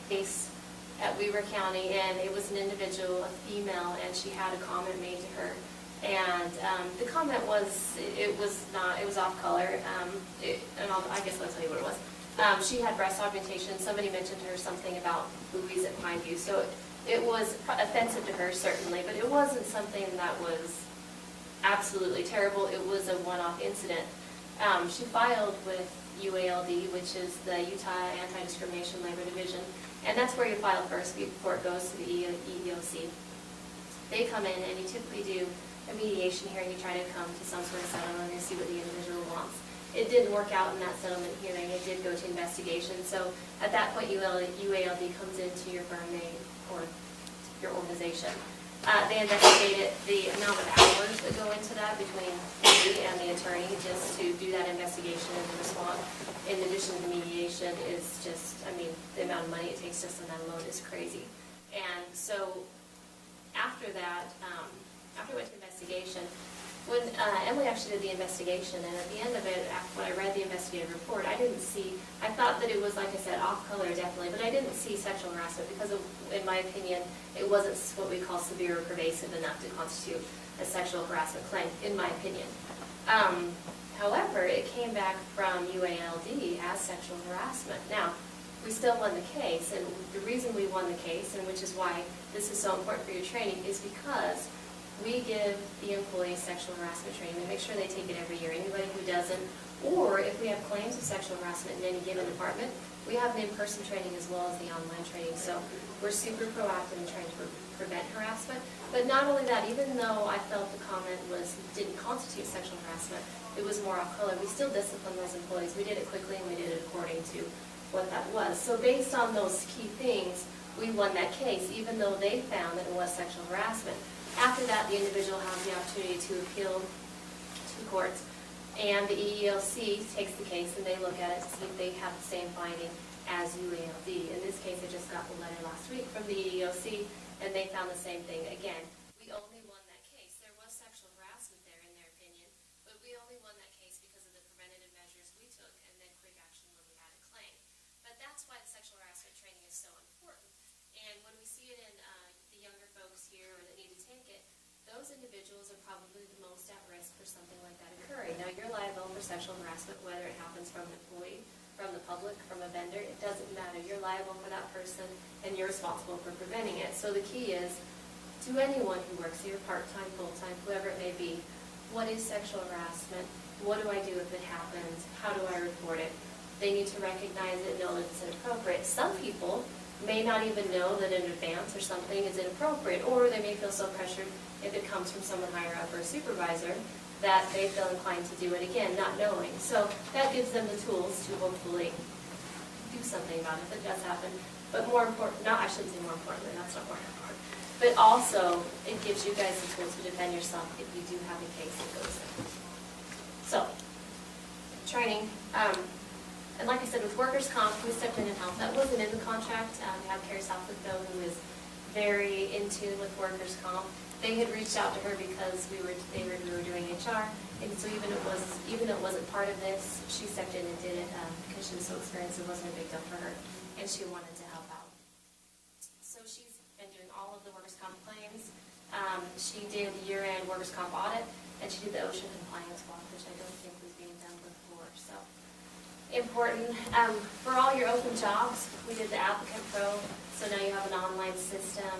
case at Weber County, and it was an individual, a female, and she had a comment made to her. And the comment was, it was off color, I guess I'll tell you what it was. She had breast augmentation. Somebody mentioned to her something about boobies at Pine View, so it was offensive to her, certainly, but it wasn't something that was absolutely terrible. It was a one-off incident. She filed with UALD, which is the Utah Anti-Discrimination Labor Division, and that's where you file first before it goes to the EEOC. They come in and you typically do a mediation hearing. You try to come to some sort of settlement and see what the individual wants. It didn't work out in that settlement hearing. It did go to investigation. So at that point, UALD comes into your firm or your organization. They investigated the amount of hours that go into that between me and the attorney just to do that investigation and to respond. In addition to the mediation is just, I mean, the amount of money it takes just on that alone is crazy. And so after that, after we went to investigation, when Emily actually did the investigation, and at the end of it, when I read the investigative report, I thought that it was, like I said, off color definitely, but I didn't see sexual harassment because, in my opinion, it wasn't what we call severe or pervasive enough to constitute a sexual harassment claim, in my opinion. However, it came back from UALD as sexual harassment. Now, we still won the case, and the reason we won the case, and which is why this is so important for your training, is because we give the employees sexual harassment training. We make sure they take it every year. Anybody who doesn't, or if we have claims of sexual harassment in any given department, we have an in-person training as well as the online training. So we're super proactive in trying to prevent harassment. But not only that, even though I felt the comment didn't constitute sexual harassment, it was more off color, we still disciplined those employees. We did it quickly and we did it according to what that was. So based on those key things, we won that case, even though they found that it was sexual harassment. After that, the individual has the opportunity to appeal to the courts, and the EEOC takes the case and they look at it to see if they have the same finding as UALD. In this case, I just got the letter last week from the EEOC, and they found the same thing. Again, we only won that case. There was sexual harassment there in their opinion, but we only won that case because of the preventative measures we took and then quick action when we had a claim. But that's why the sexual harassment training is so important. And when we see it in the younger folks here or that need to take it, those individuals are probably the most at risk for something like that occurring. Now, you're liable for sexual harassment, whether it happens from an employee, from the public, from a vendor. It doesn't matter. You're liable for that person, and you're responsible for preventing it. So the key is, to anyone who works here, part-time, full-time, whoever it may be, what is sexual harassment? What do I do if it happens? How do I report it? They need to recognize it, know that it's inappropriate. Some people may not even know that in advance or something is inappropriate, or they may feel so pressured if it comes from someone higher up or a supervisor that they feel inclined to do it again, not knowing. So that gives them the tools to hopefully do something about it if it does happen. But more important, I shouldn't say more importantly, that's not more important, but also it gives you guys the tools to defend yourself if you do have a case that goes there. So, training. And like I said, with workers' comp, we stepped in and helped. That wasn't in the contract. We have Carrie Southwick, though, who is very in tune with workers' comp. They had reached out to her because we were doing HR, and so even though it wasn't part of this, she stepped in and did it because she was so experienced. It wasn't a big deal for her, and she wanted to help out. So she's been doing all of the workers' comp claims. She did the year-end workers' comp audit, and she did the OSHA compliance walk, which I don't think was being done before. So important. For all your open jobs, we did the Applicant Pro, so now you have an online system.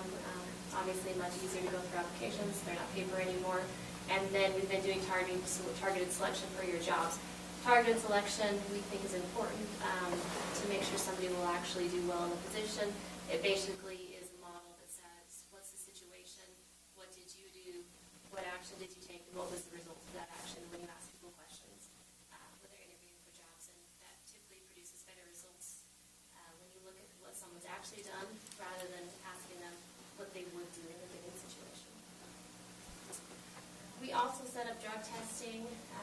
Obviously much easier to go through applications. They're not paper anymore. And then we've been doing targeted selection for your jobs. Targeted selection we think is important to make sure somebody will actually do well in the position. It basically is a model that says, what's the situation, what did you do, what action did you take, and what was the result of that action when you ask people questions when they're interviewing for jobs. And that typically produces better results when you look at what someone's actually done rather than asking them what they would do in a given situation. We also set up drug testing. I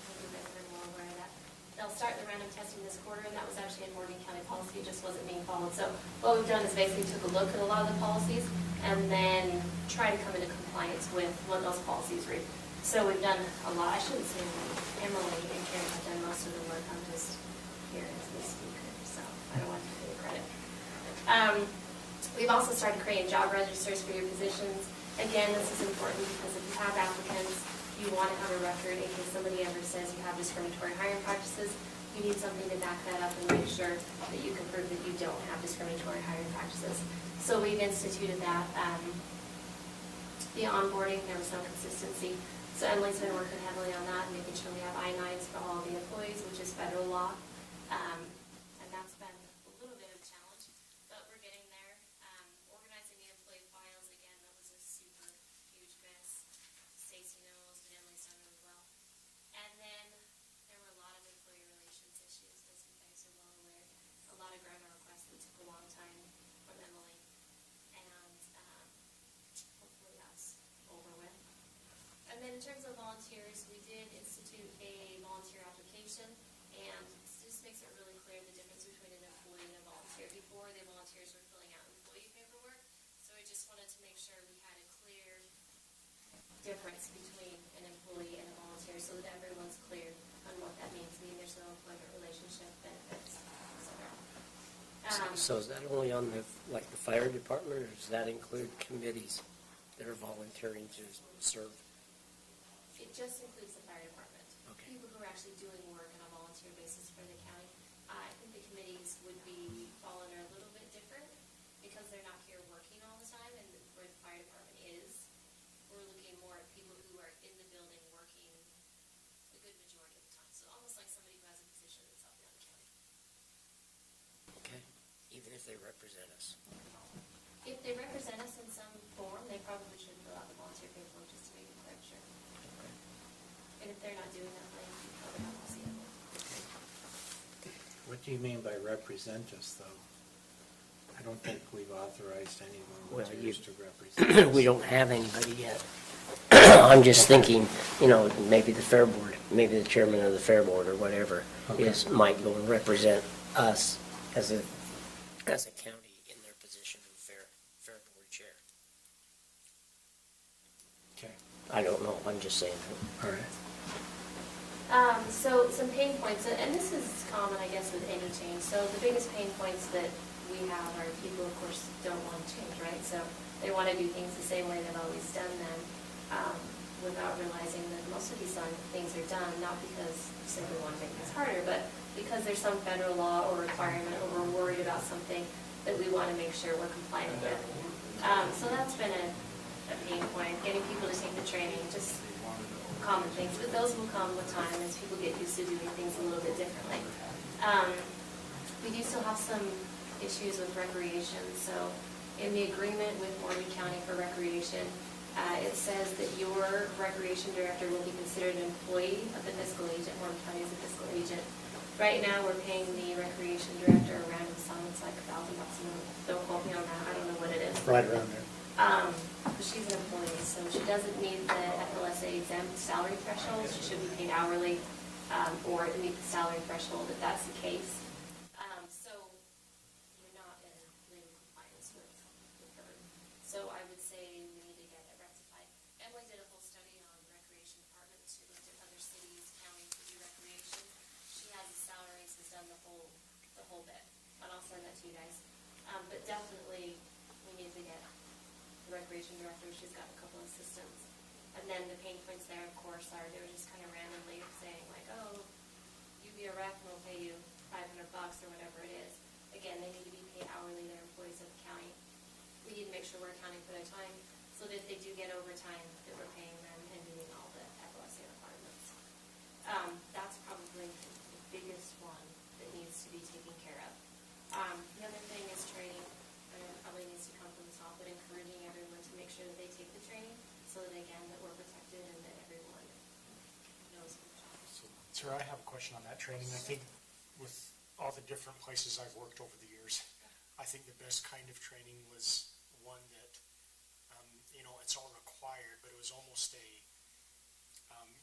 think you guys are more aware of that. They'll start the random testing this quarter, and that was actually in Morgan County policy. It just wasn't being followed. So what we've done is basically took a look at a lot of the policies and then try to come into compliance with what those policies read. So we've done a lot. I shouldn't say Emily and Karen have done most of the work. I'm just here as the speaker, so I don't want to take any credit. We've also started creating job registers for your positions. Again, this is important because if you have applicants, you want to have a record in case somebody ever says you have discriminatory hiring practices. You need something to back that up and make sure that you can prove that you don't have discriminatory hiring practices. So we've instituted that. The onboarding, there was no consistency. So Emily's been working heavily on that, making sure we have I-9s for all the employees, which is federal law. And that's been a little bit of a challenge, but we're getting there. Organizing the employee files, again, that was a super huge mess. Stacy knows, but Emily's done really well. And then there were a lot of employee relations issues, as you guys are well aware. A lot of grant requests that took a long time from Emily. And hopefully that's over with. And then in terms of volunteers, we did institute a volunteer application, and this just makes it really clear the difference between an employee and a volunteer. Before, the volunteers were filling out employee paperwork, so we just wanted to make sure we had a clear difference between an employee and a volunteer so that everyone's clear on what that means. There's no employment relationship, benefits, etc. So is that only on the fire department, or does that include committees that are volunteering to serve? It just includes the fire department. Okay. People who are actually doing work on a volunteer basis for the county. I think the committees would fall under a little bit different because they're not here working all the time, and where the fire department is, we're looking more at people who are in the building working a good majority of the time. So almost like somebody who has a position in South Young County. Okay, even if they represent us. If they represent us in some form, they probably should fill out the volunteer paperwork just to make it clear, sure. Okay. And if they're not doing that, then you probably not see it. What do you mean by represent us, though? I don't think we've authorized any volunteers to represent us. We don't have anybody yet. I'm just thinking, maybe the fair board, maybe the chairman of the fair board or whatever might go and represent us as a county in their position of fair board chair. Okay, I don't know, I'm just saying. all right. So some pain points, and this is common, I guess, with any change. So the biggest pain points that we have are people, of course, don't want to change, right? So they want to do things the same way they've always done them, without realizing that most of these things are done not because we simply want to make things harder, but because there's some federal law or requirement, or we're worried about something that we want to make sure we're compliant with. So that's been a pain point, getting people to take the training, just common things, but those will come with time as people get used to doing things a little bit differently. We do still have some issues with recreation. So in the agreement with Morgan County for recreation, it says that your recreation director will be considered an employee of the fiscal agent. Morgan County is a fiscal agent. Right now, we're paying the recreation director a random sum. It's like $1,000 a month. Don't quote me on that. I don't know what it is. Right around there. But she's an employee, so she doesn't meet the FLSA exempt salary threshold. She should be paid hourly, or to meet the salary threshold if that's the case. So we're not in legal compliance with her. So I would say we need to get it rectified. Emily did a whole study on the recreation department. She looked at other cities, counties that do recreation. She has the salaries, has done the whole bit. And I'll send that to you guys. But definitely we need to get recreation director. She's got a couple of assistants. And then the pain points there, of course, are they were just kind of randomly saying like, oh, you be a rec and we'll pay you $500 or whatever it is. Again, they need to be paid hourly. They're employees of the county. We need to make sure we're accounting for their time so that if they do get overtime, that we're paying them and meeting all the FLSA requirements. That's probably the biggest one that needs to be taken care of. The other thing is training. Probably needs to come from the top, but encouraging everyone to make sure that they take the training so that, again, that we're protected and that everyone knows what the job is. Sarah, I have a question on that training. I think with all the different places I've worked over the years, I think the best kind of training was one that, it's all required, but it was almost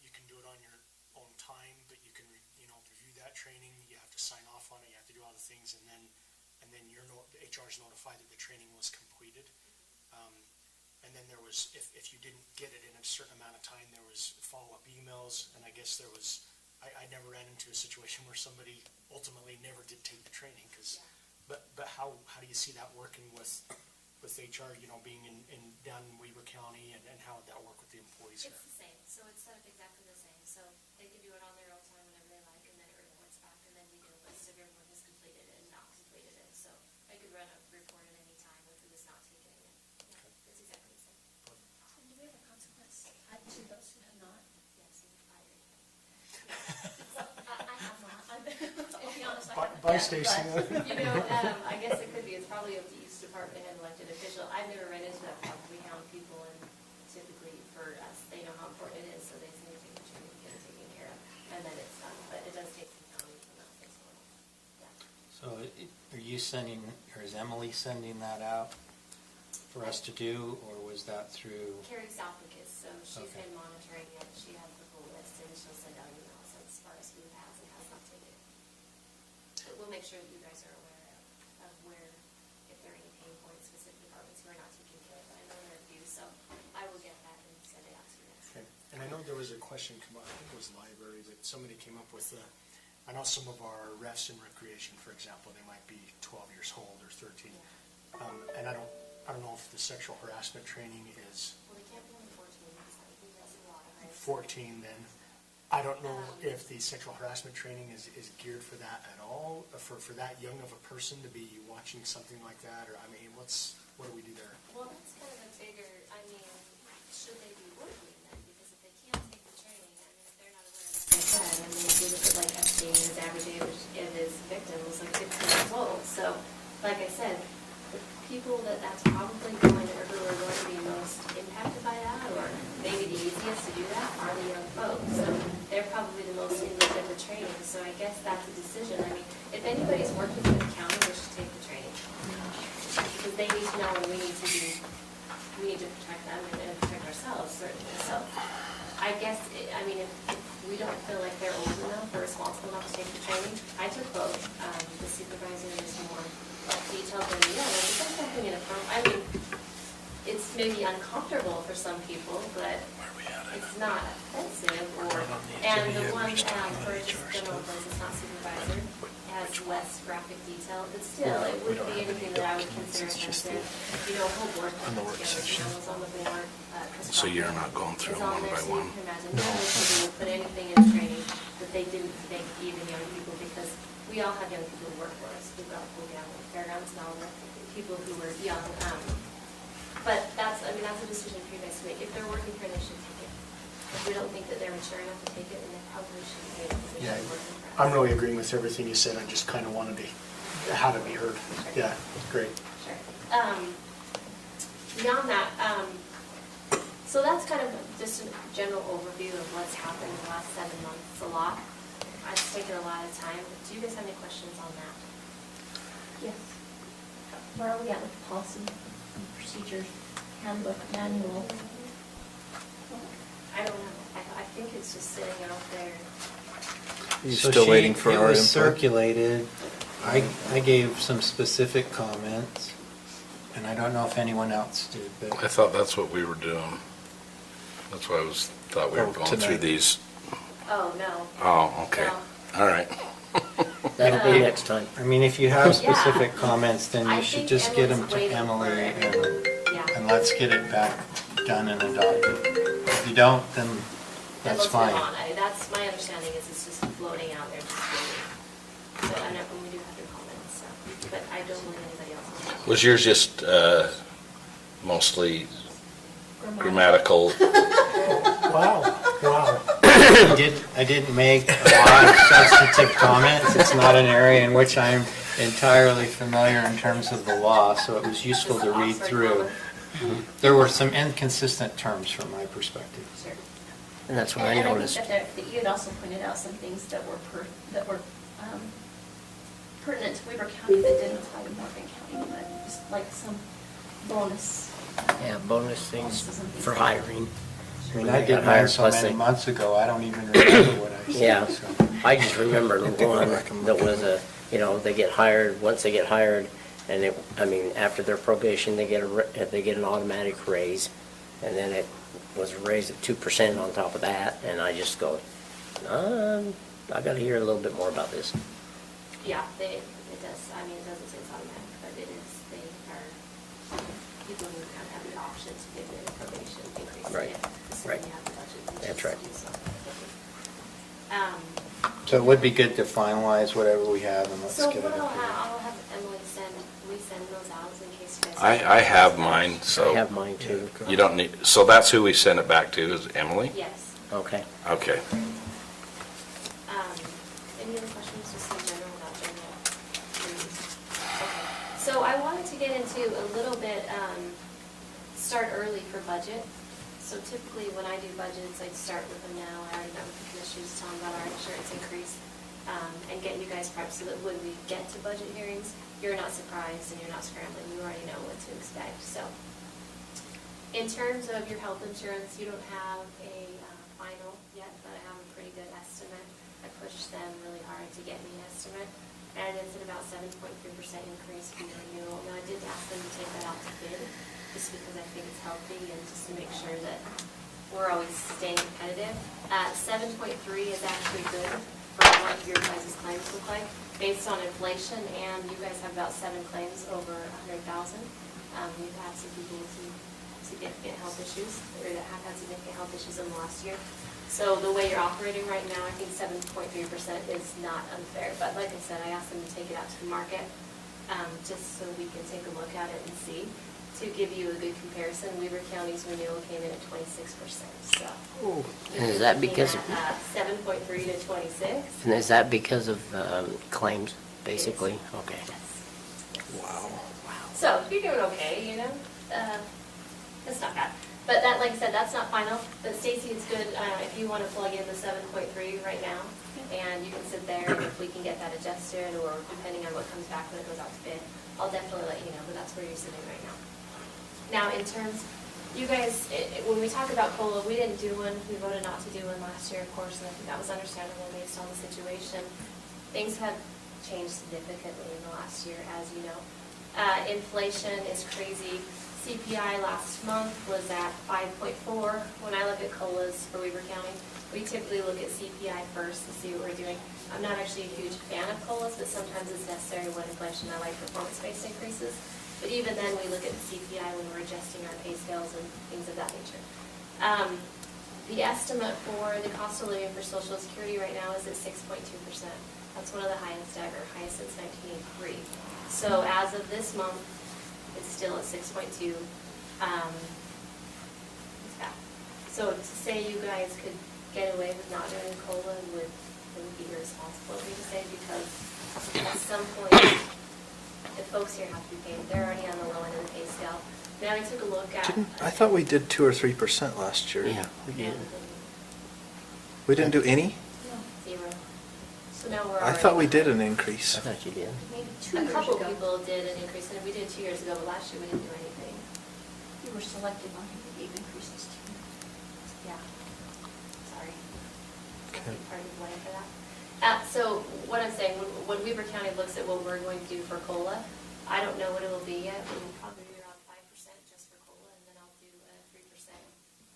you can do it on your own time, but you can, review that training. You have to sign off on it. You have to do all the things, and then the HR is notified that the training was completed. And then there was, if you didn't get it in a certain amount of time, there was follow-up emails, and I guess there was, I never ran into a situation where somebody ultimately never did take the training, because But how do you see that working with HR, being down in Weaver County, and how would that work with the employees here? It's the same, so it's set up exactly the same, so they can do it on their own time whenever they like, and then it reports back, and then we get a list of everyone who's completed it and not completed it, so I could run a report at any time with who is not taking it. Yeah, it's exactly the same. And do we have a consequence to those who have not? Yes, you're fired. I have not. I'll be honest, I Bye, haven't bye, yet, Stacy. but- You know, I guess it could be, it's probably up to each department and elected official. I've never run into that problem. We hound people, and typically for us, they know how important it is, so they say you're taking training, get it taken care of, and then it's done. But it does take some time from that standpoint. Yeah. So are you sending, or is Emily sending that out for us to do, or was that through? Carrie Southwick is, so she's Okay. been monitoring it. She has the full list, and she'll send out emails as far as who has and has not taken it. But we'll make sure that you guys are aware of where, if there are any pain points, specific departments who are not taking care of it. I know there are a few, so I will get that and send it out to you guys. Okay. And I know there was a question come up, I think it was library, that somebody came up with, I know some of our refs in recreation, for example, they might be 12 years old or 13. And I don't know if the sexual harassment training is Well, they can't be under 14, because I think that's a lot, right? 14 then. I don't know if the sexual harassment training is geared for that at all, for that young of a person to be watching something like that, or, I mean, what do we do there? Well, that's kind of a bigger, I mean, should they be working then? Because if they can't take the training, I mean, if they're not aware of it. Like I said, I mean, if you look at like Epstein, his average age of his victim was like 15 years old. So, like I said, the people that's probably going, or who are going to be most impacted by that, or maybe the easiest to do that, are the young folks. So they're probably the most in need of the training. So I guess that's a decision. I mean, if anybody's working for the county, they should take the training. Because they need to know, and we need to protect them and protect ourselves, certainly. So I guess, I mean, if we don't feel like they're old enough or responsible enough to take the training, I took both. The supervisor is more detailed than me. Yeah, there's something in a firm. I mean, it's maybe uncomfortable for some people, but it's not offensive. And the one for just general business, not supervisor, has less graphic detail, but still, it wouldn't be anything that I would consider offensive. You know, a whole board put that together. I was on the board. Chris So you're Crawford not going through is on one there, by so you one? can imagine nobody would put anything in training that they didn't think even young people, because we all have young people who work for us. We've got full down fairgrounds and all the people who were young. But that's a decision for you guys to make. If they're working here, they should take it. If we don't think that they're mature enough to take it, then they probably shouldn't take it. They Yeah, should work for us. I'm really agreeing with everything you said. I just kind of wanted to, how to be heard. Yeah, great. Sure. Beyond that, so that's kind of just a general overview of what's happened in the last 7 months. It's a lot. It's taken a lot of time. Do you guys have any questions on that? Yes. Where are we at with the policy and procedure handbook manual? I don't know. I think it's just sitting out there. You So still waiting for it our was input? circulated. I gave some specific comments, and I don't know if anyone else did, I but thought that's what we were doing. That's why thought we were Oh, going through tonight. these. Oh, no. Oh, okay. No. All right. That'll be next time. I mean, if you have Yeah. specific comments, then I you should think just get them Emily's to waiting for Emily, everything. Yeah. and let's get it back done and adopted. If you don't, then And that's let's fine. move on. That's my understanding, is it's just floating out there, just waiting. But I know, we do have your comments, so, but I don't believe anybody else has. Was yours just mostly grammatical? Wow, wow. I didn't make a lot of substantive comments. It's not an area in which I'm entirely familiar in terms of the law, so it was useful Just to the read Oxford through. comma. There were some inconsistent terms from my perspective. Sure. And that's what I And noticed. think that you had also pointed out some things that were pertinent to Weaver County that didn't apply to Morgan County, but just like some bonus. Yeah, bonus things for hiring. I mean, When I they did got mine hired, so plus many they- months ago, I don't even remember what I said. Yeah, so. I just remember the one that was they get hired, once they get hired, and after their probation, they get an automatic raise, and then it was a raise of 2% on top of that, and I just go, I gotta hear a little bit more about this. Yeah, it does, I mean, it doesn't say it's automatic, but it is, they are, people who kind of have the option to give their probation increase. Right, right. You have the budget. to That's just right. do something. So it would be good to finalize whatever we have and let's So get it what up here. I'll have Emily resend those out in case you guys. I have mine, I so have mine too. you don't need, so that's who we send it back to, is Emily? Yes. Okay. Okay. Any other questions, just in general, about general? Okay. So I wanted to get into a little bit, start early for budget. So typically, when I do budgets, I start with them now. I already met with the commissioners, tell them about our insurance increase, and get you guys prepped so that when we get to budget hearings, you're not surprised and you're not scrambling. You already know what to expect. So in terms of your health insurance, you don't have a final yet, but I have a pretty good estimate. I pushed them really hard to get me an estimate, and it's at about 7.3% increase for your renewal. Now, I did ask them to take that out to bid, just because I think it's healthy and just to make sure that we're always staying competitive. 7.3 is actually good for what your guys' claims look like, based on inflation, and you guys have about 7 claims over 100,000. We've had some people with some significant health issues, or that have had significant health issues in the last year. So the way you're operating right now, I think 7.3% is not unfair. But like I said, I asked them to take it out to the market, just so we can take a look at it and see. To give you a good comparison, Weaver County's renewal came in at 26%, so. And is that because of, 7.3 to 26. and is that because of claims, basically? Yes. Okay. Yes. Wow. So you're doing okay, you know. It's not bad. But that, like I said, that's not final. But Stacy, it's good if you want to plug in the 7.3 right now, and you can sit there, and if we can get that adjusted, or depending on what comes back when it goes out to bid, I'll definitely let you know. But that's where you're sitting right now. Now, in terms, you guys, when we talk about COLA, we didn't do one. We voted not to do one last year, of course, and I think that was understandable based on the situation. Things have changed significantly in the last year, as you know. Inflation is crazy. CPI last month was at 5.4. When I look at COLAs for Weaver County, we typically look at CPI first to see what we're doing. I'm not actually a huge fan of COLAs, but sometimes it's necessary with inflation. I like performance-based increases. But even then, we look at the CPI when we're adjusting our pay scales and things of that nature. The estimate for the cost of living for Social Security right now is at 6.2%. That's one of the highest ever, highest since 1983. So as of this month, it's still at 6.2. It's bad. So to say you guys could get away with not doing COLA would be irresponsible of me to say, because at some point, the folks here have to be paid. They're already on the low end of the pay scale. Now I took a look at. I thought we did 2 or 3% last year. Yeah, we did. We didn't do any? Zero. So now we're I already. thought we did an increase. I thought you did. Maybe 2 A years couple ago. people did an increase, and we did 2 years ago, but last year we didn't do anything. You were selected on who gave increases to. Yeah. Sorry. Okay. I'll take part of the blame for that. So what I'm saying, when Weaver County looks at what we're going to do for COLA, I don't know what it will be yet, but we'll probably be around 5% just for COLA, and then I'll do a 3%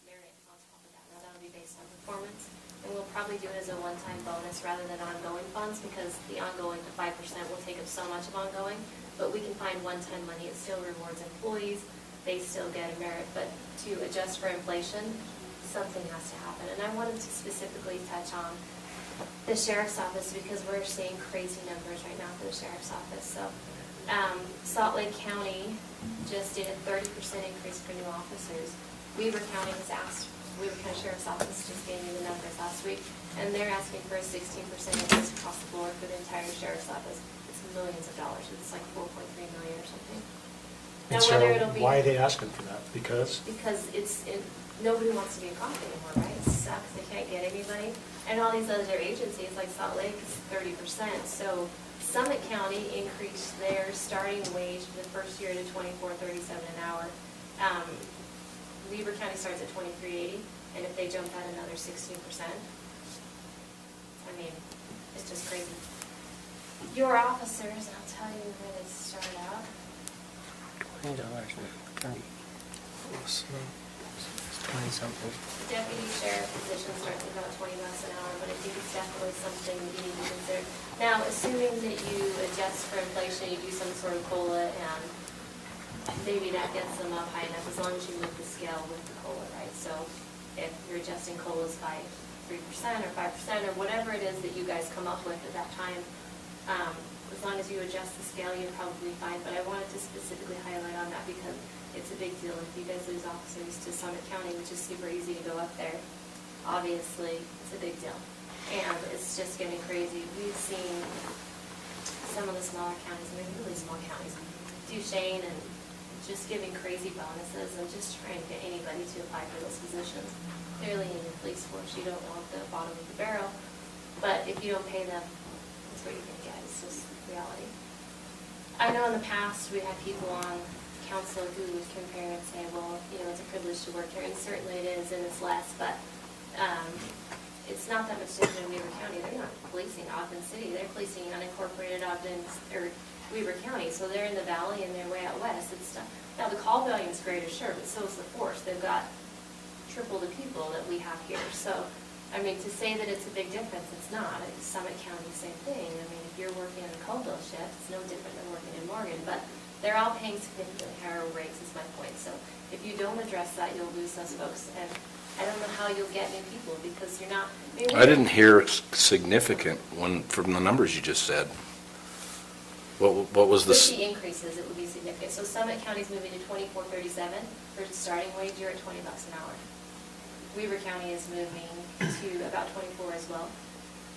merit on top of that. Now, that'll be based on performance, and we'll probably do it as a one-time bonus rather than ongoing funds, because the ongoing to 5% will take up so much of ongoing, but we can find one-time money. It still rewards employees, they still get a merit, but to adjust for inflation, something has to happen. And I wanted to specifically touch on the sheriff's office, because we're seeing crazy numbers right now for the sheriff's office. So Salt Lake County just did a 30% increase for new officers. Weaver County has asked, Weaver County Sheriff's Office just gave me the numbers last week, and they're asking for a 16% increase across the board for the entire sheriff's office. It's millions of dollars. It's like 4.3 million or something. Now, And so whether it'll be. why are they asking for that? Because? Because nobody wants to be a cop anymore, right? It sucks, they can't get anybody. And all these other agencies, like Salt Lake, is 30%. So Summit County increased their starting wage for the first year to $24.37 an hour. Weaver County starts at $23.80, and if they jump that another 16%, I mean, it's just crazy. Your officers, I'll tell you where they start out. $20 an hour. 20-something. Deputy sheriff position starts at about $20 an hour, but I think it's definitely something you need to consider. Now, assuming that you adjust for inflation, you do some sort of COLA, and maybe that gets them up high enough, as long as you move the scale with the COLA, right? So if you're adjusting COLAs by 3% or 5% or whatever it is that you guys come up with at that time, as long as you adjust the scale, you're probably fine. But I wanted to specifically highlight on that because it's a big deal. If you guys lose officers to Summit County, which is super easy to go up there, obviously it's a big deal. And it's just getting crazy. We've seen some of the smaller counties, I mean really small counties, Duchesne and just giving crazy bonuses and just trying to get anybody to apply for those positions. Clearly in your police force, you don't want the bottom of the barrel, but if you don't pay them, that's what you're gonna get. It's just reality. I know in the past, we had people on council who would compare and say, well, you know, it's a privilege to work here, and certainly it is, and it's less, but it's not that much different in Weaver County. They're not policing Ogden City, they're policing unincorporated Ogden, or Weaver County, so they're in the valley and they're way out west. It's now the call volume's greater, sure, but so is the force. They've got triple the people that we have here. So, I mean, to say that it's a big difference, it's not. Summit County, same thing. I mean, if you're working in a Colville shift, it's no different than working in Morgan, but they're all paying significantly higher rates is my point. So if you don't address that, you'll lose those folks. And I don't know how you'll get new people because you're not. I didn't hear significant from the numbers you just said. What was With this? the increases, it would be significant. So Summit County's moving to $24.37 for starting wage. You're at $20 an hour. Weaver County is moving to about 24 as well.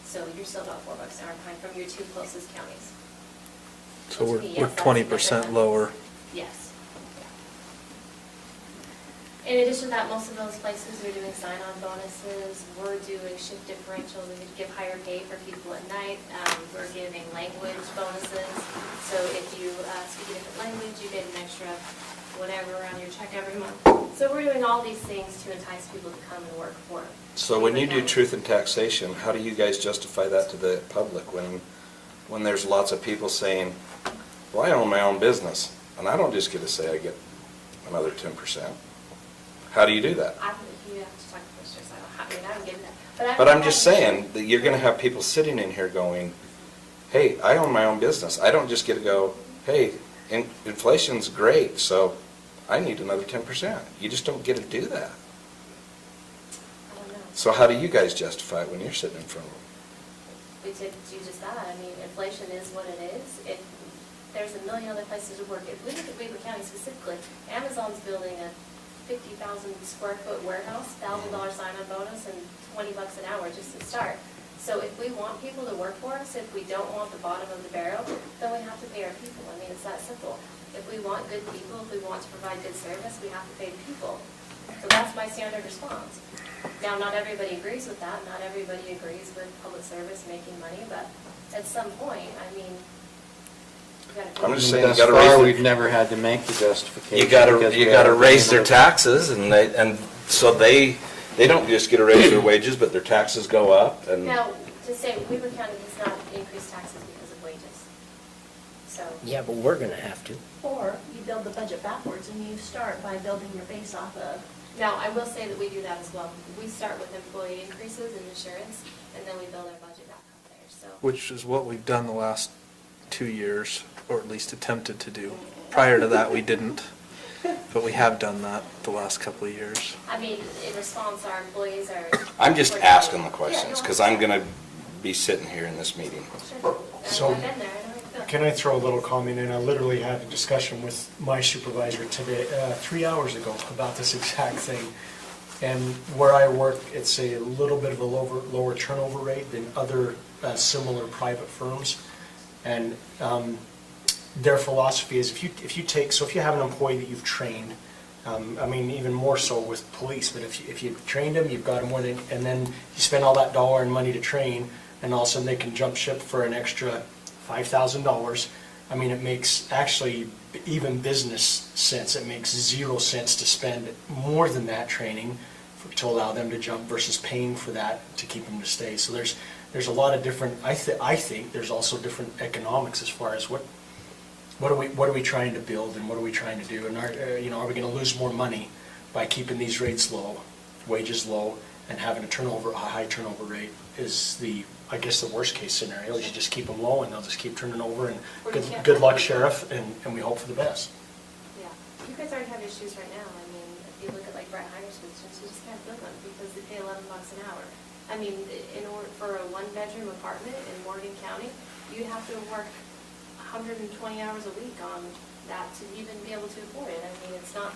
So you're still about $4 an hour behind from your two closest counties. So To we're me, we're yes, that's 20% lower. Yes. In addition to that, most of those places are doing sign-on bonuses. We're doing shift differentials. We give higher pay for people at night. We're giving language bonuses. So if you speak a different language, you get an extra whatever on your check every month. So we're doing all these things to entice people to come and work for. So when you do Weaver County. truth in taxation, how do you guys justify that to the public when there's lots of people saying, well, I own my own business, and I don't just get to say I get another 10%? How do you do that? You have to talk to commissioners. I don't get that. But I'm just saying that you're going to have people sitting in here going, hey, I own my own business. I don't just get to go, hey, inflation's great, so I need another 10%. You just don't get to do that. I don't know. So how do you guys justify it when you're sitting in front of them? We did do just that. I mean, inflation is what it is. There's a million other places to work. If we look at Weaver County specifically, Amazon's building a 50,000 square foot warehouse, $1,000 sign-on bonus, and $20 an hour just to start. So if we want people to work for us, if we don't want the bottom of the barrel, then we have to pay our people. I mean, it's that simple. If we want good people, if we want to provide good service, we have to pay the people. So that's my standard response. Now, not everybody agrees with that. Not everybody agrees with public service making money, but at some point, I mean, you gotta. I'm just Thus saying, you gotta far, raise we've never had to make the justification. You gotta because we gotta haven't raise been their able to- taxes, and so they don't just get to raise their wages, but their taxes go up, and Now, to say Weaver County has not increased taxes because of wages. So. Yeah, but we're gonna have to. Or you build the budget backwards and you start by building your base off of. Now, I will say that we do that as well. We start with employee increases and insurance, and then we build our budget back up there, so. Which is what we've done the last 2 years, or at least attempted to do. Prior to that, we didn't, but we have done that the last couple of years. I mean, in response, our employees are. I'm just we're asking the getting- questions, Yeah, because no, I'm gonna be sitting here in this meeting. Sure. So- I've been there, I know how it feels. Can I throw a little comment in? I literally had a discussion with my supervisor today, 3 hours ago, about this exact thing. And where I work, it's a little bit of a lower turnover rate than other similar private firms. And their philosophy is if you have an employee that you've trained, I mean, even more so with police, but if you've trained them, you've got them more than, and then you spend all that dollar and money to train, and all of a sudden they can jump ship for an extra $5,000. I mean, it makes actually even business sense. It makes 0 sense to spend more than that training to allow them to jump versus paying for that to keep them to stay. So there's a lot of different. I think there's also different economics as far as what are we trying to build and what are we trying to do, and are we going to lose more money by keeping these rates low, wages low, and having a high turnover rate is I guess the worst case scenario is you just keep them low and they'll just keep turning over and Or you can't good luck, find Sheriff, and we hope for the best. Yeah, you guys already have issues right now. I mean, if you look at like Brett Heiner's position, she just can't book them because they pay $11 an hour. I mean, in order for a one-bedroom apartment in Morgan County, you'd have to work 120 hours a week on that to even be able to afford it. I mean, it's not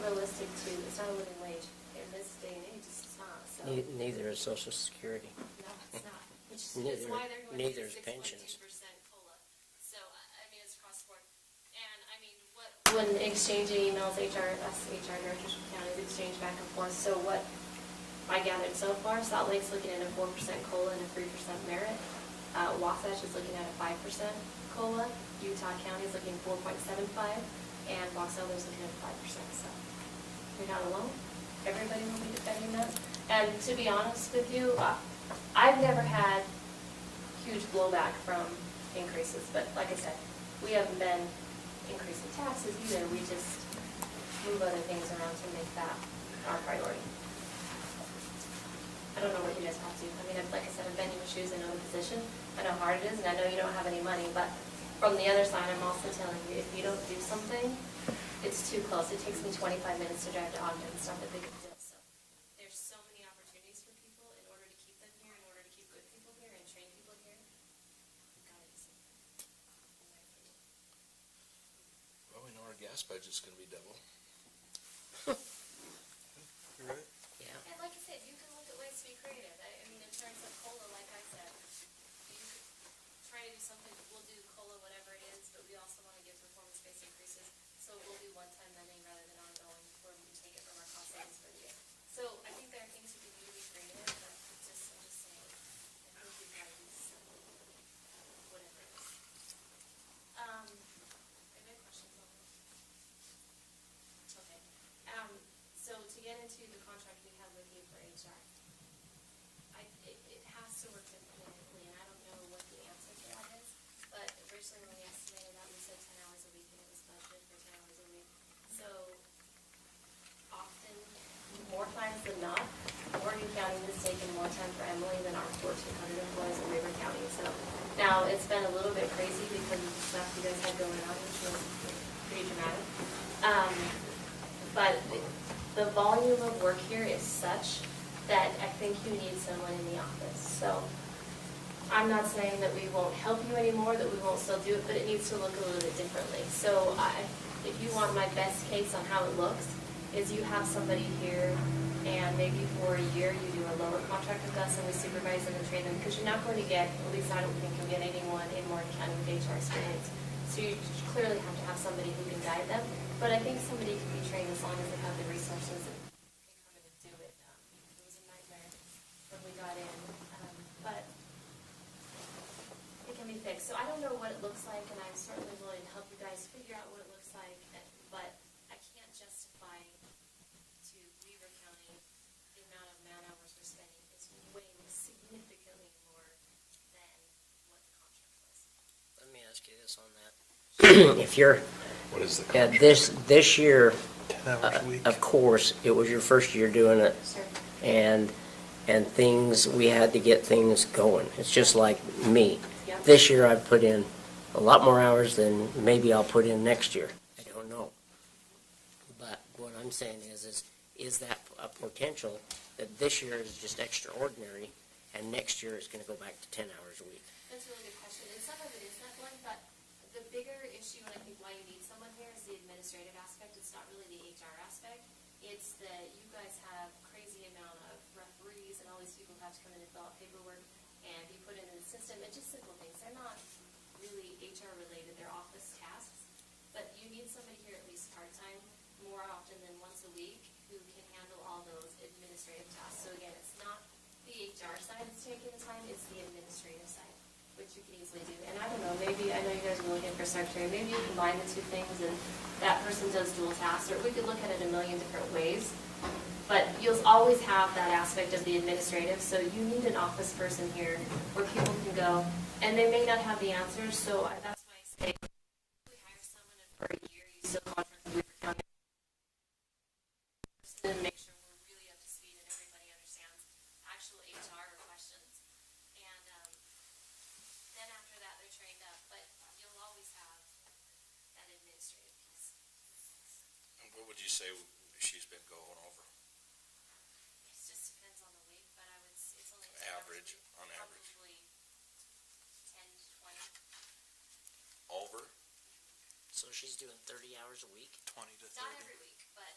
realistic it's not a living wage in this day and age. It's not. So Neither is Social Security. no, it's not. Which is Neither- why they're going neither to is pensions. 6.2% COLA. So I mean, it's cross board. And I mean, when exchanging emails, HR directors from counties exchange back and forth. So what I gathered so far, Salt Lake's looking at a 4% COLA and a 3% merit. Wasatch is looking at a 5% COLA. Utah County is looking 4.75, and Box Elder's looking at 5%. So you're not alone. Everybody will be defending that. And to be honest with you, I've never had huge blowback from increases, but like I said, we haven't been increasing taxes either. We just move other things around to make that our priority. I don't know what you guys have to. I mean, like I said, I've been in your shoes, I know the position, I know how hard it is, and I know you don't have any money, but from the other side, I'm also telling you, if you don't do something, it's too close. It takes me 25 minutes to drive to Ogden. It's not that big of a deal. So there's so many opportunities for people in order to keep them here, in order to keep good people here and train people here. We've got to do something. In my opinion. Well, we know our gas budget's gonna be double. You're right. Yeah. And like I said, you can look at ways to be creative. I mean, in terms of COLA, like I said, you could try to do something. We'll do COLA, whatever it is, but we also want to give performance-based increases. So we'll do one-time lending rather than ongoing, where we take it from our cost savings for the year. So I think there are things we can do to be creative, but I'm just saying, I think we've got to do something, whatever it is. Any questions on that? Okay. So to get into the contract we have with you for HR, it has to work independently, and I don't know what the answer to that is, but originally when we estimated that, we said 10 hours a week, and it was budgeted for 10 hours a week. So often, more times than not, Morgan County has taken more time for Emily than our 1,400 employees in Weber County. So now it's been a little bit crazy because of the stuff you guys had going on, which was pretty dramatic. But the volume of work here is such that I think you need someone in the office. So I'm not saying that we won't help you anymore, that we won't still do it, but it needs to look a little bit differently. So if you want my best case on how it looks, is you have somebody here and maybe for a year you do a lower contract with us and we supervise them and train them, because you're not going to get, at least I don't think you'll get anyone in Morgan County with HR experience. So you clearly have to have somebody who can guide them. But I think somebody can be trained as long as they have the resources and can come in and do it. It was a nightmare when we got in, but it can be fixed. So I don't know what it looks like, and I'm certainly willing to help you guys figure out what it looks like, but I can't justify to Weaver County the amount of man hours we're spending. It's way significantly more than what the contract was. Let me ask you this on that. If you're, What is the yeah, contract? this year, 10 hours a week. of course, it was your first year doing it, Sure. and things, we had to get things going. It's just like me. Yep. This year I've put in a lot more hours than maybe I'll put in next year. I don't know. But what I'm saying is that a potential that this year is just extraordinary and next year is going to go back to 10 hours a week? That's a really good question, and some of it is that one, but the bigger issue, and I think why you need someone here, is the administrative aspect. It's not really the HR aspect. It's that you guys have crazy amount of referees and all these people have to come in and fill out paperwork and be put into the system, and just simple things. They're not really HR related, they're office tasks, but you need somebody here at least part-time, more often than once a week, who can handle all those administrative tasks. So again, it's not the HR side that's taking the time, it's the administrative side, which you can easily do. And I don't know, maybe, I know you guys are looking for secretary, maybe you combine the two things and that person does dual tasks, or we could look at it a million different ways. But you'll always have that aspect of the administrative, so you need an office person here where people can go, and they may not have the answers, so that's why I say, if we hire someone and for a year, you still contract with Weaver County. would you say she's been going over? It just depends on the week, but I would, it's only. Average, on average. Probably 10 to 20. Over? So she's doing 30 hours a week 20 to Not 30. every week, but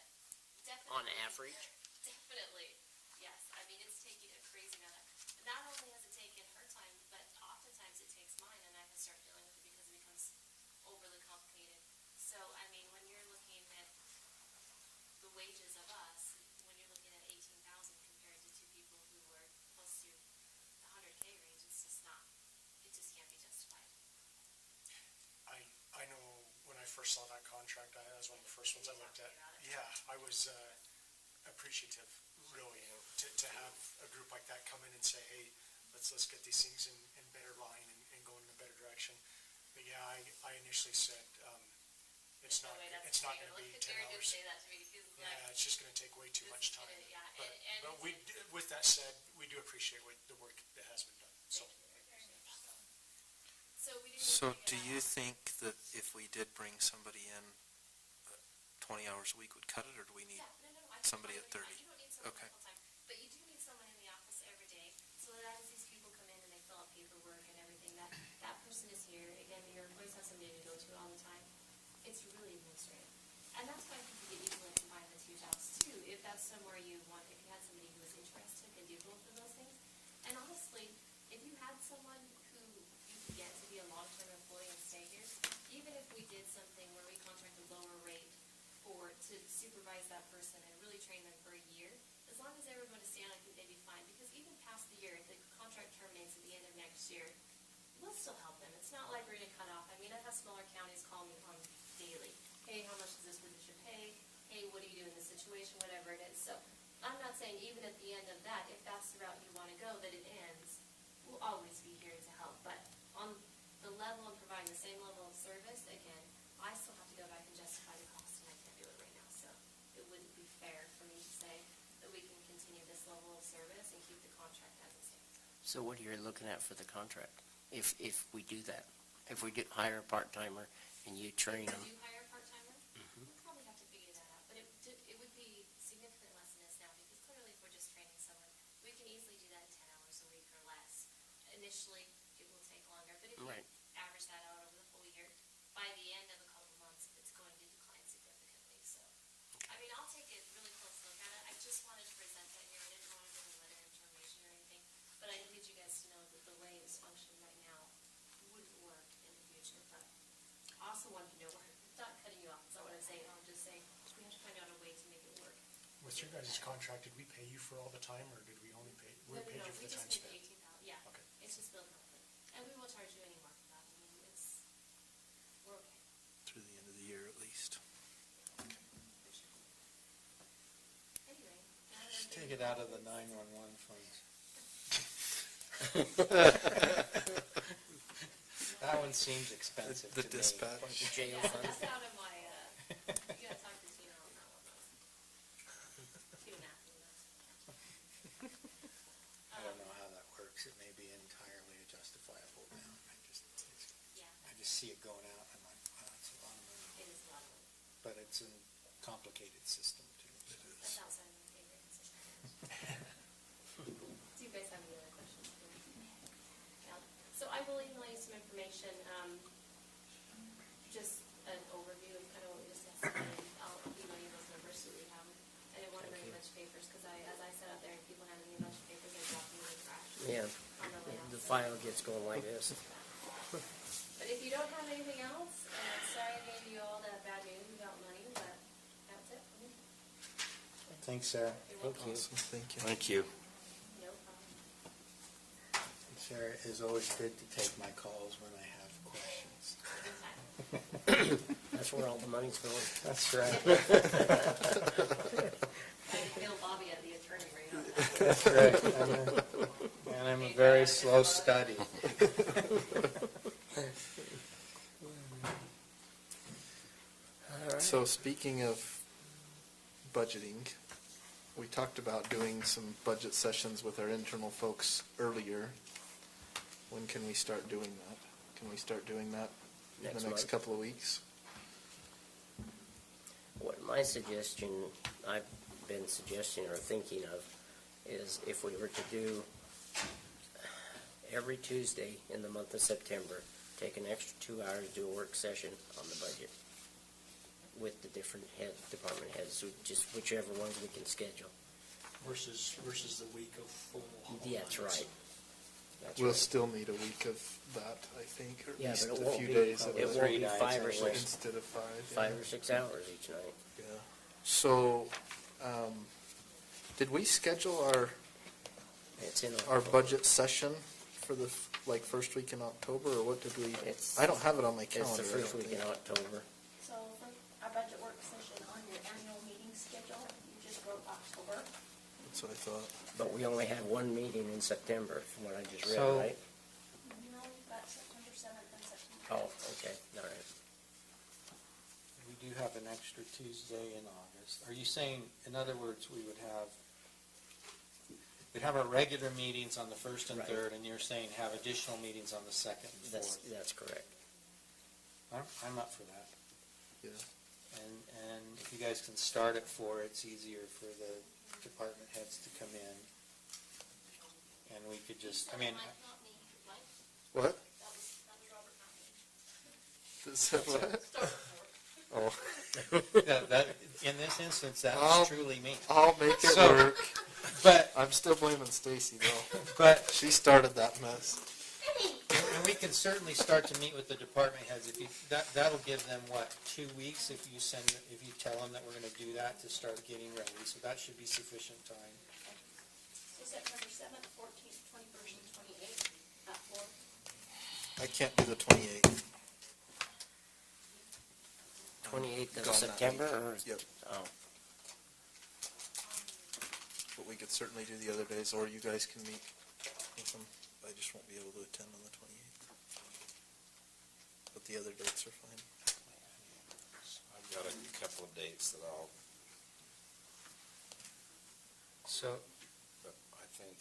definitely. on average? Definitely, yes. I mean, it's taking a crazy amount of, not only has it taken her time, but oftentimes it takes mine, and I have to start dealing with it because it becomes overly complicated. So, I mean, when you're looking at the wages of us, when you're looking at 18,000 compared to two people who were close to the 100K range, it's just not, it just can't be justified. I know when I first saw that contract, that was one of the first ones I looked at. Yeah, I was appreciative, really, to have a group like that come in and say, hey, let's get these things in better line and go in a better direction. But yeah, I initially said, it's not going to be 10 Gary did hours. say that to me. He was like, Yeah, it's just going to take way too much time. Yeah, But and but with that said, we do appreciate the work that has been done, so. so we do. So do you think that if we did bring somebody in 20 hours a week would cut it, or do we need? Yeah, no, I think somebody at 30. totally fine. You don't need someone Okay. full time, but you do need someone in the office every day. So that as these people come in and they fill out paperwork and everything, that person is here. Again, your employees have somebody to go to all the time. It's really administrative, and that's why I think you could easily combine the two jobs too. If that's somewhere you want, if you had somebody who was interested and do both of those things, and honestly, if you had someone who you could get to be a long-term employee and stay here, even if we did something where we contract a lower rate to supervise that person and really train them for a year, as long as everyone is staying, I think they'd be fine. Because even past the year, if the contract terminates at the end of next year, we'll still help them. It's not like we're going to cut off. I mean, I've had smaller counties call me on daily. Hey, how much does this position pay? Hey, what do you do in this situation? Whatever it is. So I'm not saying even at the end of that, if that's the route you want to go, that it ends, we'll always be here to help. But on the level of providing the same level of service, again, I still have to go back and justify the cost, and I can't do it right now. So it wouldn't be fair for me to say that we can continue this level of service and keep the contract as it stands. So what are you looking at for the contract, if we do that? If we do hire a part-timer and you train them? If you hire a part-timer, we'll probably have to figure that out. But it would be significantly less than this now, because clearly if we're just training someone, we can easily do that in 10 hours a week or less. Initially, it will take longer, but if you Right. average that out over the full year, by the end of a couple of months, it's going to decline significantly. So, I mean, I'll take a really close look at it. I just wanted to present that here. I didn't want to give a letter of information or anything, but I needed you guys to know that the way it's functioning right now wouldn't work in the future. But I also wanted to know, I'm not cutting you off, that's not what I'm saying. I'm just saying, we have to find out a way to make it work. With your guys' contract, did we pay you for all the time, or did we only pay, we paid you for We the time just paid spent? the 18,000, yeah. Okay. It's just billed monthly. And we won't charge you any more for that. I mean, we're okay. Through the end of the year at least. For sure. Anyway. Just take it out of the 911 funds. That one seems expensive to The me. dispatch. The jail Yeah, fund? that's out of my, you gotta talk to Tina on that one, though. Tina Matthews. I don't know how that works. It may be entirely justifiable now. Yeah, I just see it going out, and I'm like, wow, that's a lot of money. it is a lot of money. But it's a complicated system, too. so. That's outside of my favorite position. Do you guys have any other questions? Yeah. So I will email you some information, just an overview of kind of what we just discussed. I'll email you those numbers so that you have them. I didn't want to bring a bunch of papers, because as I sat out there and people handed me a bunch of papers, I dropped them in the trash. Yeah, On the way out. the file gets going like this. But if you don't have anything else, sorry I gave you all that bad news about money, but that's it for me. Thanks, Sarah. You're Thank welcome. you. Awesome, thank you. Thank you. No problem. Sarah, it's always good to take my calls when I have questions. Anytime. That's where all the money's going. That's right. I feel Bobby at the attorney right now. That's right. And I'm a very slow study. All right. So speaking of budgeting, we talked about doing some budget sessions with our internal folks earlier. When can we start doing that? Can we start doing that in Next the next month. couple of weeks? What, my My suggestion, I've been suggesting or thinking of, is if we were to do every Tuesday in the month of September, take an extra 2 hours, do a work session on the budget with the different department heads, so just whichever ones we can schedule. Versus the week of full holidays. Yeah, that's right. That's We'll right. still need a week of that, I think, or at Yeah, least but it a won't few be, days of it it. won't be 3 nights 5 or anyway. 6, Instead of 5. 5 or 6 hours each night. Yeah. So, did we schedule It's in our October. budget session for the, like, first week in October, or what did we? It's- I don't have it on my It's calendar. the I first don't week in think. October. So for our budget work session on your annual meeting schedule, you just wrote October. That's what I thought. But we only have one meeting in September, from what I just read, So- right? No, you've got September 7th and September. Oh, okay, all right. We do have an extra Tuesday in August. Are you saying, in other words, we'd have our regular meetings on the first and Right. third, and you're saying have additional meetings on the second and That's, fourth? that's correct. I'm up for that. Yeah. And if you guys can start at 4, it's easier for the department heads to come in. And we could just, I mean, What? That was Robert, not me. Is that what? Oh, that, in this instance, that I'll- was truly me. I'll make it So- work. But, I'm still blaming Stacy though. but She started that mess. And we can certainly start to meet with the department heads, if you, that'll give them, what, 2 weeks if you tell them that we're gonna do that to start getting ready, so that should be sufficient time. So September 7th, 14th, 21st, and 28th at 4. I can't do the 28th. 28th of Gone that September, week. or? Yep. Oh, But we could certainly do the other days, or you guys can meet with them. I just won't be able to attend on the 28th. But the other dates are fine. I've got a couple of dates that So, but I think,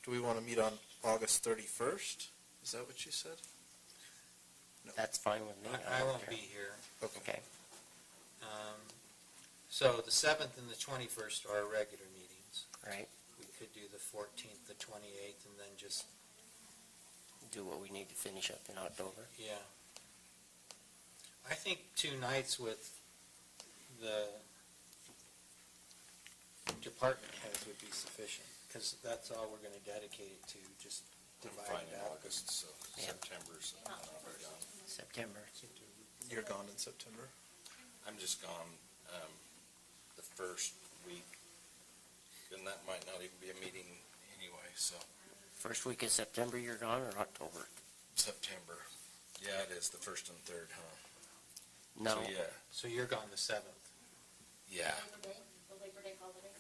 Do we want to meet on August 31st? Is that what you said? that's fine with me. I don't won't care. be here. Okay, So the 7th and the 21st are our regular meetings. right, We could do the 14th, the 28th, and then just, do what we need to finish up in October. yeah. I think 2 nights with the department heads would be sufficient, because that's all we're gonna dedicate it to, just I'm divide fine it in out. August, so Yeah. September's, I'm gone. September. You're gone in September? I'm just gone, the first week, and that might not even be a meeting anyway, so, First week of September, you're gone, or October? September. Yeah, it is, the first and third, huh? No, So, yeah, So you're gone the 7th. yeah. Labor Day, the Labor Day holiday.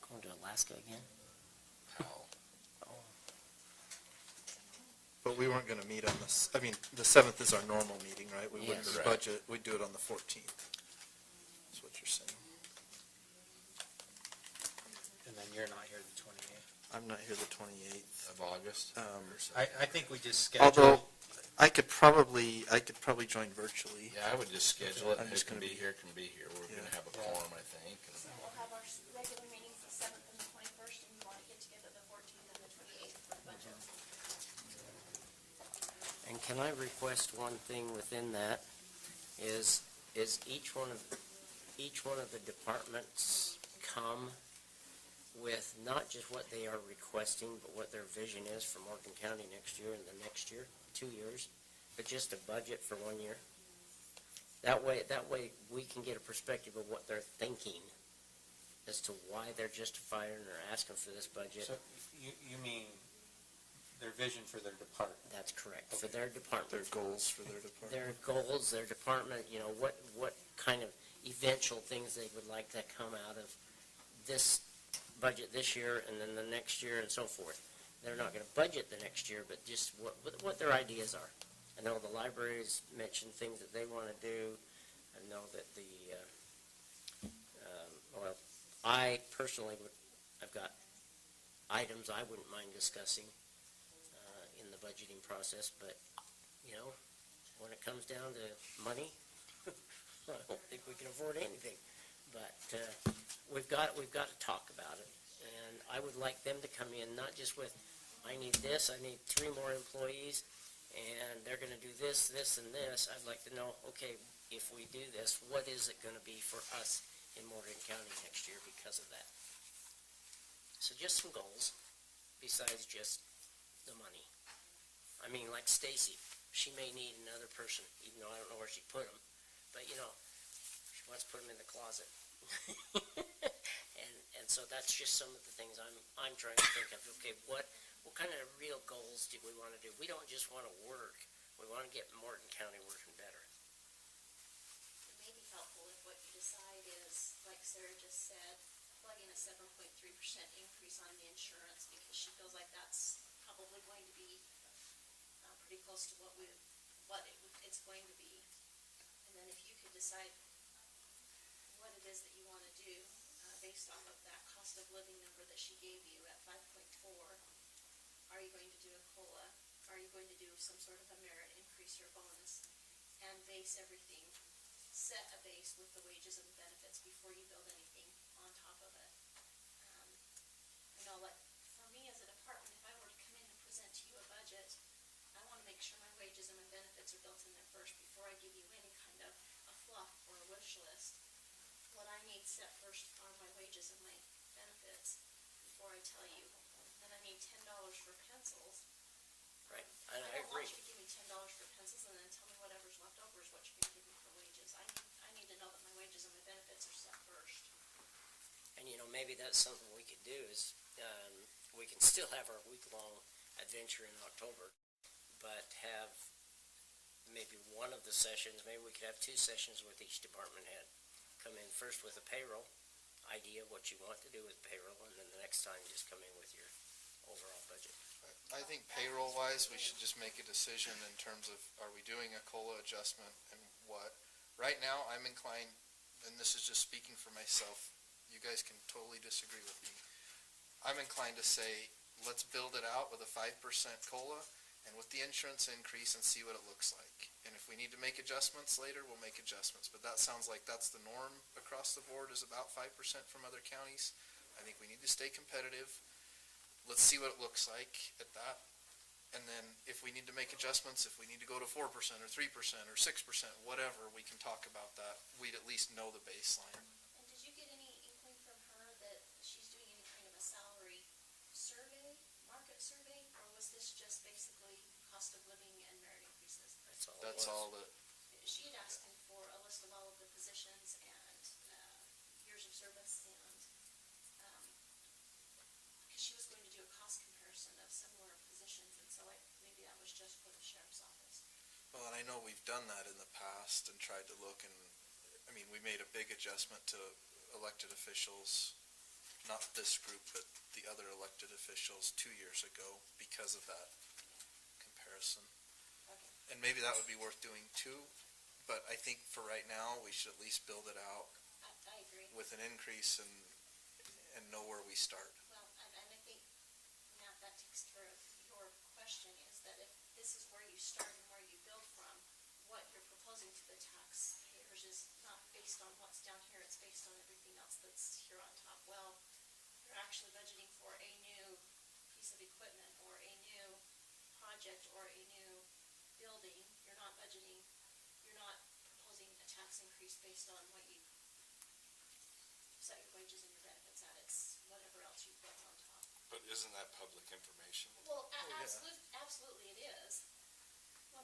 going to Alaska again? How? Oh, But we weren't going to meet on this, I mean, the 7th is our normal meeting, right? We wouldn't Yes. do Right. budget, we'd do it on the 14th. That's what you're saying. And then you're not here the 28th. I'm not here the 28th. Of August? Or September? I think we just Although, schedule, I could probably join virtually. Yeah, I would just schedule it, I'm who just can gonna be be- here, can be here. We're Yeah. gonna have a Yeah. quorum, I think. and- So we'll have our regular meetings the 7th and the 21st, and you want to get together the 14th and the 28th for budget. and can I request one thing within that, is each one of the departments come with not just what they are requesting, but what their vision is for Morgan County next year and the next year, 2 years, but just a budget for 1 year? That way we can get a perspective of what they're thinking as to why they're justifying or asking for this budget. so you mean their vision for their department? That's correct, for their department. Their goals for their department. Their goals, their department, what kind of eventual things they would like to come out of this budget this year and then the next year and so forth. They're not going to budget the next year, but just what their ideas are. I know the libraries mentioned things that they want to do. I know that I personally I've got items I wouldn't mind discussing in the budgeting process, but, when it comes down to money, I don't think we can afford anything. But we've got to talk about it. And I would like them to come in, not just with, I need this, I need 3 more employees, and they're going to do this, this, and this. I'd like to know, okay, if we do this, what is it going to be for us in Morgan County next year because of that? So just some goals, besides just the money. I mean, like Stacy, she may need another person, even though I don't know where she put them. But, you know, she wants to put them in the closet. And so that's just some of the things I'm trying to think of. Okay, what kind of real goals do we want to do? We don't just want to work. We want to get Morgan County working better. It may be helpful if what you decide is, like Sarah just said, plug in a 7.3% increase on the insurance, because she feels like that's probably going to be pretty close to it's going to be. And then if you could decide what it is that you want to do based off of that cost of living number that she gave you at 5.4, are you going to do a COLA? Are you going to do some sort of a merit increase or bonus? And base everything, set a base with the wages and the benefits before you build anything on top of it. Like for me as a department, if I were to come in and present to you a budget, I want to make sure my wages and my benefits are built in there first before I give you any kind of a fluff or a wish list. What I need set first are my wages and my benefits before I tell you that I need $10 for pencils. Right, and I I don't want agree. you to give me $10 for pencils and then tell me whatever's left over is what you're going to give me for wages. I need to know that my wages and my benefits are set first. And, you know, maybe that's something we could do is, we can still have our week-long adventure in October, but have maybe one of the sessions, maybe we could have 2 sessions with each department head. Come in first with a payroll idea, what you want to do with payroll, and then the next time just come in with your overall budget. I think payroll-wise, we should just make a decision in terms of, are we doing a COLA adjustment and what? Right now, I'm inclined, and this is just speaking for myself, you guys can totally disagree with me. I'm inclined to say, let's build it out with a 5% COLA and with the insurance increase and see what it looks like. And if we need to make adjustments later, we'll make adjustments. But that sounds like that's the norm across the board, is about 5% from other counties. I think we need to stay competitive. Let's see what it looks like at that. And then if we need to make adjustments, if we need to go to 4% or 3% or 6%, whatever, we can talk about that. We'd at least know the baseline. And did you get any inkling from her that she's doing any kind of a salary survey, market survey, or was this just basically cost of living and merit increases? That's all. That's all that, She had asked me for a list of all of the positions and years of service, and because she was going to do a cost comparison of similar positions, and so maybe that was just for the sheriff's office. well, and I know we've done that in the past and tried to look, and, I mean, we made a big adjustment to elected officials, not this group, but the other elected officials 2 years ago because of that comparison. Okay. And maybe that would be worth doing too, but I think for right now, we should at least build it out I agree. with an increase and know where we start. Well, and I think, Matt, that takes care of your question, is that if this is where you start and where you build from, what you're proposing to the taxpayers is not based on what's down here, it's based on everything else that's here on top. Well, you're actually budgeting for a new piece of equipment or a new project or a new building. You're not proposing a tax increase based on what you set your wages and your benefits at. It's whatever else you've built on top. But isn't that public information? Well, yeah. absolutely it is, 100%,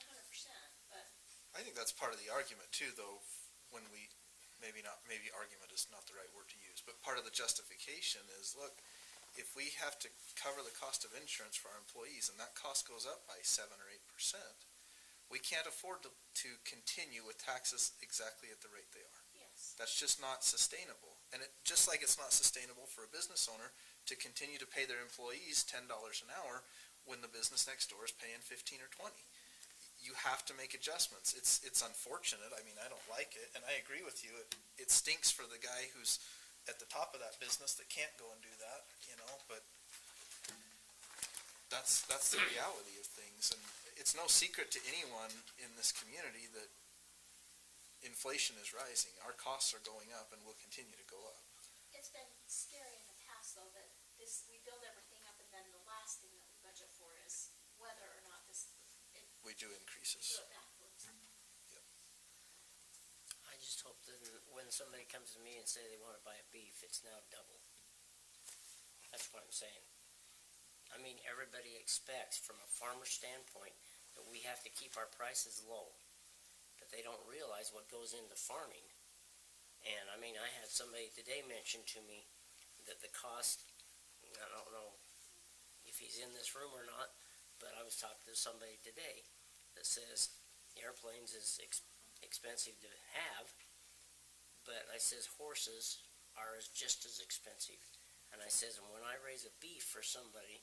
but I think that's part of the argument too, though, when we, maybe argument is not the right word to use, but part of the justification is, look, if we have to cover the cost of insurance for our employees and that cost goes up by 7 or 8%, we can't afford to continue with taxes exactly at the rate they are. yes. That's just not sustainable. And just like it's not sustainable for a business owner to continue to pay their employees $10 an hour when the business next door is paying 15 or 20. You have to make adjustments. It's unfortunate. I mean, I don't like it, and I agree with you. It stinks for the guy who's at the top of that business that can't go and do that, but that's the reality of things. And it's no secret to anyone in this community that inflation is rising. Our costs are going up and will continue to go up. It's been scary in the past, though, that we build everything up, and then the last thing that we budget for is whether or not We do we increases. do it backwards. I just hope that when somebody comes to me and say they want to buy a beef, it's now double. That's what I'm saying. I mean, everybody expects from a farmer standpoint that we have to keep our prices low, but they don't realize what goes into farming. And I mean, I had somebody today mention to me that the cost, I don't know if he's in this room or not, but I was talking to somebody today that says airplanes is expensive to have, but I says horses are just as expensive. And I says, and when I raise a beef for somebody,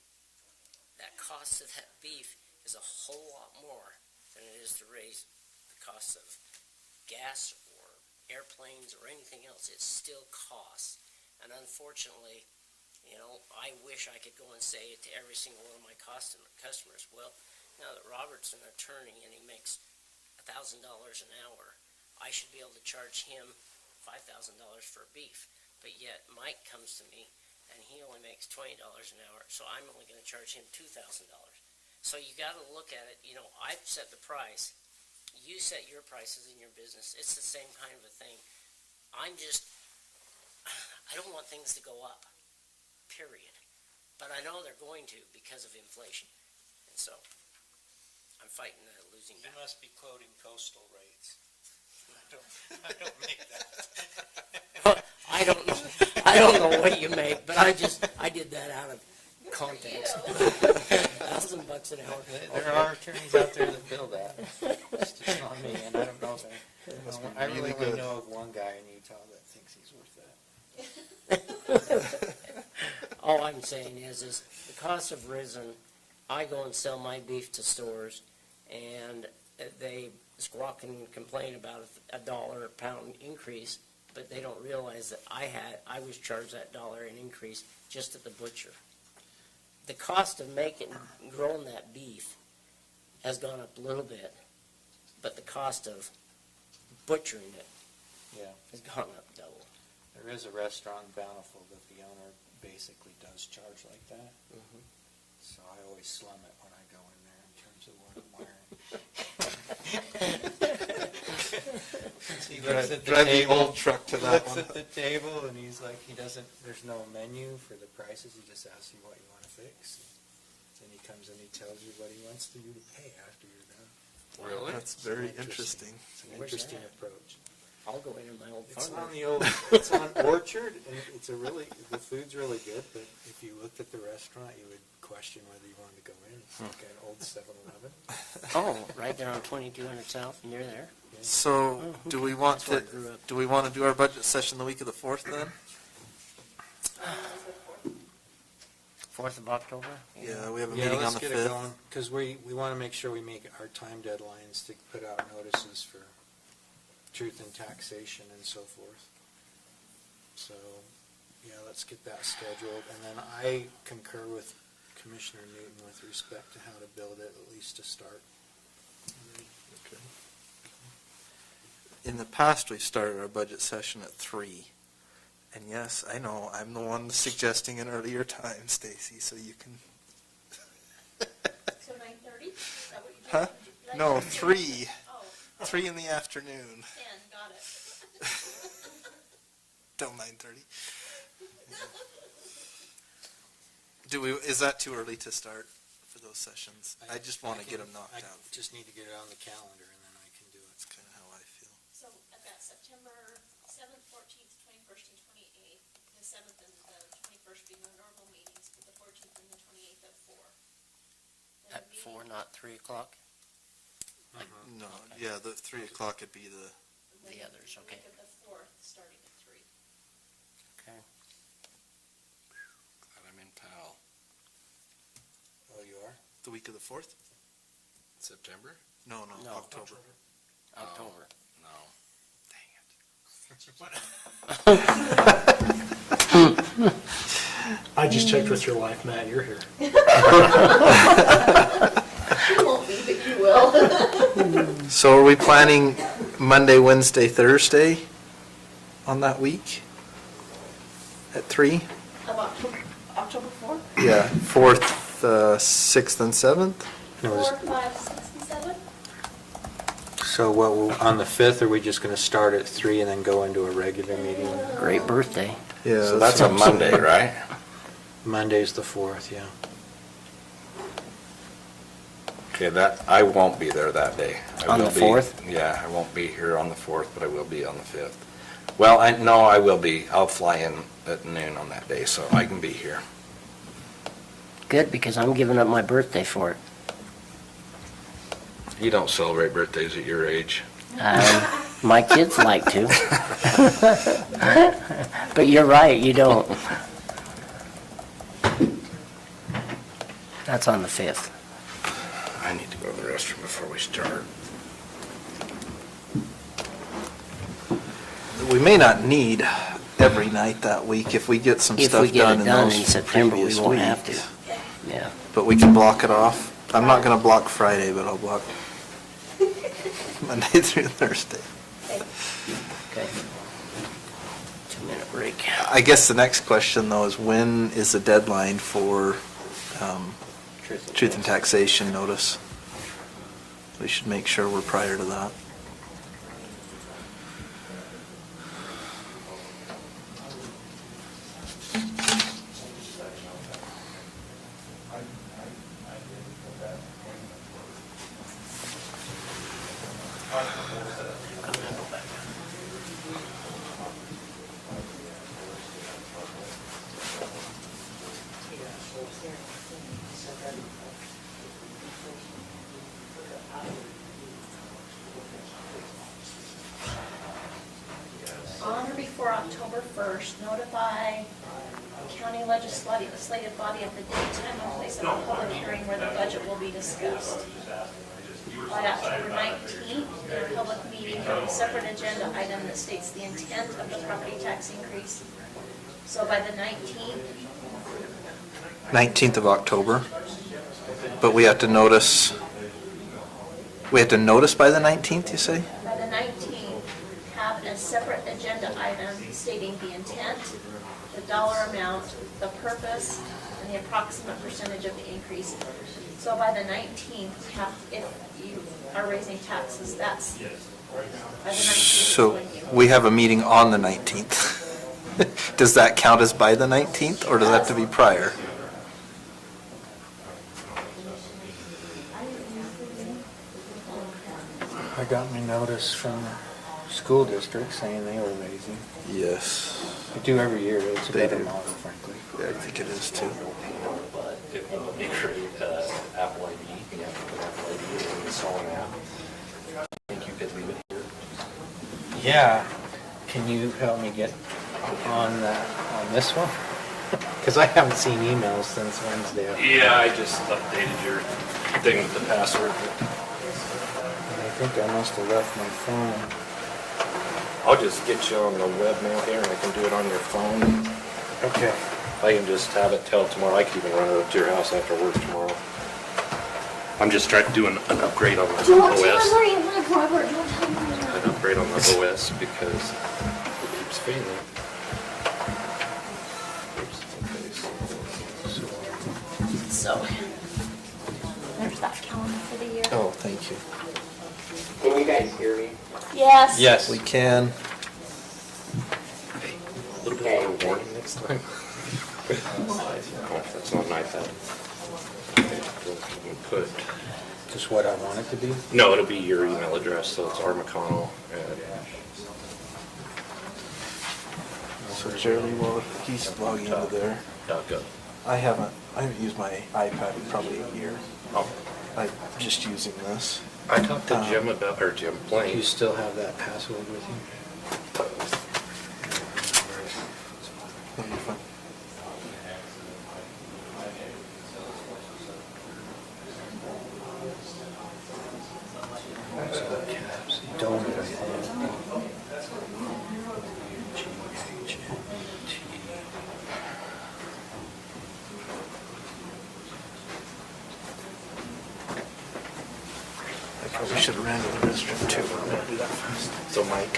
that cost of that beef is a whole lot more than it is to raise the cost of gas or airplanes or anything else. It still costs. And unfortunately, you know, I wish I could go and say it to every single one of my customers. Well, now that Robert's an attorney and he makes $1,000 an hour, I should be able to charge him $5,000 for a beef. But yet Mike comes to me and he only makes $20 an hour, so I'm only going to charge him $2,000. So you got to look at it, you know, I've set the price. You set your prices in your business. It's the same kind of a thing. I don't want things to go up, period. But I know they're going to because of inflation. And so I'm fighting a losing You battle. must be quoting coastal rates. I don't make that. I don't know what you make, but I did that out of context. $1,000 an hour. There are attorneys out there that bill that. It's just not me, and I don't know that. I really only know of one guy in Utah that thinks he's worth that. All I'm saying is the costs have risen. I go and sell my beef to stores, and they squawk and complain about a $1 a pound increase, but they don't realize that I was charged that $1 an increase just at the butcher. The cost of growing that beef has gone up a little bit, but the cost of butchering it Yeah. has gone up double. There is a restaurant in Bountiful that the owner basically does charge like that. Mhm. So I always slum it when I go in there in terms of what I'm wearing. He looks at the Drive the table, old truck to that looks one. at the table, and he's like, there's no menu for the prices, he just asks you what you want to fix. Then he comes and he tells you what he wants you to pay after you're done. Really? That's very It's interesting. It's an Where's interesting that? approach. I'll go in my old It's farm. it's on Orchard, and the food's really good, but if you looked at the restaurant, you would question whether you wanted to go in. It's like an old 7-Eleven. Oh, right there on 2200 South, and you're there. So, do we want That's where to, I grew up. do we want to do our budget session the week of the 4th then? 4th of October? Yeah, we have a Yeah, meeting on let's the get it 5th. going, because we want to make sure we make our time deadlines to put out notices for truth and taxation and so forth. So, yeah, let's get that scheduled, and then I concur with Commissioner Newton with respect to how to build it, at least to start. In the past, we've started our budget session at 3. And yes, I know, I'm the one suggesting an earlier time, Stacy, so you can, So 9:30? Is that what you did? huh? Did I No, just- 3. Oh, 3 in the afternoon, 10, got it. till 9:30. Is that too early to start for those sessions? I just want to get them knocked I out. just need to get it on the calendar, and then I can do it. That's kind of how I feel. So I've got September 7th, 14th, 21st, and 28th. The 7th and the 21st being our normal meetings, but the 14th and the 28th at 4. Then At the meeting- 4, not 3 o'clock? No, yeah, the 3 o'clock would be the, then The others, okay. Week of the 4th, starting at 3. Okay. Glad I'm in PAL. Oh, you are? the week of the 4th? September? No, No. October. October. No. I just checked with your wife, Matt, you're here. You won't be, but So are we planning Monday, Wednesday, Thursday on that week? At 3? Of October 4th? Yeah, 4th, 6th, and 7th? No, 4, is- 5, 6, and 7? So on the 5th, are we just going to start at 3 and then go into a regular meeting? Great birthday. Yeah. So that's a Monday, right? Monday's the 4th, yeah. Okay, I won't be there that day. I On will the be- 4th? Yeah, I won't be here on the 4th, but I will be on the 5th. Well, I will be. I'll fly in at noon on that day, so I can be here. Good, because I'm giving up my birthday for it. You don't celebrate birthdays at your age. My kids like to. But you're right, you don't. That's on the 5th. I need to go to the restroom before we start. We may not need every night that week if we get some If stuff we get done it in done those in September, we previous won't have to. weeks. Yeah. But we can block it off. I'm not gonna block Friday, but I'll block Monday through Thursday. Okay. 2-minute break. I guess the next question though is when is the deadline for truth and taxation notice? We should make sure we're prior to that. On or before October 1st, notify county legislative body of the date, time, and place of a public hearing where the budget will be discussed. By October 19th, in a public meeting, have a separate agenda item that states the intent of the property tax increase. So by the 19th, 19th of October, but we have to notice by the 19th, you say? by the 19th, have a separate agenda item stating the intent, the dollar amount, the purpose, and the approximate percentage of the increase. So by the 19th, if you are raising taxes, that's by the 19th. So we have a meeting on the 19th. Does that count as by the 19th, or does that have to be prior? I got my notice from the school district saying they were raising. Yes. They do every year, it's a They better do. model, frankly. Yeah, I think it is too. But if you create Apple ID, you have to put Apple ID and install an app. I think you could leave it here. Yeah, can you help me get on this one? Because I haven't seen emails since Wednesday. Yeah, I just updated your thing with the password. And I think I must have left my phone. I'll just get you on the webmail here and I can do it on your phone. Okay. I can just have it till tomorrow. I can even run it up to your house after work tomorrow. I'm just trying to do an upgrade on the Don't OS. tell me where you live, Robert, don't tell me where you live. An upgrade on the OS because it keeps failing. Oops, okay, So, there's that calendar for the year. Oh, thank you. Can you guys hear me? Yes. Yes. We can. A little bit more warning next time. Oh, that's not an iPad. Put, Just what I want it to be? no, it'll be your email address, so it's rmcconnell So Jeremy, well, he's logging into there. @gov. I haven't used my iPad in probably a year. Oh, I'm just using this. I talked to Jim about, or Jim Do you Blaine. still have that password with you? No, you're fine. Donut, I think. I probably should should have ran to the restroom too, but I'm gonna do that first. So Mike,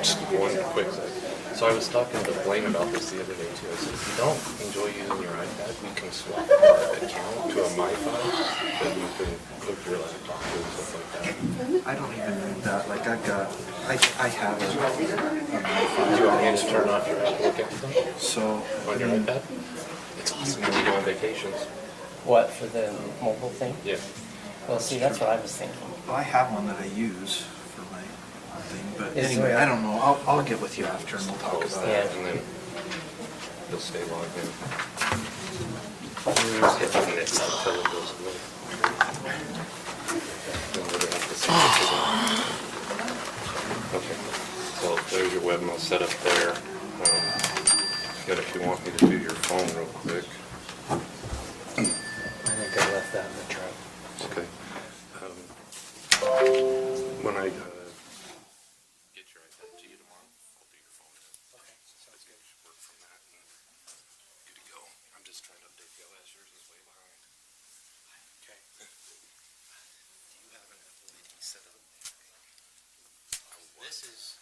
just one quick sec. So I was talking to Blaine about this the other day too. I said, if you don't enjoy using your iPad, we can swap the account to a MiFi that you can hook your laptop to and stuff like that. I don't even need that, like I've got, I have a Do you want me to turn off your Apple account then? so, On your iPad? It's awesome when you go on vacations. What, for the mobile thing? Yeah. Well, see, that's what I was thinking. I have one that I use for my thing, but Is anyway, there- I don't know, I'll get with you after and we'll talk Close about that, it. and then you'll stay logged in. Just hit the next until it goes away. Then we're gonna have to sync it to the- Okay, so there's your webmail set up there. But if you want me to do your phone real quick, I think I left that in the truck. okay. When I get your iPad to you tomorrow, I'll do your phone. Okay, sounds good. Work from that and good to go. I'm just trying to update the OS. Yours is way behind. Okay. Do you have an Apple ID set up? This is,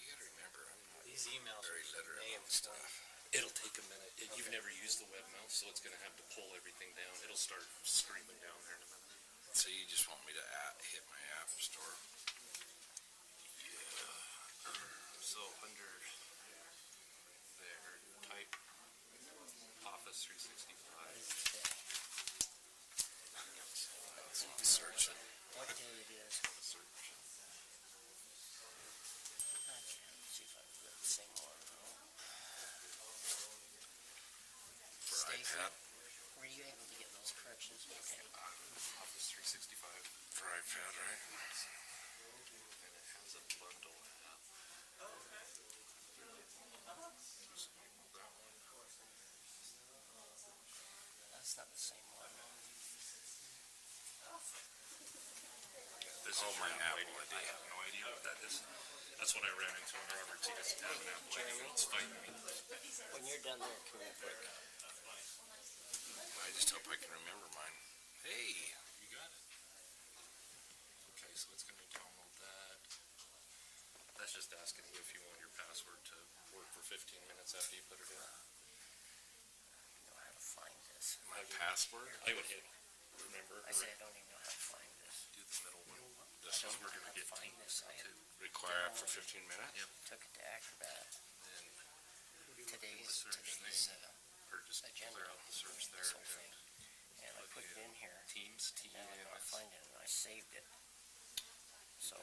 You gotta remember, I'm not these emails very are literate May on of stuff. It'll take a minute. You've never used the webmail, so it's gonna have to pull everything down. It'll start screaming down there in a minute. So you just want me to hit my app store? Yeah. So under there, type Office 365. Search it. What day it is? Search. See if I've got the same one. For Stacy, iPad? were you able to get those corrections? Okay. Office 365. For iPad, right? And it has a bundle app. That's not the same one. This Oh, is my your Apple ID. ID. I have no idea what that is. That's what I ran into in Roberts. He doesn't have an Apple ID. It's fighting me. When you're done there, come in quick. I just hope I can remember mine. Hey, You got it. Okay, so it's gonna download that. That's just asking you if you want your password to work for 15 minutes after you put it in. I know how to find this. my password? I would hit, remember? I say I don't even know how to find this. Do the middle one. This is we're gonna get Find this. I to. Require app for 15 minutes? Yep. took it to Acrobat. Then Today's search or just agenda. clear out the search there This whole and thing. And I put it in here. Teams, Now I'm not TMS. finding it, and I saved it. So,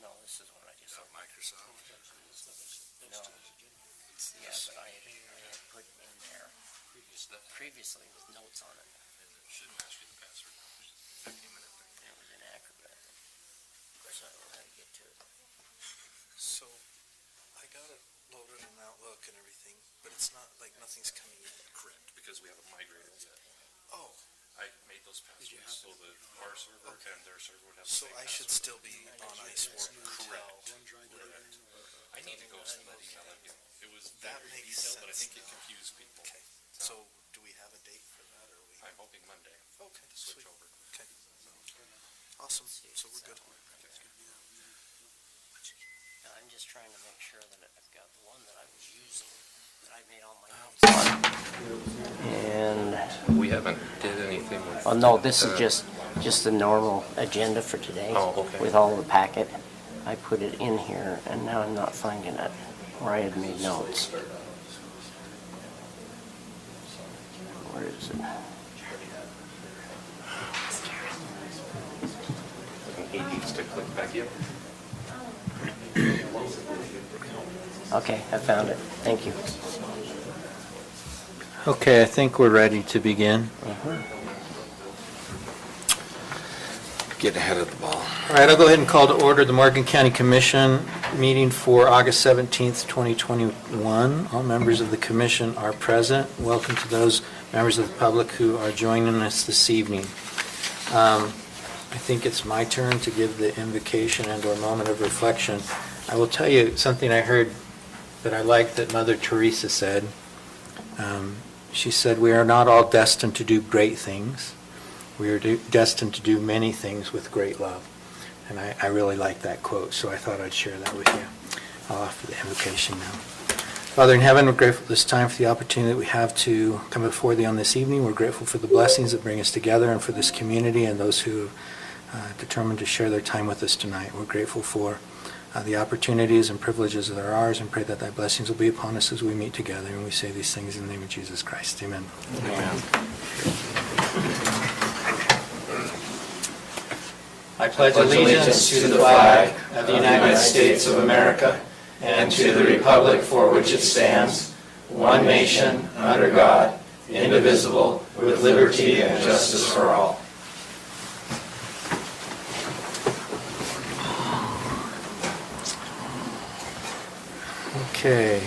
no, this is what I just, Microsoft? no. Yeah, but I had put in there previously with notes on it. And it shouldn't ask you the password. It's just a 15-minute thing. It was in Acrobat. So I don't know how to get to it. So, I got it loaded in Outlook and everything, but it's not, like, nothing's coming in. Correct, because we haven't migrated yet. Oh, I made those passwords so that our server and their server would have the so same I should password. still be on Icework Correct. Correct. I need to go send that email again. It was That very makes detailed, but I sense think it now. confused people. Okay, so do we have a date for that, or we? I'm hoping Monday Okay, to switch sweet. over. Okay. Awesome, so we're good. Now, I'm just trying to make sure that I've got the one that I was using, that I made all my notes on. And, We haven't did anything with. oh, no, this is just the normal agenda for today. Oh, okay. With all the packet. I put it in here, and now I'm not finding it where I had made notes. Where is it? He needs to click back in. Okay, I found it. Thank you. Okay, I think we're ready to begin. Getting ahead of the ball. All right, I'll go ahead and call to order the Morgan County Commission meeting for August 17th, 2021. All members of the commission are present. Welcome to those members of the public who are joining us this evening. I think it's my turn to give the invocation and/or moment of reflection. I will tell you something I heard that I liked that Mother Teresa said. She said, "We are not all destined to do great things. We are destined to do many things with great love. And I really like that quote, so I thought I'd share that with you. I'll offer the invocation now. Father in heaven, we're grateful this time for the opportunity that we have to come before thee on this evening. We're grateful for the blessings that bring us together and for this community and those who determined to share their time with us tonight. We're grateful for the opportunities and privileges that are ours and pray that thy blessings will be upon us as we meet together. And we say these things in the name of Jesus Christ. Amen. Amen. I pledge allegiance to the flag of the United States of America and to the republic for which it stands, one nation, under God, indivisible, with liberty and justice for all. Okay.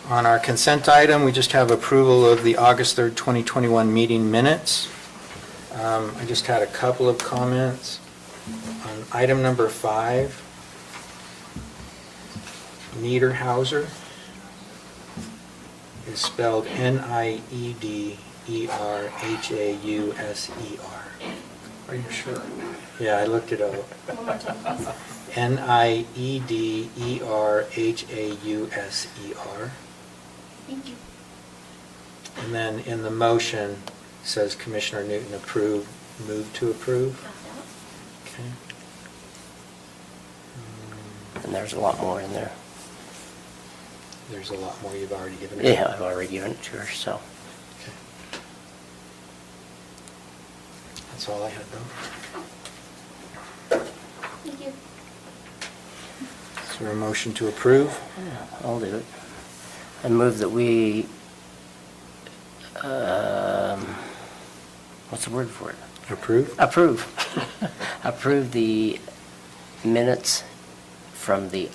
On our consent item, we just have approval of the August 3rd, 2021 meeting minutes. I just had a couple of comments. On item number 5, Niederhauser is spelled Niederhauser. Are you sure? Yeah, I looked it up. One more time, please. Niederhauser. Thank you. And then in the motion, it says Commissioner Newton moved to approve. Got that? Okay. And there's a lot more in there. There's a lot more you've already given her. Yeah, I've already given it to her, so. Okay. That's all I had, though. Thank you. Is there a motion to approve? Yeah, I'll do it. I move that we, what's the word for it? Approve? Approve. Approve the minutes from the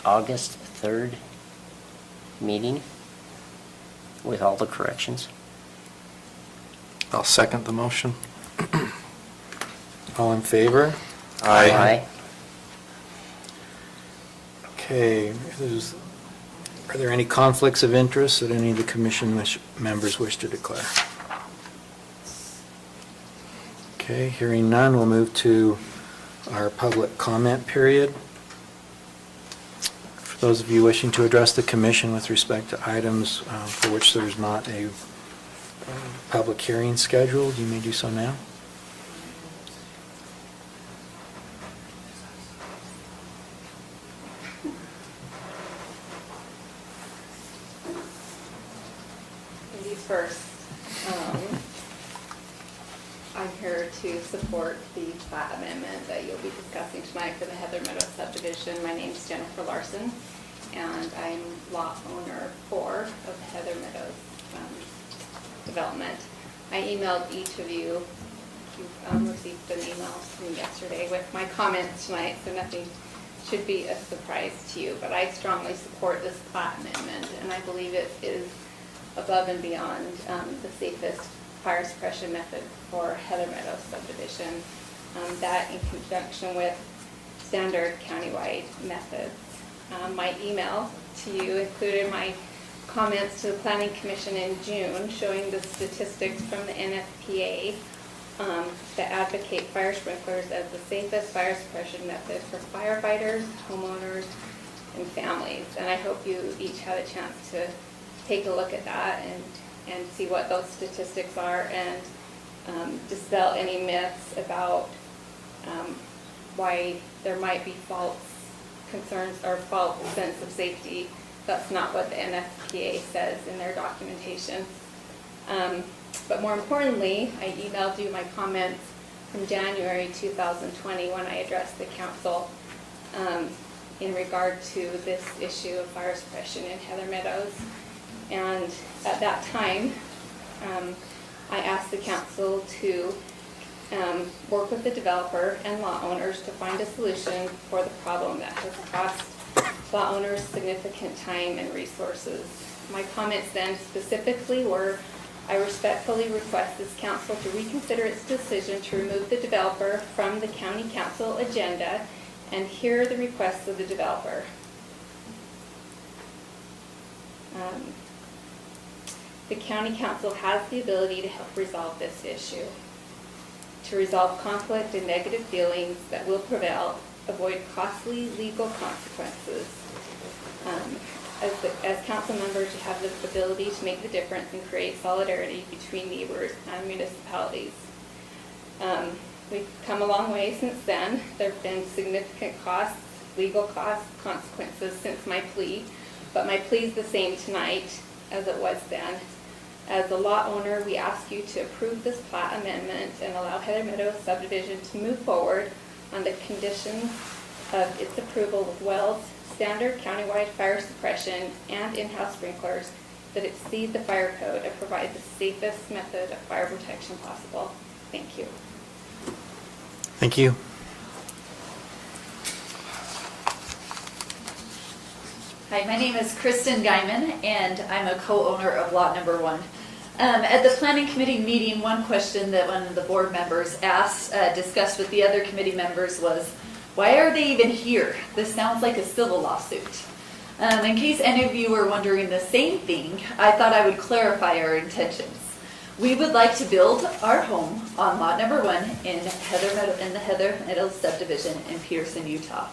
August 3rd meeting with all the corrections. I'll second the motion. All in favor? Aye. Okay. Are there any conflicts of interest that any of the commission members wish to declare? Okay, hearing none, we'll move to our public comment period. For those of you wishing to address the commission with respect to items for which there's not a public hearing scheduled, you may do so now. Ladies first. I'm here to support the plat amendment that you'll be discussing tonight for the Heather Meadows subdivision. My name's Jennifer Larson, and I'm lot owner 4 of Heather Meadows development. I emailed each of you. You've received an email from me yesterday with my comments tonight, so nothing should be a surprise to you. But I strongly support this plat amendment, and I believe it is above and beyond the safest fire suppression method for Heather Meadows subdivision. That in conjunction with standard countywide methods. My email to you included my comments to the Planning Commission in June showing the statistics from the NFPA that advocate fire sprinklers as the safest fire suppression method for firefighters, homeowners, and families. And I hope you each had a chance to take a look at that and see what those statistics are and dispel any myths about why there might be false concerns or false sense of safety. That's not what the NFPA says in their documentation. But more importantly, I emailed you my comments from January 2020 when I addressed the council in regard to this issue of fire suppression in Heather Meadows. And at that time, I asked the council to work with the developer and lot owners to find a solution for the problem that has cost lot owners significant time and resources. My comments then specifically were, I respectfully request this council to reconsider its decision to remove the developer from the county council agenda and hear the requests of the developer. The county council has the ability to help resolve this issue. To resolve conflict and negative feelings that will prevail, avoid costly legal consequences. As council members, you have the ability to make the difference and create solidarity between neighbors and municipalities. We've come a long way since then. There have been significant costs, legal costs, consequences since my plea, but my plea is the same tonight as it was then. As the lot owner, we ask you to approve this plat amendment and allow Heather Meadows subdivision to move forward on the conditions of its approval with wells, standard countywide fire suppression, and in-house sprinklers that exceed the fire code and provide the safest method of fire protection possible. Thank you. Thank you. Hi, my name is Kristen Guyman, and I'm a co-owner of lot number 1. At the planning committee meeting, one question that one of the board members asked, discussed with the other committee members was, why are they even here? This sounds like a civil lawsuit. In case any of you were wondering the same thing, I thought I would clarify our intentions. We would like to build our home on lot number 1 in the Heather Meadows subdivision in Peterson, Utah.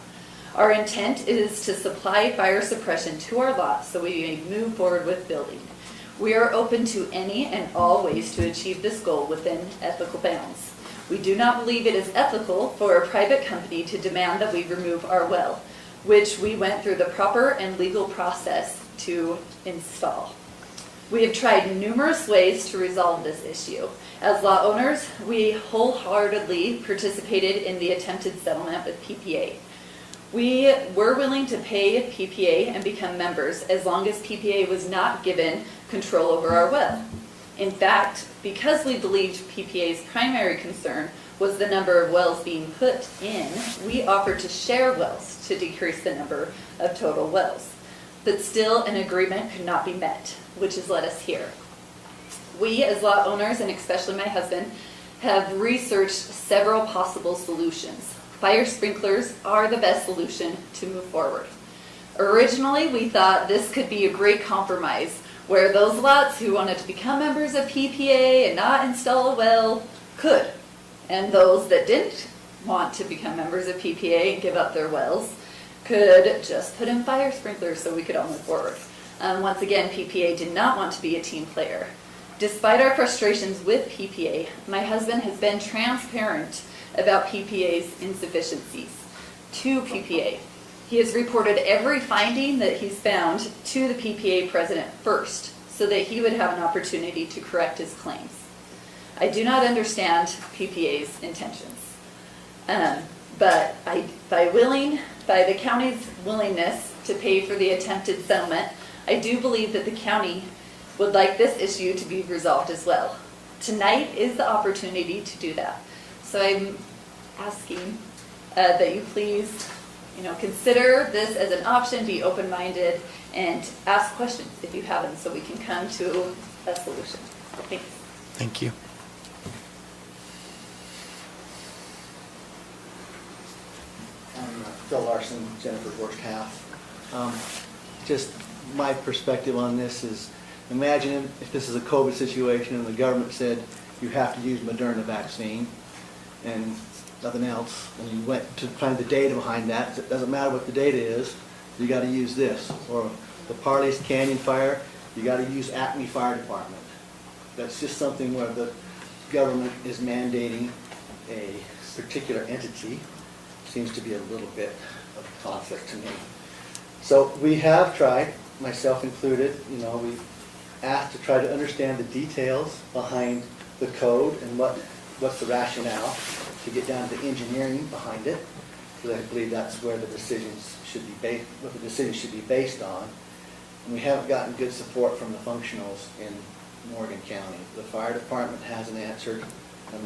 Our intent is to supply fire suppression to our lot so we may move forward with building. We are open to any and all ways to achieve this goal within ethical bounds. We do not believe it is ethical for a private company to demand that we remove our well, which we went through the proper and legal process to install. We have tried numerous ways to resolve this issue. As lot owners, we wholeheartedly participated in the attempted settlement with PPA. We were willing to pay PPA and become members as long as PPA was not given control over our well. In fact, because we believed PPA's primary concern was the number of wells being put in, we offered to share wells to decrease the number of total wells. But still, an agreement could not be met, which has led us here. We, as lot owners, and especially my husband, have researched several possible solutions. Fire sprinklers are the best solution to move forward. Originally, we thought this could be a great compromise where those lots who wanted to become members of PPA and not install a well could, and those that didn't want to become members of PPA and give up their wells could just put in fire sprinklers so we could all move forward. Once again, PPA did not want to be a team player. Despite our frustrations with PPA, my husband has been transparent about PPA's insufficiencies to PPA. He has reported every finding that he's found to the PPA president first, so that he would have an opportunity to correct his claims. I do not understand PPA's intentions, but by the county's willingness to pay for the attempted settlement, I do believe that the county would like this issue to be resolved as well. Tonight is the opportunity to do that. So I'm asking that you please, consider this as an option, be open-minded, and ask questions if you haven't, so we can come to a solution. Thanks. Thank you. I'm Phil Larson, Jennifer Gorst half. Just my perspective on this is, imagine if this is a COVID situation and the government said you have to use Moderna vaccine and nothing else, and you went to find the data behind that. It doesn't matter what the data is, you got to use this. Or the Parleys Canyon fire, you got to use Acme Fire Department. That's just something where the government is mandating a particular entity. Seems to be a little bit of conflict to me. So we have tried, myself included, we've asked to try to understand the details behind the code and what's the rationale to get down to the engineering behind it, because I believe that's where the decisions should be based, what the decisions should be based on. And we haven't gotten good support from the functionals in Morgan County. The fire department hasn't answered.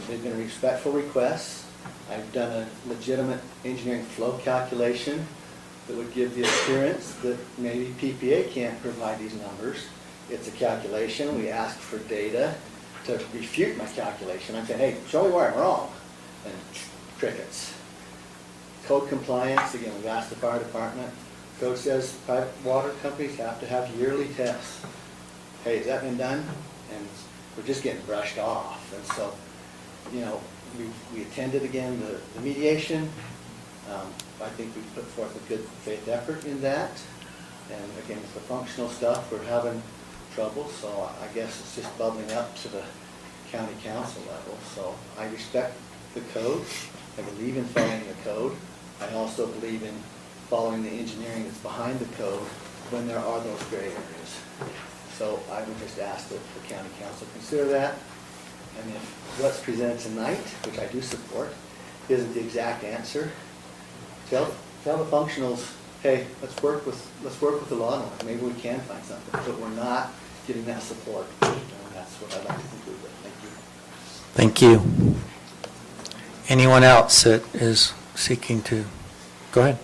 They've been respectful requests. I've done a legitimate engineering flow calculation that would give the appearance that maybe PPA can't provide these numbers. It's a calculation. We asked for data to refute my calculation. I'm saying, hey, show me where I'm wrong. And crickets. Code compliance, again, we've asked the fire department. Code says private water companies have to have yearly tests. hey, has that been done? And we're just getting brushed off. And so, you know, we attended again the mediation. I think we put forth a good faith effort in that. And again, with the functional stuff, we're having trouble, so I guess it's just bubbling up to the county council level. So I respect the code. I believe in following the code. I also believe in following the engineering that's behind the code when there are those gray areas. So I would just ask that the county council consider that. And if what's presented tonight, which I do support, isn't the exact answer, tell the functionals, hey, let's work with the law. Maybe we can find something, but we're not getting that support. And that's what I'd like to conclude with. Thank you. Thank you. Anyone else that is seeking to, go ahead.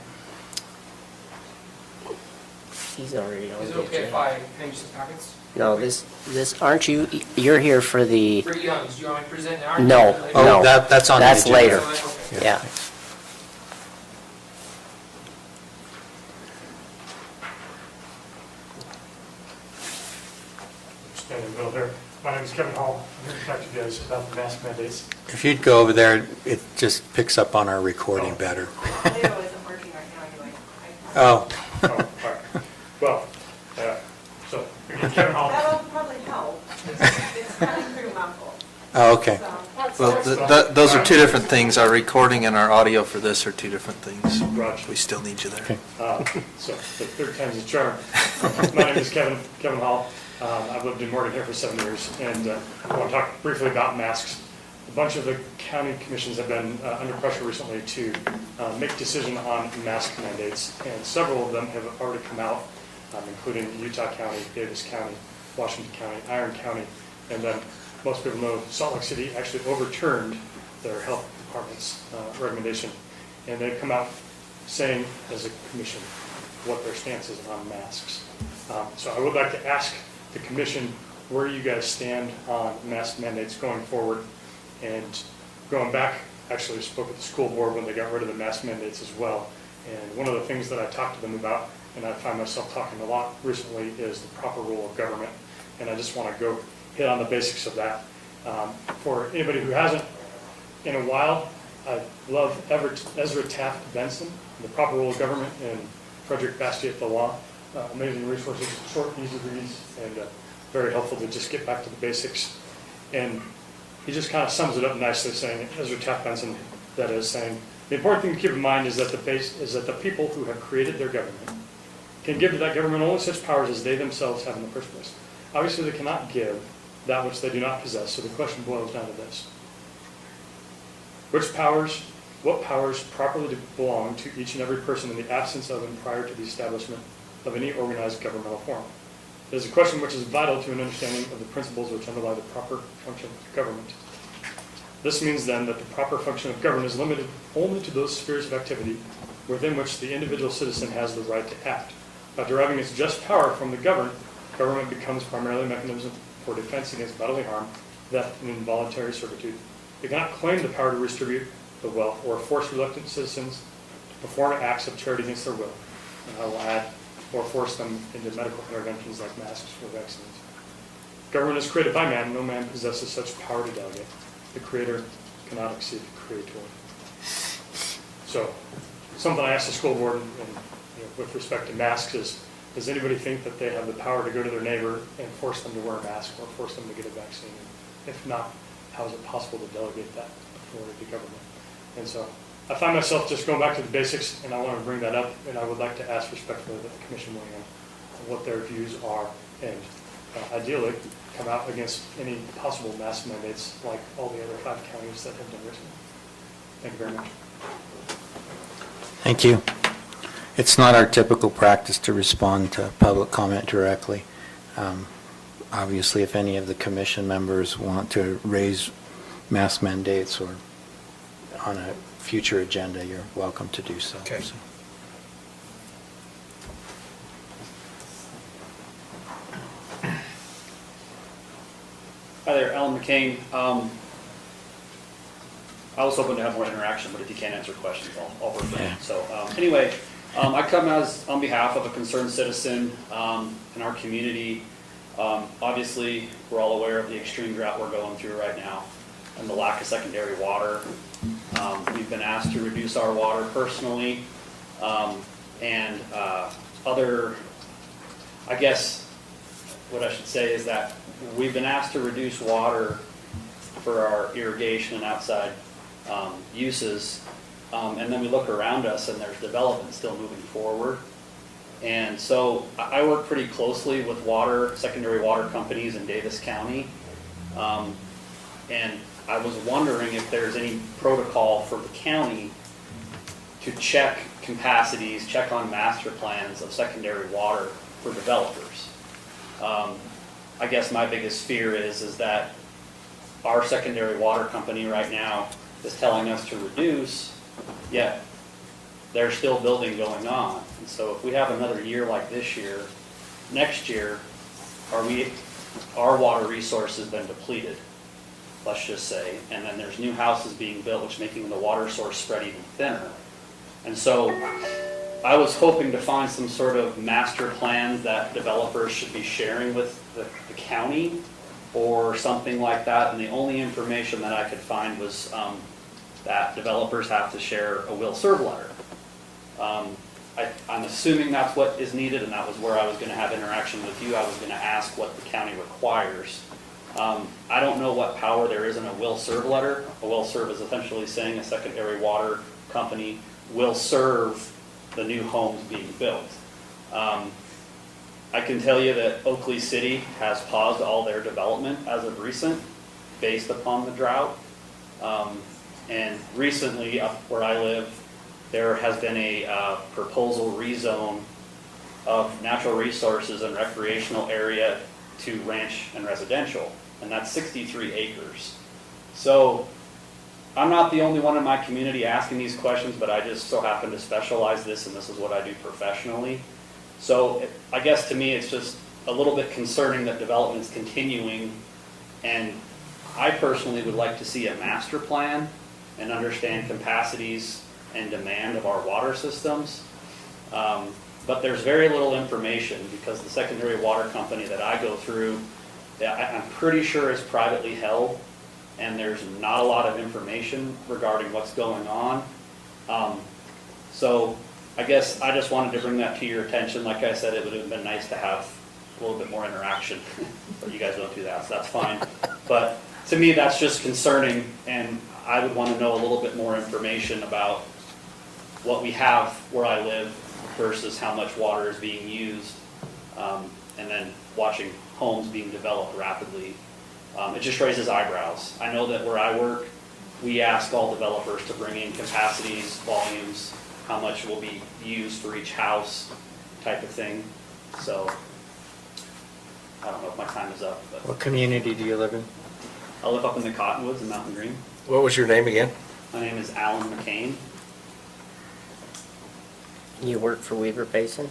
He's already on Is it the okay if agenda. I hand you some packets? No, this, aren't you, you're here for the, For Young's, do you want me to present now? no, Oh, no. that's on the That's agenda. later, Okay. yeah. Stand in the middle there. My name is Kevin Hall. I'm here to talk to you guys about the mask mandates. If you'd go over there, it just picks up on our recording better. Audio isn't working right now anyway. Oh. Oh, all right. Well, so, again, Kevin Hall. That'll probably help. It's coming through muffled. Oh, okay. Well, those are two different things. Our recording and our audio for this are two different things. Roger. We still need you there. Okay. So, the third time's a charm. My name is Kevin Hall. I've lived in Morgan here for 7 years, and I want to talk briefly about masks. A bunch of the county commissions have been under pressure recently to make decision on mask mandates, and several of them have already come out, including Utah County, Davis County, Washington County, Iron County, and then most people know Salt Lake City actually overturned their health department's recommendation, and they've come out saying as a commission what their stance is on masks. So I would like to ask the commission where you guys stand on mask mandates going forward. And going back, actually I spoke with the school board when they got rid of the mask mandates as well. And one of the things that I talked to them about, and I find myself talking a lot recently, is the proper role of government. And I just want to go hit on the basics of that. For anybody who hasn't in a while, I love Ezra Taft Benson, The Proper Role of Government, and Frederick Bastiat, The Law. Amazing resources, short, easy reads, and very helpful to just get back to the basics. And he just kind of sums it up nicely, saying, Ezra Taft Benson, that is, saying, the important thing to keep in mind is that the people who have created their government can give to that government only such powers as they themselves have in the first place. Obviously, they cannot give that which they do not possess, so the question boils down to this. What powers properly belong to each and every person in the absence of and prior to the establishment of any organized governmental form? It is a question which is vital to an understanding of the principles which underlie the proper function of government. This means then that the proper function of government is limited only to those spheres of activity within which the individual citizen has the right to act. By deriving its just power from the governed, government becomes primarily a mechanism for defense against bodily harm, theft, and involuntary servitude. It cannot claim the power to redistribute the wealth or force reluctant citizens to perform acts of charity against their will. And I will add, or force them into medical interventions like masks or vaccines. Government is created by man. No man possesses such power to delegate. The creator cannot exceed the creator. So, something I asked the school board, and with respect to masks, is does anybody think that they have the power to go to their neighbor and force them to wear a mask or force them to get a vaccine? If not, how is it possible to delegate that authority to government? And so I find myself just going back to the basics, and I want to bring that up, and I would like to ask respectfully that the commission weigh in on what their views are, and ideally come out against any possible mask mandates like all the other 5 counties that have done recently. Thank you very much. Thank you. It's not our typical practice to respond to public comment directly. Obviously, if any of the commission members want to raise mask mandates or on a future agenda, you're welcome to do so. Okay. Hi there, Alan McCain. I was hoping to have more interaction, but if you can't answer questions, I'll refrain. Yeah. So anyway, I come on behalf of a concerned citizen in our community. Obviously, we're all aware of the extreme drought we're going through right now and the lack of secondary water. We've been asked to reduce our water personally, and other, I guess, what I should say is that we've been asked to reduce water for our irrigation and outside uses, and then we look around us and there's development still moving forward. And so I work pretty closely with secondary water companies in Davis County. And I was wondering if there's any protocol for the county to check capacities, check on master plans of secondary water for developers. I guess my biggest fear is that our secondary water company right now is telling us to reduce, yet there's still building going on. And so if we have another year like this year, next year, our water resource has been depleted, let's just say, and then there's new houses being built, which making the water source spread even thinner. And so I was hoping to find some sort of master plans that developers should be sharing with the county or something like that, and the only information that I could find was that developers have to share a will serve letter. I'm assuming that's what is needed, and that was where I was going to have interaction with you. I was going to ask what the county requires. I don't know what power there is in a will serve letter. A will serve is essentially saying a secondary water company will serve the new homes being built. I can tell you that Oakley City has paused all their development as of recent based upon the drought. And recently, up where I live, there has been a proposal rezone of natural resources and recreational area to ranch and residential, and that's 63 acres. So I'm not the only one in my community asking these questions, but I just so happen to specialize this, and this is what I do professionally. So I guess to me it's just a little bit concerning that development's continuing, and I personally would like to see a master plan and understand capacities and demand of our water systems. But there's very little information because the secondary water company that I go through, I'm pretty sure is privately held, and there's not a lot of information regarding what's going on. So I guess I just wanted to bring that to your attention. Like I said, it would have been nice to have a little bit more interaction, but you guys don't do that, so that's fine. But to me, that's just concerning, and I would want to know a little bit more information about what we have where I live versus how much water is being used, and then watching homes being developed rapidly. It just raises eyebrows. I know that where I work, we ask all developers to bring in capacities, volumes, how much will be used for each house type of thing. So I don't know if my time is up. But What community do you live in? I live up in the Cottonwoods in Mountain Green. What was your name again? My name is Alan McCain. You work for Weaver Basin?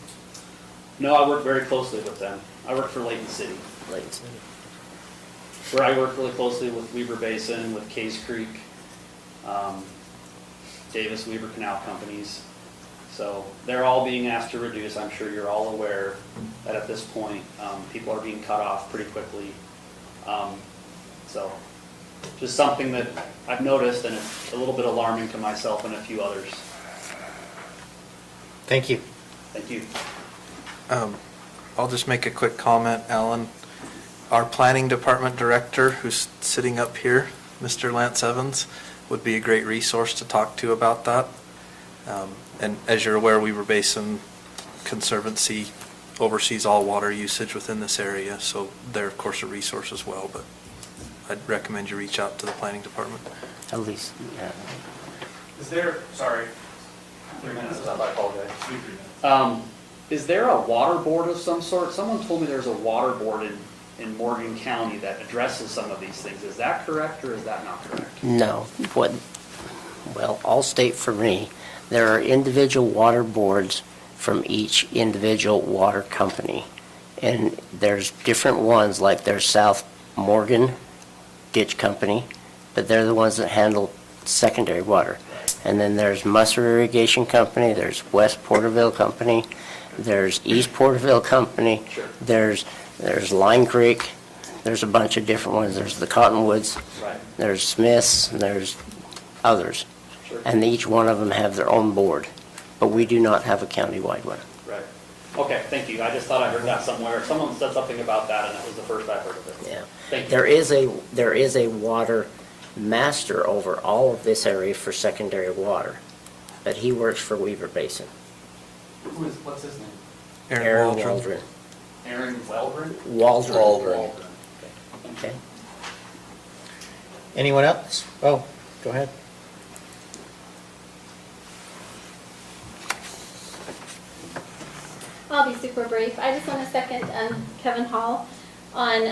No, I work very closely with them. I work for Layton City, Layton City. where I work really closely with Weaver Basin, with Case Creek, Davis Weaver Canal Companies. So they're all being asked to reduce. I'm sure you're all aware that at this point, people are being cut off pretty quickly. So just something that I've noticed, and it's a little bit alarming to myself and a few others. Thank you. Thank you. I'll just make a quick comment, Alan. Our planning department director, who's sitting up here, Mr. Lance Evans, would be a great resource to talk to about that. And as you're aware, Weaver Basin Conservancy oversees all water usage within this area, so they're of course a resource as well, but I'd recommend you reach out to the planning department. At least, yeah. Is there, sorry, 3 minutes, I apologize. Is there a water board of some sort? Someone told me there's a water board in Morgan County that addresses some of these things. Is that correct or is that not correct? No. Well, I'll state for me, there are individual water boards from each individual water company. And there's different ones, like there's South Morgan Ditch Company, but they're the ones that handle secondary water. And then there's Musser Irrigation Company, there's West Porterville Company, there's East Porterville Company, Sure. there's there's Line Creek, there's a bunch of different ones. There's the Cottonwoods, Right. there's Smiths, and there's others. Sure. And each one of them have their own board, but we do not have a countywide one. Right. Okay, thank you. I just thought I heard that somewhere. Someone said something about that, and that was the first I've heard of it. Yeah. Thank you. There is a water master over all of this area for secondary water, but he works for Weaver Basin. What's his name? Aaron Waldron. Aaron Waldron? Waldron. Okay. Anyone else? Oh, go ahead. I'll be super brief. I just want to second Kevin Hall on,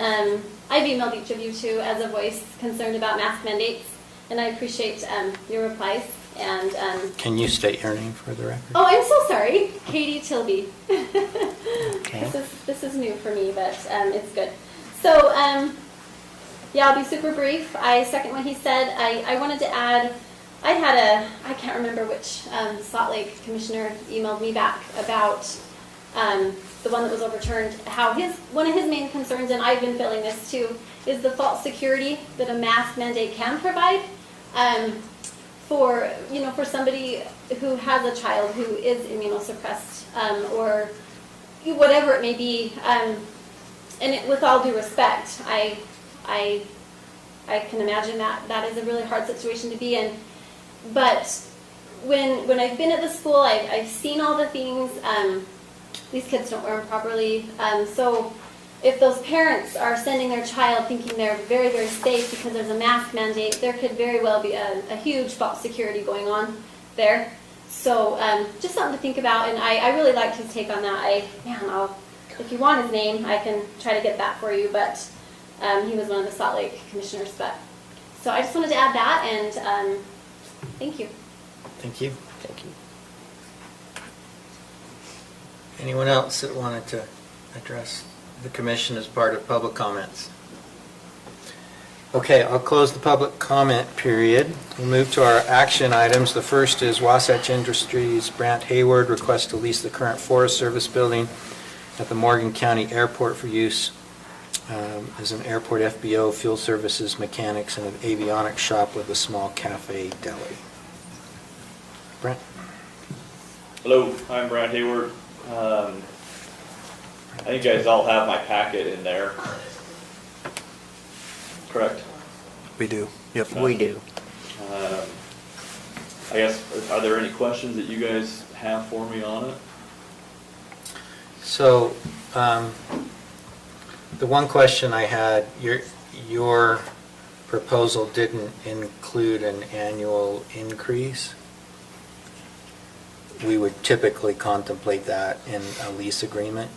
I've emailed each of you too as a voice concerned about mask mandates, and I appreciate your replies. And Can you state your name for the record? oh, I'm so sorry, Katie Tilby. Okay. This is new for me, but it's good. So yeah, I'll be super brief. I second what he said. I wanted to add, I can't remember which Salt Lake commissioner emailed me back about the one that was overturned, how one of his main concerns, and I've been feeling this too, is the false security that a mask mandate can provide for somebody who has a child who is immunosuppressed or whatever it may be. And with all due respect, I can imagine that is a really hard situation to be in. But when I've been at the school, I've seen all the things. These kids don't wear them properly. So if those parents are sending their child thinking they're very, very safe because there's a mask mandate, there could very well be a huge false security going on there. So just something to think about, and I really liked his take on that. If you want his name, I can try to get that for you, but he was one of the Salt Lake commissioners. So I just wanted to add that, and thank you. Thank you. Thank you. Anyone else that wanted to address the commission as part of public comments? Okay, I'll close the public comment period. We'll move to our action items. The first is Wasatch Industries Brant Hayward request to lease the current Forest Service building at the Morgan County Airport for use as an airport FBO, fuel services, mechanics, and an avionics shop with a small cafe deli. Brent? Hello, I'm Brad Hayward. I think you guys all have my packet in there. Correct? We do. Yep. We do. I guess, are there any questions that you guys have for me on it? So, the one question I had, your proposal didn't include an annual increase. We would typically contemplate that in a lease agreement,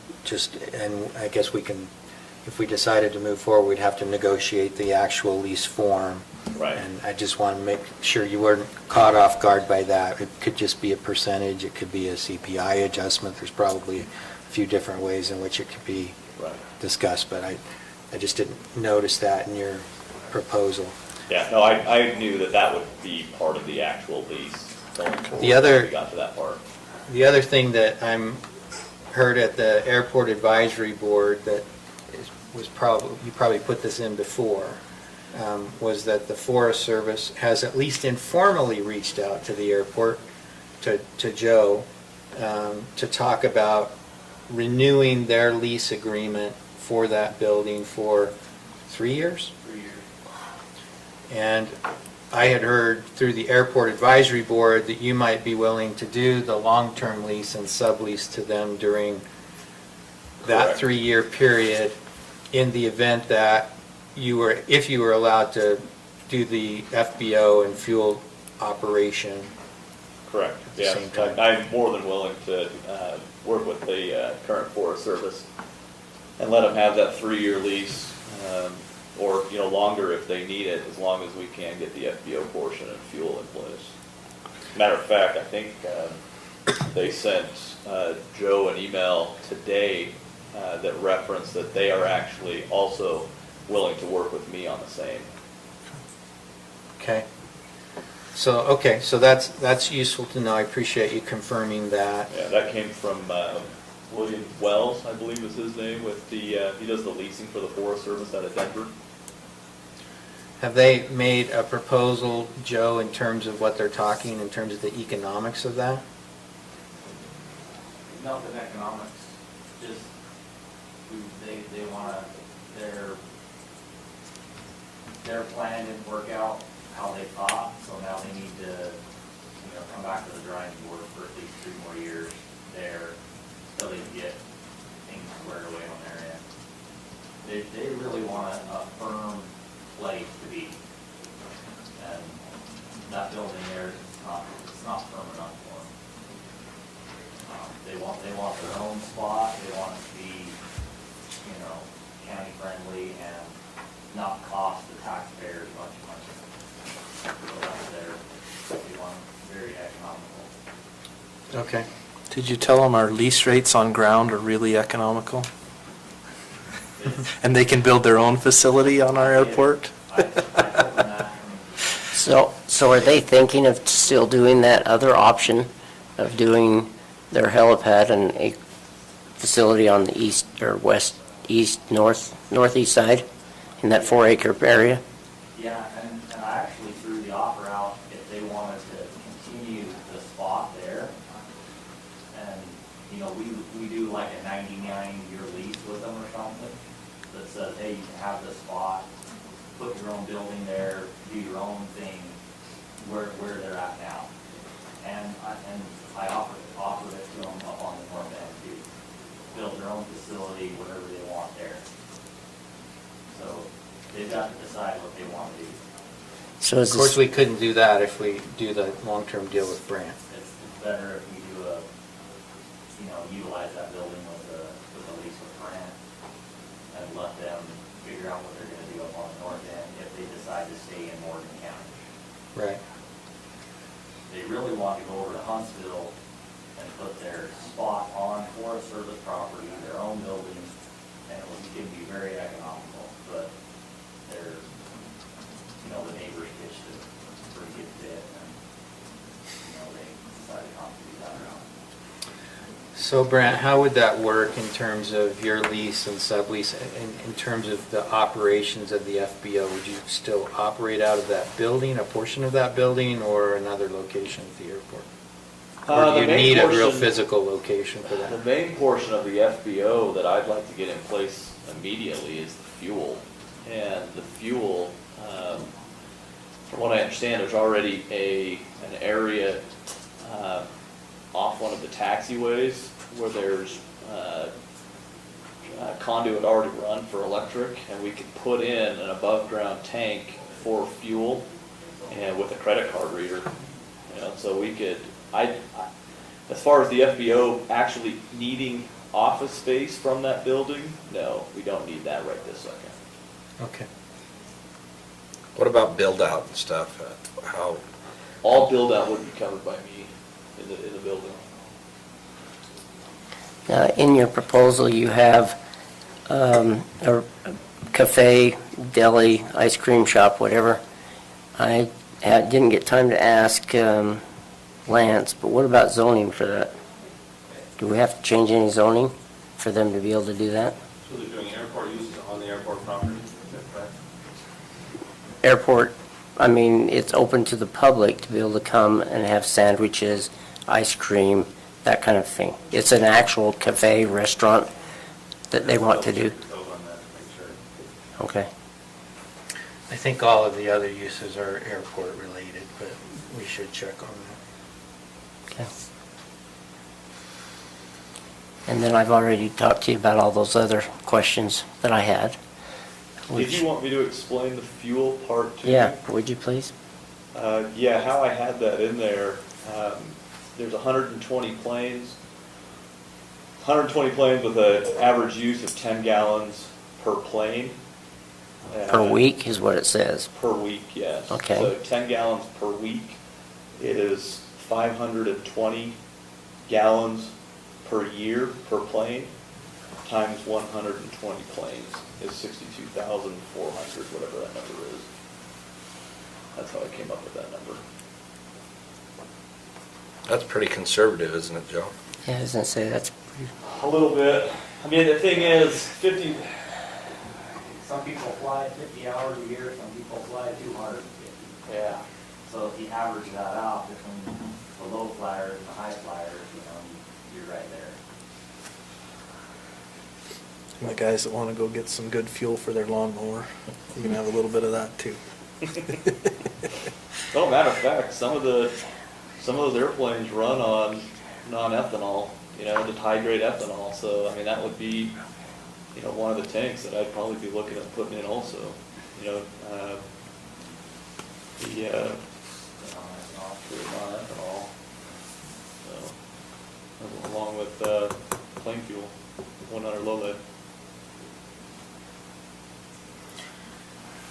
and I guess we can, if we decided to move forward, we'd have to negotiate the actual lease form. Right. And I just want to make sure you weren't caught off guard by that. It could just be a percentage, it could be a CPI adjustment. There's probably a few different ways in which it could be discussed, but I just didn't notice that in your proposal. Yeah, no, I knew that would be part of the actual lease. The other, We got to that part. the other thing that I'm heard at the Airport Advisory Board that was probably, you probably put this in before, was that the Forest Service has at least informally reached out to the airport, to Joe, to talk about renewing their lease agreement for that building for 3 years? 3 years. And I had heard through the Airport Advisory Board that you might be willing to do the long-term lease and sublease to them during that Correct. 3-year period in the event that if you were allowed to do the FBO and fuel operation. Correct. At the Yeah, same time. I'm more than willing to work with the current Forest Service and let them have that 3-year lease, or longer if they need it, as long as we can get the FBO portion and fuel in place. Matter of fact, I think they sent Joe an email today that referenced that they are actually also willing to work with me on the same. Okay. So that's useful to know. I appreciate you confirming that. Yeah, that came from William Wells, I believe is his name, with the, he does the leasing for the Forest Service out of Denver. Have they made a proposal, Joe, in terms of what they're talking, in terms of the economics of that? Nothing economics, just they wanna, their plan didn't work out how they thought, so now they need to, come back to the drawing board for at least 3 more years there, so they can get things squared away on their end. They really want a firm place to be, and that building there, it's not firm enough for them. They want their own spot, they want it to be, county friendly and not cost the taxpayers much money. So that's they want very economical. Okay. Did you tell them our lease rates on ground are really economical? And they can build their own facility on our airport? So are they thinking of still doing that other option of doing their helipad and a facility on the east or northeast side in that 4-acre area? Yeah, and I actually threw the offer out if they wanted to continue the spot there. And, we do like a 99-year lease with them or something that says, hey, you can have this spot, put your own building there, do your own thing where they're at now. And I offered it to them up on the north end too. Build their own facility, whatever they want there. So they've got to decide what they want to do. So Of course, we couldn't do that if we do the long-term deal with Brandt. It's better if we do utilize that building with a lease with Brandt and let them figure out what they're gonna do up on the north end if they decide to stay in Morgan County. Right. They really want to go over to Huntsville and put their spot on Forest Service property, their own building, and it can be very economical, but they're, the neighbors pitched it a pretty good bit, and, they decided not to do that route. So Brent, how would that work in terms of your lease and sublease, in terms of the operations of the FBO? Would you still operate out of that building, a portion of that building, or another location at the airport? Or do you need a real physical location for that? The main portion of the FBO that I'd like to get in place immediately is the fuel. And the fuel, from what I understand, there's already an area off one of the taxiways where there's conduit already run for electric, and we could put in an above-ground tank for fuel and with a credit card reader. So we could, as far as the FBO actually needing office space from that building, no, we don't need that right this second. Okay. What about build-out and stuff? How? All build-out would be covered by me in the building. In your proposal, you have a cafe, deli, ice cream shop, whatever. I didn't get time to ask Lance, but what about zoning for that? Do we have to change any zoning for them to be able to do that? So they're doing airport uses on the airport property, is that correct? Airport, it's open to the public to be able to come and have sandwiches, ice cream, that kind of thing. It's an actual cafe, restaurant that they want to do. Okay. I think all of the other uses are airport related, but we should check on that. Okay. And then I've already talked to you about all those other questions that I had. Did you want me to explain the fuel part too? Yeah, would you please? Yeah, how I had that in there, there's 120 planes. 120 planes with an average use of 10 gallons per plane. Per week is what it says. Per week, yes. Okay. So 10 gallons per week is 520 gallons per year per plane, times 120 planes is 62,400, whatever that number is. That's how I came up with that number. That's pretty conservative, isn't it, Joe? Yeah, I was gonna say, that's A little bit. I mean, the thing is, 50, Some people fly 50 hours a year, some people fly 250. yeah. So if you average that out between the low flyers and the high flyers, you're right there. And the guys that want to go get some good fuel for their lawnmower, you can have a little bit of that too. Well, matter of fact, some of those airplanes run on non-ethanol, to hydrate ethanol. So, I mean, that would be, one of the tanks that I'd probably be looking at putting in also. The non-ethanol. So, along with plain fuel, 100 low lead.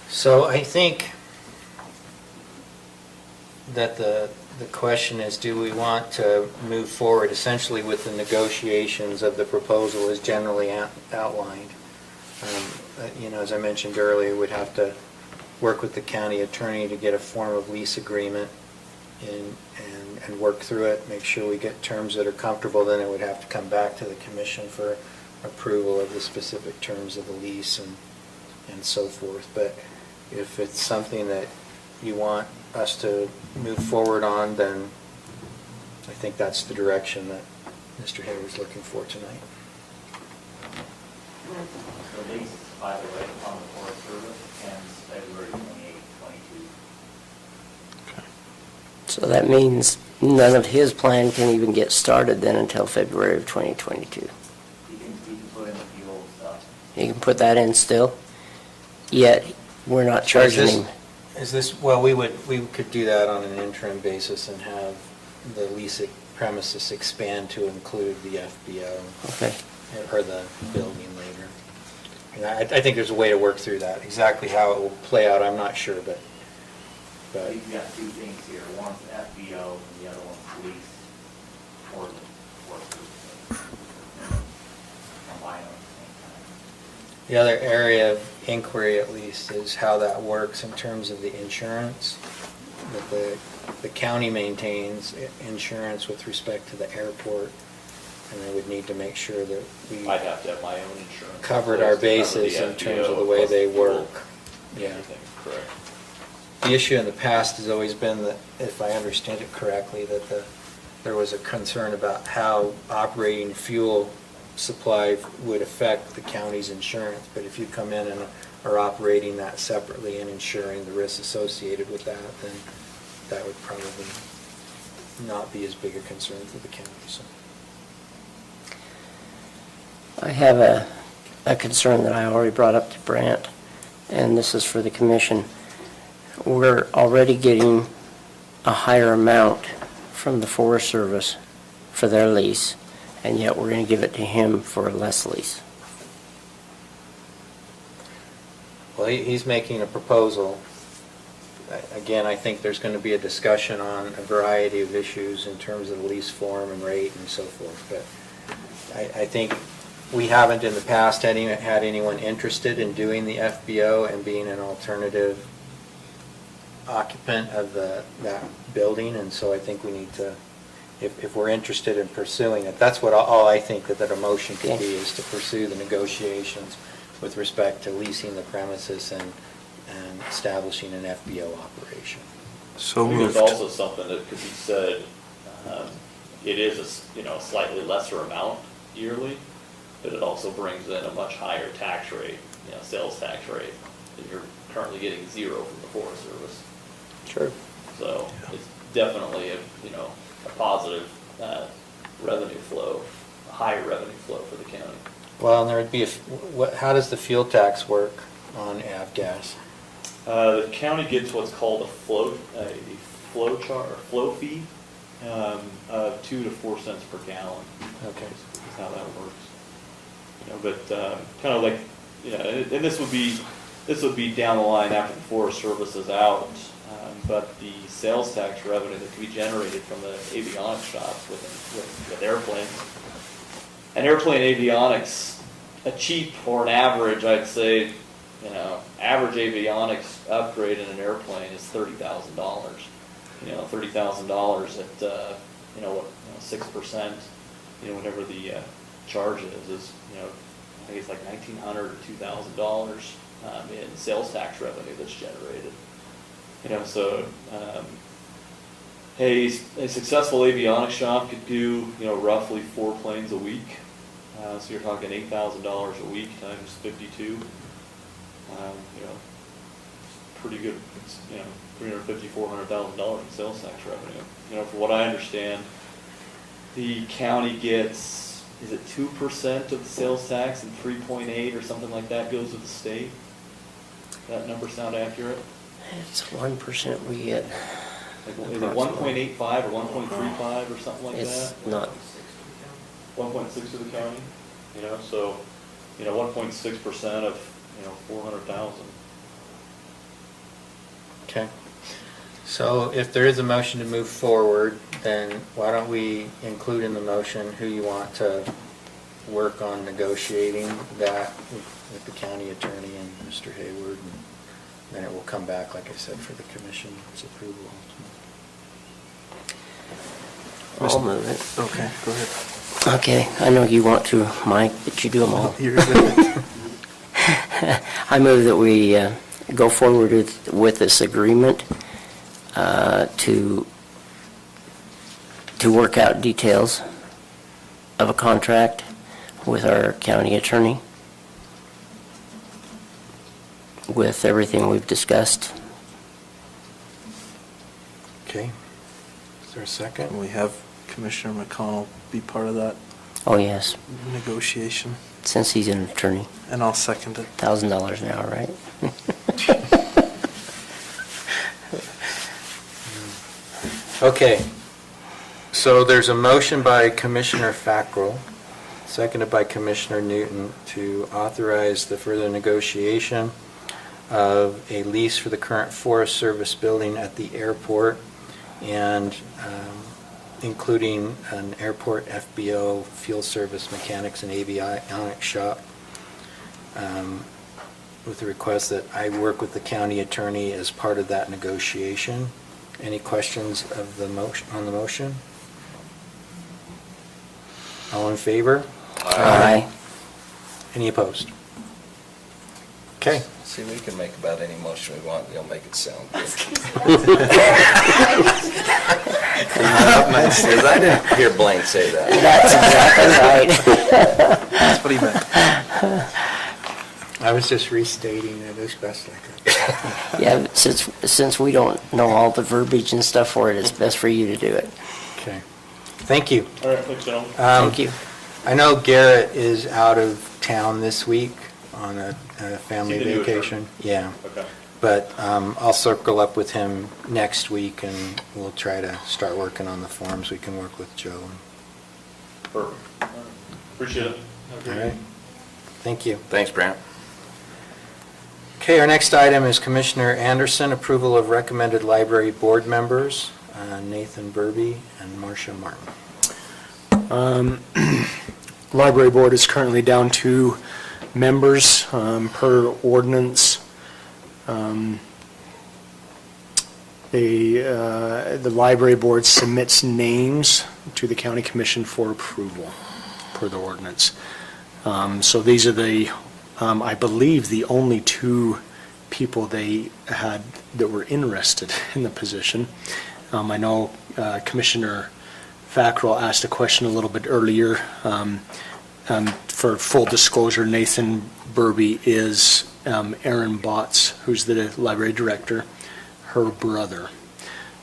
So I think that the question is, do we want to move forward essentially with the negotiations of the proposal as generally outlined? As I mentioned earlier, we'd have to work with the county attorney to get a form of lease agreement and work through it, make sure we get terms that are comfortable. Then it would have to come back to the commission for approval of the specific terms of the lease and so forth. But if it's something that you want us to move forward on, then I think that's the direction that Mr. Hayward's looking for tonight. The lease, by the way, on the Forest Service ends February 28, 22. So that means none of his plan can even get started then until February of 2022. You can put in the fuel stuff. He can put that in still, yet we're not charging him. Is this, well, we could do that on an interim basis and have the lease premises expand to include the FBO. Okay. Or the building later. And I think there's a way to work through that. Exactly how it will play out, I'm not sure, but. You've got two things here. One's FBO and the other one's lease or the Forest Service. Combine them at the same time. The other area of inquiry, at least, is how that works in terms of the insurance. That the county maintains insurance with respect to the airport, and I would need to make sure that we I'd have to have my own insurance. covered our bases in terms of the way they work. Yeah. Everything, correct. The issue in the past has always been that, if I understand it correctly, that there was a concern about how operating fuel supply would affect the county's insurance. But if you come in and are operating that separately and insuring the risks associated with that, then that would probably not be as big a concern for the county. So. I have a concern that I already brought up to Brant, and this is for the commission. We're already getting a higher amount from the Forest Service for their lease, and yet we're going to give it to him for a less lease. Well, he's making a proposal. Again, I think there's going to be a discussion on a variety of issues in terms of the lease form and rate and so forth. But I think we haven't in the past had anyone interested in doing the FBO and being an alternative occupant of that building, and so I think we need to, if we're interested in pursuing it, that's what all I think that a motion could be, is to pursue the negotiations with respect to leasing the premises and establishing an FBO operation. So moved. There's also something that could be said, it is a slightly lesser amount yearly, but it also brings in a much higher tax rate, sales tax rate, than you're currently getting zero from the Forest Service. True. So it's definitely a positive revenue flow, a higher revenue flow for the county. Well, and there would be how does the fuel tax work on avgas? The county gets what's called a flow fee of 2 to 4 cents per gallon. Okay, is how that works. But kind of like, and this would be down the line after the Forest Service is out. But the sales tax revenue that can be generated from the avionics shops with airplanes. And airplane avionics, a cheap or an average, I'd say, average avionics upgrade in an airplane is $30,000. $30,000 at 6%. Whatever the charges is, I think it's like $1,900 or $2,000 in sales tax revenue that's generated. So a successful avionics shop could do, roughly 4 planes a week. So you're talking $8,000 a week times 52. Pretty good, $350,000, $400,000 in sales tax revenue. From what I understand, the county gets, is it 2% of the sales tax and 3.8 or something like that goes to the state? That number sound accurate? It's 1% we get. Like, is it 1.85 or 1.35 or something like that? It's not. 1.6 of the county, so, 1.6% of, 400,000. Okay. So if there is a motion to move forward, then why don't we include in the motion who you want to work on negotiating that with the county attorney and Mr. Hayward, and then it will come back, like I said, for the commission's approval. I'll move it. Okay, go ahead. Okay, I know you want to, Mike, but you do them all. You're good. I move that we go forward with this agreement to work out details of a contract with our county attorney, with everything we've discussed. Okay. Is there a second? We have Commissioner McConnell be part of that Oh, yes, negotiation, since he's an attorney. and I'll second it. $1,000 an hour, right? Okay. So there's a motion by Commissioner Fackrell, seconded by Commissioner Newton, to authorize the further negotiation of a lease for the current Forest Service building at the airport, and including an airport FBO, field service mechanics and avionics shop, with the request that I work with the county attorney as part of that negotiation. Any questions of the motion, on the motion? All in favor? Aye. Any opposed? Okay. See, we can make about any motion we want, you'll make it sound good. Because I didn't hear Blaine say that. That's exactly right. That's what he meant. I was just restating it as best I could. Yeah, since we don't know all the verbiage and stuff for it, it's best for you to do it. Okay. Thank you. All right, thanks, gentlemen. Thank you. I know Garrett is out of town this week on a family Is he the new vacation. Yeah. Okay. But I'll circle up with him next week, and we'll try to start working on the forms. We can work with Joe. Perfect. All right. Appreciate it. Have a All great right. evening. Thank you. Thanks, Brant. Okay, our next item is Commissioner Anderson, approval of recommended library board members, Nathan Burby and Marcia Martin. Library Board is currently down 2 members per ordinance. The Library Board submits names to the County Commission for approval per the ordinance. So these are the, I believe, the only 2 people they had that were interested in the position. I know Commissioner Fackrell asked a question a little bit earlier. For full disclosure, Nathan Burby is Aaron Botts, who's the library director, her brother.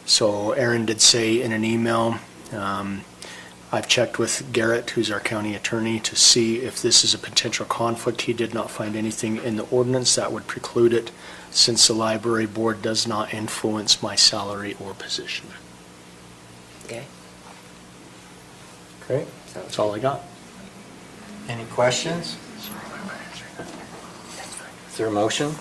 So Aaron did say in an email, I've checked with Garrett, who's our county attorney, to see if this is a potential conflict. He did not find anything in the ordinance that would preclude it, since the library board does not influence my salary or position. Okay. Great. That's all I got. Any questions? Is there a motion?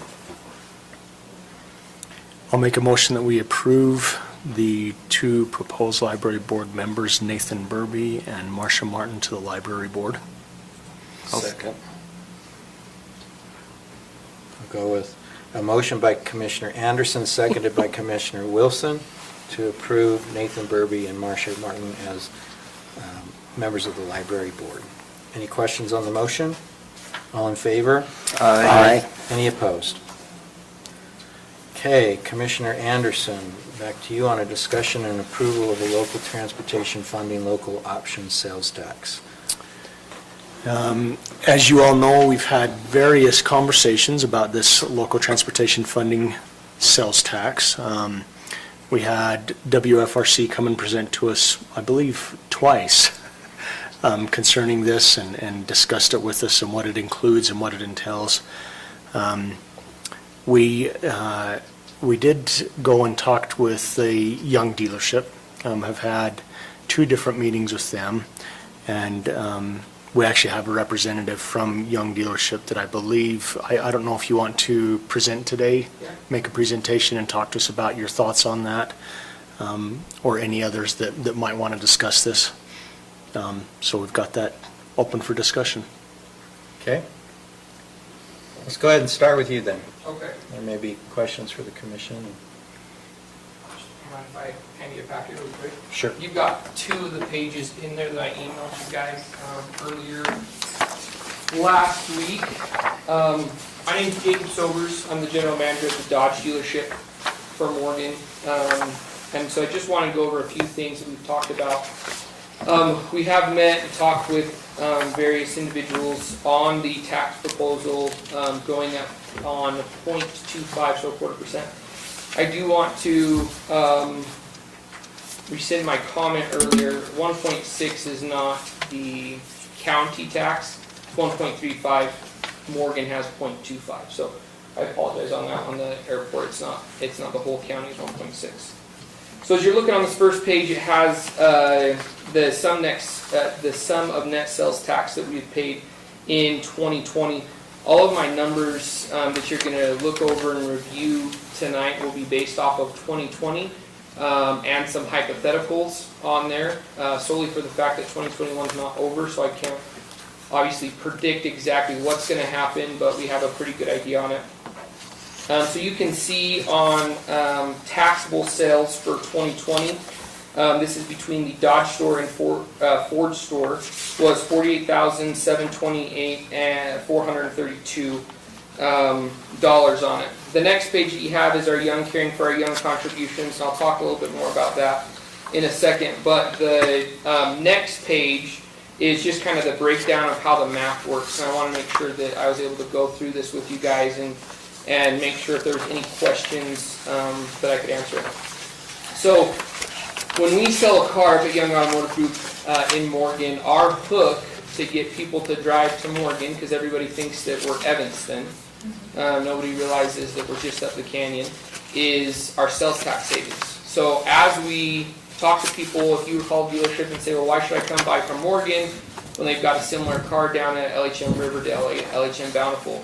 I'll make a motion that we approve the 2 proposed library board members, Nathan Burby and Marcia Martin, to the library board. Second. I'll go with a motion by Commissioner Anderson, seconded by Commissioner Wilson, to approve Nathan Burby and Marcia Martin as members of the library board. Any questions on the motion? All in favor? Aye. Any opposed? Okay, Commissioner Anderson, back to you on a discussion and approval of a local transportation funding local option sales tax. As you all know, we've had various conversations about this local transportation funding sales tax. We had WFRC come and present to us, I believe, twice concerning this and discussed it with us and what it includes and what it entails. We did go and talked with the Young dealership, have had 2 different meetings with them, and we actually have a representative from Young dealership that I believe, I don't know if you want to present today, make a presentation and talk to us about your thoughts on that, or any others that might want to discuss this. So we've got that open for discussion. Okay. Let's go ahead and start with you then. Okay. There may be questions for the commission. Mind if I hand you a packet real quick? Sure. You've got 2 of the pages in there that I emailed you guys earlier last week. My name's Jacob Sobers. I'm the general manager at the Dodge dealership for Morgan. And so I just want to go over a few things that we've talked about. We have met and talked with various individuals on the tax proposal going up on 0.25, so 1/4%. I do want to rescind my comment earlier. 1.6 is not the county tax. 1.35. Morgan has 0.25. So I apologize on that. On the airport, it's not the whole county. It's 1.6. So as you're looking on this first page, it has the sum of net sales tax that we had paid in 2020. All of my numbers that you're going to look over and review tonight will be based off of 2020 and some hypotheticals on there, solely for the fact that 2021 is not over, so I can't obviously predict exactly what's going to happen, but we have a pretty good idea on it. So you can see on taxable sales for 2020, this is between the Dodge store and Ford store, was $48,728 and $432 on it. The next page that you have is our Young Caring for Our Young contributions, and I'll talk a little bit more about that in a second. But the next page is just kind of the breakdown of how the math works, and I want to make sure that I was able to go through this with you guys and make sure if there was any questions that I could answer. So when we sell a car at Young Automotive Group in Morgan, our hook to get people to drive to Morgan, because everybody thinks that we're Evanston, nobody realizes that we're just up the canyon, is our sales tax savings. So as we talk to people, if you call the dealership and say, well, why should I come buy from Morgan when they've got a similar car down at LHM Riverdale, LHM Bountiful?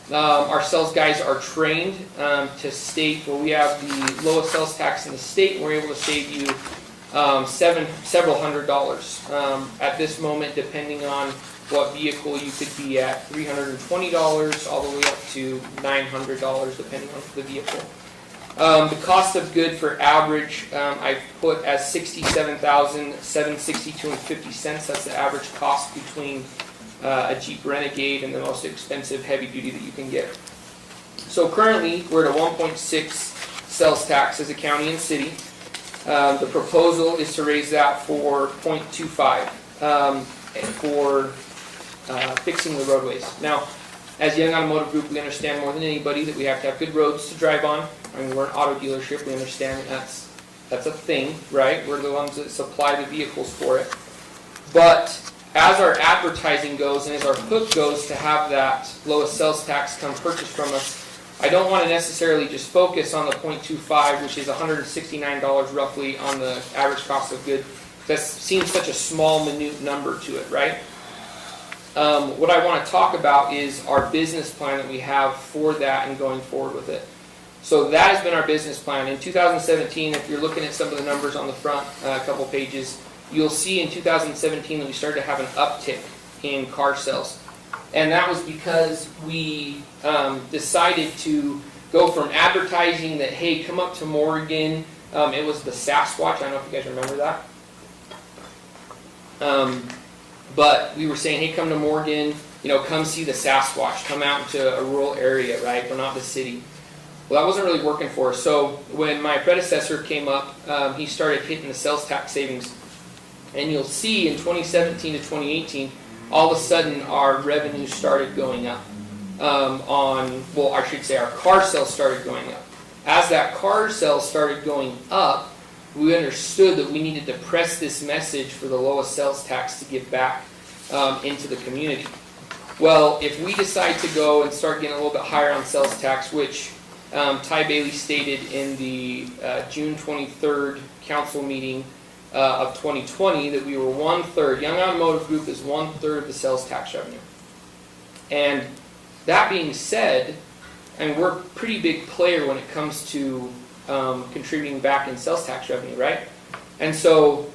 Our sales guys are trained to state, well, we have the lowest sales tax in the state, and we're able to save you several $100s. At this moment, depending on what vehicle, you could be at $320 all the way up to $900, depending on the vehicle. The cost of good for average, I've put as $67,762.50. That's the average cost between a Jeep Renegade and the most expensive heavy duty that you can get. So currently, we're at a 1.6 sales tax as a county and city. The proposal is to raise that for 0.25 for fixing the roadways. Now, as Young Automotive Group, we understand more than anybody that we have to have good roads to drive on. I mean, we're an auto dealership. We understand that's a thing, right? We're the ones that supply the vehicles for it. But as our advertising goes and as our hook goes to have that lowest sales tax come purchase from us, I don't want to necessarily just focus on the 0.25, which is $169 roughly on the average cost of good. That seems such a small, minute number to it, right? What I want to talk about is our business plan that we have for that and going forward with it. So that has been our business plan. In 2017, if you're looking at some of the numbers on the front couple pages, you'll see in 2017 that we started to have an uptick in car sales. And that was because we decided to go from advertising that, hey, come up to Morgan. It was the Sasquatch. I don't know if you guys remember that. but we were saying, hey, come to Morgan, come see the Sasquatch, come out into a rural area, right? We're not the city. Well, that wasn't really working for us. So when my predecessor came up, he started hitting the sales tax savings. And you'll see in 2017 to 2018, all of a sudden our revenue started going up. I should say our car sales started going up. As that car sales started going up, we understood that we needed to press this message for the lowest sales tax to give back into the community. Well, if we decide to go and start getting a little bit higher on sales tax, which Ty Bailey stated in the June 23rd council meeting of 2020 that we were 1/3, Young Automotive Group is 1/3 of the sales tax revenue. And that being said, we're a pretty big player when it comes to contributing back in sales tax revenue, right? And so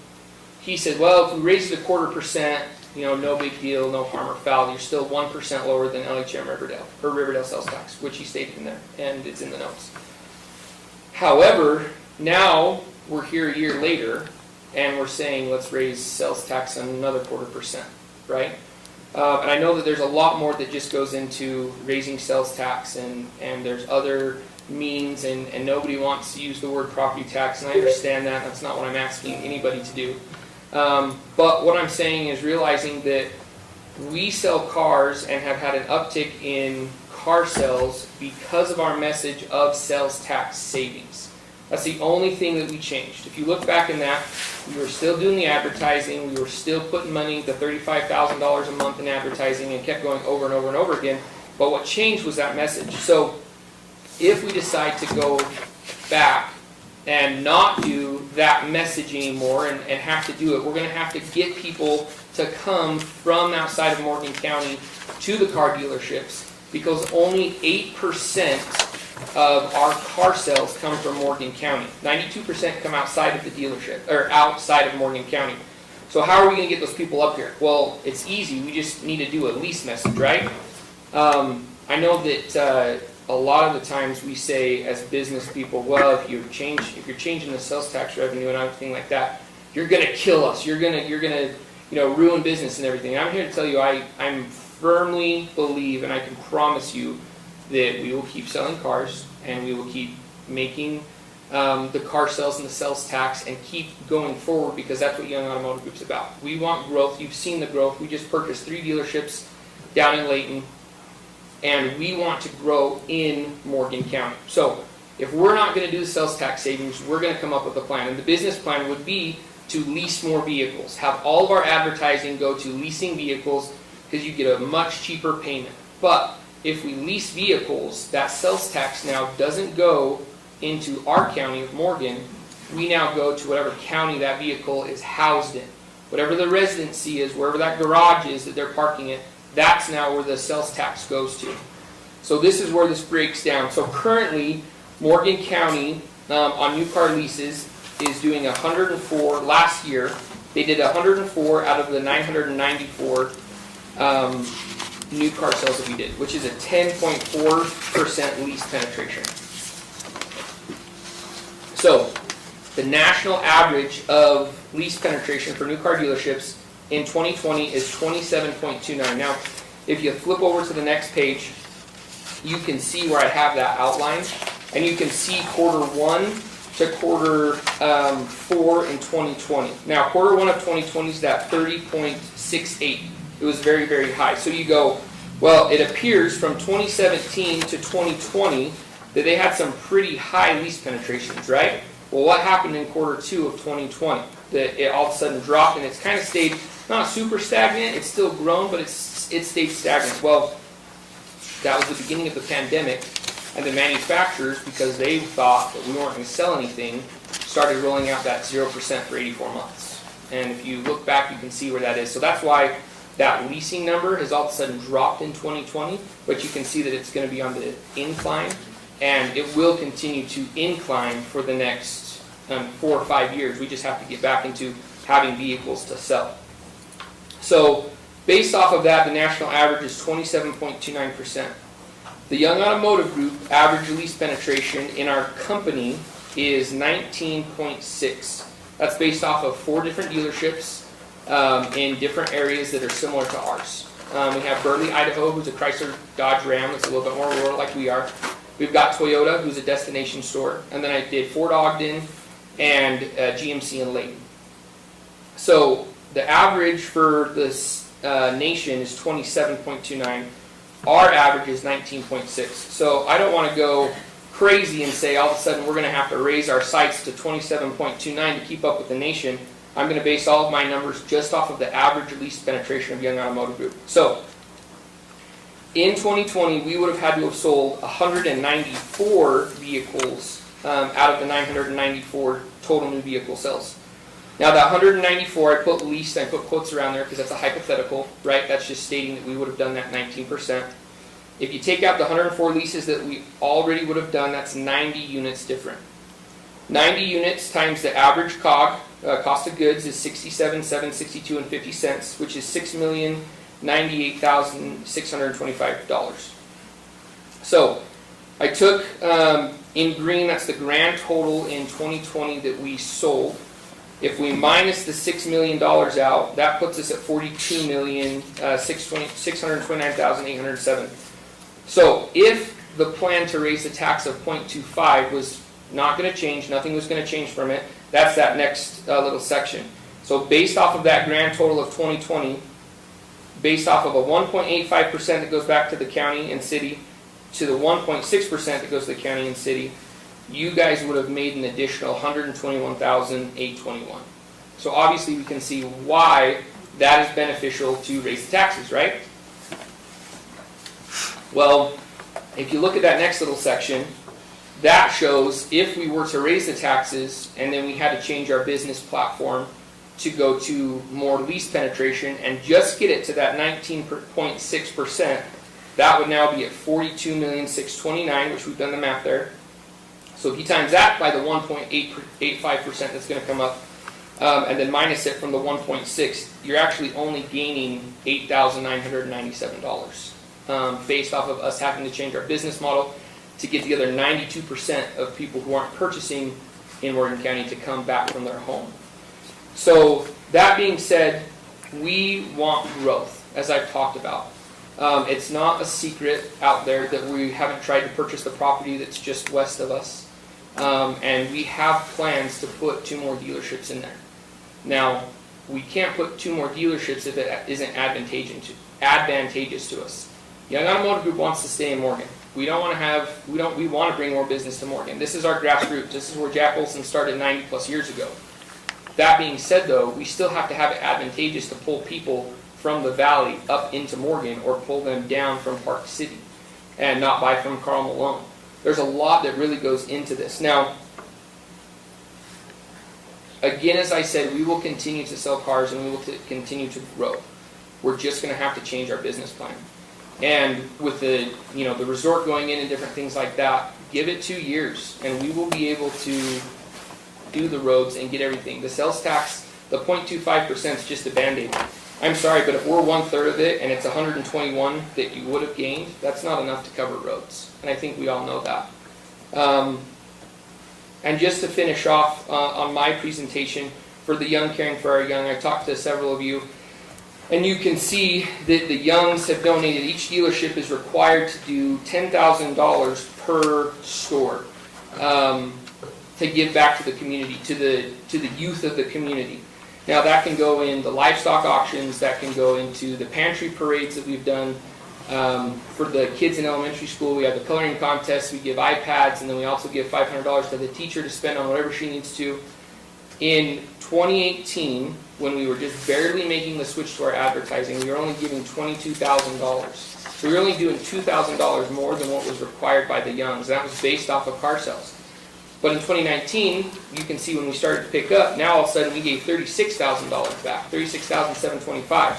he said, well, if we raise it 1/4%, no big deal, no harm or foul. You're still 1% lower than LHM Riverdale, or Riverdale sales tax, which he stated in there, and it's in the notes. However, now we're here a year later, and we're saying let's raise sales tax another 1/4%, right? And I know that there's a lot more that just goes into raising sales tax, and there's other means, and nobody wants to use the word property tax, and I understand that. That's not what I'm asking anybody to do. But what I'm saying is realizing that we sell cars and have had an uptick in car sales because of our message of sales tax savings. That's the only thing that we changed. If you look back in that, we were still doing the advertising, we were still putting money, the $35,000 a month in advertising, and kept going over and over and over again. But what changed was that message. So if we decide to go back and not do that message anymore and have to do it, we're going to have to get people to come from outside of Morgan County to the car dealerships, because only 8% of our car sales come from Morgan County. 92% come outside of the dealership, or outside of Morgan County. So how are we going to get those people up here? Well, it's easy. We just need to do a lease message, right? I know that a lot of the times we say as business people, well, if you're changing the sales tax revenue and everything like that, you're going to kill us. You're going to ruin business and everything. I'm here to tell you, I firmly believe, and I can promise you, that we will keep selling cars, and we will keep making the car sales and the sales tax, and keep going forward, because that's what Young Automotive Group's about. We want growth. You've seen the growth. We just purchased 3 dealerships down in Layton, and we want to grow in Morgan County. So if we're not going to do the sales tax savings, we're going to come up with a plan. And the business plan would be to lease more vehicles. Have all of our advertising go to leasing vehicles, because you get a much cheaper payment. But if we lease vehicles, that sales tax now doesn't go into our county of Morgan. We now go to whatever county that vehicle is housed in. Whatever the residency is, wherever that garage is that they're parking it, that's now where the sales tax goes to. So this is where this breaks down. So currently, Morgan County on new car leases is doing 104. Last year, they did 104 out of the 994 new car sales that we did, which is a 10.4% lease penetration. So the national average of lease penetration for new car dealerships in 2020 is 27.29. Now, if you flip over to the next page, you can see where I have that outlined, and you can see Q1 to Q4 in 2020. Now, Q1 of 2020 is that 30.68. It was very, very high. So you go, well, it appears from 2017 to 2020 that they had some pretty high lease penetrations, right? Well, what happened in Q2 of 2020? That it all of a sudden dropped, and it's kind of stayed not super stagnant. It's still grown, but it stayed stagnant. Well, that was the beginning of the pandemic, and the manufacturers, because they thought that we weren't going to sell anything, started rolling out that 0% for 84 months. And if you look back, you can see where that is. So that's why that leasing number has all of a sudden dropped in 2020, but you can see that it's going to be on the incline, and it will continue to incline for the next 4 or 5 years. We just have to get back into having vehicles to sell. So based off of that, the national average is 27.29%. The Young Automotive Group average lease penetration in our company is 19.6. That's based off of 4 different dealerships, in different areas that are similar to ours. We have Burley, Idaho, who's a Chrysler Dodge Ram. It's a little bit more rural like we are. We've got Toyota, who's a destination store. And then I did Fort Ogden and GMC in Layton. So the average for this nation is 27.29. Our average is 19.6. So I don't want to go crazy and say all of a sudden we're going to have to raise our sites to 27.29 to keep up with the nation. I'm going to base all of my numbers just off of the average lease penetration of Young Automotive Group. So in 2020, we would have had to have sold 194 vehicles out of the 994 total new vehicle sales. Now that 194, I put leased, I put quotes around there because that's a hypothetical, right? That's just stating that we would have done that 19%. If you take out the 104 leases that we already would have done, that's 90 units different. 90 units times the average COG, cost of goods, is $67,762 and 50 cents, which is $6,098,625. So I took in green, that's the grand total in 2020 that we sold. If we minus the $6 million out, that puts us at $42,629,807. So if the plan to raise the tax of 0.25 was not going to change, nothing was going to change from it, that's that next little section. So based off of that grand total of 2020, based off of a 1.85% that goes back to the county and city, to the 1.6% that goes to the county and city, you guys would have made an additional $121,821. So obviously we can see why that is beneficial to raise the taxes, right? Well, if you look at that next little section, that shows if we were to raise the taxes and then we had to change our business platform to go to more lease penetration and just get it to that 19.6%, that would now be at $42,629,000, which we've done the math there. So if you times that by the 1.85% that's going to come up, and then minus it from the 1.6, you're actually only gaining $8,997 based off of us having to change our business model to get the other 92% of people who aren't purchasing in Morgan County to come back from their home. So that being said, we want growth, as I've talked about. It's not a secret out there that we haven't tried to purchase the property that's just west of us. And we have plans to put 2 more dealerships in there. Now, we can't put 2 more dealerships if it isn't advantageous to us. Young Automotive Group wants to stay in Morgan. We want to bring more business to Morgan. This is our grassroots. This is where Jack Olson started 90 plus years ago. That being said though, we still have to have it advantageous to pull people from the valley up into Morgan or pull them down from Park City and not buy from Carl Malone. There's a lot that really goes into this. Now, again, as I said, we will continue to sell cars and we will continue to grow. We're just going to have to change our business plan. And with the resort going in and different things like that, give it 2 years and we will be able to do the roads and get everything. The sales tax, the 0.25% is just a Band-Aid. I'm sorry, but if we're 1/3 of it and it's 121 that you would have gained, that's not enough to cover roads. And I think we all know that. And just to finish off on my presentation for the Young Caring for Our Young, I talked to several of you, and you can see that the Youngs have donated. Each dealership is required to do $10,000 per store to give back to the community, to the youth of the community. Now that can go in the livestock auctions, that can go into the pantry parades that we've done. For the kids in elementary school, we have the coloring contests, we give iPads, and then we also give $500 to the teacher to spend on whatever she needs to. In 2018, when we were just barely making the switch to our advertising, we were only giving $22,000. So we were only doing $2,000 more than what was required by the Youngs. That was based off of car sales. But in 2019, you can see when we started to pick up, now all of a sudden we gave $36,000 back, $36,725.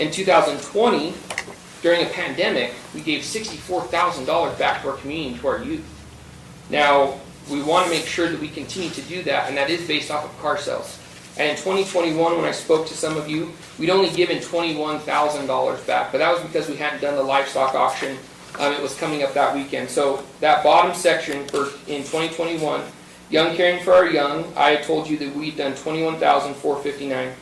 In 2020, during a pandemic, we gave $64,000 back to our community, to our youth. Now, we want to make sure that we continue to do that, and that is based off of car sales. And in 2021, when I spoke to some of you, we'd only given $21,000 back, but that was because we hadn't done the livestock auction. It was coming up that weekend. So that bottom section in 2021, Young Caring for Our Young, I told you that we'd done $21,459.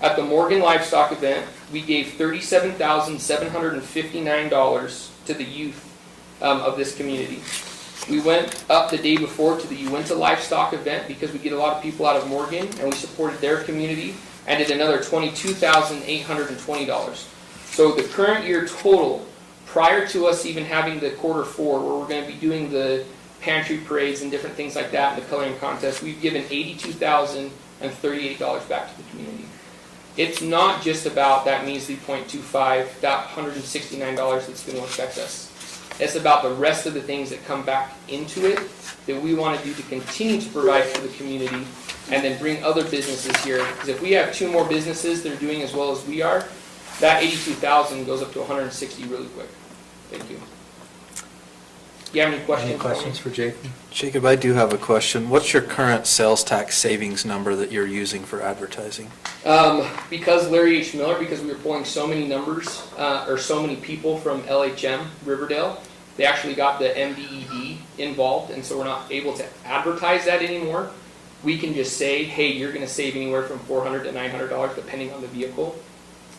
At the Morgan Livestock event, we gave $37,759 to the youth of this community. We went up the day before to the Uinta Livestock event because we get a lot of people out of Morgan, and we supported their community, and did another $22,820. So the current year total, prior to us even having the quarter four, where we're going to be doing the pantry parades and different things like that, and the coloring contest, we've given $82,038 back to the community. It's not just about that measly 0.25, that $169 that's going to affect us. It's about the rest of the things that come back into it that we want to do to continue to provide for the community, and then bring other businesses here. Because if we have 2 more businesses that are doing as well as we are, that 82,000 goes up to 160 really quick. Thank you. Do you have any questions? Any questions for Jacob? Jacob, I do have a question. What's your current sales tax savings number that you're using for advertising? Because Larry H. Miller, because we were pulling so many numbers, or so many people from LHM, Riverdale, they actually got the MBED involved, and so we're not able to advertise that anymore. We can just say, hey, you're going to save anywhere from $400 to $900 depending on the vehicle.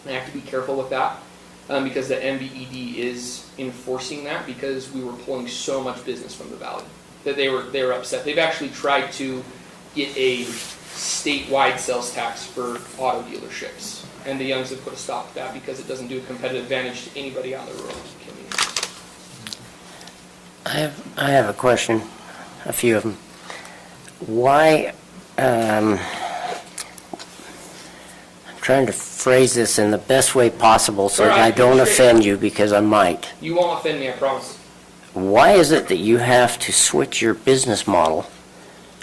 And I have to be careful with that because the MBED is enforcing that, because we were pulling so much business from the valley that they were upset. They've actually tried to get a statewide sales tax for auto dealerships, and the Youngs have put a stop to that because it doesn't do a competitive advantage to anybody on the rural community. I have a question, a few of them. Why, I'm trying to phrase this in the best way possible so that I don't offend you, because I might. You won't offend me, I promise. Why is it that you have to switch your business model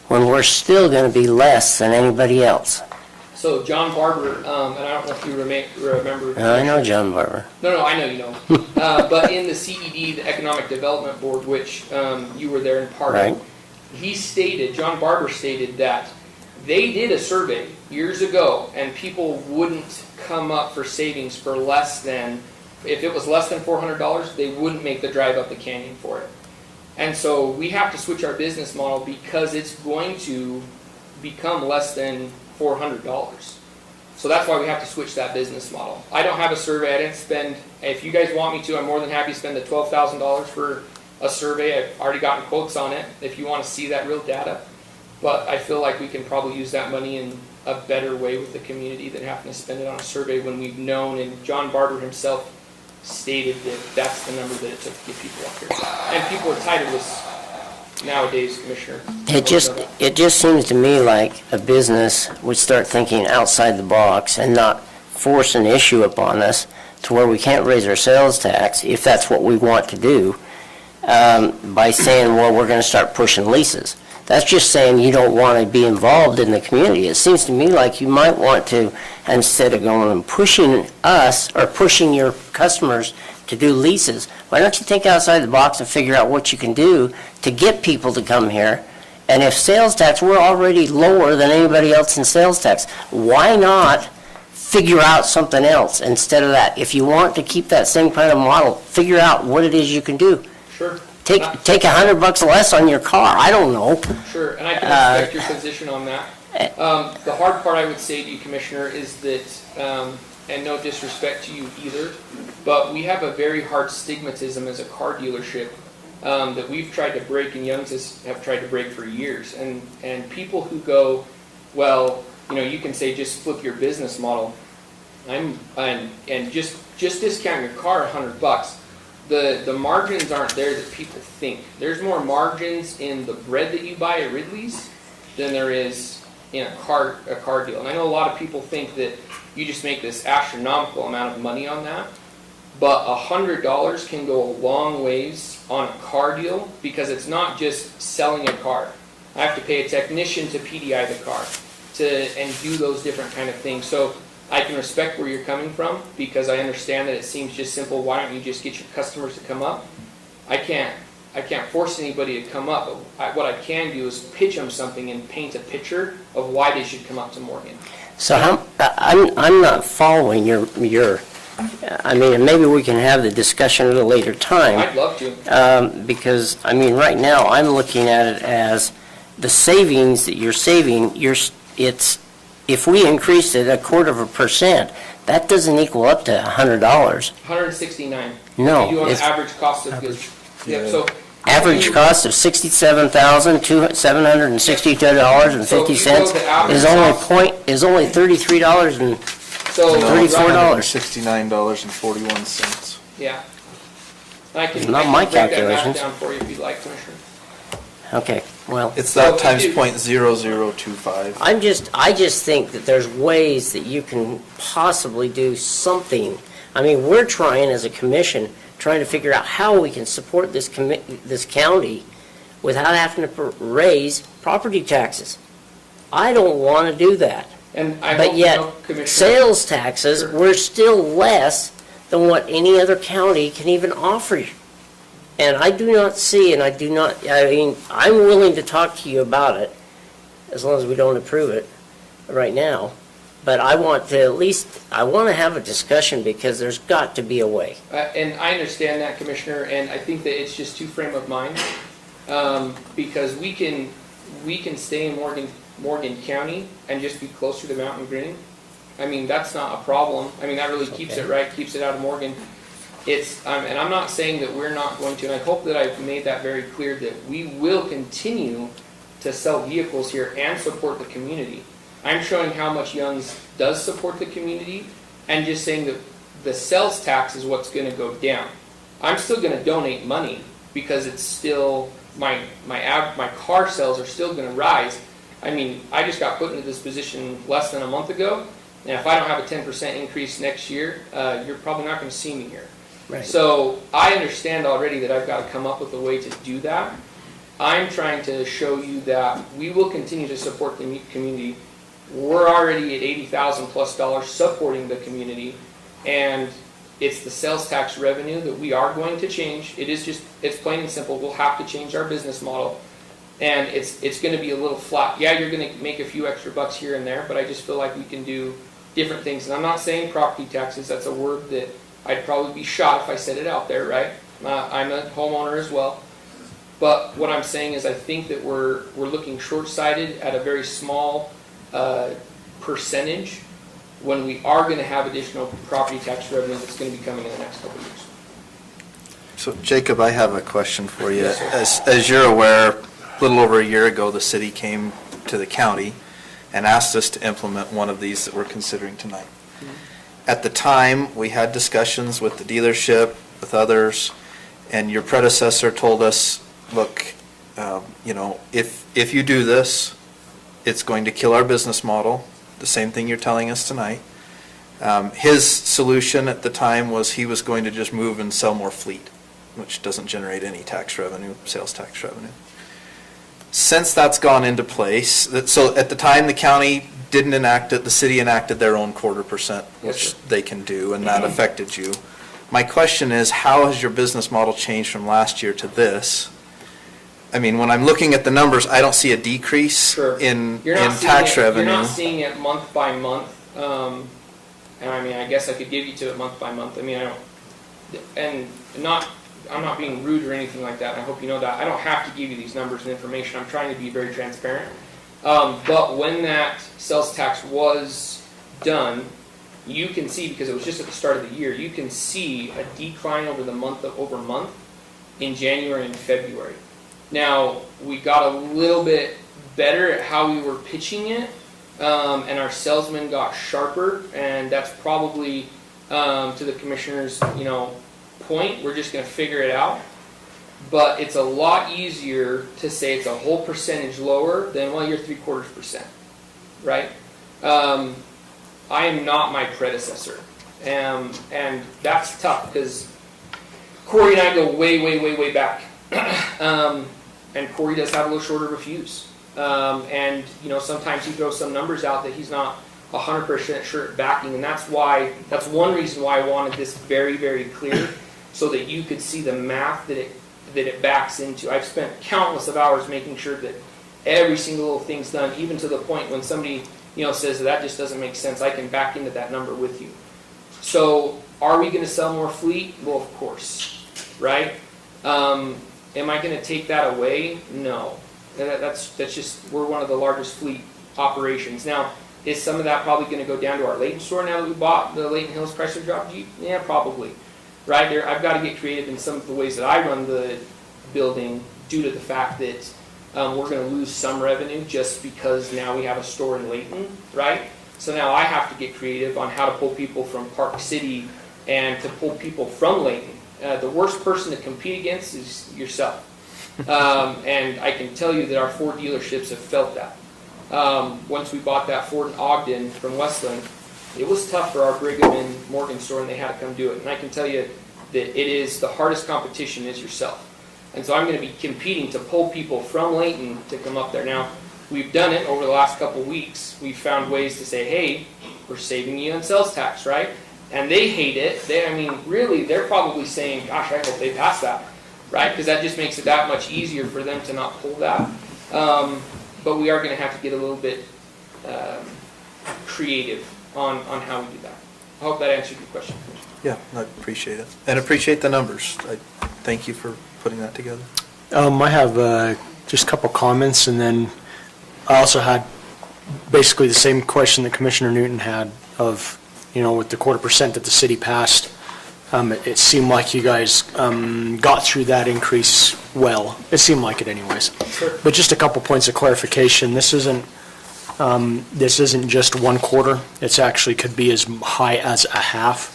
when we're still going to be less than anybody else? So John Barber, and I don't know if you remember. I know John Barber. No, I know you know. But in the CED, the Economic Development Board, which you were there in part of, John Barber stated that they did a survey years ago, and people wouldn't come up for savings for less than, if it was less than $400, they wouldn't make the drive up the canyon for it. And so we have to switch our business model because it's going to become less than $400. So that's why we have to switch that business model. I don't have a survey. I didn't spend, if you guys want me to, I'm more than happy to spend the $12,000 for a survey. I've already gotten quotes on it if you want to see that real data. But I feel like we can probably use that money in a better way with the community than having to spend it on a survey when we've known, and John Barber himself stated that that's the number that it took to get people up here. And people are tired of this nowadays, Commissioner. It just seems to me like a business would start thinking outside the box and not force an issue upon us to where we can't raise our sales tax, if that's what we want to do, by saying, well, we're going to start pushing leases. That's just saying you don't want to be involved in the community. It seems to me like you might want to, instead of going and pushing us or pushing your customers to do leases, why don't you think outside the box and figure out what you can do to get people to come here? And if sales tax, we're already lower than anybody else in sales tax, why not figure out something else instead of that? If you want to keep that same kind of model, figure out what it is you can do. Sure. Take $100 less on your car. I don't know. Sure, and I can respect your position on that. The hard part I would say to you, Commissioner, is that, and no disrespect to you either, but we have a very hard stigmatism as a car dealership that we've tried to break, and Young's have tried to break for years. And people who go, well, you can say just flip your business model, and just discount your car $100. The margins aren't there that people think. There's more margins in the bread that you buy at Ridley's than there is in a car deal. And I know a lot of people think that you just make this astronomical amount of money on that, but $100 can go a long ways on a car deal, because it's not just selling a car. I have to pay a technician to PDI the car and do those different kind of things. So I can respect where you're coming from, because I understand that it seems just simple. Why don't you just get your customers to come up? I can't force anybody to come up. But what I can do is pitch them something and paint a picture of why they should come up to Morgan. So I'm not following your. I mean, and maybe we can have the discussion at a later time. I'd love to. Because right now I'm looking at it as the savings that you're saving. It's if we increased it 1/4%, that doesn't equal up to $100. 169. No, You do on the it's- average cost of goods. Yep, so. Average cost of $67,262.50 is only $33 and So. $34. $69.41. Yeah. I can Not I can my break that math calculations. down for you if you'd like, Commissioner. Okay, well. It's that So times you do- .0025. I just think that there's ways that you can possibly do something. I mean, we're trying as a commission, trying to figure out how we can support this county without having to raise property taxes. I don't want to do that. And I But hope you yet, know, Commissioner. sales taxes, we're still less than what any other county can even offer you. And I do not see, and I mean, I'm willing to talk to you about it, as long as we don't approve it right now. But I want to I want to have a discussion because there's got to be a way. And I understand that, Commissioner, and I think that it's just too frame of mind. Because we can stay in Morgan County and just be closer to Mountain Green. I mean, that's not a problem. I mean, that really keeps it right, keeps it out of Morgan. And I'm not saying that we're not going to, and I hope that I've made that very clear, that we will continue to sell vehicles here and support the community. I'm showing how much Young's does support the community, and just saying that the sales tax is what's going to go down. I'm still going to donate money because it's still my car sales are still going to rise. I mean, I just got put into this position less than a month ago, and if I don't have a 10% increase next year, you're probably not going to see me here. Right. So I understand already that I've got to come up with a way to do that. I'm trying to show you that we will continue to support the community. We're already at $80,000 plus supporting the community, and it's the sales tax revenue that we are going to change. It's plain and simple. We'll have to change our business model, and it's going to be a little flat. Yeah, you're going to make a few extra bucks here and there, but I just feel like we can do different things. And I'm not saying property taxes. That's a word that I'd probably be shot if I said it out there, right? I'm a homeowner as well. But what I'm saying is I think that we're looking short-sighted at a very small percentage when we are going to have additional property tax revenue that's going to be coming in the next couple of years. So Jacob, I have a question for you. Yes, As you're aware, a little over a year ago, the city came to the county and asked us to implement one of these that we're considering tonight. At the time, we had discussions with the dealership, with others, and your predecessor told us, look, if you do this, it's going to kill our business model, the same thing you're telling us tonight. His solution at the time was he was going to just move and sell more fleet, which doesn't generate any tax revenue, sales tax revenue. Since that's gone into place, so at the time the county didn't enact it, the city enacted their own 1/4%, which they can do, and that affected you. My question is, how has your business model changed from last year to this? I mean, when I'm looking at the numbers, I don't see a decrease in tax revenue. You're not seeing it month by month. And I mean, I guess I could give you to it month by month. I mean, I'm not being rude or anything like that. I hope you know that. I don't have to give you these numbers and information. I'm trying to be very transparent. But when that sales tax was done, you can see, because it was just at the start of the year, you can see a decline over month in January and February. Now, we got a little bit better at how we were pitching it, and our salesmen got sharper, and that's probably to the commissioner's, point. We're just going to figure it out. But it's a lot easier to say it's a whole percentage lower than, well, you're 3/4%, right? I am not my predecessor, and that's tough because Corey and I go way, way, way, way back. And Corey does have a little shorter of a fuse. And, sometimes he throws some numbers out that he's not 100% sure at backing. And that's one reason why I wanted this very, very clear, so that you could see the math that it backs into. I've spent countless of hours making sure that every single little thing's done, even to the point when somebody, says that just doesn't make sense. I can back into that number with you. So are we going to sell more fleet? Well, of course, right? Am I going to take that away? No. That's just, we're one of the largest fleet operations. Now, Is some of that probably gonna go down to our Layton store now that we bought the Layton Hills Chrysler drop Jeep? Yeah, probably. Right there, I've gotta get creative in some of the ways that I run the building due to the fact that we're gonna lose some revenue just because now we have a store in Layton, right? So now I have to get creative on how to pull people from Park City and to pull people from Layton. The worst person to compete against is yourself. And I can tell you that our Ford dealerships have felt that. Once we bought that Ford in Ogden from Westland, it was tough for our Brigham and Morgan store, and they had to come do it. And I can tell you that it is the hardest competition is yourself. And so I'm going to be competing to pull people from Layton to come up there. Now, we've done it over the last couple of weeks. We've found ways to say, hey, we're saving you on sales tax, right? And they hate it. Really, they're probably saying, gosh, I hope they pass that, right? Because that just makes it that much easier for them to not pull that. But we are going to have to get a little bit creative on how we do that. I hope that answered your question. Yeah, I appreciate it. And appreciate the numbers. I thank you for putting that together. I have just a couple comments, and then I also had basically the same question that Commissioner Newton had of, with the 0.25% that the city passed, it seemed like you guys got through that increase well. It seemed like it anyways. Sure. But just a couple points of clarification. This isn't just 1 quarter. It's actually could be as high as a half.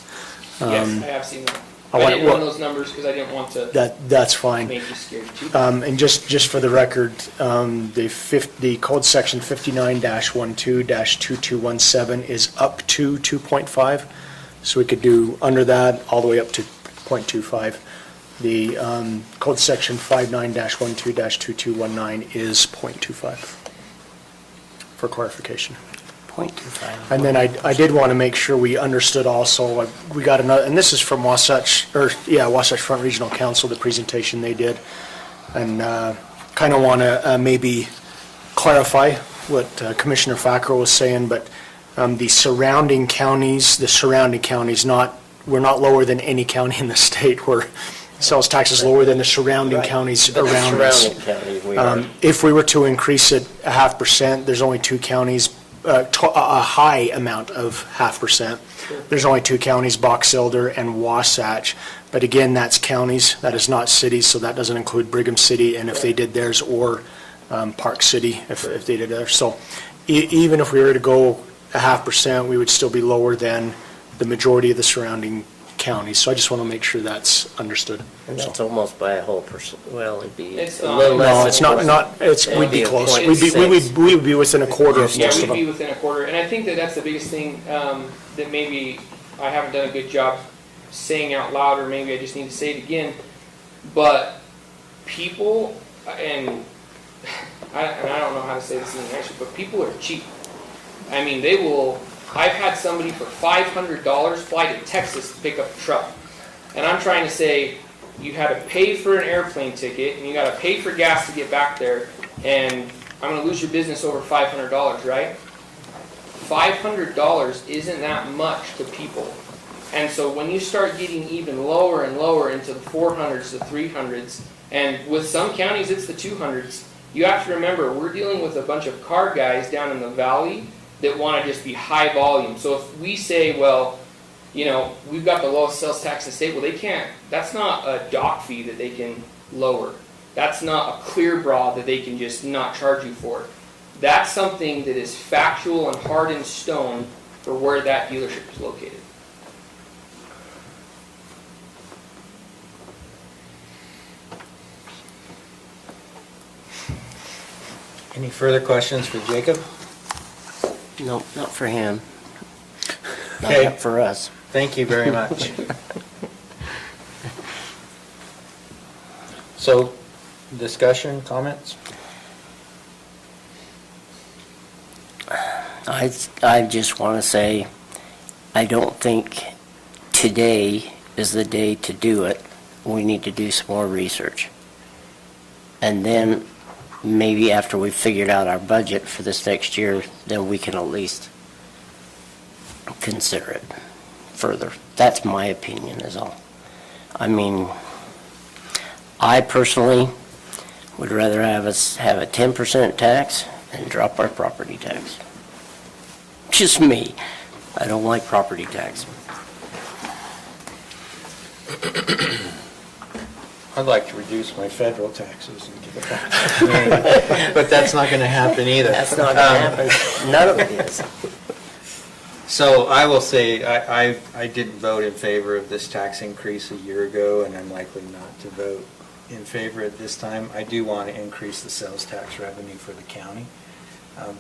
Yes, I have seen that. I didn't run those numbers because I didn't want to that's fine. make you scared too. And just for the record, the code section 59-12-2217 is up to 2.5. So we could do under that all the way up to 0.25. The code section 59-12-2219 is 0.25, for clarification. 0.25. And then I did want to make sure we understood also, we got another, and this is from Wasatch Front Regional Council, the presentation they did. And kind of want to maybe clarify what Commissioner Fackrell was saying, but the surrounding counties, we're not lower than any county in the state. We're sales tax is lower than the surrounding counties But the around us. surrounding counties, we are. If we were to increase it 0.5%, there's only 2 counties, a high amount of 0.5%. There's only 2 counties, Box Elder and Wasatch. But again, that's counties, that is not cities, so that doesn't include Brigham City, and if they did theirs, or Park City, if they did theirs. So even if we were to go 0.5%, we would still be lower than the majority of the surrounding counties. So I just want to make sure that's understood. And that's almost by a whole percent, well, it'd be a It's little not. less. No, it's not, we'd be a close. 0.6. We would be within a quarter of Yeah, most we'd of them. be within a quarter, and I think that that's the biggest thing that maybe I haven't done a good job saying out loud, or maybe I just need to say it again. But people, and I don't know how to say this in English, but people are cheap. I mean, they will. I've had somebody for $500 fly to Texas to pick up a truck, and I'm trying to say, you had to pay for an airplane ticket, and you got to pay for gas to get back there, and I'm going to lose your business over $500, right? $500 isn't that much to people. And so when you start getting even lower and lower into the 400s, the 300s, and with some counties it's the 200s, you have to remember we're dealing with a bunch of car guys down in the valley that want to just be high volume. So if we say, well, we've got the lowest sales tax in the state, well, they can't. That's not a dock fee that they can lower. That's not a clear broad that they can just not charge you for. That's something that is factual and hard in stone for where that dealership is located. Any further questions for Jacob? No, not for him. Okay. Not for us. Thank you very much. So, discussion, comments? I just want to say, I don't think today is the day to do it. We need to do some more research. And then maybe after we've figured out our budget for this next year, then we can at least consider it further. That's my opinion is all. I mean, I personally would rather have us have a 10% tax and drop our property tax. just me. I don't like property tax. I'd like to reduce my federal taxes and give it back to the community, but that's not going to happen either. That's not gonna happen. None of it is. So I will say, I didn't vote in favor of this tax increase a year ago, and I'm likely not to vote in favor at this time. I do want to increase the sales tax revenue for the county,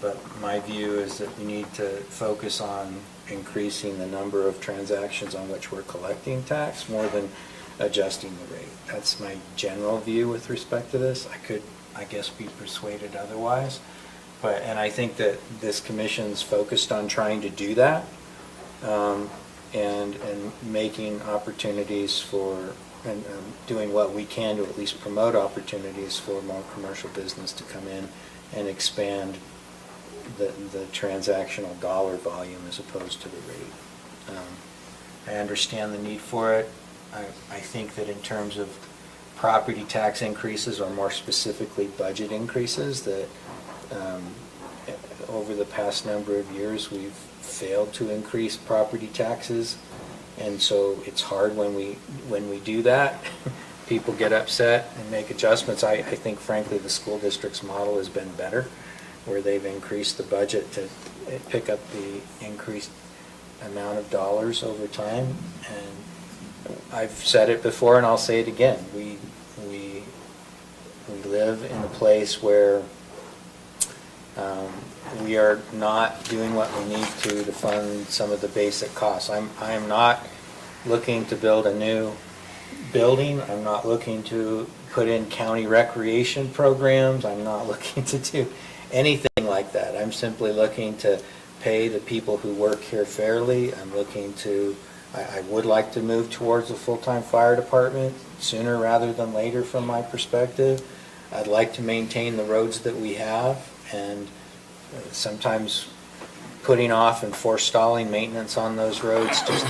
but my view is that we need to focus on increasing the number of transactions on which we're collecting tax more than adjusting the rate. That's my general view with respect to this. I could, I guess, be persuaded otherwise. But, and I think that this commission's focused on trying to do that, and making opportunities for, and doing what we can to at least promote opportunities for more commercial business to come in and expand the transactional dollar volume as opposed to the rate. I understand the need for it. I think that in terms of property tax increases, or more specifically budget increases, that over the past number of years we've failed to increase property taxes, and so it's hard when we do that. People get upset and make adjustments. I think frankly the school district's model has been better, where they've increased the budget to pick up the increased amount of dollars over time. And I've said it before and I'll say it again. We live in a place where we are not doing what we need to fund some of the basic costs. I am not looking to build a new building. I'm not looking to put in county recreation programs. I'm not looking to do anything like that. I'm simply looking to pay the people who work here fairly. I'm looking to, I would like to move towards a full-time fire department sooner rather than later from my perspective. I'd like to maintain the roads that we have, and sometimes putting off and forestalling maintenance on those roads just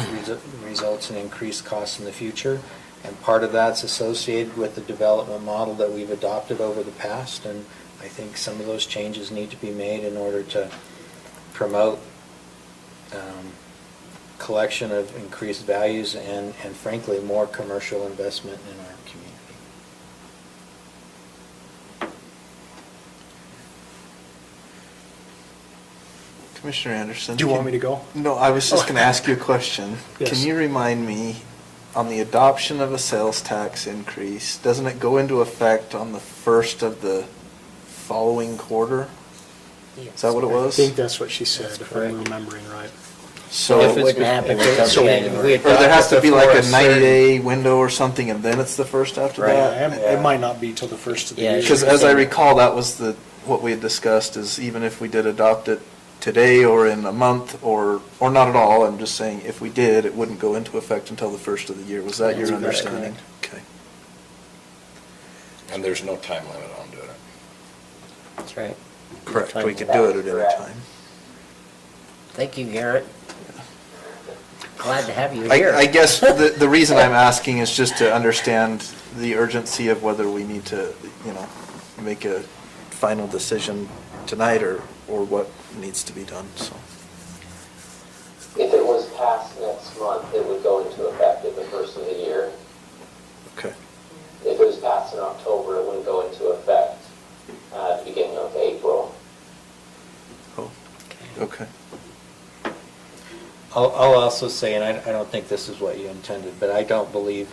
results in increased costs in the future. And part of that's associated with the development model that we've adopted over the past, and I think some of those changes need to be made in order to promote collection of increased values and frankly more commercial investment in our community. Commissioner Anderson. Do you want me to go? No, I was just going to ask you a question. Yes. Can you remind me, on the adoption of a sales tax increase, doesn't it go into effect on the first of the following quarter? Is that what it I was? think that's what she said, if I'm remembering right. So If it wouldn't happen until January. or there has to be like a 90-day window or something, and then it's the first after that? It might not be till the first of the year. Because as I recall, that was what we had discussed, is even if we did adopt it today or in a month or not at all, I'm just saying if we did, it wouldn't go into effect until the first of the year. Was that your That's correct. understanding? Okay. And there's no time limit on doing it. That's right. Correct, Time we could limit. do it at any time. Thank you, Garrett. Glad to have you I here. I guess the reason I'm asking is just to understand the urgency of whether we need to, make a final decision tonight or what needs to be done, so. If it was passed next month, it would go into effect at the first of the year. Okay. If it was passed in October, it wouldn't go into effect at the beginning of April. Oh, okay. I'll also say, and I don't think this is what you intended, but I don't believe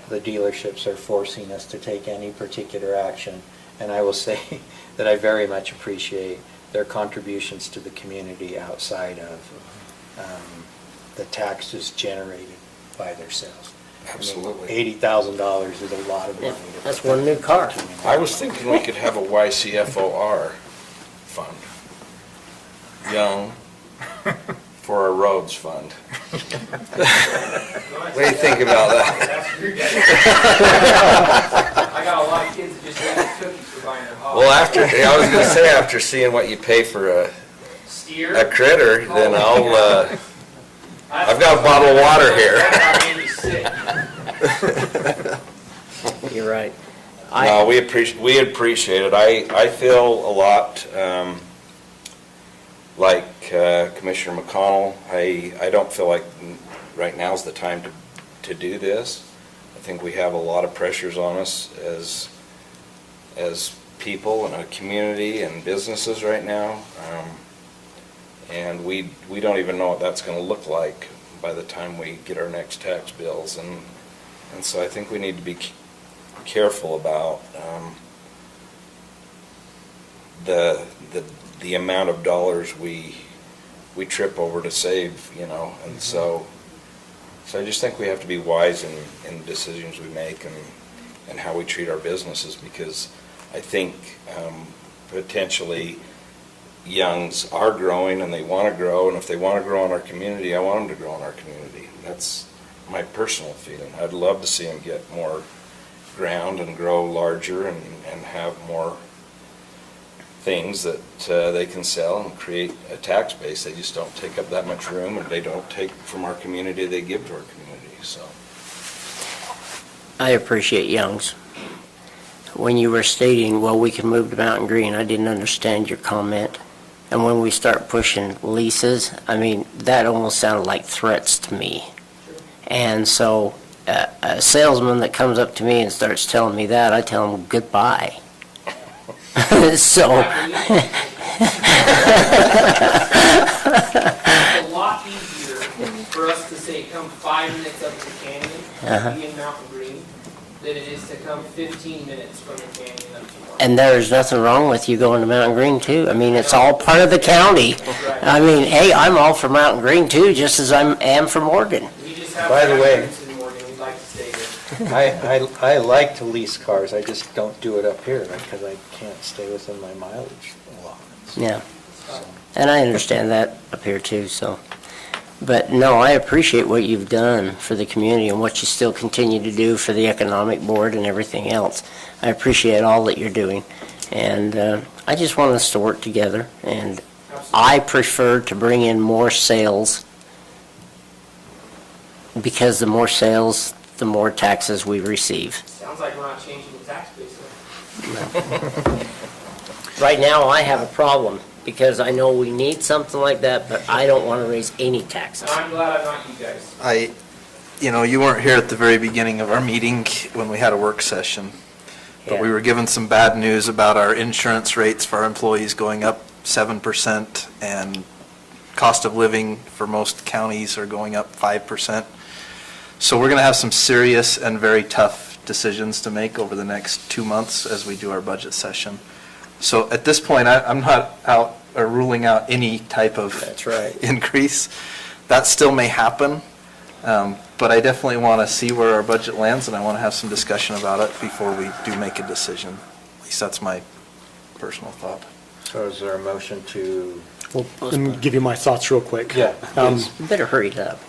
the dealerships are forcing us to take any particular action. And I will say that I very much appreciate their contributions to the community outside of the taxes generated by their sales. Absolutely. $80,000 is a lot of money. to That's put one new car. I was thinking we could have a YCFOR fund. Young for a roads fund. What do you think about that? I got a lot of kids that just got cookies for buying their hogs. Well, I was gonna say, after seeing what you pay for a critter, then I've got a bottle of water here. You're right. No, we appreciate it. I feel a lot, like Commissioner McConnell, I don't feel like right now's the time to do this. I think we have a lot of pressures on us as people and a community and businesses right now. And we don't even know what that's going to look like by the time we get our next tax bills. And so I think we need to be careful about the amount of dollars we trip over to save, you know. And so I just think we have to be wise in the decisions we make and how we treat our businesses, because I think potentially youngs are growing and they want to grow, and if they want to grow in our community, I want them to grow in our community. That's my personal feeling. I'd love to see them get more ground and grow larger and have more things that they can sell and create a tax base. They just don't take up that much room, and they don't take from our community, they give to our community. So I appreciate Young's. When you were stating, well, we can move to Mountain Green, I didn't understand your comment. And when we start pushing leases, I mean, that almost sounded like threats to me. And so a salesman that comes up to me and starts telling me that, I tell him goodbye. So It's a lot easier for us to say, come 5 minutes up the canyon, be in Mountain Green, than it is to come 15 minutes from the canyon up to Morgan. and there's nothing wrong with you going to Mountain Green too. I mean, it's all part of the county. I mean, hey, I'm all for Mountain Green too, just as I am for Morgan. By the way, In Morgan, we'd like to stay there. I like to lease cars, I just don't do it up here because I can't stay within my mileage allotments. Yeah. And I understand that up here too, so. But no, I appreciate what you've done for the community and what you still continue to do for the Economic Board and everything else. I appreciate all that you're doing. And I just want us to work together. And I prefer to bring in more sales, because the more sales, the more taxes we receive. Sounds like we're not changing the tax base though. Right now, I have a problem, because I know we need something like that, but I don't want to raise any taxes. I'm glad I'm not you guys. You weren't here at the very beginning of our meeting when we had a work session, but we were given some bad news about our insurance rates for our employees going up 7%, and cost of living for most counties are going up 5%. So we're going to have some serious and very tough decisions to make over the next 2 months as we do our budget session. So at this point, I'm not out or ruling out any type of increase. That still may happen, but I definitely want to see where our budget lands, and I want to have some discussion about it before we do make a decision. At least that's my personal thought. So is there a motion to? Well, let me give you my thoughts real quick. Yeah, You better hurry it up.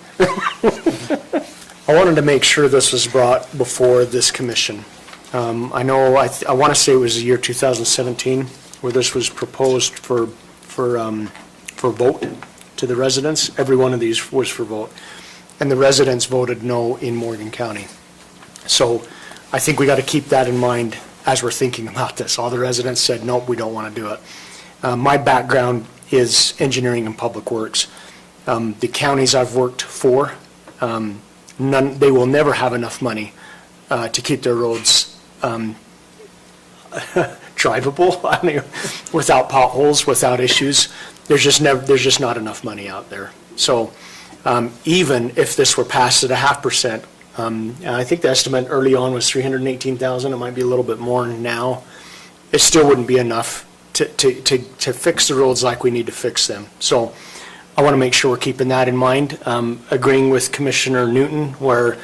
I wanted to make sure this was brought before this commission. I know, I want to say it was the year 2017 where this was proposed for vote to the residents. Every one of these was for vote. And the residents voted no in Morgan County. So I think we got to keep that in mind as we're thinking about this. All the residents said, nope, we don't want to do it. My background is engineering and public works. The counties I've worked for, they will never have enough money to keep their roads drivable, I mean, without potholes, without issues. There's just not enough money out there. So even if this were passed at 0.5%, I think the estimate early on was 318,000. It might be a little bit more now. It still wouldn't be enough to fix the roads like we need to fix them. So I want to make sure we're keeping that in mind. Agreeing with Commissioner Newton, where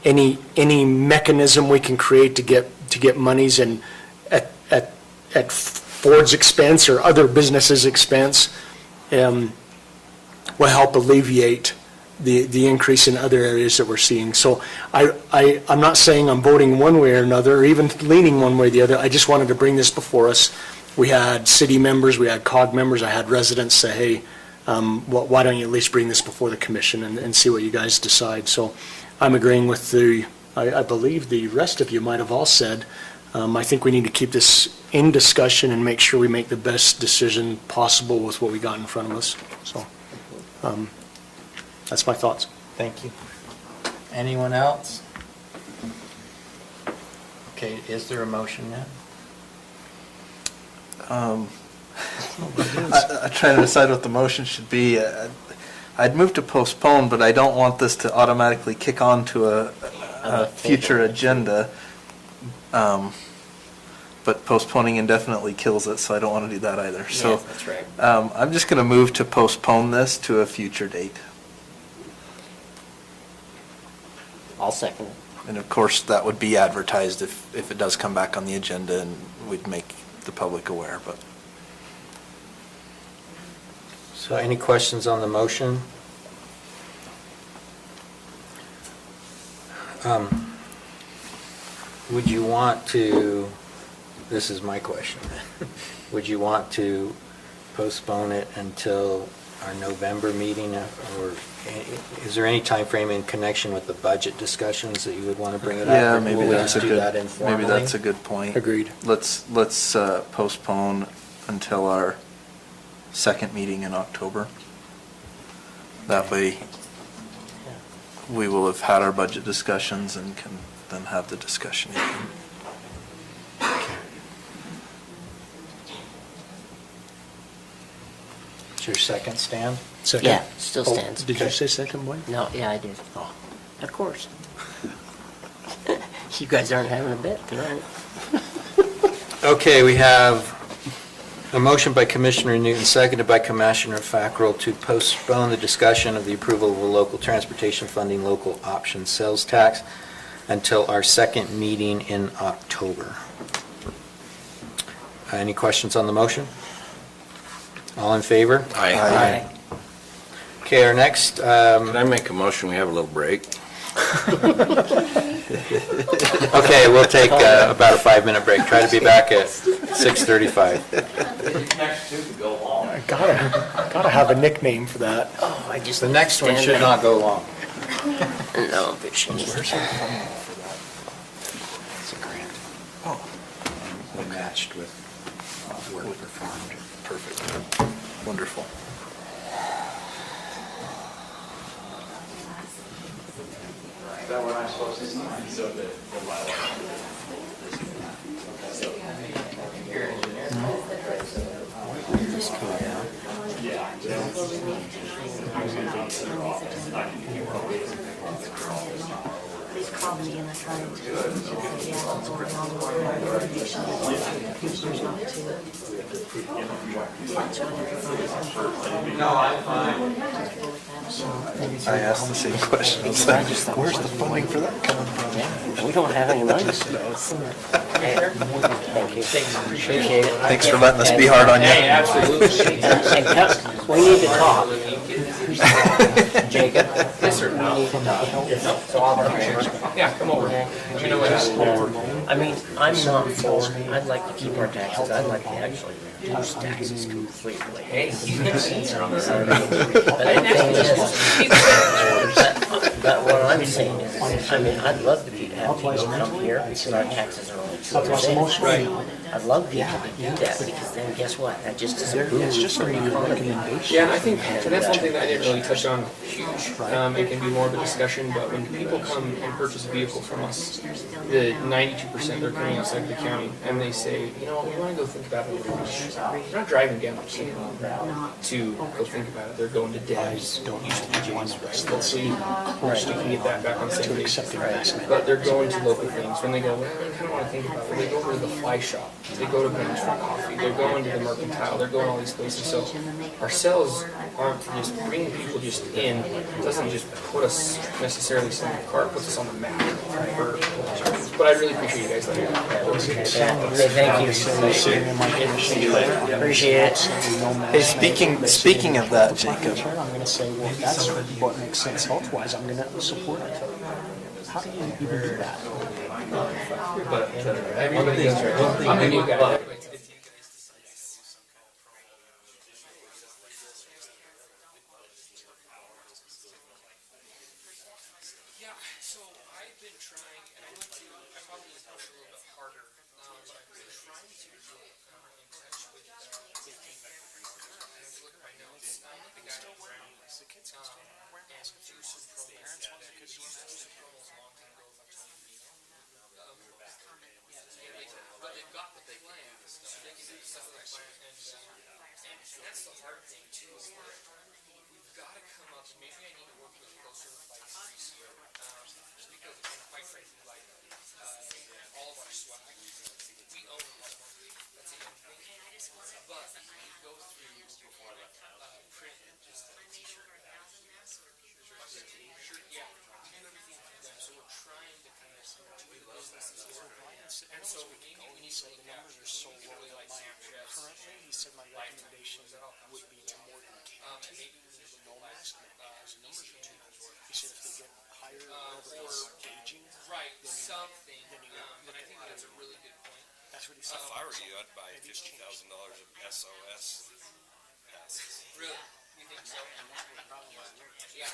any mechanism we can create to get monies and at Ford's expense or other businesses' expense will help alleviate the increase in other areas that we're seeing. So I'm not saying I'm voting one way or another, or even leaning one way or the other. I just wanted to bring this before us. We had city members, we had COG members, I had residents say, hey, why don't you at least bring this before the commission and see what you guys decide. So I'm agreeing with I believe the rest of you might have all said, I think we need to keep this in discussion and make sure we make the best decision possible with what we got in front of us. So that's my thoughts. Thank you. Anyone else? Okay, is there a motion now? I try to decide what the motion should be. I'd move to postpone, but I don't want this to automatically kick on to a future agenda. But postponing indefinitely kills it, so I don't want to do that either. So Yes, that's right. I'm just going to move to postpone this to a future date. I'll second it. And of course, that would be advertised if it does come back on the agenda, and we'd make the public aware, but. So any questions on the motion? Would you want to, this is my question, would you want to postpone it until our November meeting, or is there any time frame in connection with the budget discussions that you would want to bring it up? Yeah, or maybe will we that's just a do that informally? maybe that's a good point. Agreed. Let's postpone until our second meeting in October. That way, we will have had our budget discussions and can then have the discussion again. Is your second stand? Second. Yeah, still Oh, stands. Did you say second, Blaine? No, yeah, I did. Oh. Of course. You guys aren't having a bet tonight. Okay, we have a motion by Commissioner Newton, seconded by Commissioner Fackrell, to postpone the discussion of the approval of a local transportation funding local option sales tax until our second meeting in October. Any questions on the motion? All in favor? Aye. Okay, our next, Can I make a motion, we have a little break? okay, we'll take about a 5-minute break. Try to be back at 6:35. Next two could go long. I gotta have a nickname for that. Oh, I just. The next one should not go long. No, but she needs Where's to. our funding for that? It's a grant. Oh. We matched with work performed. Perfect. Wonderful. Is that what I'm supposed to sign? So that Please call me and I try to. No, I'm fine. I asked the same question. I was like, where's the funding for that coming from? We don't have any money. Thank you. Appreciate it. Thanks for letting us be hard on you. Hey, absolutely. We need to talk. Jacob? Yes, sir. We need to talk. So I'll come over. Yeah, come over. Let me know what else. I mean, I'm not for, I'd like to keep our taxes, I'd like to actually reduce taxes completely. Hey, you can see on the side. But what I'm saying is, I mean, I'd love to have people come here because our taxes are only 2%. Right. I'd love people to do that because then guess what? That just doesn't boom the economy. Yeah, and I think that's something that I didn't really touch on huge. It can be more of a discussion, but when people come and purchase a vehicle from us, the 92% they're coming outside of the county, and they say, you know, we want to go think about it. They're not driving down to go think about it. They're going to Deb's, don't use DJ's, right? They'll see, right, you can get that back on same page. But they're going to local things. When they go, well, I kind of want to think about it, they go over to the Fly Shop. They go to Bench for coffee. They're going to the Mercantile. They're going all these places. So our sales aren't just bringing people just in. It doesn't just put us necessarily in the cart. It puts us on the map. But I really appreciate you guys letting me know. Thank you. Appreciate it. Hey, speaking of that, Jacob. I'm gonna say, well, that's what makes sense health-wise, I'm gonna support it. How do you even do that? But everybody does right. I'm a new guy. So I've been trying, and I probably need to push a little bit harder. I've been trying to get in touch with, I have to look at my notes. The guy named Brown, the kids can stay and do some promos. Parents want the kids to promos a long time ago with Tony Vino. But they've got the plan, so they can do stuff like that. And that's the hard thing too, is that we've got to come up, maybe I need to work with closer like Greece here, just because, quite frankly, like, all of our swag, we own it as one thing, that's the end thing. But we go through, print, just a t-shirt, shirt, yeah, we do everything through them, so we're trying to kind of do the business as well. And so maybe we need to look at, really like Snapchat. Currently, he said my recommendation would be to Morgan County, the no mask man, because the numbers are too high. He said if they get higher levels of gauging, right, something, and I think that's a really good point. That's what he said. If I were you, I'd buy $50,000 of SOS passes. Really? You think so? Yeah.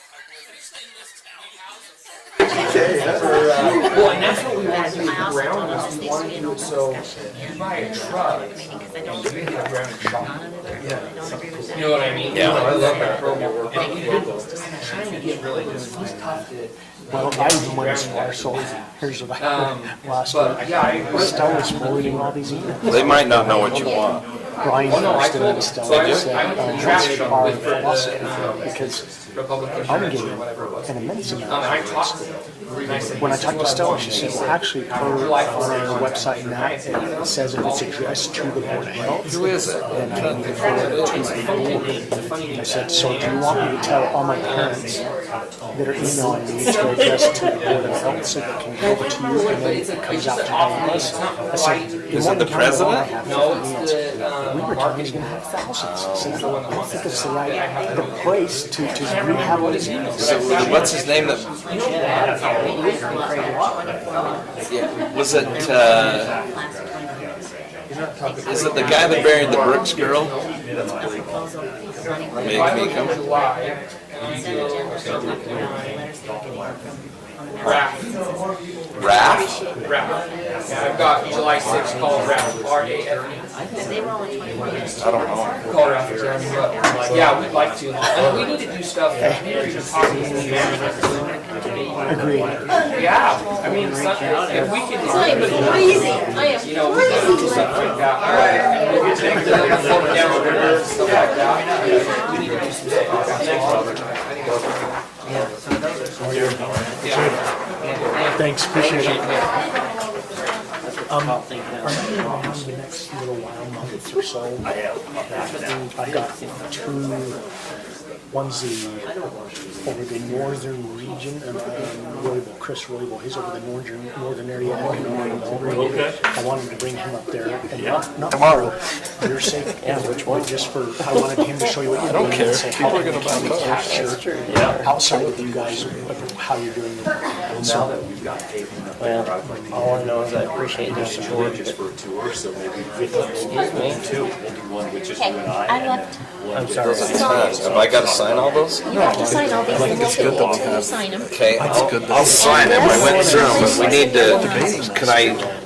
Well, and that's what we want to do with ground, is we want to do it so you buy a truck, and you can get ground and shop. You know what I mean? Yeah, I love that promo. I'm trying to get really just, he's tough to. Well, I even went as far, so here's what I last but, week. yeah, I- Estelle was forwarding all these emails. They might not know what you want. Brian posted it, Estelle said, traffic what's our with the, philosophy? Because I'm getting an immense amount I of talked to calls. When I talked to Stella, she said, well, actually, per on our website now, it says if it's addressed to the Board of Health. Who is it? Then I need to forward it to the board. I said, so do you want me to tell all my parents that are emailing me to address it to the Board of Health so they can go over to you and then it comes out to all of us? I said, Is it the president? No, it's the, we were talking he's going to have thousands. I said, I don't think it's the place to rehab all these emails. So what's his name that, yeah, was it, is it the guy that buried the Brooks girl? Meg Meekum? Raph. Raph? Yeah, I've got July 6th called Raph, R-A-F-E. I don't know. Call Raph again, but, yeah, we'd like to. And we need to do stuff, we're talking to you. Agreed. Yeah, I mean, if we can. I am crazy. I am You know, we can do stuff like that. And we can take the float down the river and stuff like that. We need to do some stuff like that. Thanks, appreciate it. Are you around the next little while, month or so? I am. I've got two, one's over the northern region, and Roybal, Chris Roybal, he's over the northern area. Okay. I wanted to bring him up there, and not tomorrow. You're safe. Yeah, which one? Just for, I wanted him to show you what you're doing. I don't care. People are gonna buy cars. Outside with you guys, of how you're doing it. Now that we've got pavement. Well, all I know is I appreciate their support. Just for a tour, so maybe Excuse me? two, maybe one which is you Okay, and I left. I'm sorry. Have I got to sign all those? You have to sign all these, and we'll take them till you sign them. Okay, I'll sign them. I went through them, but we need to,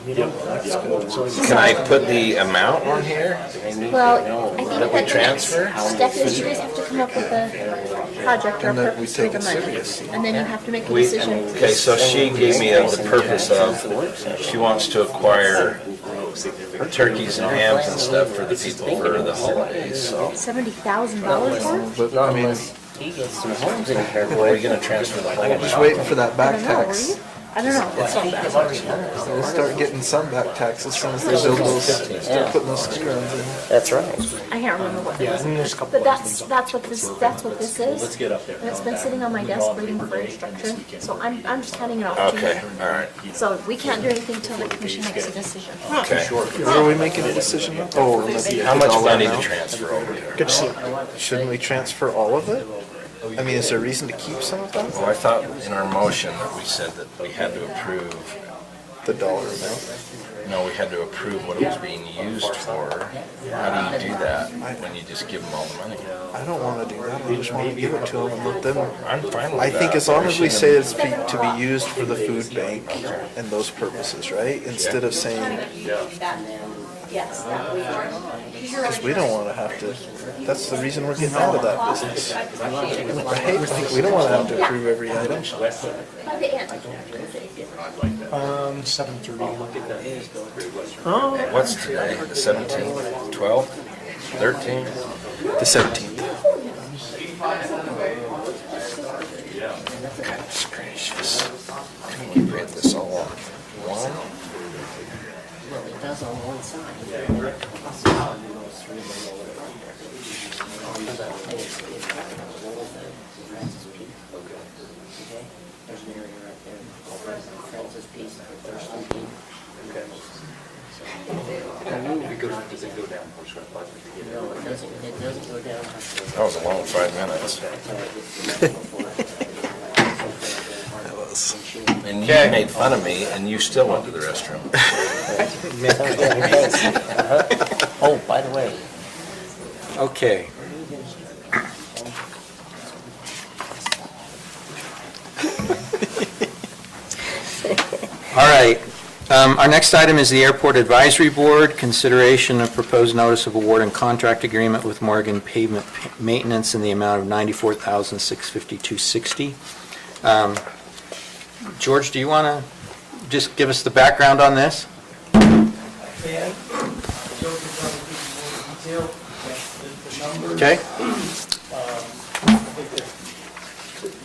can I put the amount on here? Well, I think That we that transfer? step is you guys have to come up with a project or a purpose for the money. And then you have to make a decision. Okay, so she gave me the purpose of, she wants to acquire turkeys and hams and stuff for the people for the holidays, so. $70,000 for it? Not unless he gets some homes in here. Are we gonna transfer the whole I'm just waiting for that I back don't know, were tax. you? I don't know. I think it's already done. We'll start getting some back tax as soon as they build those, start putting those ski runs in. That's right. I can't remember what it Yeah, and there's a was. couple But other things that's what this is. Let's get up there. And it's been sitting on my desk waiting for instruction, so I'm just handing it off to Okay, you. all right, So we can't do anything till the commission makes a decision. okay. What are we making a decision on? Oh, How much money to transfer over here? Good to see you. shouldn't we transfer all of it? I mean, is there a reason to keep some of that? Well, I thought in our motion that we said that we had to approve the dollar amount? No, we had to approve what it was being used for. How do you do that when you just give them all the money? I don't want to do that. I just want to give it to them and let them. I'm fine with I think that, as long but as we shouldn't- say it's to be used for the food bank and those purposes, right? Instead of saying, Yes, that we are. because we don't want to have to, that's the reason we're getting out of that business. Right? Like, we don't want to have to approve every item. By the end. 7:30. Oh. What's today, the 17th, 12th, 13th? The 17th. Goodness gracious. Couldn't we print this all on one? Well, it does on one side. There's an area right there, Francis Peace, Thurston Peak. Does it go down? No, it doesn't go down. That was a long 5 minutes. And you made fun of me, and you still went to the restroom. Oh, by the way. Okay. All right. Our next item is the Airport Advisory Board, consideration of proposed notice of award and contract agreement with Morgan Pavement Maintenance in the amount of $94,652.60. George, do you want to just give us the background on this? Okay.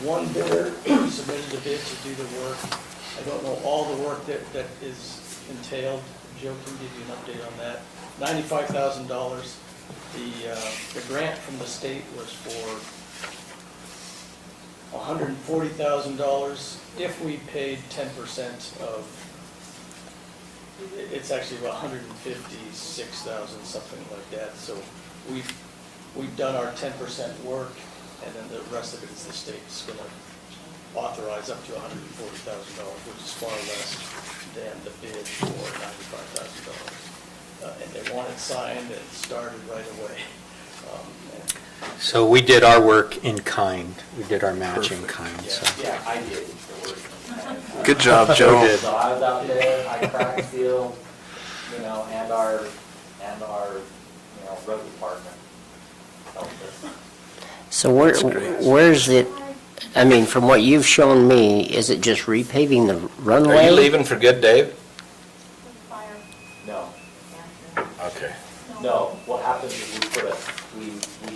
One bidder submitted a bid to do the work. I don't know all the work that is entailed. Joe can give you an update on that. $95,000. The grant from the state was for $140,000 if we paid 10% of, it's actually about $156,000, something like that. So we've done our 10% work, and then the rest of it is the state's going to authorize up to $140,000, which is far less than the bid for $95,000. And they want it signed and started right away. So we did our work in kind. We did our match in kind. So. Yeah, I did. Good job, Joe. So I was out there, I cracked steel, and our road department helped us. So where's it, I mean, from what you've shown me, is it just repaving the runway? Are you leaving for good, Dave? No. Okay. No, what happens is we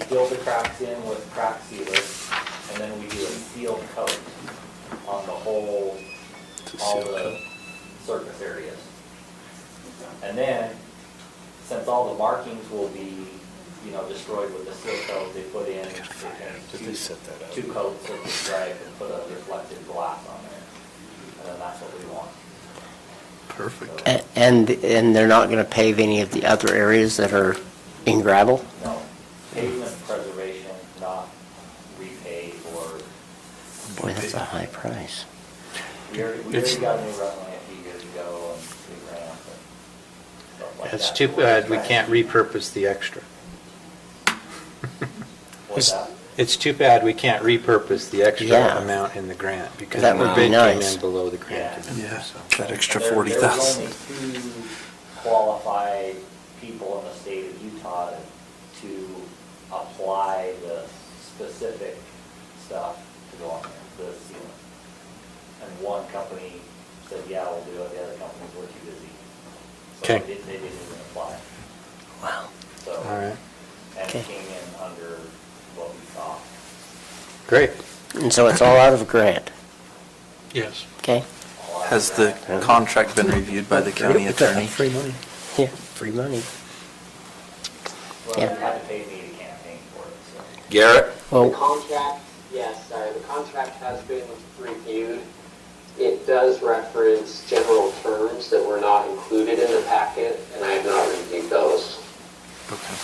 fill the cracks in with crack sealer, and then we do a seal coat on the whole, all the surface areas. And then, since all the markings will be, destroyed with the seal coat, they put in two coats of the stripe and put a reflective glass on there. And then that's what we want. Perfect. And they're not going to pave any of the other areas that are in gravel? No, pavement preservation, not repave or. Boy, that's a high price. We already got a new runway a few years ago and we ran it. Stuff like It's that. too bad we can't repurpose the extra. What's that? It's too bad we can't repurpose the extra Yeah. amount in the grant because That the would be bid came nice. in below the grant. Yeah. That extra There's 40,000. only 2 qualified people in the state of Utah to apply the specific stuff to go on there, the sealant. And one company said, yeah, we'll do it, the other companies were too busy. So Okay. they didn't even apply. Wow. So, All right. and Okay. it came in under what we thought. Great. And so it's all out of a grant, Yes. okay? Has the contract been reviewed by the county attorney? Free money. Yeah, free money. Well, Yeah. they had to pay me to campaign for it, so. Garrett? The Well, contract, the contract has been reviewed. It does reference general terms that were not included in the packet, and I have not reviewed those. Okay.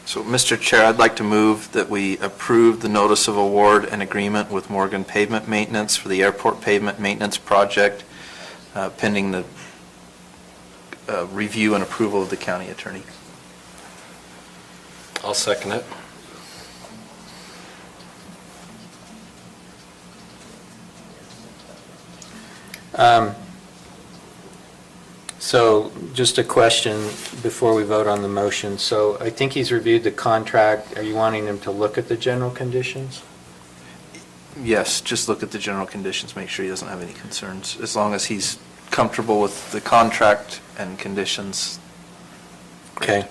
So, Mr. Chair, I'd like to move that we approve the notice of award and agreement with Morgan Pavement Maintenance for the airport pavement maintenance project pending the review and approval of the county attorney. I'll second it. So just a question before we vote on the motion. So I think he's reviewed the contract. Are you wanting him to look at the general conditions? Yes, just look at the general conditions, make sure he doesn't have any concerns, as long as he's comfortable with the contract and conditions. Okay.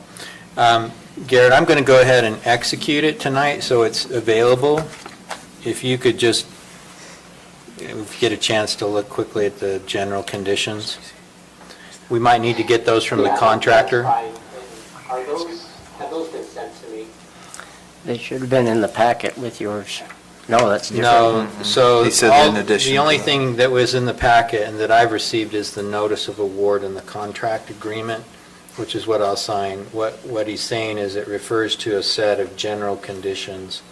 Garrett, I'm going to go ahead and execute it tonight, so it's available. If you could just, if you get a chance to look quickly at the general conditions. We might need to get those from the Yeah, contractor. that's fine. And have those been sent to me? They should have been in the packet with yours. No, that's different. No, so He said in addition. the only thing that was in the packet and that I've received is the notice of award and the contract agreement, which is what I'll sign. What he's saying is it refers to a set of general conditions.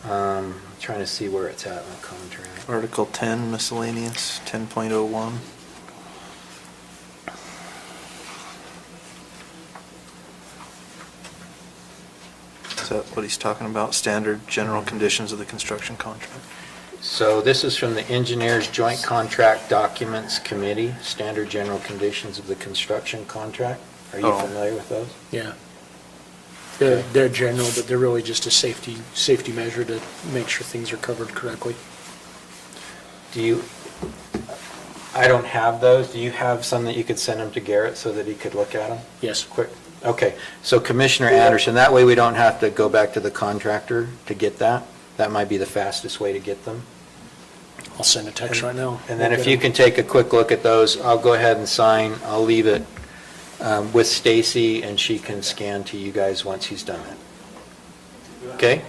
Trying to see where it's at in the contract. Article 10 miscellaneous, 10.01. Is that what he's talking about? Standard general conditions of the construction contract? So this is from the Engineers Joint Contract Documents Committee, Standard General Conditions of the Construction Contract. Are you familiar with those? Yeah. They're general, but they're really just a safety measure to make sure things are covered correctly. I don't have those. Do you have some that you could send them to Garrett so that he could look at them? Yes. Quick. Okay, so Commissioner Anderson, that way we don't have to go back to the contractor to get that. That might be the fastest way to get them. I'll send a text right now. And then if you can take a quick look at those, I'll go ahead and sign. I'll leave it with Stacy, and she can scan to you guys once he's done it. Okay?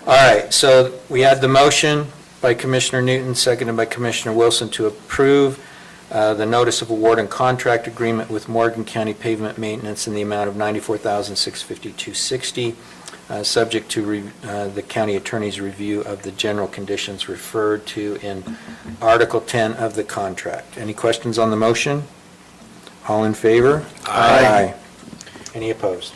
All right, so we had the motion by Commissioner Newton, seconded by Commissioner Wilson to approve the notice of award and contract agreement with Morgan County Pavement Maintenance in the amount of $94,652.60, subject to the county attorney's review of the general conditions referred to in Article 10 of the contract. Any questions on the motion? All in favor? Aye. Any opposed?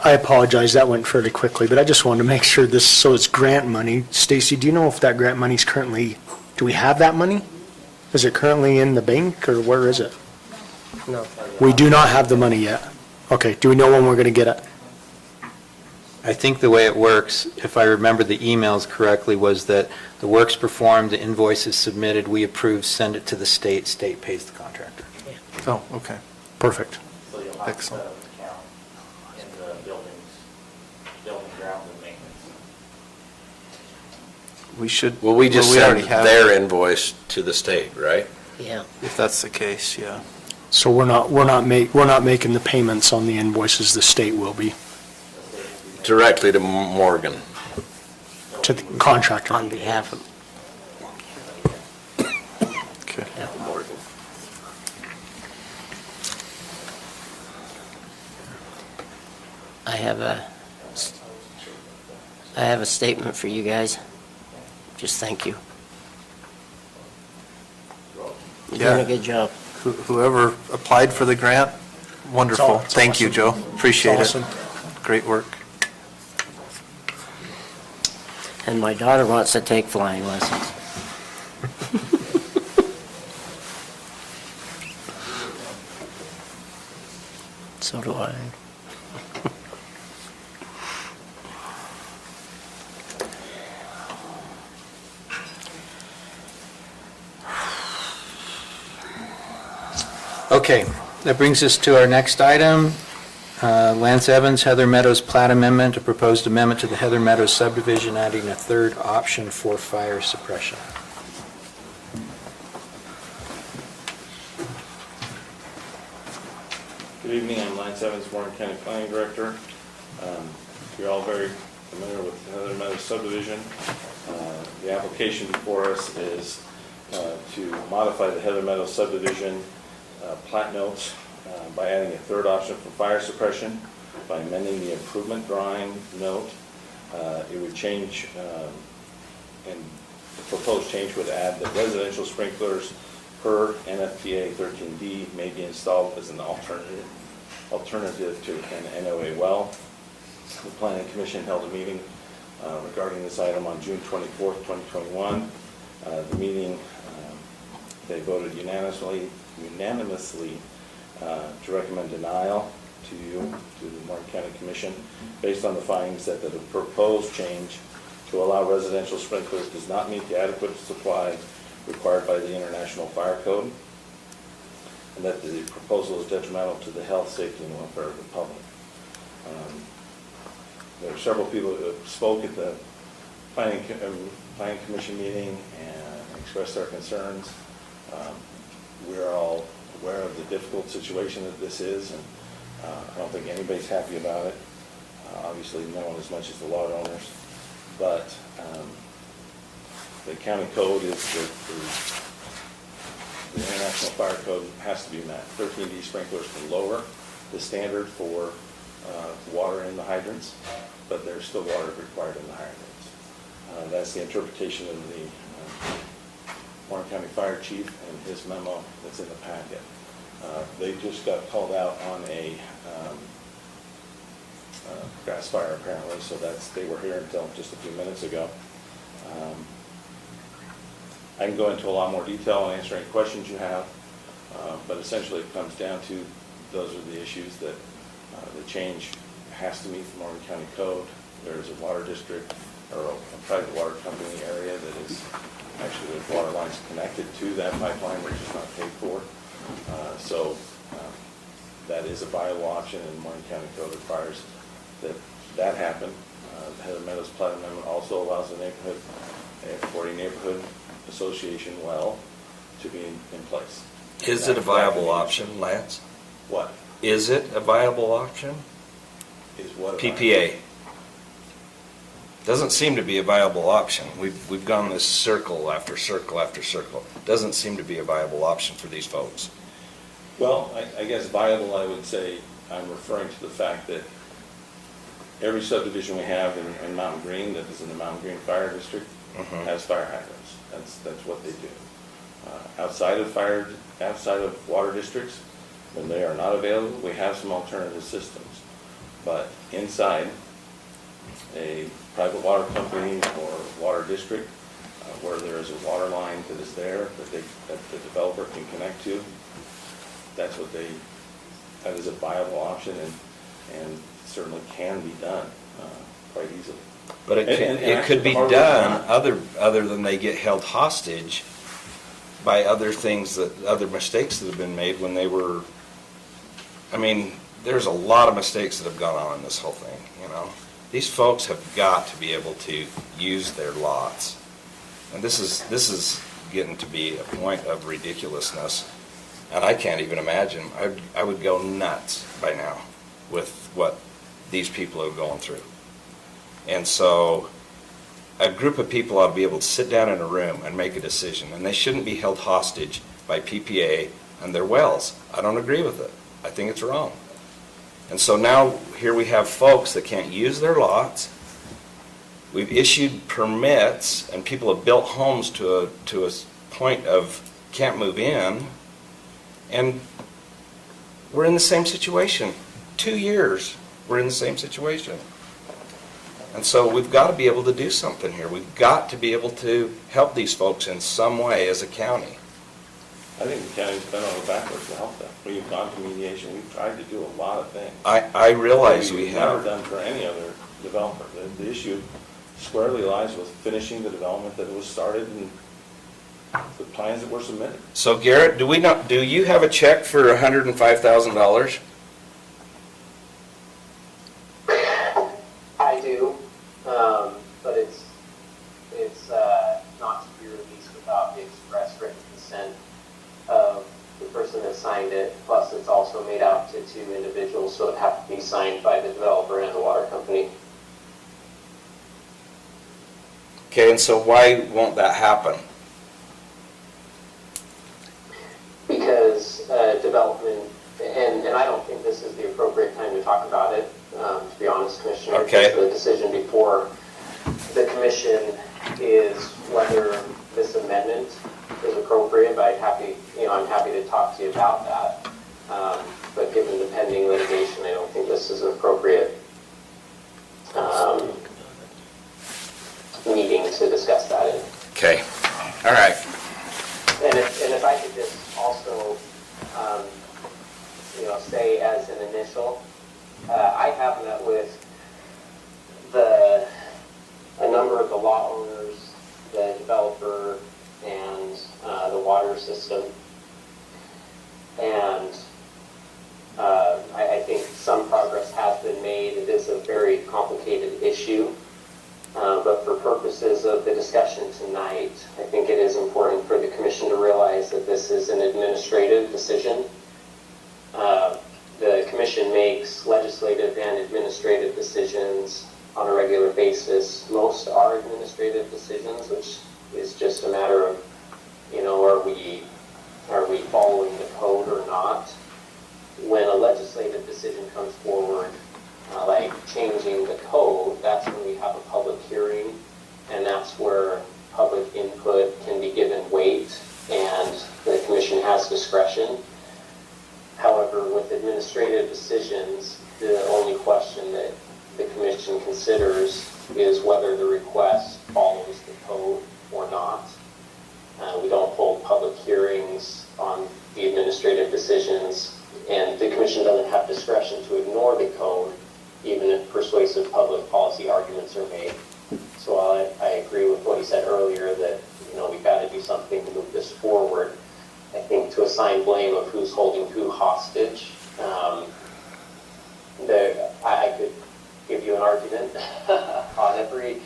I apologize, that went fairly quickly, but I just wanted to make sure this, so it's grant money. Stacy, do you know if that grant money's currently, do we have that money? Is it currently in the bank, or where is it? No. We do not have the money yet. Okay, do we know when we're going to get it? I think the way it works, if I remember the emails correctly, was that the work's performed, the invoice is submitted, we approve, send it to the state, state pays the contractor. Oh, okay. Perfect. So you'll have to set Excellent. up an account in the building grounds and maintenance. We should. Well, we just already send have their it. invoice to the state, right? Yeah. If that's the case, yeah. So we're not making the payments on the invoices, the state will be, Directly to Morgan. to the contractor. On behalf of Okay. Morgan. I have a statement for you guys. Just thank you. You're doing a good job. Whoever applied for the grant, wonderful. It's Thank you, Joe. awesome. Appreciate It's it. awesome. Great work. And my daughter wants to take flying lessons. So do I. Okay, that brings us to our next item. Lance Evans, Heather Meadows plat amendment, a proposed amendment to the Heather Meadows subdivision, adding a third option for fire suppression. Good evening, I'm Lance Evans, Warren County Planning Director. You're all very familiar with the Heather Meadows subdivision. The application before us is to modify the Heather Meadows subdivision plat notes by adding a third option for fire suppression, by amending the improvement drawing note. It would change and The proposed change would add that residential sprinklers per NFPA 13D may be installed as an alternative to an NOA well. The Planning Commission held a meeting regarding this item on June 24th, 2021. The meeting, they voted unanimously to recommend denial to you, to the Martin County Commission, based on the findings that the proposed change to allow residential sprinklers does not meet the adequate supply required by the International Fire Code, and that the proposal is detrimental to the health, safety, and welfare of the public. There are several people who spoke at the Planning Commission meeting and expressed their concerns. We're all aware of the difficult situation that this is, and I don't think anybody's happy about it. Obviously, no one as much as the lot owners. But the county code is that the International Fire Code has to be met. 13D sprinklers can lower the standard for water in the hydrants, but there's still water required in the hydrants. That's the interpretation of the Warren County Fire Chief and his memo that's in the packet. They just got called out on a grass fire apparently, so they were here until just a few minutes ago. I can go into a lot more detail and answer any questions you have, but essentially it comes down to those are the issues that the change has to meet the Morgan County Code. There's a water district or a private water company area that is actually the water lines connected to that pipeline, which is not paid for. So that is a viable option, and Morgan County Code requires that happen. The Heather Meadows Plat Amendment also allows the neighborhood, a 40 neighborhood association well to be in place. Is it a viable option, Lance? What? Is it a viable option? Is what? PPA. Doesn't seem to be a viable option. We've gone this circle after circle after circle. Doesn't seem to be a viable option for these folks. Well, I guess viable, I would say, I'm referring to the fact that every subdivision we have in Mountain Green that is in the Mountain Green Fire District has fire hydrants. That's what they do. Outside of water districts, when they are not available, we have some alternative systems. But inside a private water company or water district where there is a water line that is there that the developer can connect to, that is a viable option and certainly can be done quite easily. But it could be done other than they get held hostage by other mistakes that have been made when they were, I mean, there's a lot of mistakes that have gone on in this whole thing, you know. These folks have got to be able to use their lots. And this is getting to be a point of ridiculousness. And I can't even imagine. I would go nuts by now with what these people are going through. And so a group of people ought to be able to sit down in a room and make a decision. And they shouldn't be held hostage by PPA and their wells. I don't agree with it. I think it's wrong. And so now here we have folks that can't use their lots. We've issued permits and people have built homes to a point of can't move in. And we're in the same situation. 2 years, we're in the same situation. And so we've got to be able to do something here. We've got to be able to help these folks in some way as a county. I think the county's been on the backwards to help them. We've gone to mediation. We've tried to do a lot of things. I realize we We've have. never done for any other developer. The issue squarely lies with finishing the development that was started and the plans that were submitted. So Garrett, do you have a check for $105,000? I do, but it's not to be released without the express written consent of the person that signed it. Plus, it's also made out to 2 individuals, so it has to be signed by the developer and the water company. Okay, and so why won't that happen? Because development, and I don't think this is the appropriate time to talk about it, to be honest, Commissioner. Okay. The decision before the commission is whether this amendment is appropriate, but I'm happy to talk to you about that. But given the pending litigation, I don't think this is an appropriate meeting to discuss that in. Okay, all right. And if I could just also, say as an initial, I have met with a number of the lot owners, the developer, and the water system. And I think some progress has been made. It is a very complicated issue. But for purposes of the discussion tonight, I think it is important for the commission to realize that this is an administrative decision. The commission makes legislative and administrative decisions on a regular basis. Most are administrative decisions, which is just a matter of, are we following the code or not? When a legislative decision comes forward, like changing the code, that's when we have a public hearing, and that's where public input can be given weight, and the commission has discretion. However, with administrative decisions, the only question that the commission considers is whether the request follows the code or not. We don't hold public hearings on the administrative decisions, and the commission doesn't have discretion to ignore the code, even if persuasive public policy arguments are made. So I agree with what he said earlier that, we've got to do something to move this forward. I think to assign blame of who's holding who hostage, I could give you an argument on every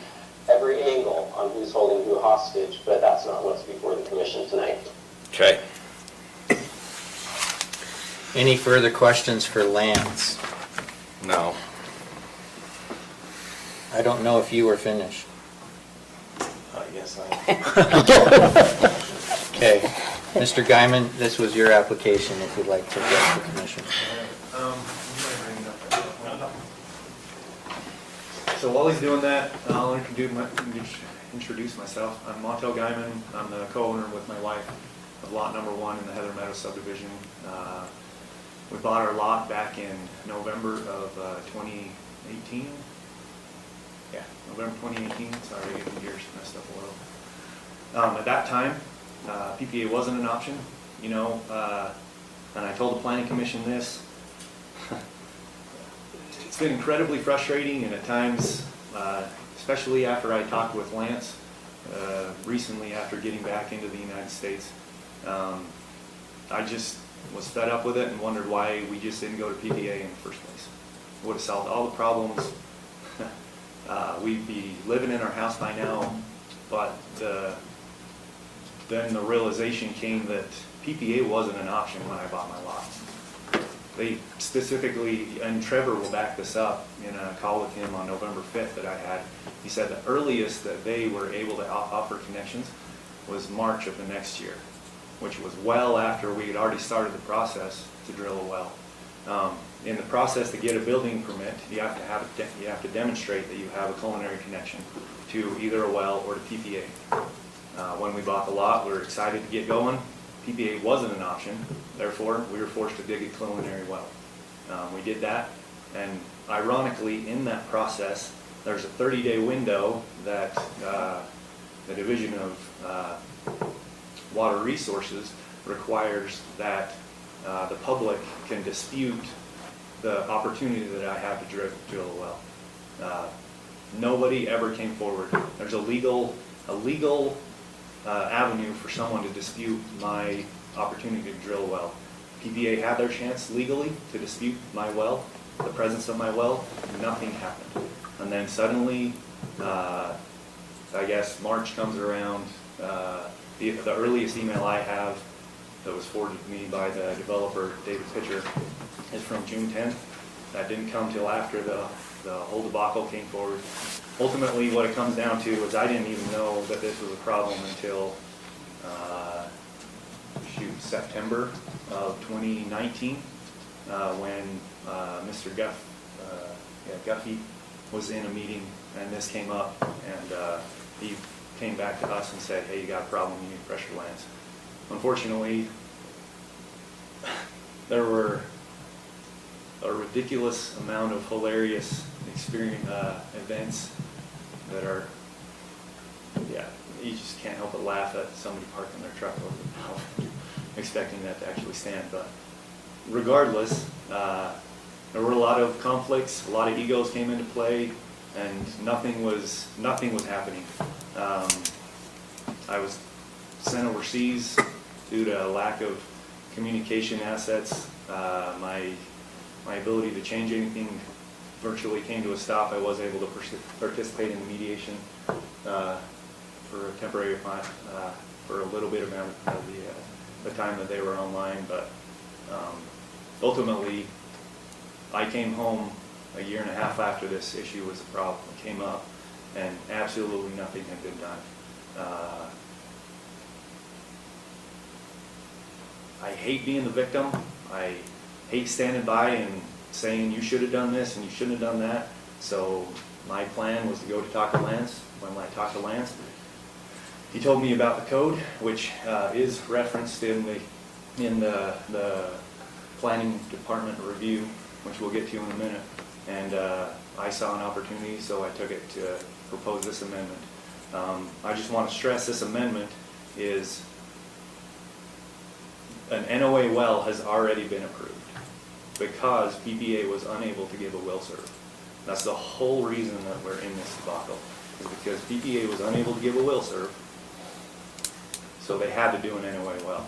angle on who's holding who hostage, but that's not what's before the commission tonight. Okay. Any further questions for Lance? No. I don't know if you were finished. Yes, Okay. Mr. Guyman, this was your application if you'd like to address the commission. So while he's doing that, I'll introduce myself. I'm Montel Guyman. I'm the co-owner with my wife of lot number 1 in the Heather Meadows subdivision. We bought our lot back in November of 2018. Yeah, November 2018. Sorry, I get the years messed up a little. At that time, PPA wasn't an option, and I told the planning commission this. It's been incredibly frustrating, and at times, especially after I talked with Lance recently after getting back into the United States, I just was fed up with it and wondered why we just didn't go to PPA in the first place. It would have solved all the problems. We'd be living in our house by now, but then the realization came that PPA wasn't an option when I bought my lot. They specifically, and Trevor will back this up in a call with him on November 5th that I had, he said the earliest that they were able to offer connections was March of the next year, which was well after we had already started the process to drill a well. In the process to get a building permit, you have to demonstrate that you have a culinary connection to either a well or to PPA. When we bought the lot, we were excited to get going. PPA wasn't an option, therefore we were forced to dig a culinary well. We did that, and ironically in that process there's a 30-day window that the Division of Water Resources requires that the public can dispute the opportunity that I have to drill a well. Nobody ever came forward. There's a legal avenue for someone to dispute my opportunity to drill a well. PPA had their chance legally to dispute my well, the presence of my well. Nothing happened. And then suddenly, I guess March comes around. The earliest email I have that was forwarded to me by the developer, David Pitcher, is from June 10th. That didn't come till after the whole debacle came forward. Ultimately, what it comes down to is I didn't even know that this was a problem until September of 2019, when Mr. Guffey was in a meeting and this came up, and he came back to us and said, hey, you got a problem, you need pressure lance. Unfortunately, there were a ridiculous amount of hilarious events that are, yeah, you just can't help but laugh at somebody parking their truck over the mouth, expecting that to actually stand. But regardless, there were a lot of conflicts, a lot of egos came into play, and nothing was happening. I was sent overseas due to a lack of communication assets. My ability to change anything virtually came to a stop. I was able to participate in the mediation for a temporary for a little bit of the time that they were online, but ultimately I came home a year and a half after this issue was a problem, came up, and absolutely nothing had been done. I hate being the victim. I hate standing by and saying you should have done this and you shouldn't have done that. So my plan was to go to talk to Lance. When I talked to Lance, he told me about the code, which is referenced in the planning department review, which we'll get to in a minute. And I saw an opportunity, so I took it to propose this amendment. I just want to stress this amendment is an NOA well has already been approved because PPA was unable to give a will serve. That's the whole reason that we're in this debacle, is because PPA was unable to give a will serve, so they had to do an NOA well.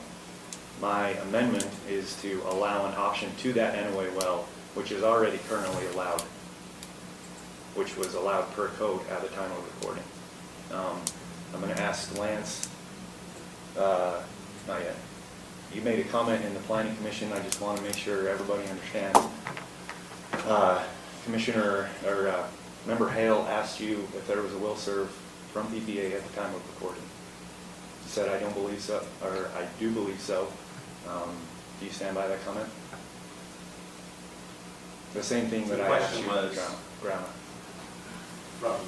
My amendment is to allow an option to that NOA well, which is already currently allowed, which was allowed per code at the time of recording. I'm going to ask Lance, not yet. You made a comment in the Planning Commission. I just want to make sure everybody understands. Commissioner or Member Hale asked you if there was a will serve from PPA at the time of recording. He said, I don't believe so, or I do believe so. Do you stand by that comment? The same thing that I asked you in the grammar. From,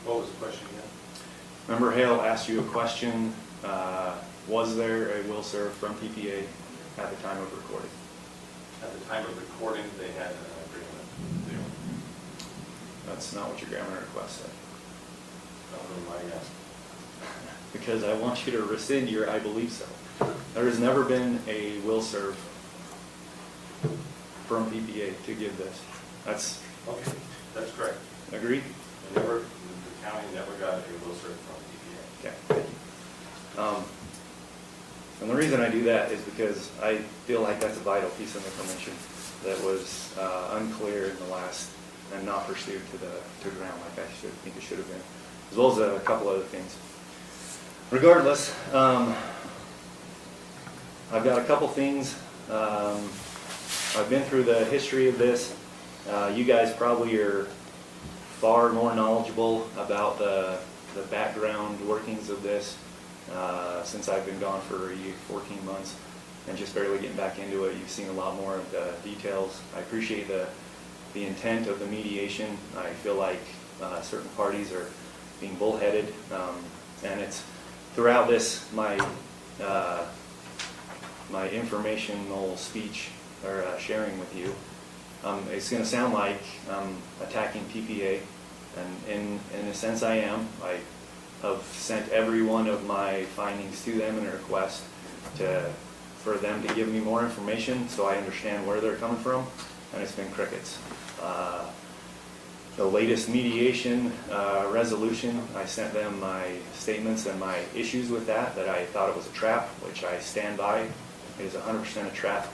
what was the question again? Member Hale asked you a question. Was there a will serve from PPA at the time of recording? At the time of recording, they had an agreement. That's not what your grammar request said. I don't know why you asked. Because I want you to rescind your I believe so. There has never been a will serve from PPA to give this. That's okay. That's correct. Agreed? The county never got a will serve from PPA. Okay, thank you. And the reason I do that is because I feel like that's a vital piece of information that was unclear in the last and not pursued to ground like I think it should have been, as well as a couple other things. Regardless, I've got a couple things. I've been through the history of this. You guys probably are far more knowledgeable about the background workings of this since I've been gone for 14 months and just barely getting back into it. You've seen a lot more of the details. I appreciate the intent of the mediation. I feel like certain parties are being bullheaded, and it's throughout this my informational speech or sharing with you. It's going to sound like I'm attacking PPA, and in a sense I am. I have sent every one of my findings to them in a request for them to give me more information so I understand where they're coming from, and it's been crickets. The latest mediation resolution, I sent them my statements and my issues with that I thought it was a trap, which I stand by. It is 100% a trap.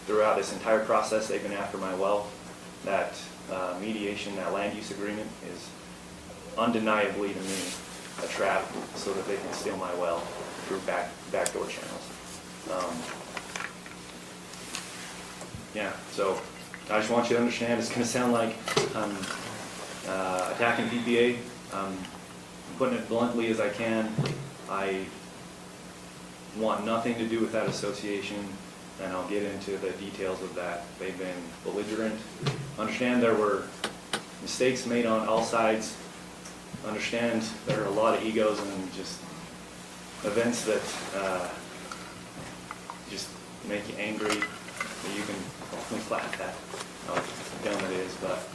Throughout this entire process, they've been after my well. That mediation, that land use agreement is undeniably to me a trap so that they can steal my well through backdoor channels. Yeah, so I just want you to understand, it's going to sound like I'm attacking PPA. I'm putting it bluntly as I can. I want nothing to do with that association, and I'll get into the details of that. They've been belligerent. Understand there were mistakes made on all sides. understand there are a lot of egos and just events that just make you angry. You can definitely clap that how dumb it is, but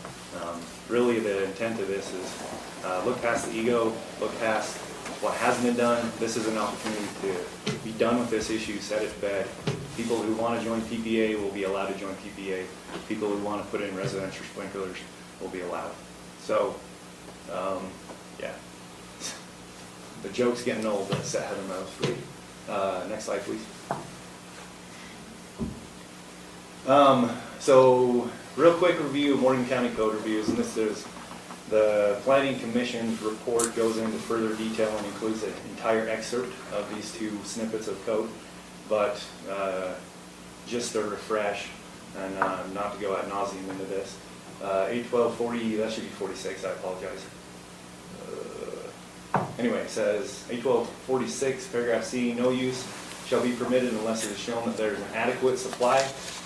really the intent of this is look past the ego, look past what hasn't been done. This is an opportunity to be done with this issue, set it to bed. People who want to join PPA will be allowed to join PPA. People who want to put in residential sprinklers will be allowed. So, yeah. The joke's getting old, but set Heather Meadows free. Next slide, please. So, real quick review of Morgan County Code reviews, and this is the Planning Commission's report goes into further detail and includes an entire excerpt of these two snippets of code. But just to refresh, and not to go ad nauseum into this, 81240, that should be 46, I apologize. Anyway, it says 81246, paragraph C, no use shall be permitted unless it is shown that there is an adequate supply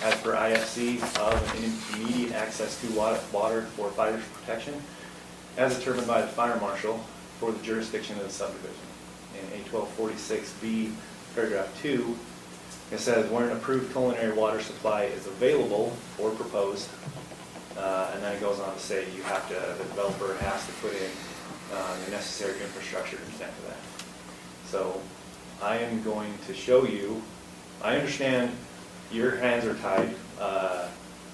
as per IFC of an immediate access to water for fire protection as determined by the fire marshal for the jurisdiction of the subdivision. In 81246B, paragraph 2, it says where an approved culinary water supply is available or proposed, and then it goes on to say you have to, the developer has to put in the necessary infrastructure to connect to that. So I am going to show you, I understand your hands are tied.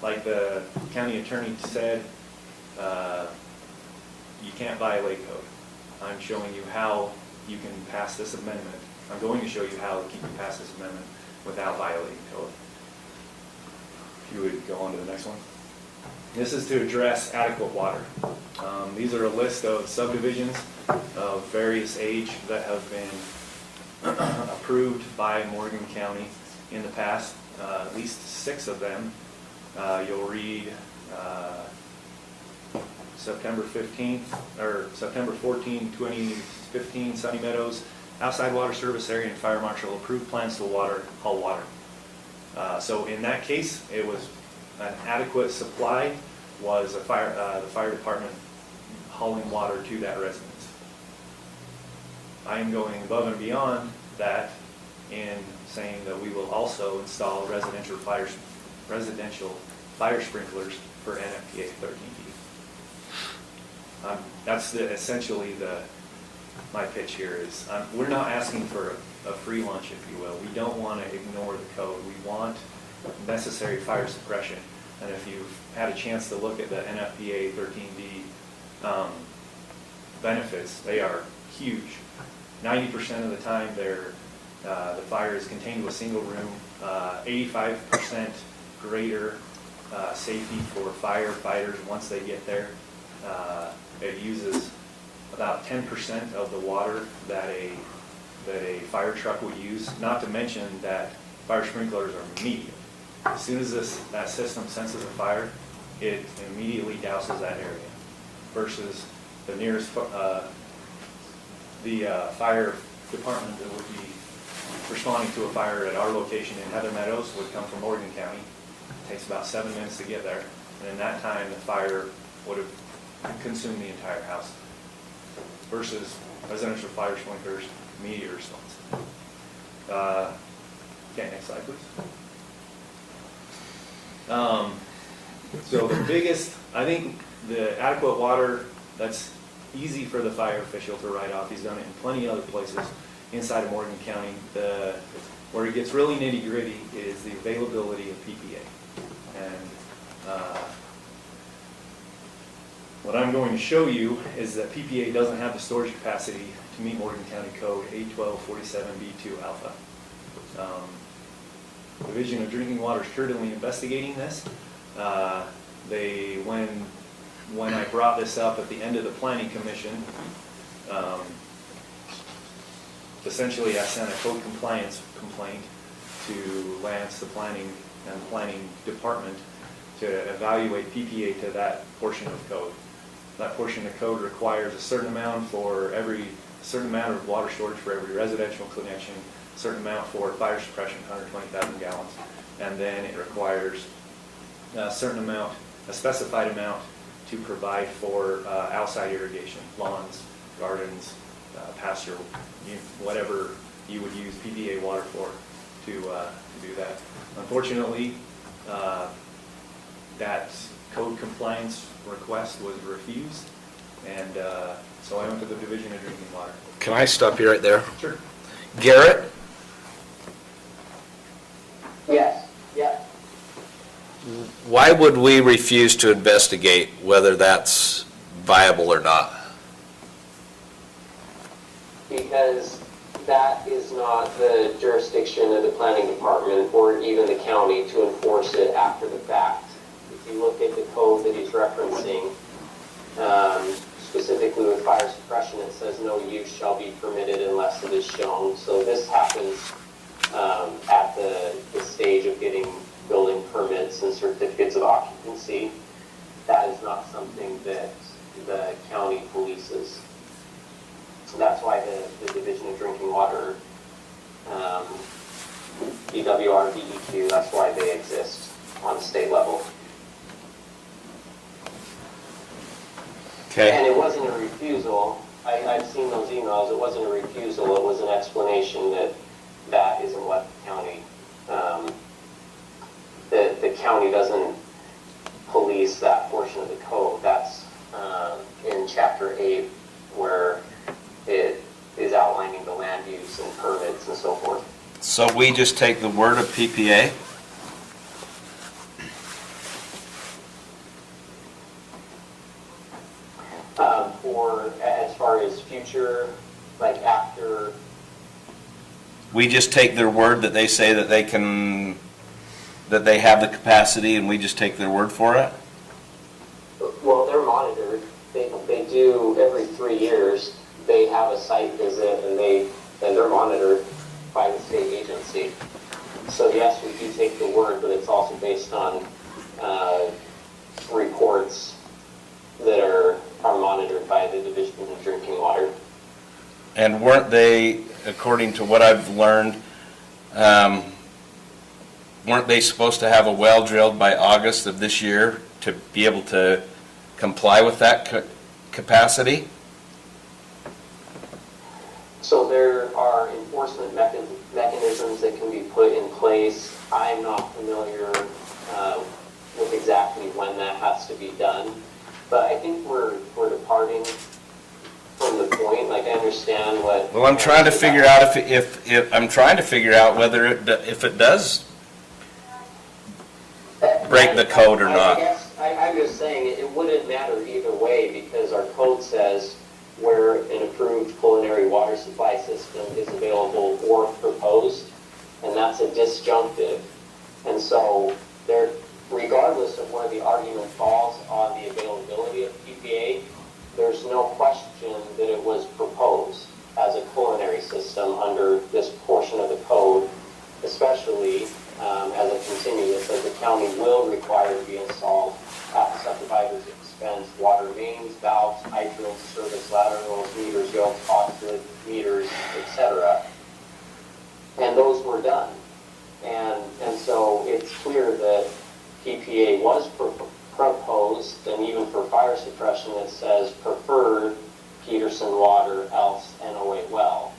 Like the county attorney said, you can't violate code. I'm showing you how you can pass this amendment. I'm going to show you how you can pass this amendment without violating code. If you would go on to the next one. This is to address adequate water. These are a list of subdivisions of various age that have been approved by Morgan County in the past, at least 6 of them. You'll read September 15th, or September 14, 2015, Sunny Meadows, outside water service area and fire marshal approved plans to haul water. So in that case, it was an adequate supply was the fire department hauling water to that residence. I am going above and beyond that in saying that we will also install residential fire sprinklers for NFPA 13D. That's essentially my pitch here is we're not asking for a free lunch, if you will. We don't want to ignore the code. We want necessary fire suppression. And if you've had a chance to look at the NFPA 13D benefits, they are huge. 90% of the time the fire is contained to a single room, 85% greater safety for firefighters once they get there. It uses about 10% of the water that a fire truck would use, not to mention that fire sprinklers are immediate. As soon as that system senses a fire, it immediately douses that area, versus the nearest fire department that would be responding to a fire at our location in Heather Meadows would come from Morgan County. It takes about 7 minutes to get there, and in that time the fire would have consumed the entire house, versus residential fire sprinklers, immediate response. Okay, next slide, please. So the biggest, I think the adequate water, that's easy for the fire official to write off. He's done it in plenty of other places inside of Morgan County. Where it gets really nitty gritty is the availability of PPA. And what I'm going to show you is that PPA doesn't have the storage capacity to meet Morgan County Code 81247B2 alpha. Division of Drinking Water is currently investigating this. When I brought this up at the end of the Planning Commission, essentially I sent a code compliance complaint to Lance, the planning department, to evaluate PPA to that portion of code. That portion of code requires a certain amount of water storage for every residential connection, a certain amount for fire suppression, 120,000 gallons, and then it requires a certain amount, a specified amount to provide for outside irrigation, lawns, gardens, pasture, whatever you would use PPA water for to do that. Unfortunately, that code compliance request was refused, and so I went to the Division of Drinking Water. Can I stop you right there? Sure. Garrett, Yes, yeah. why would we refuse to investigate whether that's viable or not? Because that is not the jurisdiction of the planning department or even the county to enforce it after the fact. If you look at the code that he's referencing, specifically with fire suppression, it says no use shall be permitted unless it is shown. So this happens at the stage of getting building permits and certificates of occupancy. That is not something that the county polices. So that's why the Division of Drinking Water, DWR, DEQ, that's why they exist on state level. Okay. And it wasn't a refusal. I've seen those emails. It wasn't a refusal. It was an explanation that that isn't what the county, the county doesn't police that portion of the code. That's in Chapter 8 where it is outlining the land use and permits and so forth. So we just take the word of PPA? For as far as future, like after. We just take their word that they say that they can, that they have the capacity, and we just take their word for it? Well, they're monitored. They do every 3 years. They have a site visit, and they're monitored by the state agency. So yes, we do take the word, but it's also based on reports that are monitored by the Division of Drinking Water. And weren't they, according to what I've learned, weren't they supposed to have a well drilled by August of this year to be able to comply with that capacity? So there are enforcement mechanisms that can be put in place. I'm not familiar with exactly when that has to be done, but I think we're departing from the point. Like, I understand what. Well, I'm trying to figure out if I'm trying to figure out whether if it does break the code or not. I guess I'm just saying it wouldn't matter either way, because our code says where an approved culinary water supply system is available or proposed, and that's a disjunctive. And so there, regardless of where the argument falls on the availability of PPA, there's no question that it was proposed as a culinary system under this portion of the code, especially as it continues. It says the county will require to be installed at the subdivider's expense water mains, valves, hydrants, service laterals, meters, yokes, faucet meters, etc. And those were done. And so it's clear that PPA was proposed, and even for fire suppression it says preferred Peterson water else NOA well.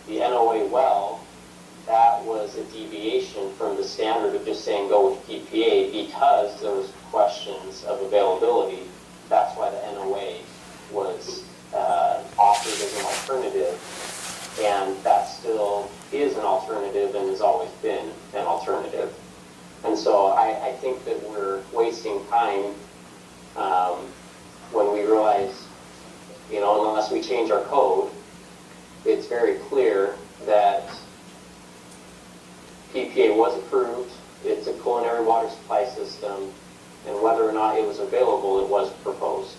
The NOA well, that was a deviation from the standard of just saying go with PPA because there was questions of availability. That's why the NOA was offered as an alternative, and that still is an alternative and has always been an alternative. And so I think that we're wasting time when we realize, unless we change our code, it's very clear that PPA was approved, it's a culinary water supply system, and whether or not it was available, it was proposed.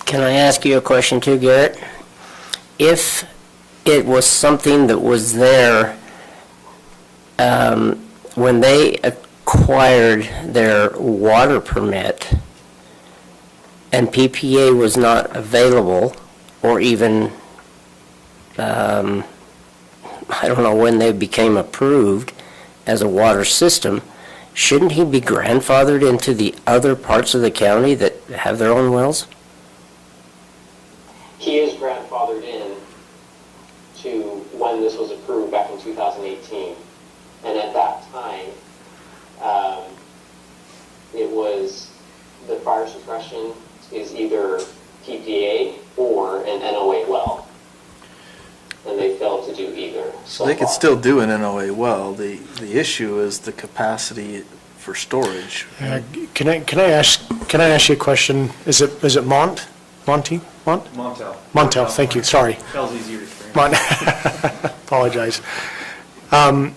Can I ask you a question too, Garrett? If it was something that was there when they acquired their water permit and PPA was not available, or even, I don't know when they became approved as a water system, shouldn't he be grandfathered into the other parts of the county that have their own wells? He is grandfathered in to when this was approved back in 2018. And at that time, it was the fire suppression is either PPA or an NOA well. And they failed to do either. So they could still do an NOA well. The issue is the capacity for storage. Can I ask you a question? Is it Montel? Montel, thank you, sorry. Tells easier to scream. Apologize. I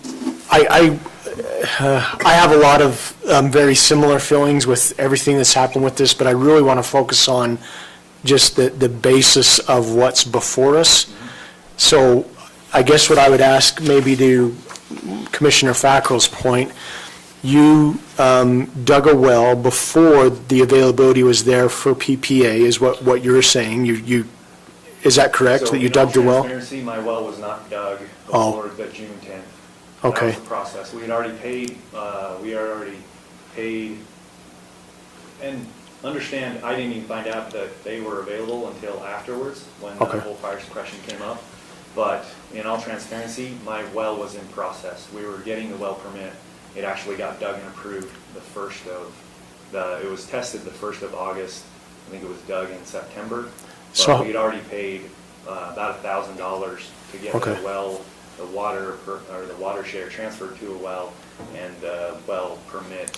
have a lot of very similar feelings with everything that's happened with this, but I really want to focus on just the basis of what's before us. So I guess what I would ask, maybe to Commissioner Fackrell's point, you dug a well before the availability was there for PPA, is what you're saying. Is that correct, that you dug the well? Transparency, my well was not dug before the June 10th. Okay. That was the process. We had already paid, and understand, I didn't even find out that they were available until afterwards, when the whole fire suppression came up. But in all transparency, my well was in process. We were getting the well permit. It actually got dug and approved it was tested the 1st of August. I think it was dug in September. But we'd already paid about $1,000 to get the well, the water share transferred to a well, and the well permit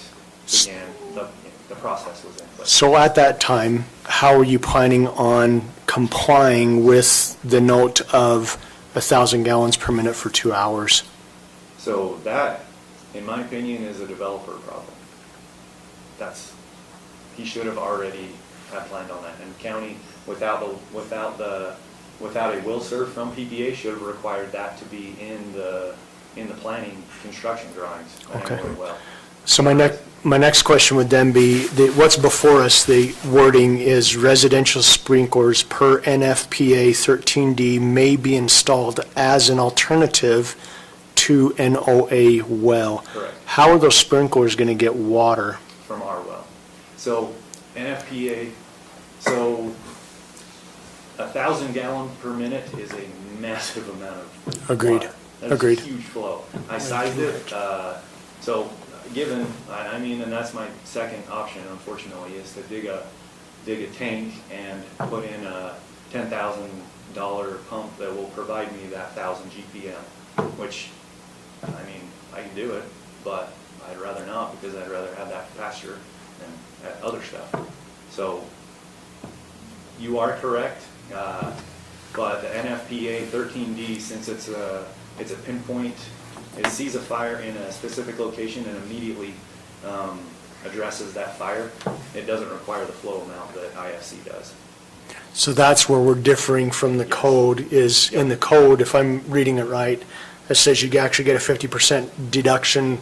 began, the process was in place. So at that time, how are you planning on complying with the note of 1,000 gallons per minute for 2 hours? So that, in my opinion, is a developer problem. He should have already had planned on that. And county, without a will serve from PPA, should have required that to be in the planning construction drawings. Okay. Well. So my next question would then be, what's before us, the wording is residential sprinklers per NFPA 13D may be installed as an alternative to an OA well. Correct. How are those sprinklers going to get water? From our well. So NFPA, so 1,000 gallon per minute is a massive amount of Agreed. water. That's Agreed. a huge flow. I sized it, so given, and that's my second option, unfortunately, is to dig a tank and put in a $10,000 pump that will provide me that 1,000 GPM, which, I can do it, but I'd rather not, because I'd rather have that faster than that other stuff. So you are correct, but the NFPA 13D, since it's a pinpoint, it sees a fire in a specific location and immediately addresses that fire. It doesn't require the flow amount that IFC does. So that's where we're differing from the code, is in the code, if I'm reading it right, it says you actually get a 50% deduction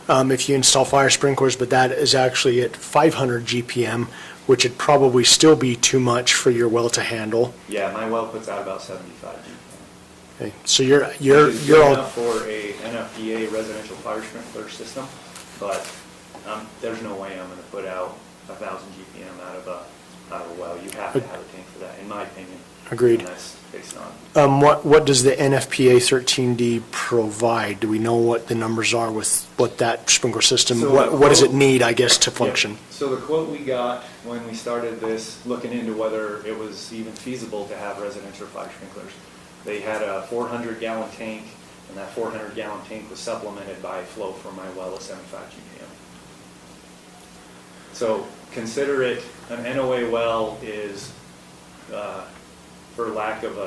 if you install fire sprinklers, but that is actually at 500 GPM, which would probably still be too much for your well to handle. Yeah, my well puts out about 75 GPM. Okay, so you're all all, for a NFPA residential fire sprinkler system, but there's no way I'm going to put out 1,000 GPM out of a well. You have to have a tank for that, in my opinion. Agreed. And that's based on. what does the NFPA 13D provide? Do we know what the numbers are with what that sprinkler system, So what does it need, I guess, to function? Yeah. So the quote we got when we started this, looking into whether it was even feasible to have residential fire sprinklers, they had a 400-gallon tank, and that 400-gallon tank was supplemented by flow from my well of 75 GPM. So consider it, an NOA well is, for lack of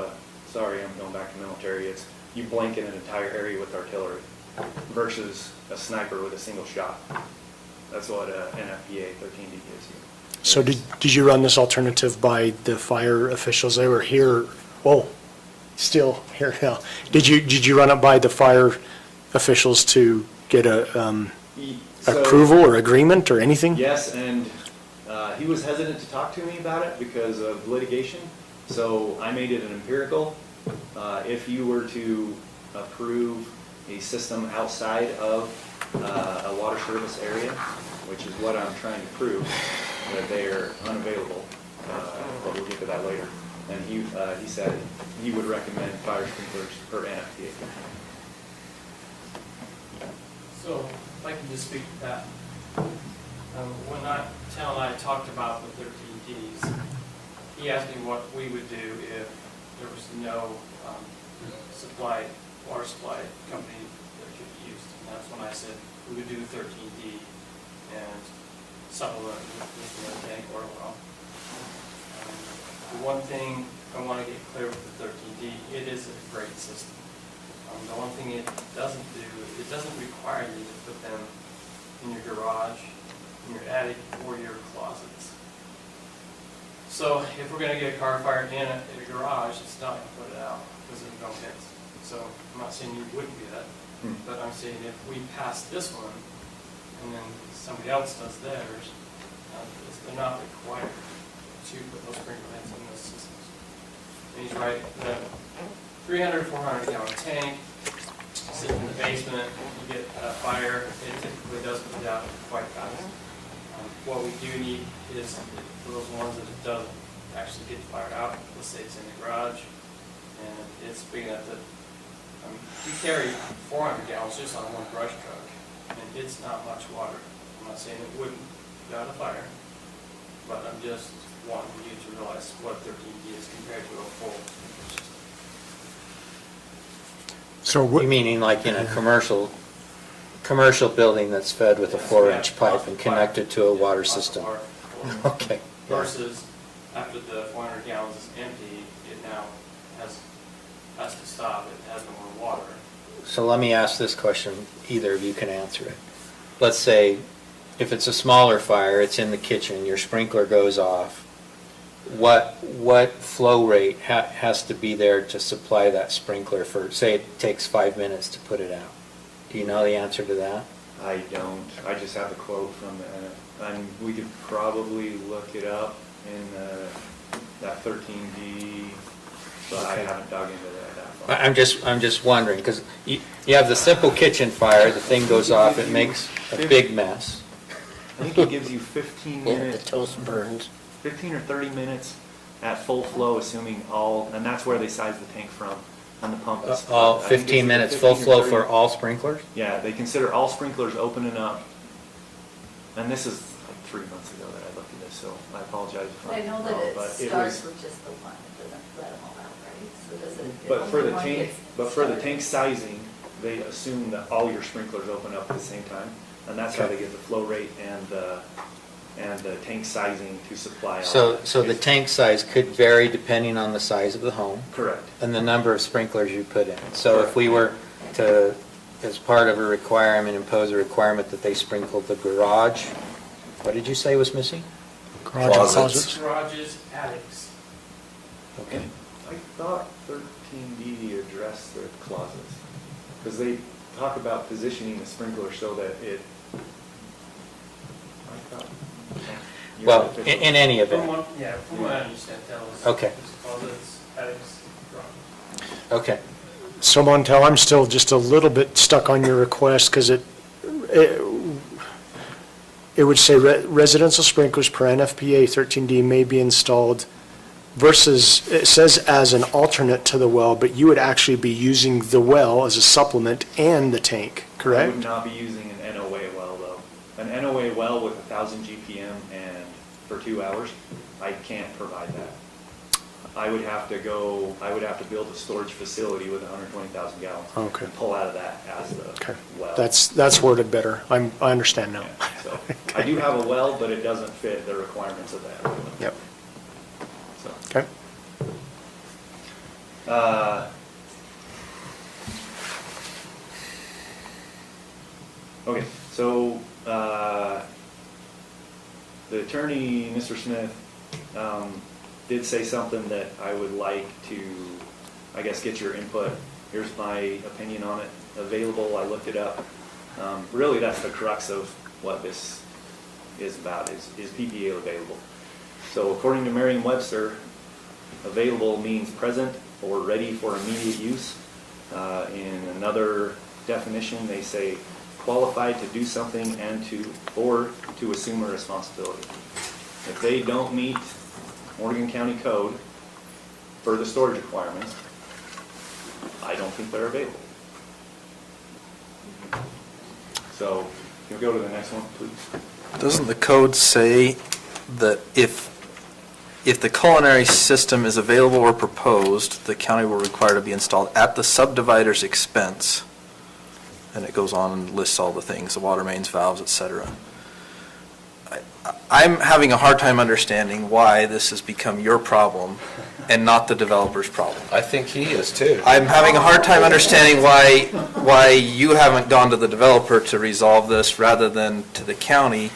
sorry, I'm going back to military, it's you blanket an entire area with artillery versus a sniper with a single shot. That's what NFPA 13D gives you. So did you run this alternative by the fire officials? They were here, still here now. Did you run it by the fire officials to get approval or agreement or anything? Yes, and he was hesitant to talk to me about it because of litigation, so I made it an empirical. If you were to approve a system outside of a water service area, which is what I'm trying to prove, that they are unavailable, but we'll get to that later. And he said he would recommend fire sprinklers per NFPA. So, if I can just speak to that. When Tal and I talked about the 13 Ds, he asked me what we would do if there was no water supply company that could be used. And that's when I said we would do 13D and supplement with a tank or a well. The one thing I want to get clear with the 13D, it is a great system. The one thing it doesn't do, it doesn't require you to put them in your garage, in your attic, or your closets. So if we're going to get a car fire in a garage, it's not going to put it out because there's no hits. So I'm not saying you wouldn't do that, but I'm saying if we pass this one and then somebody else does theirs, they're not required to put those sprinkler heads in those systems. And he's right, the 300 to 400 gallon tank, sit in the basement, you get a fire, it typically does put it out quite fast. What we do need is for those ones that it doesn't actually get the fire out, let's say it's in the garage, and it's big enough that, we carry 400 gallons just on one brush truck, and it's not much water. I'm not saying it wouldn't put out a fire, but I'm just wanting you to realize what 13D is compared to a full system. So what? You meaning like in a commercial building that's fed with a 4-inch pipe and connected to a water system? Okay. Versus after the 400 gallons is empty, it now has to stop, it has no more water. So let me ask this question, either of you can answer it. Let's say if it's a smaller fire, it's in the kitchen, your sprinkler goes off, what flow rate has to be there to supply that sprinkler for, say it takes 5 minutes to put it out? Do you know the answer to that? I don't. I just have the quote from the, and we could probably look it up in that 13D, but I haven't dug into that far. I'm just wondering, because you have the simple kitchen fire, the thing goes off, it makes a big mess. I think it gives you 15 minutes. The toast burns. 15 or 30 minutes at full flow, assuming all, and that's where they size the tank from, on the pump. All 15 minutes full flow for all sprinklers? Yeah, they consider all sprinklers opening up. And this is like 3 months ago that I looked at this, so I apologize. I know that it but starts with just the one, it doesn't let them all out, right? So does it? But for only the one tank, gets but for the started? tank sizing, they assume that all your sprinklers open up at the same time, and that's how they get the flow rate and the tank sizing to supply all that. So the tank size could vary depending on the size of the home. Correct. And the number of sprinklers you put in. So if we were to, as part of a requirement, impose a requirement that they sprinkle the garage, what did you say was missing? Closets. Garages, attics. Okay. I thought 13D addressed the closets, because they talk about positioning the sprinkler so that it, I thought. Well, in any event. From what I understand, tells Okay. closets, attics, garages. Okay. So Montel, I'm still just a little bit stuck on your request because it would say residential sprinklers per NFPA 13D may be installed versus, it says as an alternate to the well, but you would actually be using the well as a supplement and the tank, I correct? would not be using an NOA well, though. An NOA well with 1,000 GPM and for 2 hours, I can't provide that. I would have to build a storage facility with 120,000 gallons. Okay. And pull out of that as the well. That's worded better. I understand now. Yeah, so I do have a well, but it doesn't fit the requirements of that. Yep. So. Okay. Okay, so the attorney, Mr. Smith, did say something that I would like to, I guess, get your input. Here's my opinion on it. Available, I looked it up. Really, that's the crux of what this is about, is PPA available. So according to Merriam-Webster, available means present or ready for immediate use. In another definition, they say qualified to do something or to assume a responsibility. If they don't meet Morgan County code for the storage requirements, I don't think they're available. So, can we go to the next one, please? Doesn't the code say that if the culinary system is available or proposed, the county will require to be installed at the subdivider's expense? And it goes on and lists all the things, the water mains, valves, et cetera. I'm having a hard time understanding why this has become your problem and not the developer's problem. I think he is too. I'm having a hard time understanding why you haven't gone to the developer to resolve this rather than to the county.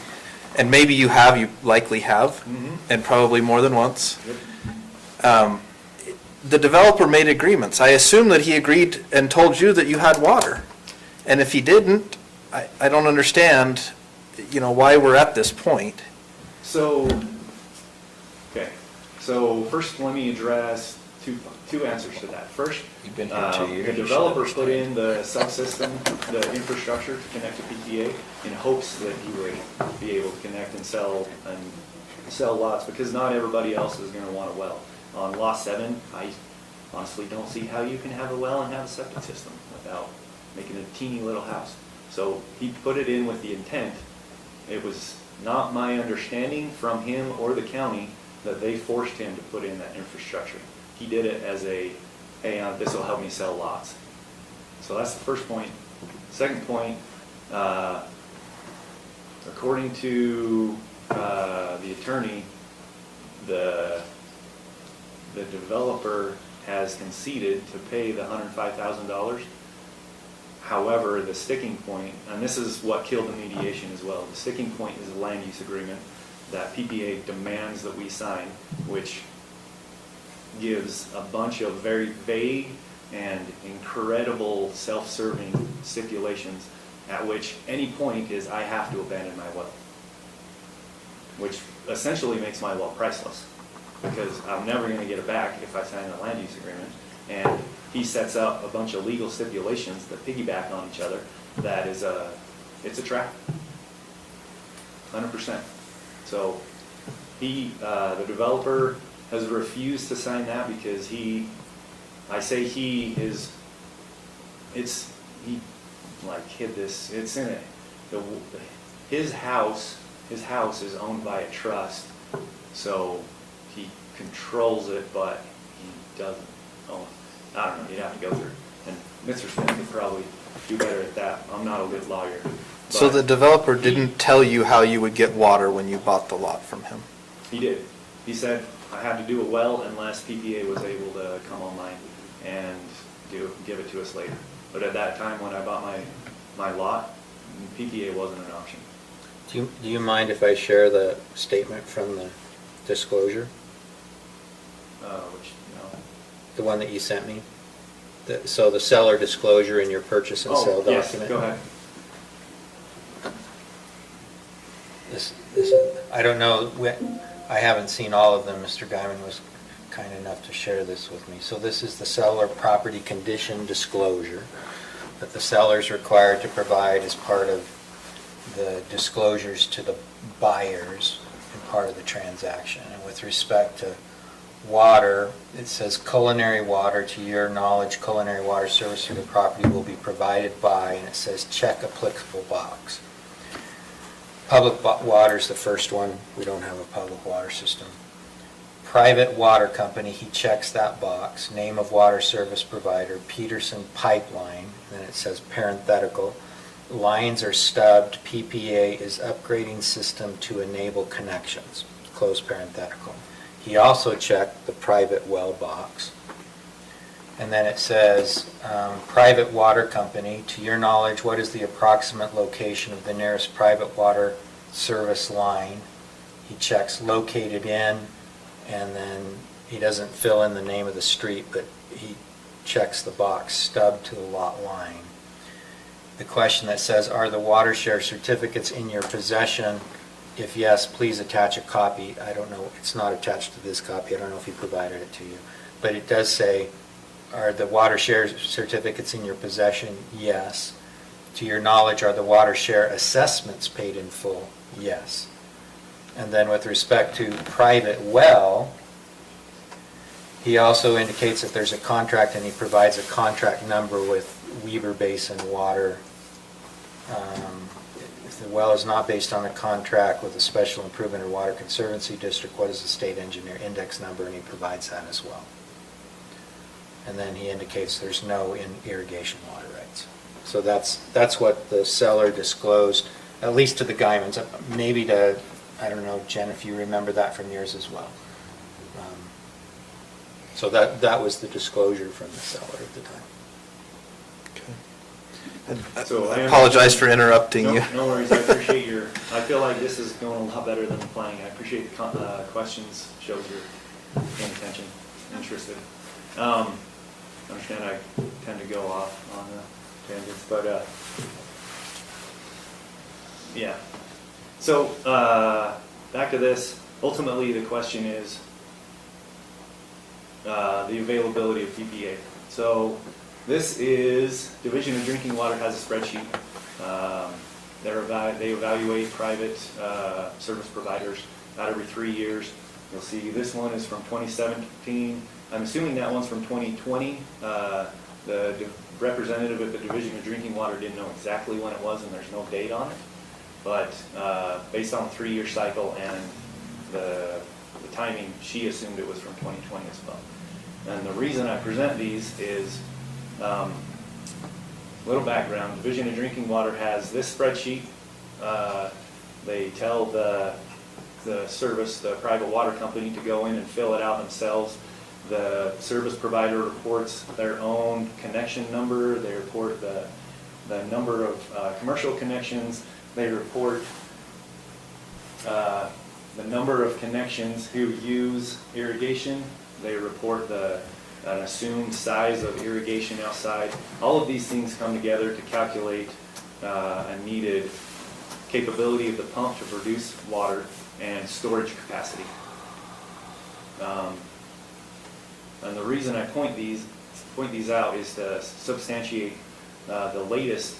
And maybe you have, you likely have, and probably more than once. The developer made agreements. I assume that he agreed and told you that you had water. And if he didn't, I don't understand, why we're at this point. So, okay. So first, let me address two answers to that. First, You've been here 2 years. the developer put in the subsystem, the infrastructure to connect to PPA in hopes that he would be able to connect and sell lots, because not everybody else is going to want a well. On Lot 7, I honestly don't see how you can have a well and have a septic system without making a teeny little house. So he put it in with the intent. It was not my understanding from him or the county that they forced him to put in that infrastructure. He did it as a, hey, this will help me sell lots. So that's the first point. Second point, according to the attorney, the developer has conceded to pay the $105,000. However, the sticking point, and this is what killed the mediation as well, the sticking point is a land use agreement that PPA demands that we sign, which gives a bunch of very vague and incredible self-serving stipulations at which any point is I have to abandon my well, which essentially makes my well priceless, because I'm never going to get it back if I sign a land use agreement. And he sets up a bunch of legal stipulations that piggyback on each other. That is it's a trap, 100%. So the developer has refused to sign that because he hid this. It's in it. His house is owned by a trust, so he controls it, but he doesn't own it. I don't know, you'd have to go through it. And Mr. Smith could probably do better at that. I'm not a good lawyer. So the developer didn't tell you how you would get water when you bought the lot from him? He did. He said I had to do a well unless PPA was able to come online and give it to us later. But at that time when I bought my lot, PPA wasn't an option. Do you mind if I share the statement from the disclosure? The one that you sent me? So the seller disclosure in your purchase and sale document? Yes, go ahead. This, I don't know, I haven't seen all of them. Mr. Guyman was kind enough to share this with me. So this is the seller property condition disclosure that the seller is required to provide as part of the disclosures to the buyers and part of the transaction. And with respect to water, it says culinary water, to your knowledge, culinary water service to the property will be provided by, and it says check applicable box. Public water is the first one. We don't have a public water system. Private water company, he checks that box. Name of water service provider, Peterson Pipeline. And then it says parenthetical. Lines are stubbed. PPA is upgrading system to enable connections. Close parenthetical. He also checked the private well box. And then it says, private water company, to your knowledge, what is the approximate location of the nearest private water service line? He checks located in, and then he doesn't fill in the name of the street, but he checks the box stub to the lot line. The question that says, are the water share certificates in your possession? If yes, please attach a copy. I don't know, it's not attached to this copy. I don't know if he provided it to you. But it does say, are the water share certificates in your possession? Yes. to your knowledge, are the water share assessments paid in full? Yes. And then with respect to private well, he also indicates that there's a contract, and he provides a contract number with Weber Basin Water. If the well is not based on a contract with a special improvement or water conservancy district, what is the state engineer index number? And he provides that as well. And then he indicates there's no irrigation water rights. So that's what the seller disclosed, at least to the Guymans. Maybe to, I don't know, Jen, if you remember that from yours as well. So that was the disclosure from the seller at the time. So I apologize for interrupting you. No worries, I appreciate I feel like this is going a lot better than the planning. I appreciate the questions, shows you're paying attention, interested. I understand I tend to go off on tangents, but yeah. So back to this, ultimately the question is the availability of PPA. So this is, Division of Drinking Water has a spreadsheet. They evaluate private service providers about every 3 years. You'll see this one is from 2017. I'm assuming that one's from 2020. The representative at the Division of Drinking Water didn't know exactly when it was, and there's no date on it. But based on the 3-year cycle and the timing, she assumed it was from 2020 as well. And the reason I present these is little background. Division of Drinking Water has this spreadsheet. They tell the service, the private water company, to go in and fill it out themselves. The service provider reports their own connection number. They report the number of commercial connections. They report the number of connections who use irrigation. They report an assumed size of irrigation outside. All of these things come together to calculate a needed capability of the pump to produce water and storage capacity. And the reason I point these out is to substantiate the latest.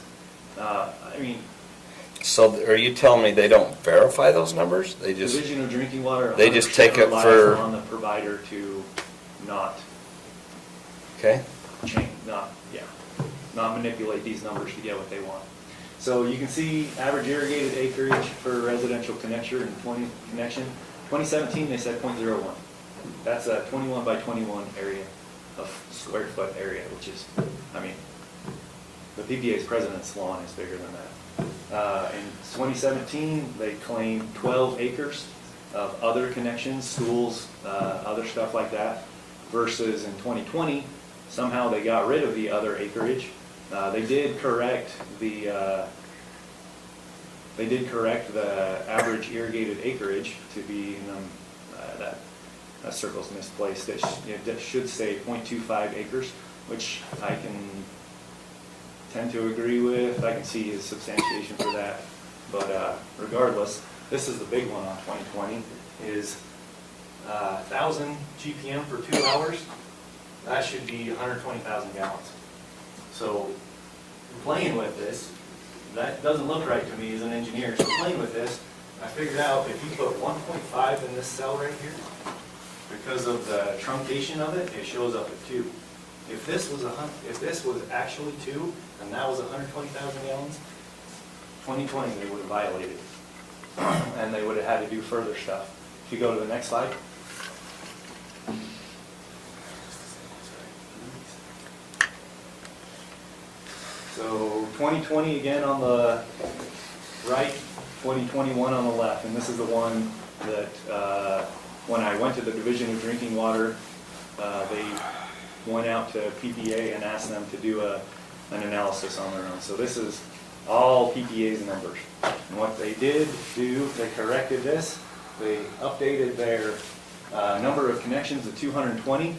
So are you telling me they don't verify those numbers? They just Division of Drinking Water. They just take it relies for on the provider to not not manipulate these numbers to get what they want. So you can see average irrigated acreage for residential connection in 2017 they said 0.01. That's a 21 by 21 area of square foot area, which is, the PPA's president's lawn is bigger than that. In 2017, they claimed 12 acres of other connections, schools, other stuff like that, versus in 2020, somehow they got rid of the other acreage. They did correct the average irrigated acreage to be that circle's misplaced. It should say 0.25 acres, which I can tend to agree with. I can see his substantiation for that. But regardless, this is the big one on 2020, is 1,000 GPM for 2 hours. That should be 120,000 gallons. So playing with this, that doesn't look right to me as an engineer. So playing with this, I figured out if you put 1.5 in this cell right here, because of the truncation of it, it shows up at 2. If this was actually 2, and that was 120,000 gallons, 2020 they would have violated it. And they would have had to do further stuff. If you go to the next slide. So 2020 again on the right, 2021 on the left, and this is the one that when I went to the Division of Drinking Water, they went out to PPA and asked them to do an analysis on their own. So this is all PPA's numbers. And what they did do, they corrected this. They updated their number of connections to 220,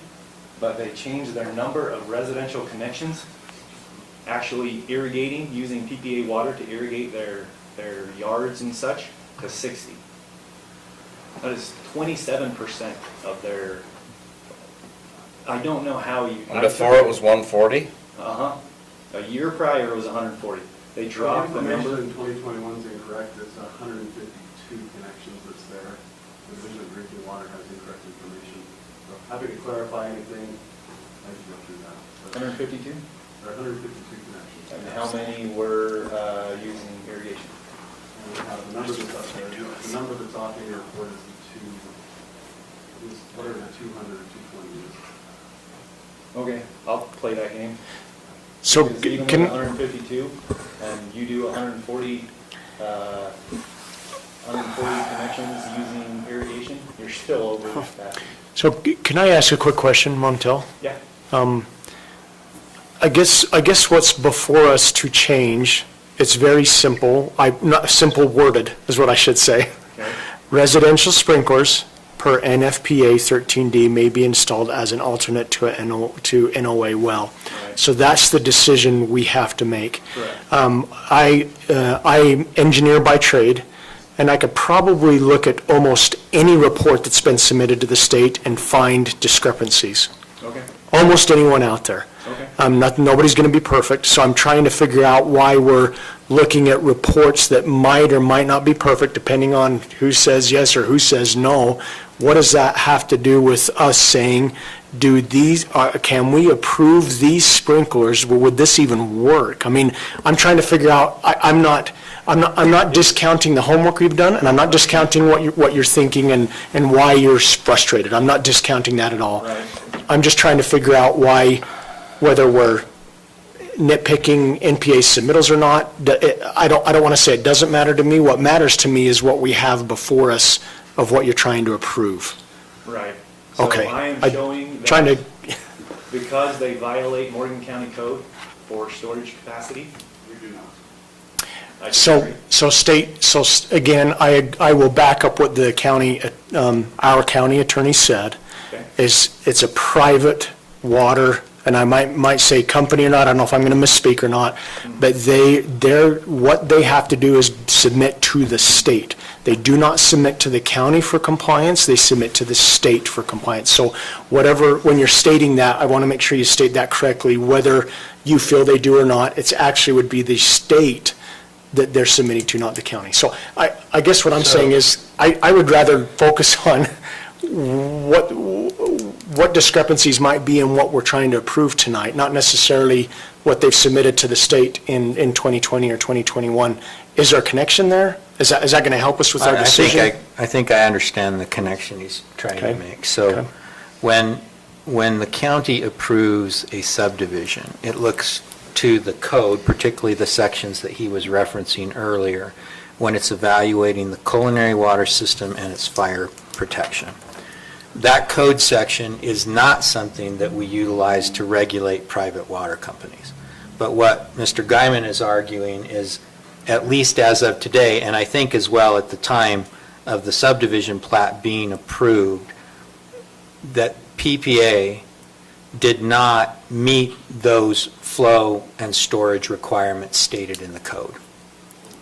but they changed their number of residential connections actually irrigating, using PPA water to irrigate their yards and such, to 60. That is 27% of their, I don't know how you... And before it was 140? A year prior it was 140. They dropped the number. Information in 2021 is incorrect. It's 152 connections that's there. The Division of Drinking Water has incorrect information. So happy to clarify anything. I can go through that. 152? There are 152 connections. And how many were using irrigation? And we have the number that's up there. The number that's off in your report is the two. What are the 200 or 220 is? Okay, I'll play that game. So Because even can, with 152, and you do 140 connections using irrigation, you're still over that. so can I ask a quick question, Montel? Yeah. I guess what's before us to change, it's very simple, not simple worded is what I should say. Okay. Residential sprinklers per NFPA 13D may be installed as an alternate to NOA well. Right. So that's the decision we have to make. Correct. I engineer by trade, and I could probably look at almost any report that's been submitted to the state and find discrepancies. Okay. Almost anyone out there. Okay. Nobody's going to be perfect, so I'm trying to figure out why we're looking at reports that might or might not be perfect, depending on who says yes or who says no. What does that have to do with us saying, can we approve these sprinklers? Would this even work? I mean, I'm trying to figure out, I'm not discounting the homework we've done, and I'm not discounting what you're thinking and why you're frustrated. I'm not discounting that at all. Right. I'm just trying to figure out whether we're nitpicking NPA submittals or not. I don't want to say it doesn't matter to me. What matters to me is what we have before us of what you're trying to approve. Right. So Okay. I am showing that Trying to, because they violate Morgan County Code for storage capacity. We do not. I disagree. again, I will back up what the county, our county attorney said. Okay. It's a private water, and I might say company or not, I don't know if I'm going to misspeak or not, but what they have to do is submit to the state. They do not submit to the county for compliance, they submit to the state for compliance. So when you're stating that, I want to make sure you state that correctly, whether you feel they do or not. It's actually would be the state that they're submitting to, not the county. So I guess what I'm saying is, I would rather focus on what discrepancies might be in what we're trying to approve tonight, not necessarily what they've submitted to the state in 2020 or 2021. Is there a connection there? Is that going to help us with our decision? I think I understand the connection he's trying to make. So Okay. when the county approves a subdivision, it looks to the code, particularly the sections that he was referencing earlier, when it's evaluating the culinary water system and its fire protection. That code section is not something that we utilize to regulate private water companies. But what Mr. Guyman is arguing is, at least as of today, and I think as well at the time of the subdivision plat being approved, that PPA did not meet those flow and storage requirements stated in the code.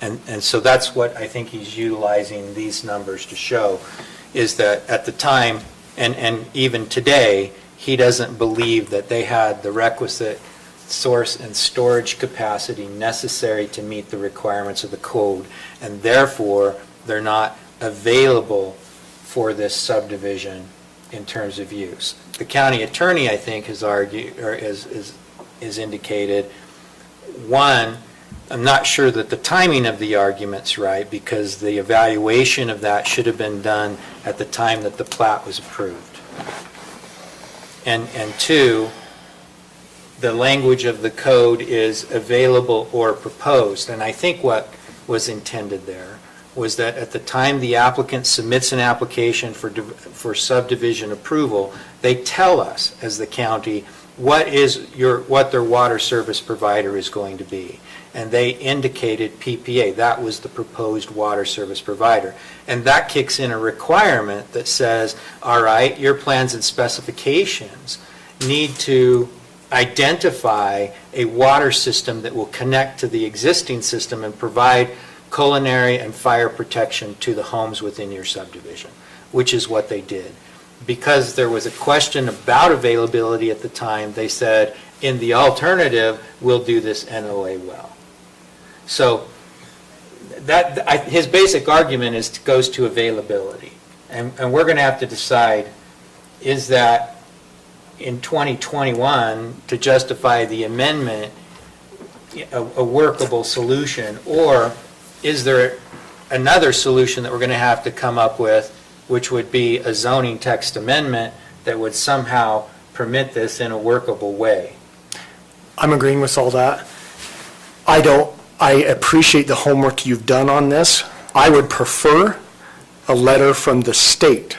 And so that's what I think he's utilizing these numbers to show, is that at the time, and even today, he doesn't believe that they had the requisite source and storage capacity necessary to meet the requirements of the code, and therefore, they're not available for this subdivision in terms of use. The county attorney, I think, has argued, or is indicated, one, I'm not sure that the timing of the argument's right, because the evaluation of that should have been done at the time that the plat was approved. And two, the language of the code is available or proposed. And I think what was intended there was that at the time the applicant submits an application for subdivision approval, they tell us, as the county, what their water service provider is going to be. And they indicated PPA. That was the proposed water service provider. And that kicks in a requirement that says, all right, your plans and specifications need to identify a water system that will connect to the existing system and provide culinary and fire protection to the homes within your subdivision, which is what they did. Because there was a question about availability at the time, they said, in the alternative, we'll do this NOA well. So his basic argument goes to availability. And we're going to have to decide, is that in 2021 to justify the amendment a workable solution, or is there another solution that we're going to have to come up with, which would be a zoning text amendment that would somehow permit this in a workable way? I'm agreeing with all that. I appreciate the homework you've done on this. I would prefer a letter from the state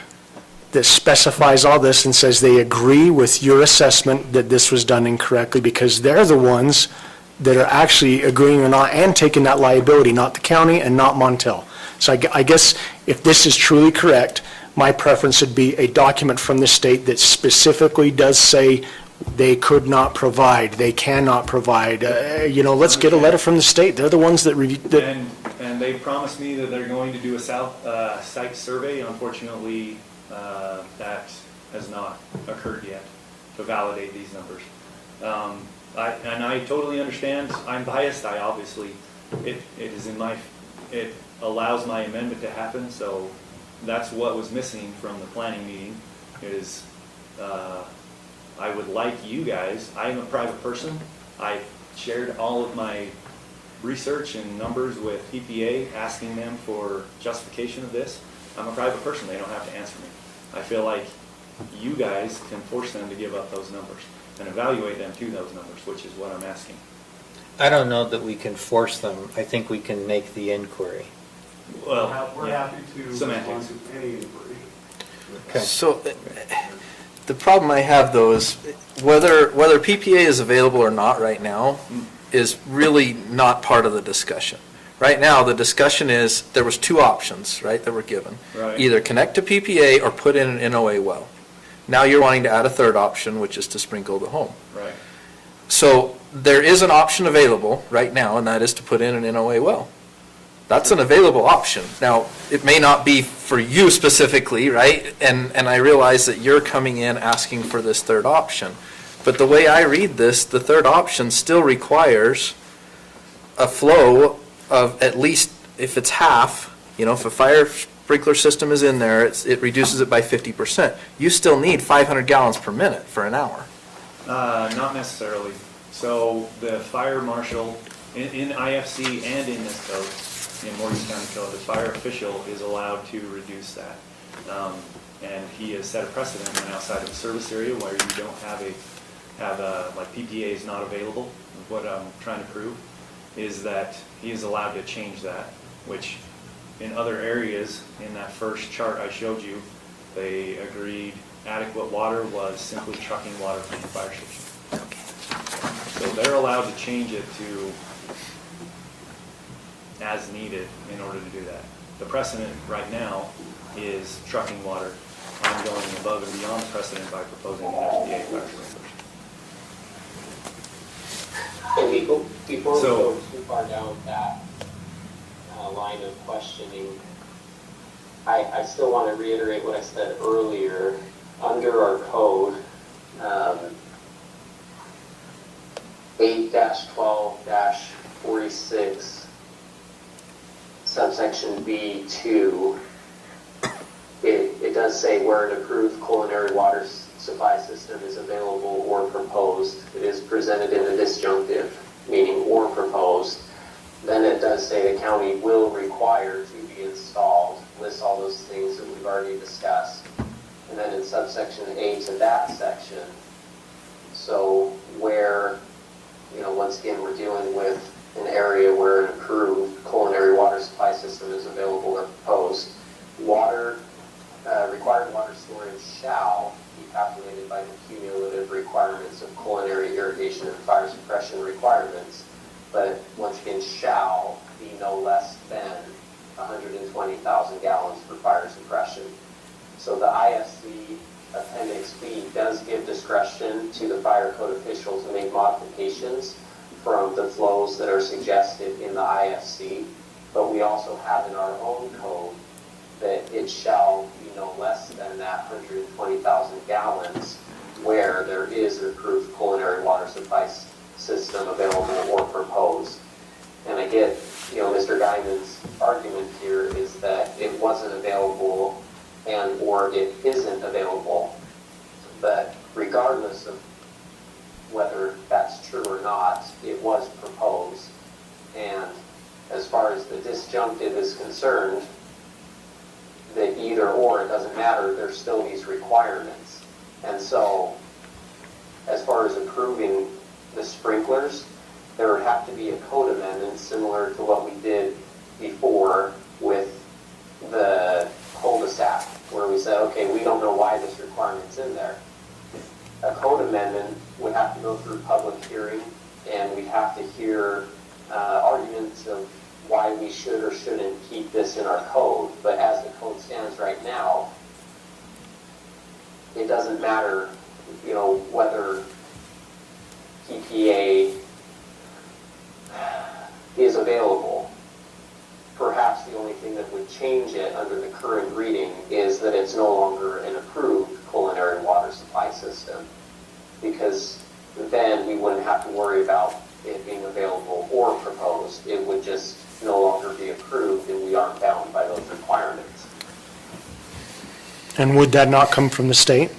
that specifies all this and says they agree with your assessment that this was done incorrectly, because they're the ones that are actually agreeing or not and taking that liability, not the county and not Montel. So I guess if this is truly correct, my preference would be a document from the state that specifically does say they could not provide, they cannot provide. Let's get a letter from the state. They're the ones that review. And they promised me that they're going to do a site survey. Unfortunately, that has not occurred yet to validate these numbers. I totally understand. I'm biased. It allows my amendment to happen. So that's what was missing from the planning meeting. Is I would like you guys. I am a private person. I shared all of my research and numbers with EPA, asking them for justification of this. I'm a private person. They don't have to answer me. I feel like you guys can force them to give up those numbers and evaluate them to those numbers, which is what I'm asking. I don't know that we can force them. I think we can make the inquiry. Well, We're happy to respond semantics. to any inquiry. Okay. So the problem I have though is whether PPA is available or not right now is really not part of the discussion. Right now, the discussion is there was two options, right, that were given. Right. Either connect to PPA or put in an NOA well. Now you're wanting to add a third option, which is to sprinkle the home. Right. So there is an option available right now, and that is to put in an NOA well. That's an available option. Now, it may not be for you specifically, right? And I realize that you're coming in asking for this third option. But the way I read this, the third option still requires a flow of at least, if it's half, if a fire sprinkler system is in there, it reduces it by 50%. You still need 500 gallons per minute for an hour. Not necessarily. So the fire marshal in IFC and in this code, in Morgan County Code, the fire official is allowed to reduce that. And he has set a precedent when outside of a service area where you don't like PPA is not available. What I'm trying to prove is that he is allowed to change that, which in other areas, in that first chart I showed you, they agreed adequate water was simply trucking water from the fire station. So they're allowed to change it to as needed in order to do that. The precedent right now is trucking water. I'm going above and beyond the precedent by proposing an FPA fire sprinklers. And before we go too far down that line of questioning, I still want to reiterate what I said earlier. Under our code, 8-12-46, subsection B2, it does say where an approved culinary water supply system is available or proposed. It is presented in the disjunctive, meaning or proposed. Then it does say the county will require to be installed, lists all those things that we've already discussed. And then in subsection A to that section, so where, once again, we're dealing with an area where an approved culinary water supply system is available or proposed, required water storage shall be calculated by the cumulative requirements of culinary irrigation and fire suppression requirements, but once again, shall be no less than 120,000 gallons for fire suppression. So the IFC Appendix B does give discretion to the fire code official to make modifications from the flows that are suggested in the IFC, but we also have in our own code that it shall be no less than that 120,000 gallons where there is an approved culinary water supply system available or proposed. And I get argument here is that it wasn't available and or it isn't available. But regardless of whether that's true or not, it was proposed. And as far as the disjunctive is concerned, that either or, it doesn't matter, there's still these requirements. And so, as far as approving the sprinklers, there would have to be a code amendment similar to what we did before with the cul-de-sac, where we said, okay, we don't know why this requirement's in there. A code amendment would have to go through public hearing, and we'd have to hear arguments of why we should or shouldn't keep this in our code. But as the code stands right now, it doesn't matter, you know, whether PPA is available. Perhaps the only thing that would change it under the current reading is that it's no longer an approved culinary water supply system, because then we wouldn't have to worry about it being available or proposed. It would just no longer be approved, and we aren't bound by those requirements. And would that not come from the state?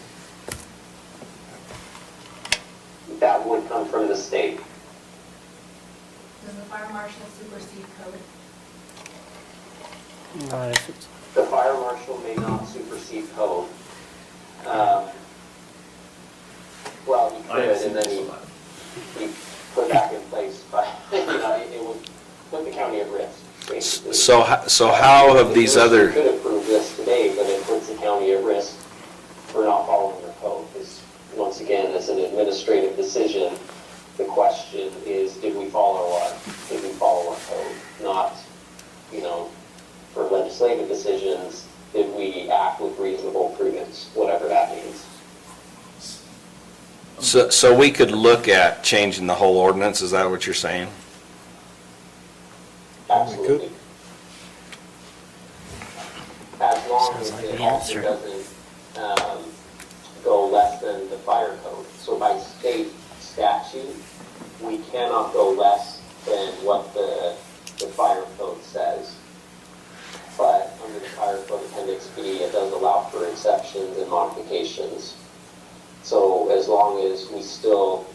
That would come from the state. Does the fire marshal supersede code? Not if it's. The fire marshal may not supersede code. Well, he could, and then he put back in place, but, you know, it would put the county at risk, basically. So how have these other, We could approve this today, but it puts the county at risk for not following their code, because, once again, as an administrative decision, the question is, did we follow our code? Not, you know, for legislative decisions, did we act with reasonable prudence, whatever that means. so we could look at changing the whole ordinance, is that what you're saying? Absolutely. As long as it also doesn't go less than the fire code. So by state statute, we cannot go less than what the fire code says. But under the fire code appendix B, it does allow for exceptions and modifications. So as long as we still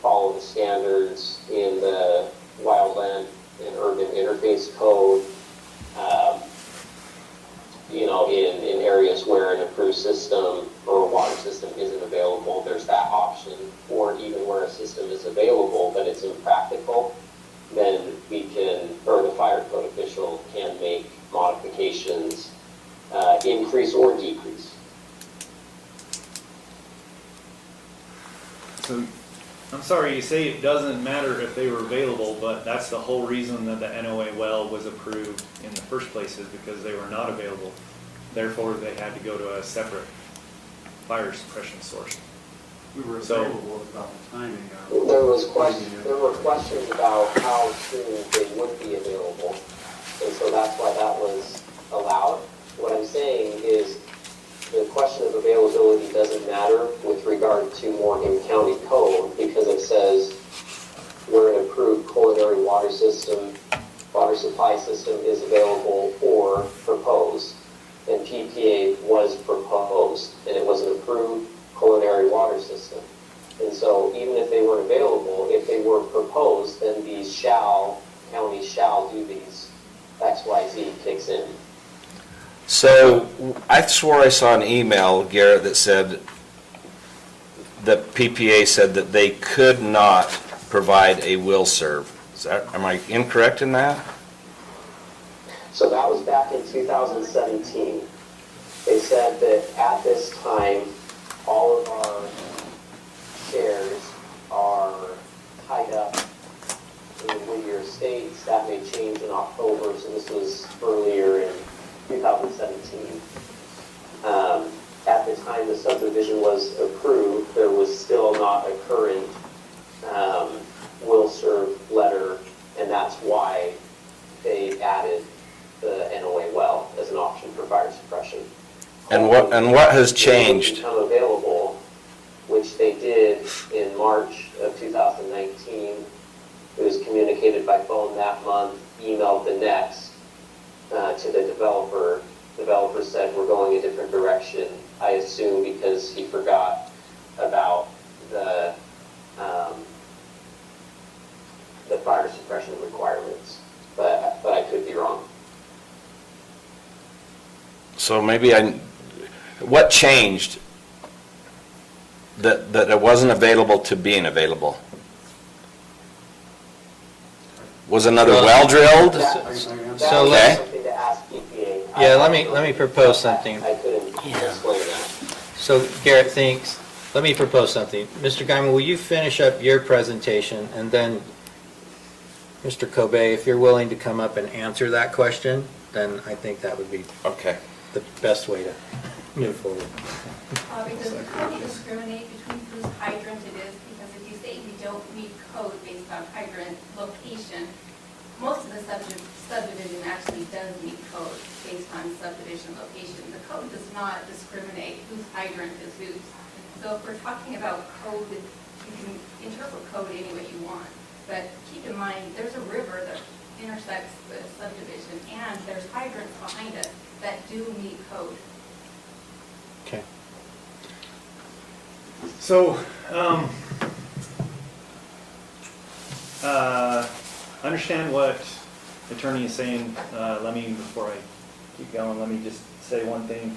follow the standards in the wildland and urban interface code, you know, in areas where an approved system or a water system isn't available, there's that option. Or even where a system is available but it's impractical, then we can, or the fire code official can make modifications, increase or decrease. So, I'm sorry, you say it doesn't matter if they were available, but that's the whole reason that the NOA well was approved in the first place, is because they were not available. Therefore, they had to go to a separate fire suppression source. We were So- available about the timing. There were questions about how soon they would be available, and so that's why that was allowed. What I'm saying is the question of availability doesn't matter with regard to Morgan County Code, because it says where an approved culinary water supply system is available or proposed. And PPA was proposed, and it was an approved culinary water system. And so even if they weren't available, if they were proposed, then these counties shall do these, X, Y, Z kicks in. So I swore I saw an email, Garrett, that said that PPA said that they could not provide a will serve. Am I incorrect in that? So that was back in 2017. They said that at this time, all of our shares are tied up in the Whittier estates. That may change in October, so this was earlier in 2017. At the time the subdivision was approved, there was still not a current will serve letter, and that's why they added the NOA well as an option for fire suppression. And what has changed? Become available, which they did in March of 2019. It was communicated by phone that month, emailed the next, to the developer. Developer said we're going a different direction. I assume because he forgot about the fire suppression requirements, but I could be wrong. So maybe what changed that it wasn't available to being available? Was another well drilled? So Okay. Yeah, let me propose something. I couldn't explain that. So Garrett thinks, let me propose something. Mr. Guyman, will you finish up your presentation, and then Mr. Kobe, if you're willing to come up and answer that question, then I think that would be okay. The best way to move forward. Because we can't discriminate between whose hydrant it is, because if you say you don't meet code based on hydrant location, most of the subdivision actually does meet code based on subdivision location. The code does not discriminate whose hydrant is whose. So if we're talking about code, you can interpret code any way you want. But keep in mind, there's a river that intersects the subdivision, and there's hydrants behind it that do meet code. Okay. So, understand what attorney is saying. Let me, before I keep going, let me just say one thing.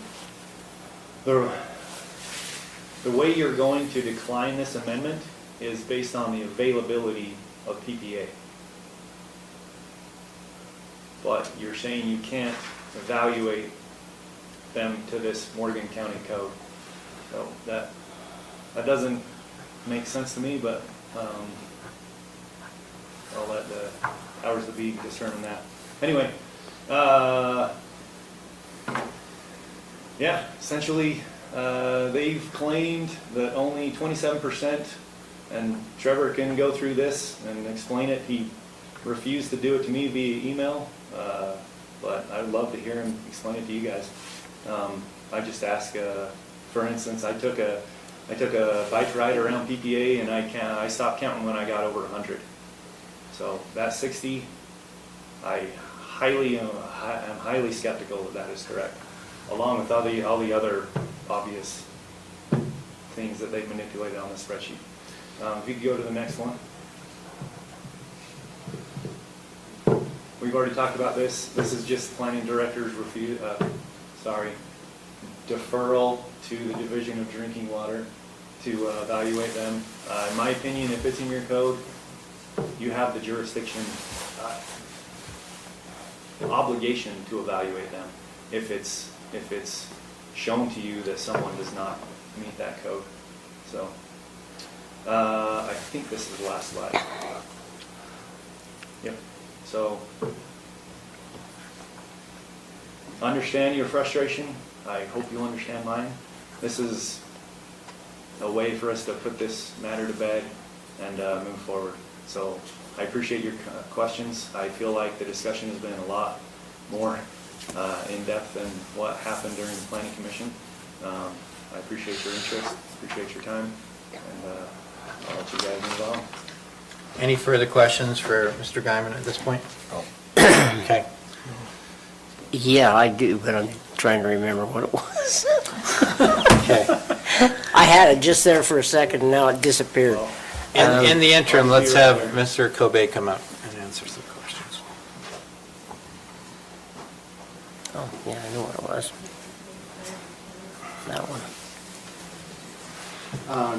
The way you're going to decline this amendment is based on the availability of PPA. But you're saying you can't evaluate them to this Morgan County code. So that doesn't make sense to me, but I'll let the powers that be determine that. Anyway, yeah, essentially they've claimed that only 27%, and Trevor can go through this and explain it. He refused to do it to me via email, but I'd love to hear him explain it to you guys. I just ask, for instance, I took a bike ride around PPA, and I stopped counting when I got over 100. So that 60, I'm highly skeptical that is correct, along with all the other obvious things that they've manipulated on the spreadsheet. If you could go to the next one. We've already talked about this. This is just planning director's deferral to the Division of Drinking Water to evaluate them. In my opinion, if it's in your code, you have the jurisdiction obligation to evaluate them if it's shown to you that someone does not meet that code. So I think this is the last slide. Yep. So understand your frustration. I hope you'll understand mine. This is a way for us to put this matter to bed and move forward. So I appreciate your questions. I feel like the discussion has been a lot more in-depth than what happened during the Planning Commission. I appreciate your interest, appreciate your time, and I'll let you guys move on. Any further questions for Mr. Guyman at this point? Oh. Okay. Yeah, I do, but I'm trying to remember what it was. Okay. I had it just there for a second, and now it disappeared. In the interim, let's have Mr. Kobe come up and answer some questions. Oh, yeah, I know what it was. That one.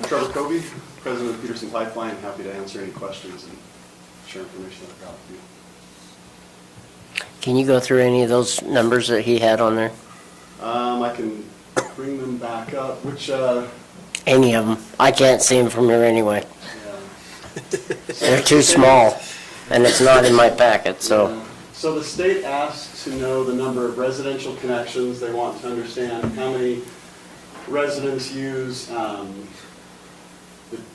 Trevor Kobe, President of Peterson Pipeline, happy to answer any questions and share information I've got with you. Can you go through any of those numbers that he had on there? I can bring them back up, which... Any of them. I can't see them from here anyway. Yeah. They're too small, and it's not in my packet, so. Yeah. So the state asks to know the number of residential connections. They want to understand how many residents use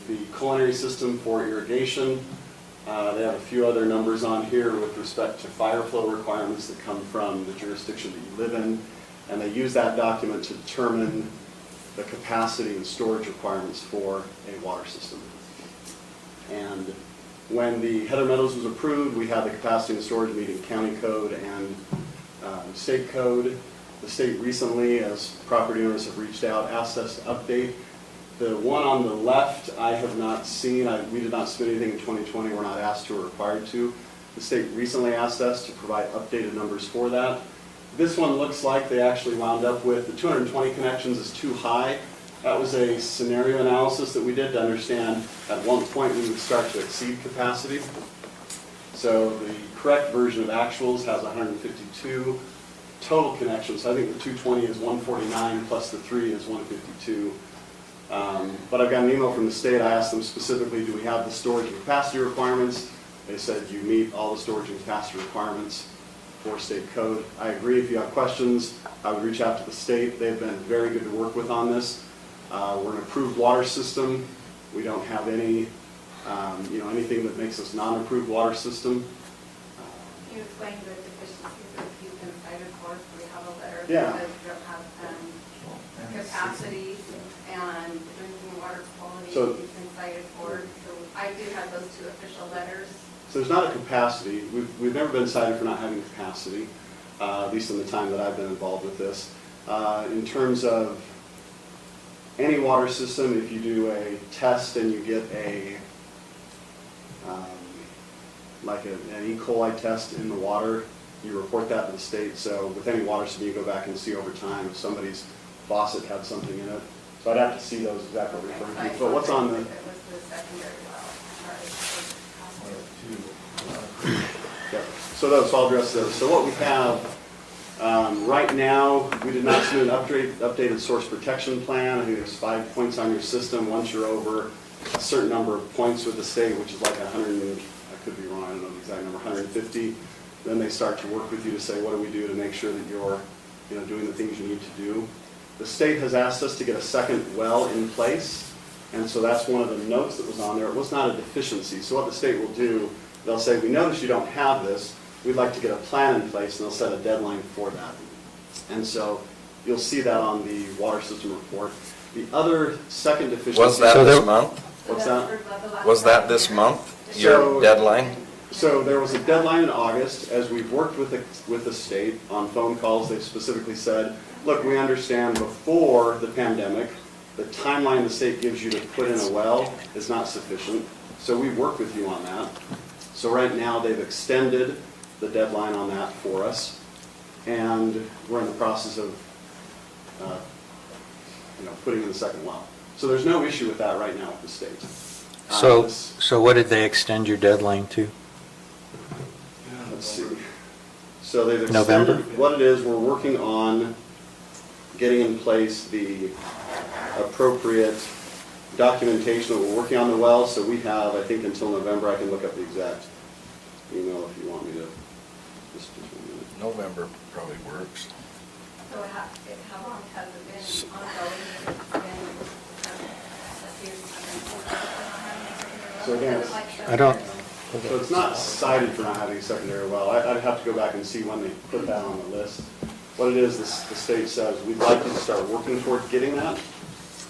the culinary system for irrigation. They have a few other numbers on here with respect to fire flow requirements that come from the jurisdiction that you live in. And they use that document to determine the capacity and storage requirements for a water system. And when the Heather Meadows was approved, we had the capacity and storage meeting county code and state code. The state recently, as property owners have reached out, asked us to update. The one on the left, I have not seen. We did not submit anything in 2020. We're not asked to or required to. The state recently asked us to provide updated numbers for that. This one looks like they actually wound up with the 220 connections is too high. That was a scenario analysis that we did to understand at one point we would start to exceed capacity. So the correct version of actuals has 152 total connections. I think the 220 is 149 plus the 3 is 152. But I've got an email from the state. I asked them specifically, do we have the storage and capacity requirements? They said you meet all the storage and capacity requirements for state code. I agree. If you have questions, I would reach out to the state. They've been very good to work with on this. We're an approved water system. We don't have any, anything that makes us non-approved water system. Can you explain the deficiencies that you've been cited for? We have a letter Yeah. that says you don't have capacity and drinking water quality So- you've been cited for. So I do have those two official letters. So there's not a capacity. We've never been cited for not having capacity, at least in the time that I've been involved with this. In terms of any water system, if you do a test and you get an E. coli test in the water, you report that to the state. So with any water system, you go back and see over time if somebody's faucet had something in it. So I'd have to see those exactly what you're referring to. But what's on the... It was the secondary well. Yeah. So I'll address those. So what we have right now, we did not submit an updated source protection plan. I think there's 5 points on your system. Once you're over a certain number of points with the state, which is like 100, I could be wrong, I don't know the exact number, 150, then they start to work with you to say, what do we do to make sure that you're doing the things you need to do. The state has asked us to get a second well in place, and so that's one of the notes that was on there. It was not a deficiency. So what the state will do, they'll say, we notice you don't have this. We'd like to get a plan in place, and they'll set a deadline for that. And so you'll see that on the water system report. The other second deficiency... Was that this month? What's that? Was that this month, your deadline? So there was a deadline in August. As we've worked with the state on phone calls, they've specifically said, look, we understand before the pandemic, the timeline the state gives you to put in a well is not sufficient. So we worked with you on that. So right now they've extended the deadline on that for us. And we're in the process of putting in the second well. So there's no issue with that right now with the state. So what did they extend your deadline to? Let's see. So they've extended November? what it is. We're working on getting in place the appropriate documentation that we're working on the well. So we have, I think, until November. I can look up the exact email if you want me to. Just 1 minute. November probably works. So how long has it been ongoing? So again, I don't. So it's not cited for not having a secondary well. I'd have to go back and see when they put that on the list. What it is, the state says, we'd like you to start working toward getting that.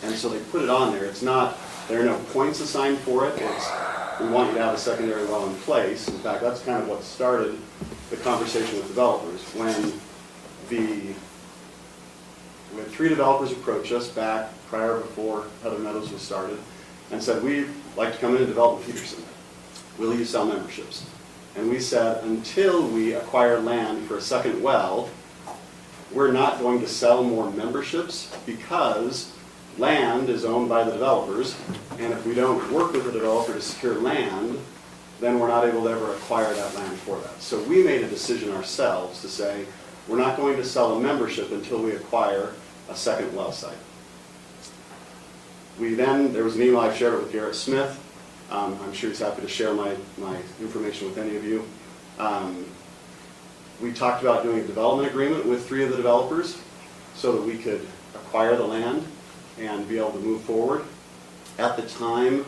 And so they put it on there. It's not, there are no points assigned for it. It's, we want you to have a secondary well in place. In fact, that's kind of what started the conversation with developers. When we had 3 developers approach us back before Heather Meadows was started and said, we'd like to come in and develop in Peterson. Will you sell memberships? And we said, until we acquire land for a second well, we're not going to sell more memberships because land is owned by the developers, and if we don't work with the developer to secure land, then we're not able to ever acquire that land for that. So we made a decision ourselves to say, we're not going to sell a membership until we acquire a second well site. There was an email, I shared it with Garrett Smith. I'm sure he's happy to share my information with any of you. We talked about doing a development agreement with 3 of the developers so that we could acquire the land and be able to move forward. At the time,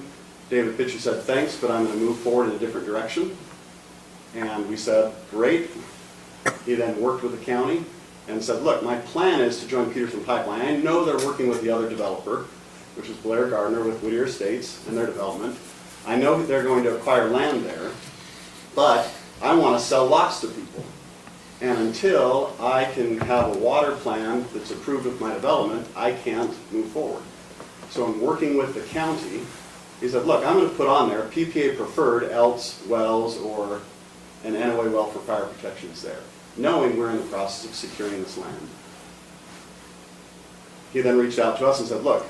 David Pitcher said, thanks, but I'm going to move forward in a different direction. And we said, great. He then worked with the county and said, look, my plan is to join Peterson Pipeline. I know they're working with the other developer, which is Blair Gardner with Whittier Estates and their development. I know that they're going to acquire land there, but I want to sell lots to people. And until I can have a water plan that's approved with my development, I can't move forward. So in working with the county, he said, look, I'm going to put on there PPA preferred, else wells or an NOA well for fire protection is there, knowing we're in the process of securing this land. He then reached out to us and said, look,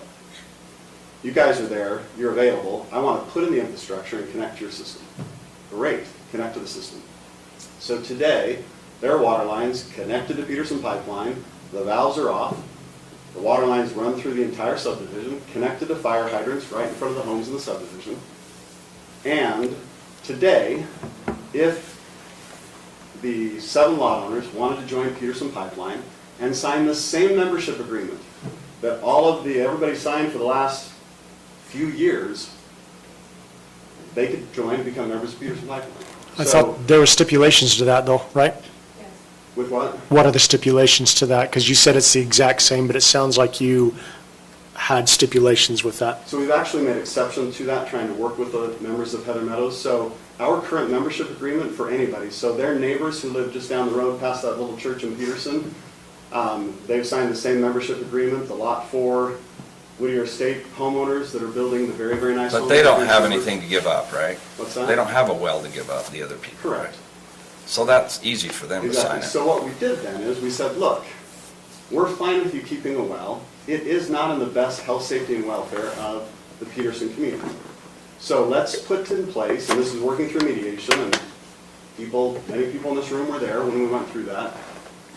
you guys are there, you're available, I want to put in the infrastructure and connect to your system. Great, connect to the system. So today, their water lines connected to Peterson Pipeline, the valves are off, the water lines run through the entire subdivision, connected to fire hydrants right in front of the homes in the subdivision. And today, if the 7 lot owners wanted to join Peterson Pipeline and sign the same membership agreement that everybody signed for the last few years, they could join and become members of Peterson Pipeline. I thought there were stipulations to that though, right? With what? What are the stipulations to that? Because you said it's the exact same, but it sounds like you had stipulations with that. So we've actually made exception to that, trying to work with the members of Heather Meadows. So our current membership agreement for anybody, so their neighbors who live just down the road past that little church in Peterson, they've signed the same membership agreement. The Lot 4 Whittier Estate homeowners that are building the very, very nice homes. But they don't have anything to give up, right? What's that? They don't have a well to give up, the other people. Correct. So that's easy for them to sign Exactly. it. So what we did then is we said, look, we're fine with you keeping a well. It is not in the best health, safety, and welfare of the Peterson community. So let's put in place, and this is working through mediation, and many people in this room were there when we went through that.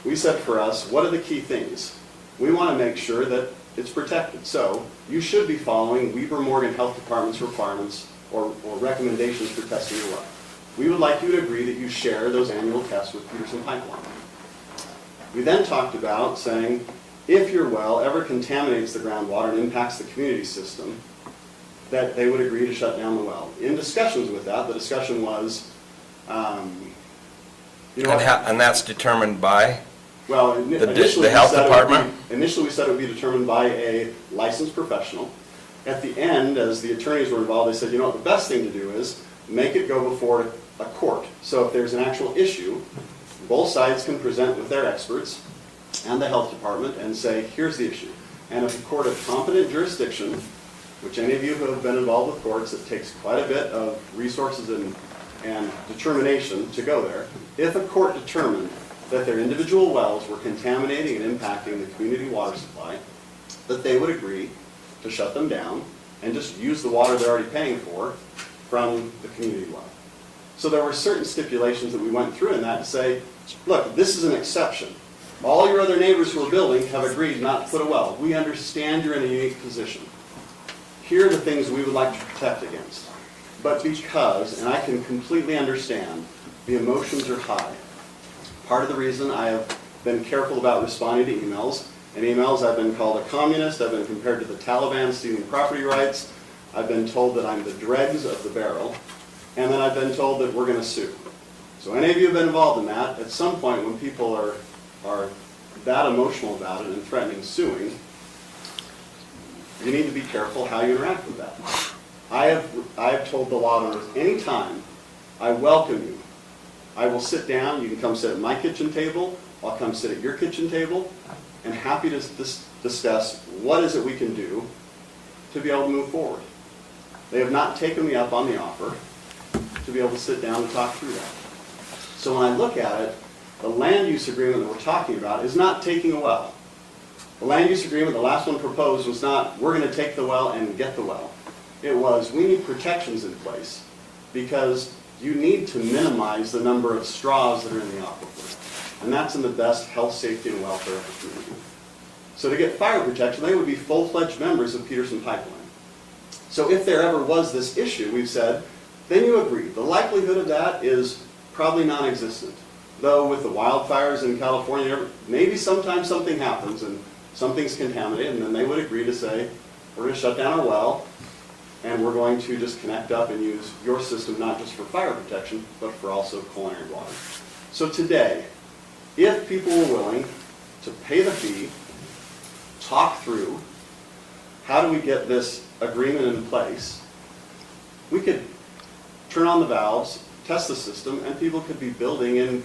We said for us, what are the key things? We want to make sure that it's protected. So you should be following Weber Morgan Health Department's requirements or recommendations for testing your well. We would like you to agree that you share those annual tests with Peterson Pipeline. We then talked about saying, if your well ever contaminates the groundwater and impacts the community system, that they would agree to shut down the well. In discussions with that, the discussion was, And that's determined by? well, initially The health department? Initially, we said it would be determined by a licensed professional. At the end, as the attorneys were involved, they said, you know what, the best thing to do is make it go before a court. So if there's an actual issue, both sides can present with their experts and the health department and say, here's the issue. And if a court of competent jurisdiction, which any of you who have been involved with courts, it takes quite a bit of resources and determination to go there. If a court determined that their individual wells were contaminating and impacting the community water supply, that they would agree to shut them down and just use the water they're already paying for from the community well. So there were certain stipulations that we went through in that to say, look, this is an exception. All your other neighbors who are building have agreed not to put a well. We understand you're in a unique position. Here are the things we would like to protect against. But because, and I can completely understand, the emotions are high. Part of the reason I have been careful about responding to emails. In emails, I've been called a communist. I've been compared to the Taliban stealing property rights. I've been told that I'm the dregs of the barrel. And then I've been told that we're going to sue. So any of you have been involved in that, at some point when people are that emotional about it and threatening suing, you need to be careful how you interact with that. I have told the law owners, anytime I welcome you, I will sit down, you can come sit at my kitchen table, I'll come sit at your kitchen table, and happy to discuss what is it we can do to be able to move forward. They have not taken me up on the offer to be able to sit down and talk through that. So when I look at it, the land use agreement that we're talking about is not taking a well. The land use agreement, the last one proposed, was not, we're going to take the well and get the well. It was, we need protections in place because you need to minimize the number of straws that are in the aquifer. And that's in the best health, safety, and welfare of the community. So to get fire protection, they would be full-fledged members of Peterson Pipeline. So if there ever was this issue, we've said, then you agree. The likelihood of that is probably non-existent. Though with the wildfires in California, maybe sometimes something happens and something's contaminated, and then they would agree to say, we're going to shut down our well, and we're going to just connect up and use your system not just for fire protection, but for also culinary water. So today, if people were willing to pay the fee, talk through, how do we get this agreement in place, we could turn on the valves, test the system, and people could be building in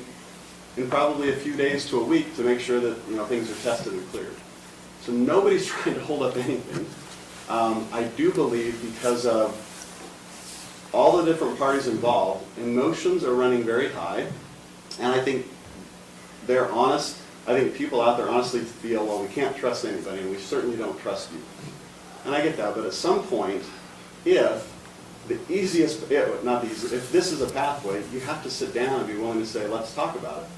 in probably a few days to a week to make sure that, things are tested and cleared. So nobody's trying to hold up anything. I do believe because of all the different parties involved, emotions are running very high, and I think they're honest. I think people out there honestly feel, well, we can't trust anybody, and we certainly don't trust you. And I get that, but at some point, if this is a pathway, you have to sit down and be willing to say, let's talk about it.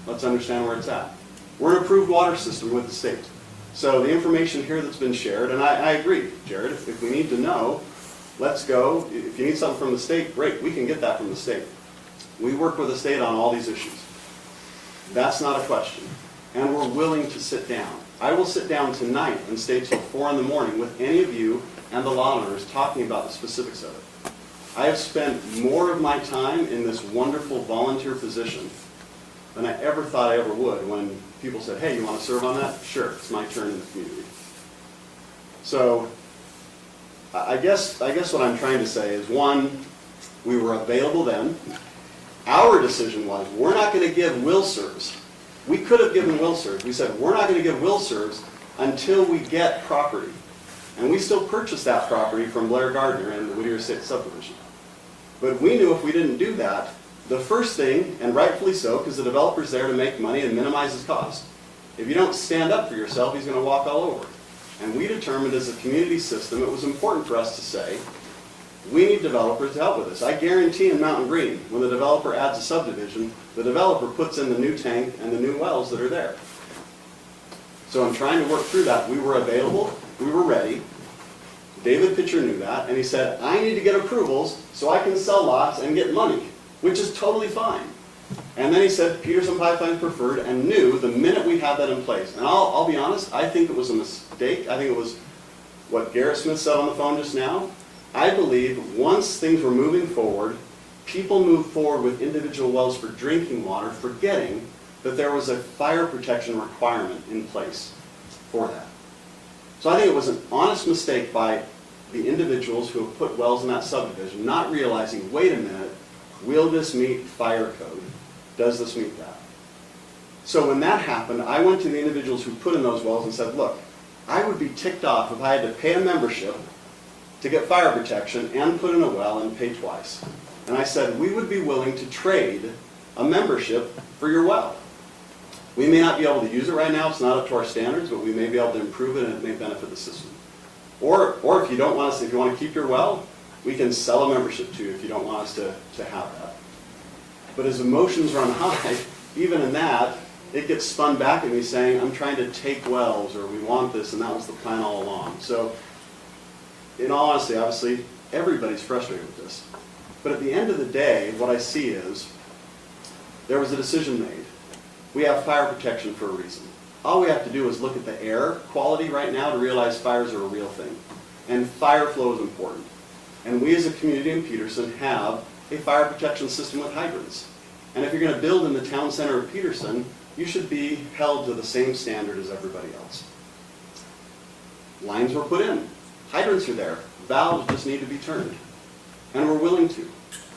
Let's understand where it's at. We're an approved water system with the state. So the information here that's been shared, and I agree, Jared, if we need to know, let's go. If you need something from the state, great, we can get that from the state. We work with the state on all these issues. That's not a question. And we're willing to sit down. I will sit down tonight and stay till 4 in the morning with any of you and the law owners talking about the specifics of it. I have spent more of my time in this wonderful volunteer position than I ever thought I ever would when people said, hey, you want to serve on that? Sure, it's my turn in the community. So I guess what I'm trying to say is, one, we were available then. Our decision was, we're not going to give will serves. We could have given will serves. We said, we're not going to give will serves until we get property. And we still purchased that property from Blair Gardner and the Whittier Estate subdivision. But we knew if we didn't do that, the first thing, and rightfully so, because the developer's there to make money and minimize his cost. If you don't stand up for yourself, he's going to walk all over it. And we determined as a community system, it was important for us to say, we need developers to help with this. I guarantee in Mountain Green, when the developer adds a subdivision, the developer puts in the new tank and the new wells that are there. So in trying to work through that, we were available, we were ready. David Pitcher knew that, and he said, I need to get approvals so I can sell lots and get money, which is totally fine. And then he said, Peterson Pipeline preferred, and knew the minute we had that in place. And I'll be honest, I think it was a mistake. I think it was what Garrett Smith said on the phone just now. I believe once things were moving forward, people moved forward with individual wells for drinking water, forgetting that there was a fire protection requirement in place for that. So I think it was an honest mistake by the individuals who have put wells in that subdivision, not realizing, wait a minute, will this meet fire code? Does this meet that? So when that happened, I went to the individuals who put in those wells and said, look, I would be ticked off if I had to pay a membership to get fire protection and put in a well and pay twice. And I said, we would be willing to trade a membership for your well. We may not be able to use it right now, it's not up to our standards, but we may be able to improve it and it may benefit the system. Or if you don't want us, if you want to keep your well, we can sell a membership to you if you don't want us to have that. But as emotions run high, even in that, it gets spun back at me saying, I'm trying to take wells, or we want this, and that was the plan all along. So, in all honesty, obviously, everybody's frustrated with this. But at the end of the day, what I see is, there was a decision made. We have fire protection for a reason. All we have to do is look at the air quality right now to realize fires are a real thing. And fire flow is important. And we as a community in Peterson have a fire protection system with hydrants. And if you're going to build in the town center of Peterson, you should be held to the same standard as everybody else. Lines were put in. Hydrants are there. Valves just need to be turned. And we're willing to.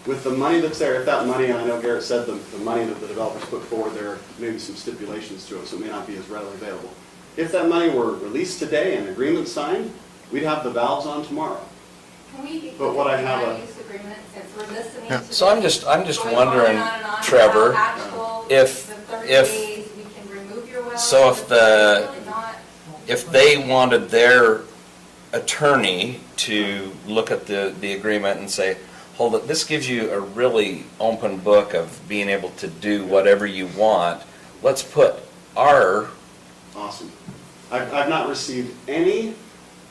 With the money that's there, if that money, and I know Garrett said the money that the developers put forward, there may be some stipulations to it, so it may not be as readily available. If that money were released today and agreement signed, we'd have the valves on tomorrow. Can we But what I have a use agreement since we're listening to So I'm just wondering, Trevor, if we can remove your well? so if they wanted their attorney to look at the agreement and say, hold it, this gives you a really open book of being able to do whatever you want. Let's put our... Awesome. I've not received any,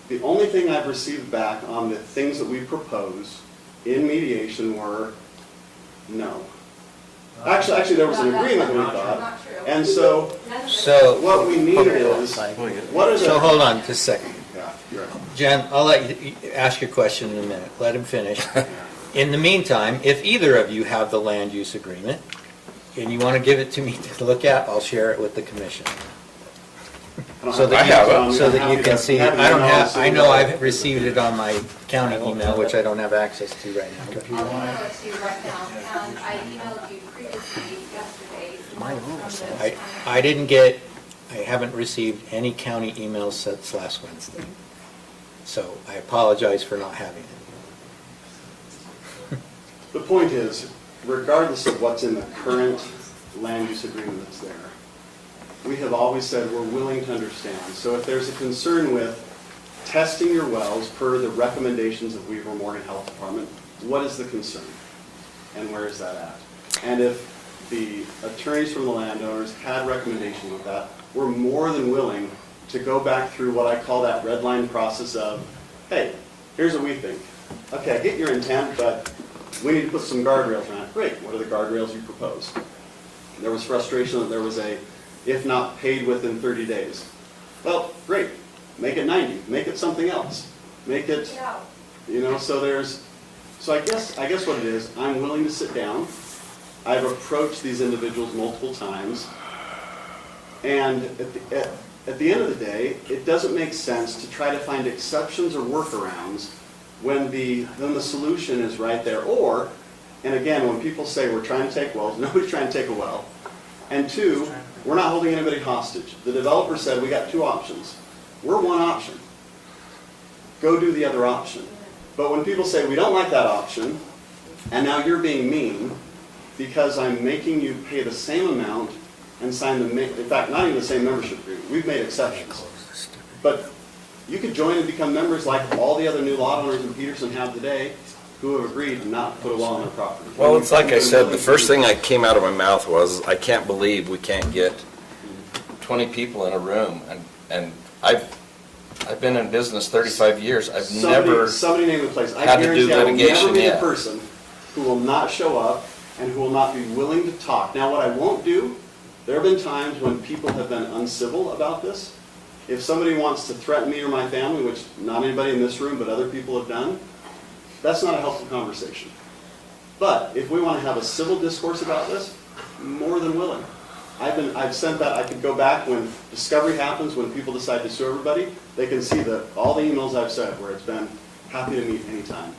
the only thing I've received back on the things that we proposed in mediation were no. Actually there was an agreement we thought. And so what we need is, what are the... So hold on just a second. Yeah, you're right. Jen, I'll let you ask your question in a minute. Let him finish. In the meantime, if either of you have the land use agreement and you want to give it to me to look at, I'll share it with the commission. So that you can see it. I know I've received it on my county email, which I don't have access to right now. I'll email it to you right now, and I emailed you previously yesterday Mine almost says. I haven't received any county emails since last Wednesday. So I apologize for not having it. The point is, regardless of what's in the current land use agreement that's there, we have always said we're willing to understand. So if there's a concern with testing your wells per the recommendations of Weaver Morgan Health Department, what is the concern? And where is that at? And if the attorneys from the landowners had recommendations with that, we're more than willing to go back through what I call that red line process of, hey, here's what we think. Okay, I get your intent, but we need to put some guardrails around it. Great, what are the guardrails you propose? There was frustration that there was a, if not paid within 30 days. Well, great, make it 90, make it something else. Make it, so I guess what it is, I'm willing to sit down. I've approached these individuals multiple times, and at the end of the day, it doesn't make sense to try to find exceptions or workarounds when the solution is right there. Or, and again, when people say we're trying to take wells, nobody's trying to take a well. And two, we're not holding anybody hostage. The developer said we got two options. We're one option. Go do the other option. But when people say we don't like that option, and now you're being mean because I'm making you pay the same amount and sign in fact, not even the same membership agreement. We've made exceptions. But you could join and become members like all the other new lot owners in Peterson have today who have agreed not to put a well on their property. Well, it's like I said, the first thing that came out of my mouth was, I can't believe we can't get 20 people in a room. And I've been in business 35 years. I've never Somebody name the place. I had to do guarantee I will never litigation be the yet. person who will not show up and who will not be willing to talk. Now, what I won't do, there have been times when people have been uncivil about this. If somebody wants to threaten me or my family, which not anybody in this room but other people have done, that's not a helpful conversation. But if we want to have a civil discourse about this, more than willing. I've sent that. I could go back when discovery happens, when people decide to sue everybody, they can see all the emails I've sent where it's been happy to meet anytime.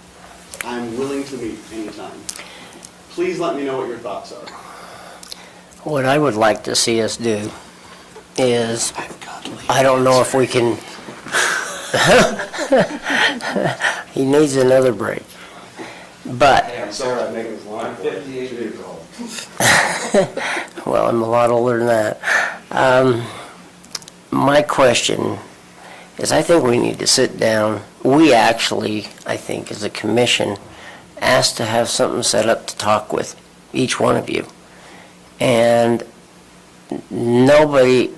I'm willing to meet anytime. Please let me know what your thoughts are. What I would like to see us do is, I don't know if we can, he needs another break. But, I'm sorry I'm making this line. 58 years old. well, I'm a lot older than that. My question is, I think we need to sit down. We actually, I think, as a commission, asked to have something set up to talk with each one of you. And nobody,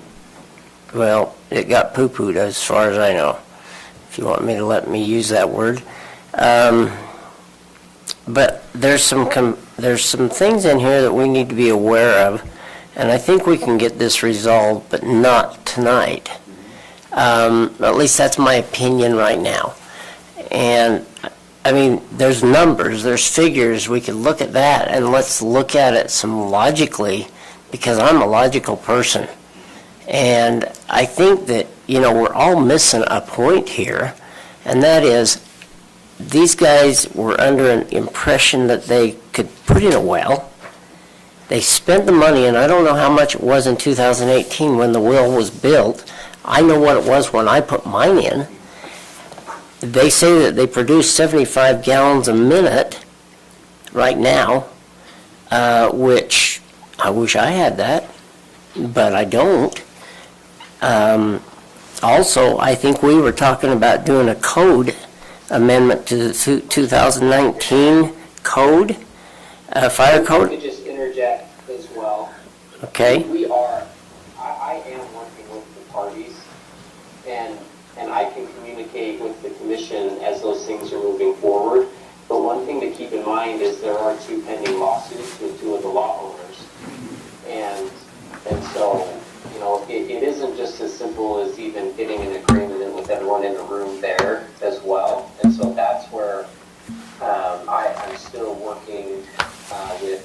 well, it got poo-pooed as far as I know, if you want me to let me use that word. But there's some things in here that we need to be aware of, and I think we can get this resolved, but not tonight. At least that's my opinion right now. And I mean, there's numbers, there's figures, we could look at that, and let's look at it some logically, because I'm a logical person. And I think that, we're all missing a point here, and that is, these guys were under an impression that they could put in a well. They spent the money, and I don't know how much it was in 2018 when the well was built. I know what it was when I put mine in. They say that they produce 75 gallons a minute right now, which I wish I had that, but I don't. Also, I think we were talking about doing a code amendment to the 2019 code, fire code. If I could just interject as well. Okay. I am working with the parties, and I can communicate with the commission as those things are moving forward. But one thing to keep in mind is there are 2 pending lawsuits with 2 of the lot owners. And so, it isn't just as simple as even getting an agreement with everyone in the room there as well. And so that's where I'm still working with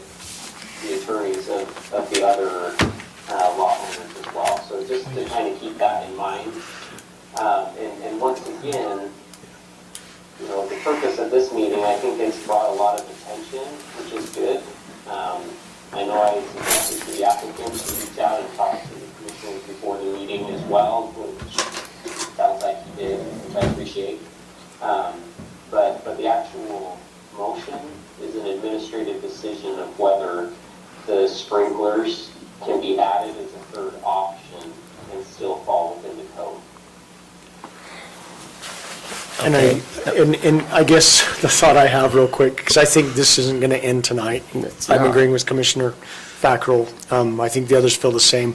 the attorneys of the other lot owners as well. So just to kind of keep that in mind. And once again, the purpose of this meeting, I think it's brought a lot of attention, which is good. I know I suggested to the applicant motion is an administrative decision of whether the sprinklers can be added as a third option and still fall within the code. And I guess the thought I have real quick, because I think this isn't going to end tonight. I'm agreeing with Commissioner Fackrell. I think the others feel the same.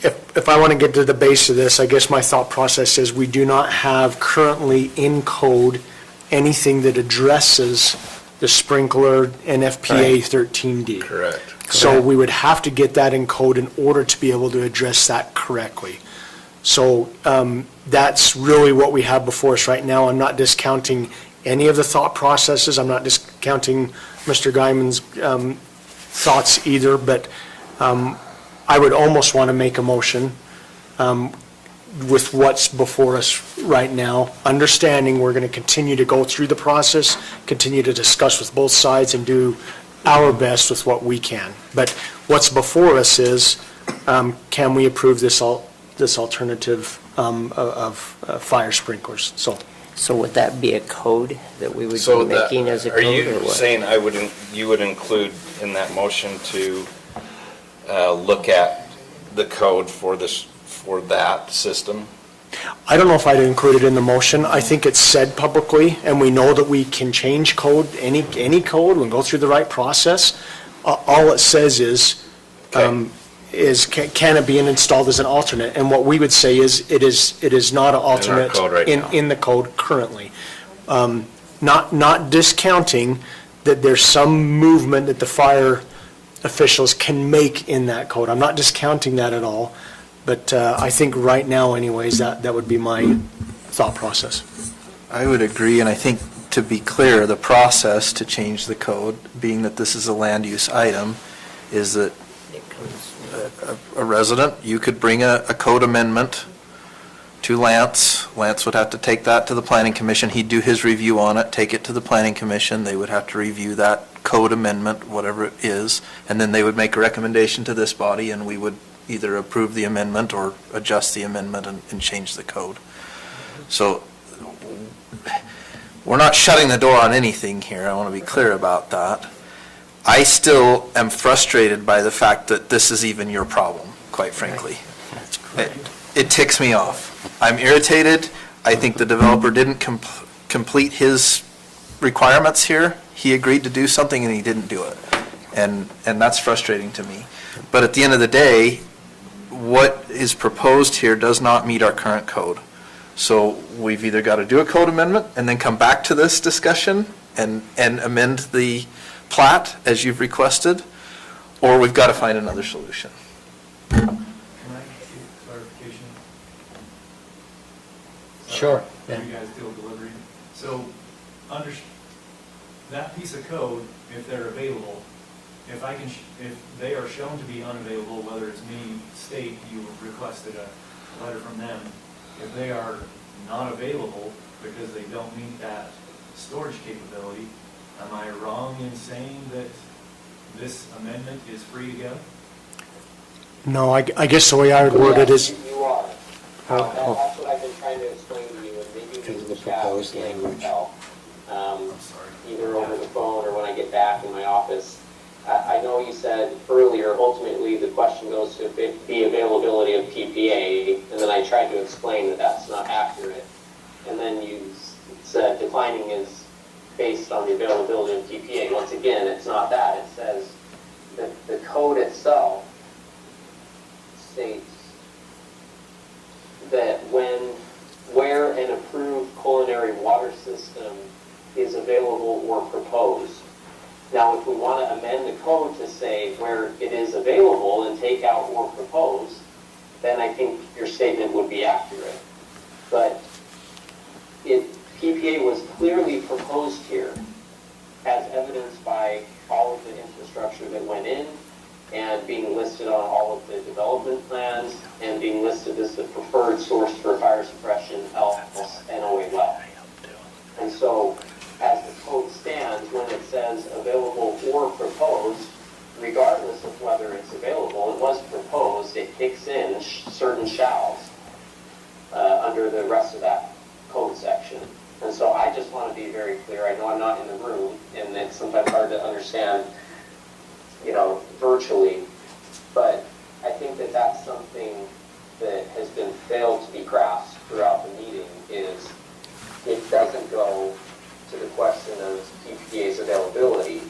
If I want to get to the base of this, I guess my thought process is we do not have currently in code anything that addresses the sprinkler NFPA 13D. Correct. So we would have to get that in code in order to be able to address that correctly. So that's really what we have before us right now. I'm not discounting any of the thought processes. I'm not discounting Mr. Guyman's thoughts either, but I would almost want to make a motion with what's before us right now, understanding we're going to continue to go through the process, continue to discuss with both sides and do our best with what we can. But what's before us is, can we approve this alternative of fire sprinklers? So would that be a code that we would be making as a code, Are you or what? saying you would include in that motion to look at the code for that system? I don't know if I'd include it in the motion. I think it's said publicly, and we know that we can change code, any code, we can go through the right process. All it says is, can it be installed as an alternate? And what we would say is, it is not an alternate code right now. in the code currently. Not discounting that there's some movement that the fire officials can make in that code. I'm not discounting that at all. But I think right now anyways, that would be my thought process. I would agree, and I think to be clear, the process to change the code, being that this is a land use item, is that a resident, you could bring a code amendment to Lance. Lance would have to take that to the planning commission. He'd do his review on it, take it to the planning commission. They would have to review that code amendment, whatever it is, and then they would make a recommendation to this body, and we would either approve the amendment or adjust the amendment and change the code. So we're not shutting the door on anything here. I want to be clear about that. I still am frustrated by the fact that this is even your problem, quite frankly. It ticks me off. I'm irritated. I think the developer didn't complete his requirements here. He agreed to do something and he didn't do it. And that's frustrating to me. But at the end of the day, what is proposed here does not meet our current code. So we've either got to do a code amendment and then come back to this discussion and amend the plat as you've requested, or we've got to find another solution. Can I get clarification? Sure. You guys deal with delivery. So that piece of code, if they're available, if they are shown to be unavailable, whether it's me, state, you requested a letter from them, if they are not available because they don't meet that storage capability, am I wrong in saying that this amendment is free to go? No, I guess the way I would word it is, You are. That's what I've been trying to explain to you, and maybe we can chat again, either over the phone or when I get back in my office. I know you said earlier, ultimately, the question goes to the availability of PPA, and then I tried to explain that that's not accurate. And then you said declining is based on the availability of PPA. Once again, it's not that. It says that the code itself states that where an approved culinary water system is available or proposed. Now, if we want to amend the code to say where it is available and take out or proposed, then I think your statement would be accurate. But PPA was clearly proposed here, as evidenced by all of the infrastructure that went in and being listed on all of the development plans and being listed as the preferred source for fire suppression, else NOA well. And so, as the code stands, when it says available or proposed, regardless of whether it's available, it was proposed, it kicks in certain shalls under the rest of that code section. And so I just want to be very clear. I know I'm not in the room, and it's sometimes hard to understand, virtually, but I think that that's something that has been failed to be grasped throughout the meeting, is it doesn't go to the question of PPA's availability.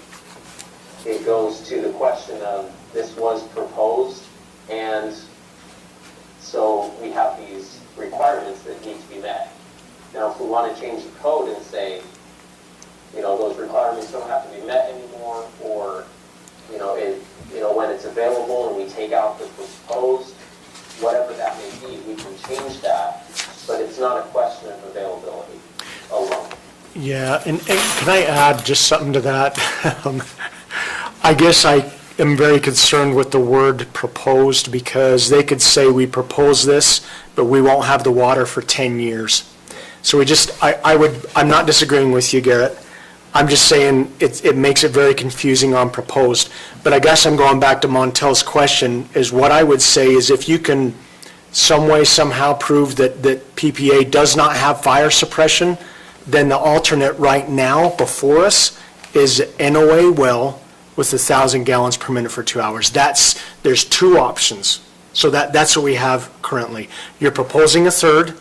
It goes to the question of, this was proposed, and so we have these requirements that need to be met. Now, if we want to change the code and say, those requirements don't have to be met anymore, or, when it's available and we take out the proposed, whatever that may be, we can change that, but it's not a question of availability alone. Yeah, and can I add just something to that? I guess I am very concerned with the word proposed, because they could say we propose this, but we won't have the water for 10 years. So I'm not disagreeing with you, Garrett. I'm just saying it makes it very confusing on proposed. But I guess I'm going back to Montel's question, is what I would say is, if you can some way, somehow prove that PPA does not have fire suppression, then the alternate right now before us is NOA well with 1,000 gallons per minute for 2 hours. There's two options. So that's what we have currently. You're proposing a third.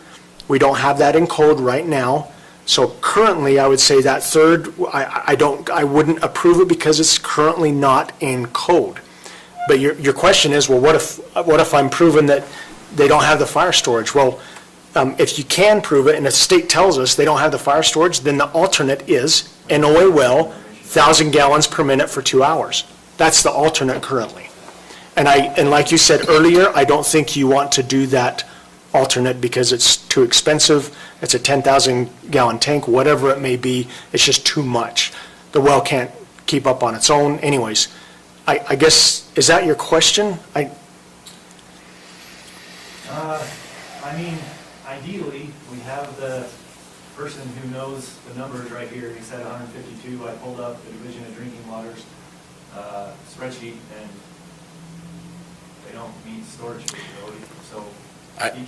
We don't have that in code right now. So currently, I would say that third, I wouldn't approve it because it's currently not in code. But your question is, well, what if I'm proven that they don't have the fire storage? Well, if you can prove it and the state tells us they don't have the fire storage, then the alternate is NOA well, 1,000 gallons per minute for 2 hours. That's the alternate currently. And like you said earlier, I don't think you want to do that alternate because it's too expensive. It's a 10,000 gallon tank, whatever it may be. It's just too much. The well can't keep up on its own. Anyways, I guess, is that your question? Ideally, we have the person who knows the numbers right here. He said 152. I pulled up the Division of Drinking Water's spreadsheet, and they don't meet storage capability. So,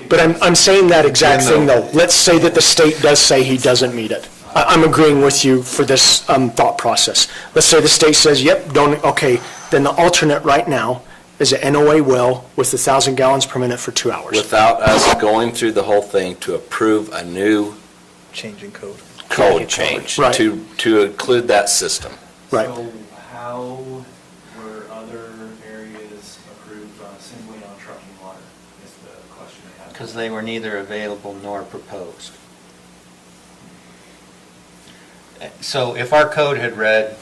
but I'm saying that exact thing though. Let's say that the state does say he doesn't meet it. I'm agreeing with you for this thought process. Let's say the state says, yep, okay, then the alternate right now is an NOA well with 1,000 gallons per minute for 2 hours. Without us going through the whole thing to approve a new Changing code. Code change Right. to include that system. Right. So how were other areas approved simply on trucking water is the question I have. Because they were neither available nor proposed. So if our code had read,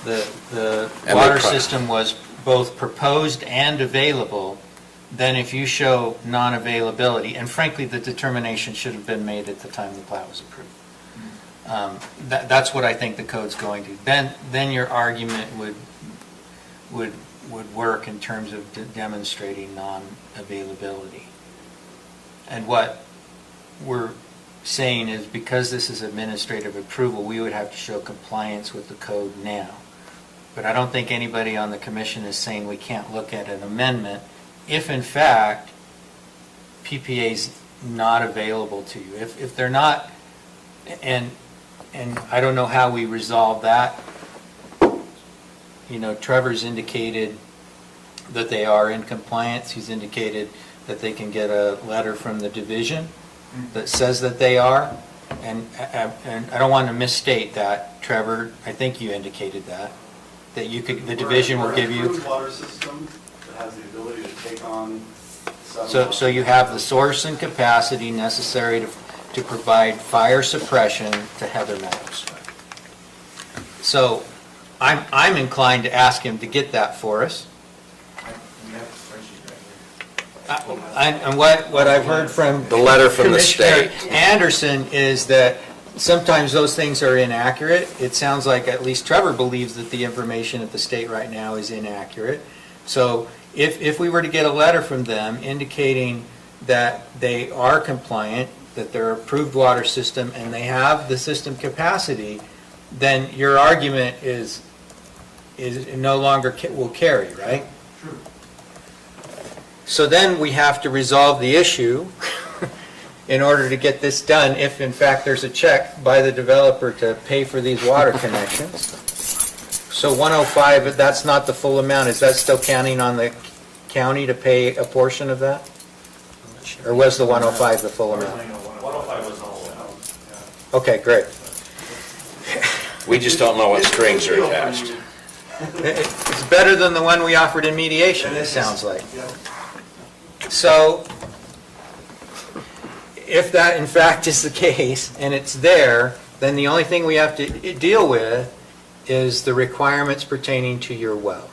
the water system was both proposed and available, then if you show non-availability, and frankly, the determination should have been made at the time the plat was approved. That's what I think the code's going to. Then your argument would work in terms of demonstrating non-availability. And what we're saying is, because this is administrative approval, we would have to show compliance with the code now. But I don't think anybody on the commission is saying we can't look at an amendment if in fact PPA's not available to you. If they're not, and I don't know how we resolve that. Trevor's indicated that they are in compliance. He's indicated that they can get a letter from the division that says that they are. And I don't want to misstate that, Trevor. I think you indicated that the division will give you. We're an approved water system that has the ability to take on. So you have the source and capacity necessary to provide fire suppression to Heather Meadows. So I'm inclined to ask him to get that for us. We have a spreadsheet right here. And what I've heard from The letter from the Commissioner state. Anderson is that sometimes those things are inaccurate. It sounds like at least Trevor believes that the information at the state right now is inaccurate. So if we were to get a letter from them indicating that they are compliant, that they're approved water system, and they have the system capacity, then your argument is no longer will carry, right? True. So then we have to resolve the issue. in order to get this done, if in fact there's a check by the developer to pay for these water connections. So 105, that's not the full amount. Is that still counting on the county to pay a portion of that? Or was the 105 the full amount? 105 was all out. Okay, great. We just don't know what strings are attached. It's better than the one we offered in mediation, it sounds like. So, if that in fact is the case, and it's there, then the only thing we have to deal with is the requirements pertaining to your well.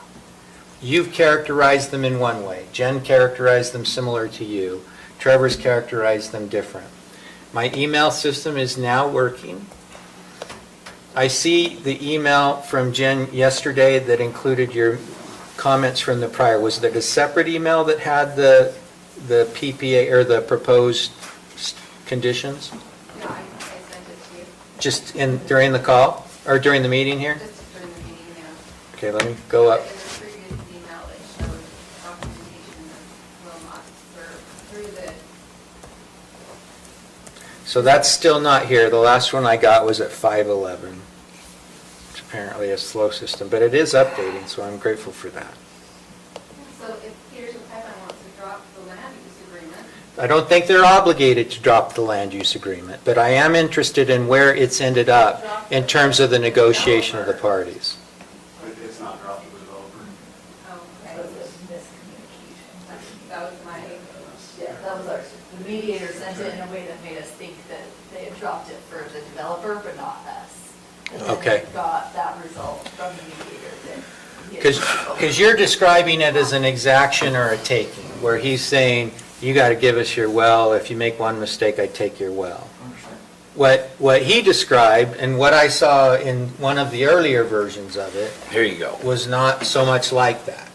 You've characterized them in one way. Jen characterized them similar to you. Trevor's characterized them different. My email system is now working. I see the email from Jen yesterday that included your comments from the prior. Was there a separate email that had the PPA or the proposed conditions? No, I sent it to you. Just during the call or during the meeting here? Just during the meeting, yeah. Okay, let me go up. In the previous email, it showed documentation that will not serve through the, So that's still not here. The last one I got was at 5:11. It's apparently a slow system, but it is updating, so I'm grateful for that. so if Peterson Pipeline wants to drop the land use agreement, I don't think they're obligated to drop the land use agreement, but I am interested in where it's ended up in terms of the negotiation of the parties. It's not dropped to the developer. oh, okay. That was a miscommunication. That was my, Yeah, that was our, the mediator sent it in a way that made us think that they had dropped it for the developer, but not us. And then Okay. we got that result from the mediator that he had dropped. Because you're describing it as an exaction or a taking, where he's saying, you got to give us your well. If you make one mistake, I take your well. What he described, and what I saw in one of the earlier versions of it, Here you go. was not so much like that.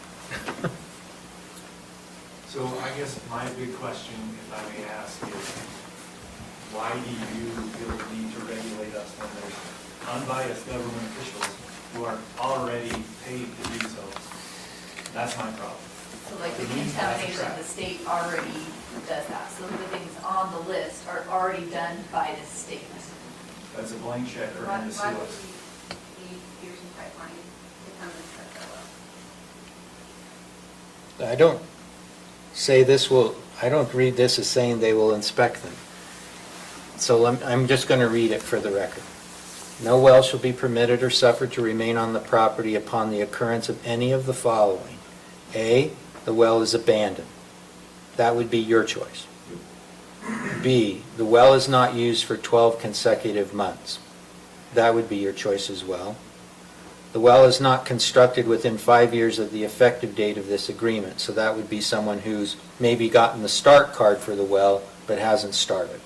So I guess my big question, if I may ask, is why do you feel the need to regulate us when there's unbiased government officials who are already paid to do so? That's my problem. So like the contamination, the state already does that. So the things on the list are already done by the state. That's a blank check or why in the would seal. we need Peterson Pipeline to come and set that up? I don't say this will, I don't read this as saying they will inspect them. So I'm just going to read it for the record. No well shall be permitted or suffered to remain on the property upon the occurrence of any of the following. A, the well is abandoned. That would be your choice. B, the well is not used for 12 consecutive months. That would be your choice as well. The well is not constructed within 5 years of the effective date of this agreement, so that would be someone who's maybe gotten the start card for the well but hasn't started,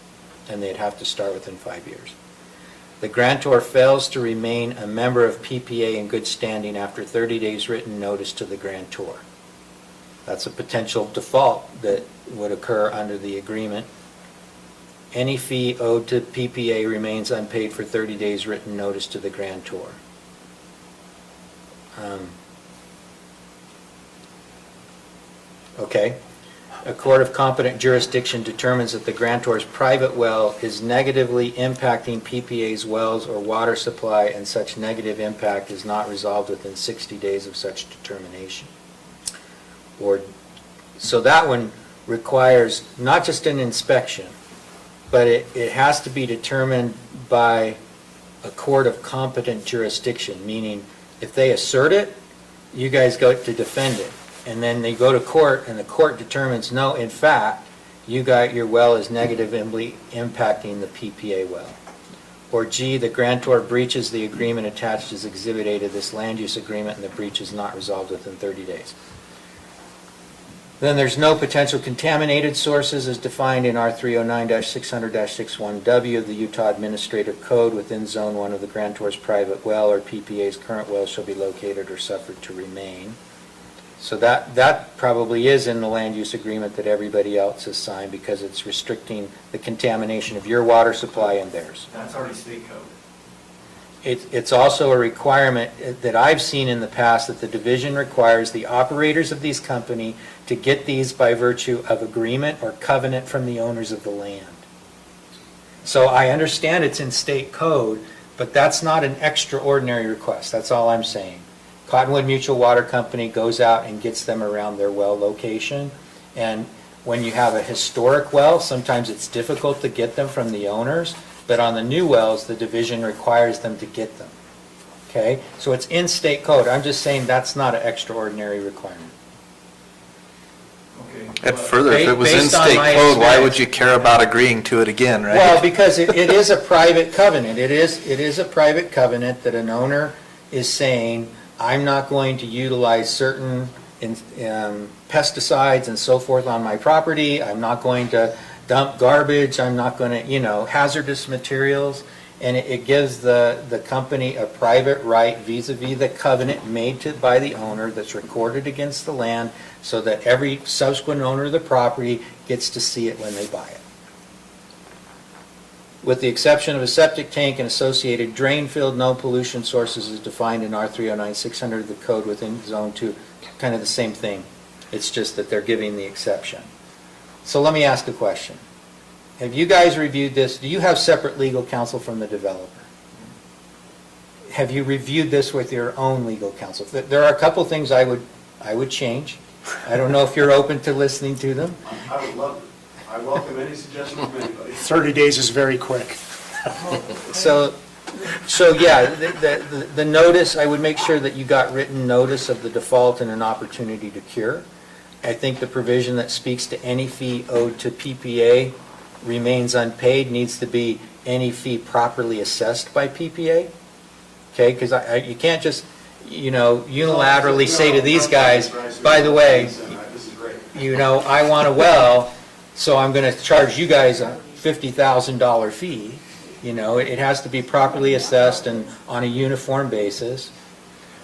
and they'd have to start within 5 years. The grantor fails to remain a member of PPA in good standing after 30 days written notice to the grantor. That's a potential default that would occur under the agreement. Any fee owed to PPA remains unpaid for 30 days written notice to the grantor. Okay. A court of competent jurisdiction determines that the grantor's private well is negatively impacting PPA's wells or water supply, and such negative impact is not resolved within 60 days of such determination. So that one requires not just an inspection, but it has to be determined by a court of competent jurisdiction, meaning if they assert it, you guys go to defend it. And then they go to court, and the court determines, no, in fact, your well is negatively impacting the PPA well. Or G, the grantor breaches the agreement attached as Exhibit A to this land use agreement, and the breach is not resolved within 30 days. Then there's no potential contaminated sources as defined in R309-600-61W of the Utah Administrative Code within Zone 1 of the grantor's private well or PPA's current well shall be located or suffered to remain. So that probably is in the land use agreement that everybody else has signed, because it's restricting the contamination of your water supply and theirs. That's already state code. It's also a requirement that I've seen in the past that the division requires the operators of these companies to get these by virtue of agreement or covenant from the owners of the land. So I understand it's in state code, but that's not an extraordinary request, that's all I'm saying. Cottonwood Mutual Water Company goes out and gets them around their well location, and when you have a historic well, sometimes it's difficult to get them from the owners, but on the new wells, the division requires them to get them. Okay, so it's in state code, I'm just saying that's not an extraordinary requirement. And further, if it was in Based on state my code, why experience- would you care about agreeing to it again, right? Well, because it is a private covenant. It is a private covenant that an owner is saying, I'm not going to utilize certain pesticides and so forth on my property. I'm not going to dump garbage. I'm not going to, hazardous materials. And it gives the company a private right vis-a-vis the covenant made by the owner that's recorded against the land, so that every subsequent owner of the property gets to see it when they buy it. With the exception of a septic tank and associated drain field, no pollution sources is defined in R309600 of the code within Zone 2. Kind of the same thing. It's just that they're giving the exception. So let me ask a question. Have you guys reviewed this? Do you have separate legal counsel from the developer? Have you reviewed this with your own legal counsel? There are a couple things I would change. I don't know if you're open to listening to them. I would love it. I welcome any suggestion from anybody. 30 days is very quick. So yeah, the notice, I would make sure that you got written notice of the default and an opportunity to cure. I think the provision that speaks to any fee owed to PPA remains unpaid needs to be any fee properly assessed by PPA. Okay, because you can't just, unilaterally say to these guys, by the way, I want a well, so I'm going to charge you guys a $50,000 fee. It has to be properly assessed and on a uniform basis.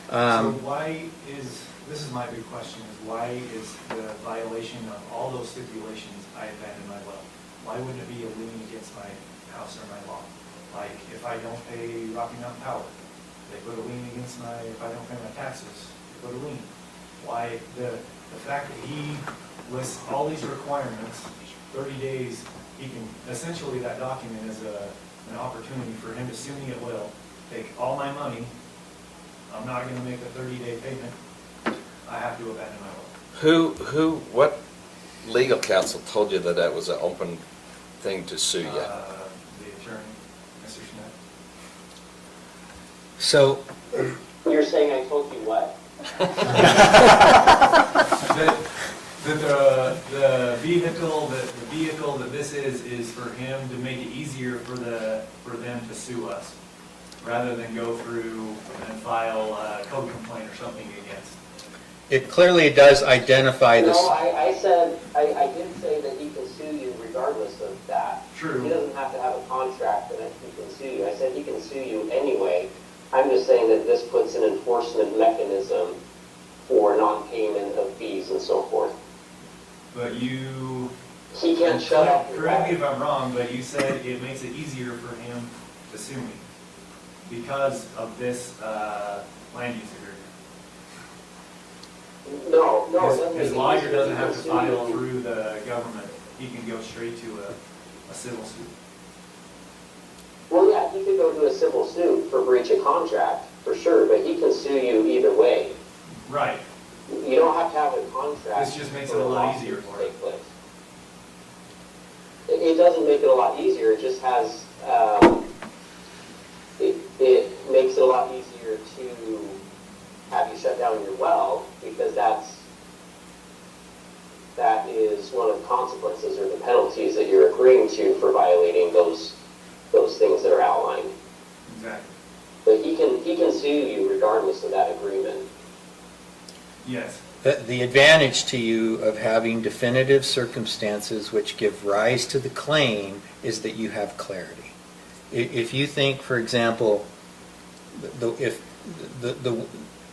So why this is my big question, is why is the violation of all those stipulations I abandoned my well? Why wouldn't it be a lien against my house or my lot? Like, if I don't pay Rocky Mountain Power, they put a lien against if I don't pay my taxes, they put a lien. Why, the fact that he lists all these requirements, 30 days, he can, essentially that document is an opportunity for him to sue me at will, take all my money, I'm not gonna make a 30-day payment, I have to abandon my well. What legal counsel told you that that was an open thing to sue you? The attorney, Mr. Schmidt. So, You're saying I told you what? The vehicle that this is for him to make it easier for them to sue us, rather than go through and file a code complaint or something against. it clearly does identify this. No, I said, I did say that he can sue you regardless of that. True. He doesn't have to have a contract that he can sue you. I said he can sue you anyway. I'm just saying that this puts an enforcement mechanism for non-payment of fees and so forth. But you... He can't shut up. Correct me if I'm wrong, but you said it makes it easier for him to sue me because of this land use agreement. No, it doesn't make His it lawyer easier. doesn't He have can to sue file you. through the government. He can go straight to a civil suit. Well, yeah, he could go do a civil suit for breach of contract, for sure, but he can sue you either way. Right. You don't have to have a contract. This just makes for it a lot lawsuit easier to for take place. It doesn't make it a lot easier, it just has, it makes it a lot easier to have you shut down your well, because that is one of the consequences or the penalties that you're agreeing to for violating those things that are outlined. Exactly. But he can sue you regardless of that agreement. Yes. The advantage to you of having definitive circumstances which give rise to the claim is that you have clarity. If you think, for example,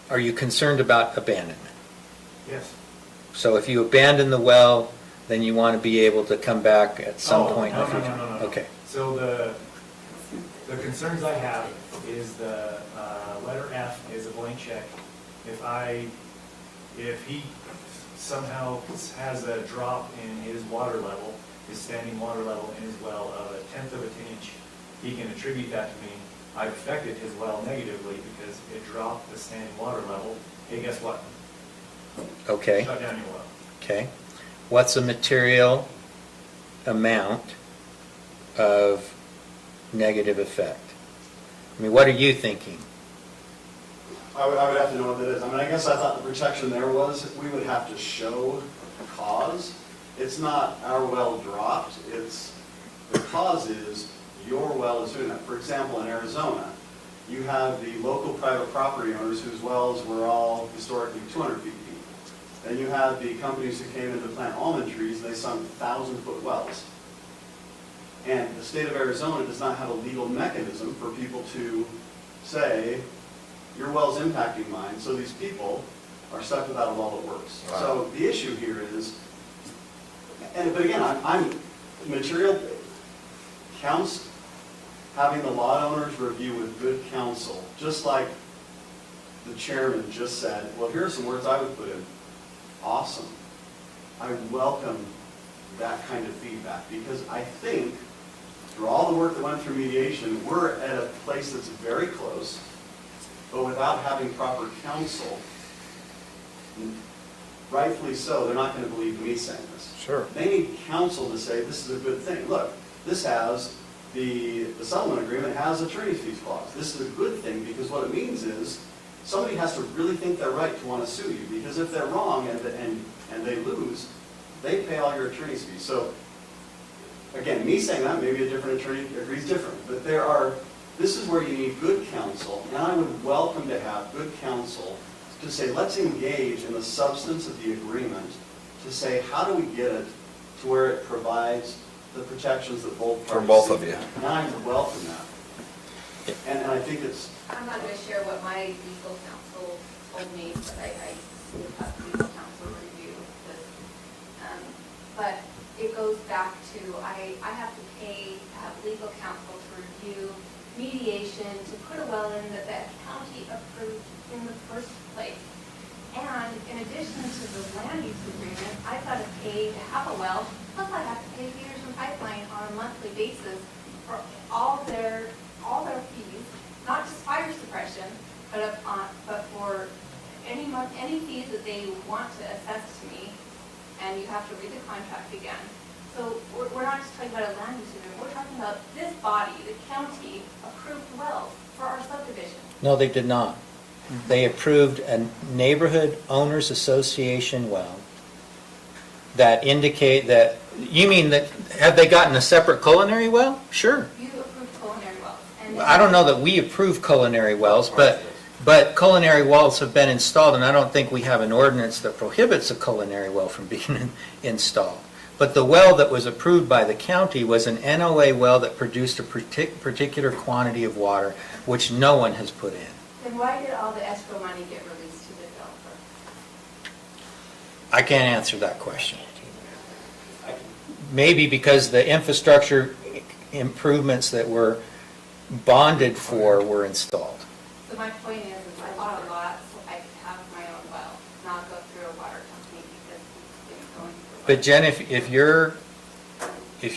are you concerned about abandonment? Yes. So if you abandon the well, then you want to be able to come back at some point in the No. future? Okay. So the concerns I have is the letter F is a blank check. If he somehow has a drop in his water level his standing water level in his well of 1/10 of an inch, he can attribute that to me. I affected his well negatively because it dropped the standing water level. Hey, guess what? Okay, Shut down your well. okay. What's a material amount of negative effect? I mean, what are you thinking? I would have to know what that is. I mean, I guess I thought the protection there was we would have to show the cause. It's not our well dropped, it's the cause is your well is doing that. For example, in Arizona, you have the local private property owners whose wells were all historically 200 feet deep. Then you have the companies who came in to plant almond trees, and they sunk 1,000-foot wells. And the state of Arizona does not have a legal mechanism for people to say, your well's impacting mine, so these people are stuck without a well that works. Wow. So the issue here is, but again, I'm material counts, having the lot owners review with good counsel, just like the chairman just said, well, here are some words I would put in. Awesome. I welcome that kind of feedback because I think through all the work that went through mediation, we're at a place that's very close, but without having proper counsel, rightfully so, they're not going to believe me saying this. Sure. They need counsel to say this is a good thing. Look, this has the settlement agreement has attorney's fees clause. This is a good thing because what it means is somebody has to really think they're right to want to sue you because if they're wrong and they lose, they pay all your attorney's fees. So again, me saying that, maybe a different attorney agrees differently, but this is where you need good counsel, and I would welcome to have good counsel to say, let's engage in the substance of the agreement to say, how do we get it to where it provides the protections that both parties For both seek? of you. And I would welcome that. And I think it's... I'm not going to share what my legal counsel told me, but I have legal counsel review this. But it goes back to, I have to pay to have legal counsel to review mediation, to put a well in that the county approved in the first place. And in addition to the land use agreement, I've got to pay to have a well, plus I have to pay Peterson Pipeline on a monthly basis for all their fees, not just fire suppression, but for any fees that they want to assess to me, and you have to read the contract again. So we're not just talking about a land use agreement, we're talking about this body, the county, approved wells for our subdivision. No, they did not. They approved a neighborhood owners association well that indicate that, you mean that, have they gotten a separate culinary well? Sure. You approved culinary wells. And I don't know that we approve culinary wells, but culinary wells have been installed, and I don't think we have an ordinance that prohibits a culinary well from being installed. But the well that was approved by the county was an NOA well that produced a particular quantity of water, which no one has put in. Then why did all the escrow money get released to the developer? I can't answer that question. Maybe because the infrastructure improvements that were bonded for were installed. So my point is I bought a lot so I could have my own well, not go through a water company because it's going through. But Jen, if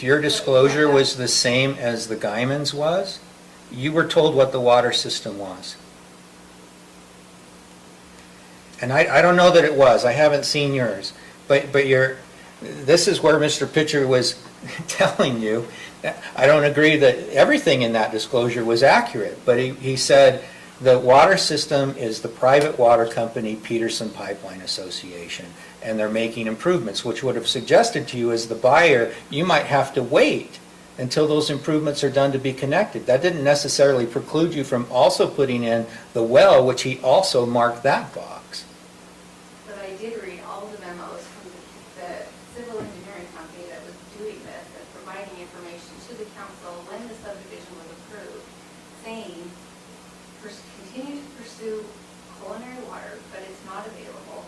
your disclosure was the same as the Guyman's was, you were told what the water system was. And I don't know that it was. I haven't seen yours. But this is where Mr. Pitcher was telling you. I don't agree that everything in that disclosure was accurate, but he said the water system is the private water company Peterson Pipeline Association, and they're making improvements, which would have suggested to you as the buyer, you might have to wait until those improvements are done to be connected. That didn't necessarily preclude you from also putting in the well, which he also marked that box. But I did read all the memos from the civil engineering company that was doing this and providing information to the council when the subdivision was approved, saying, continue to pursue culinary water, but it's not available.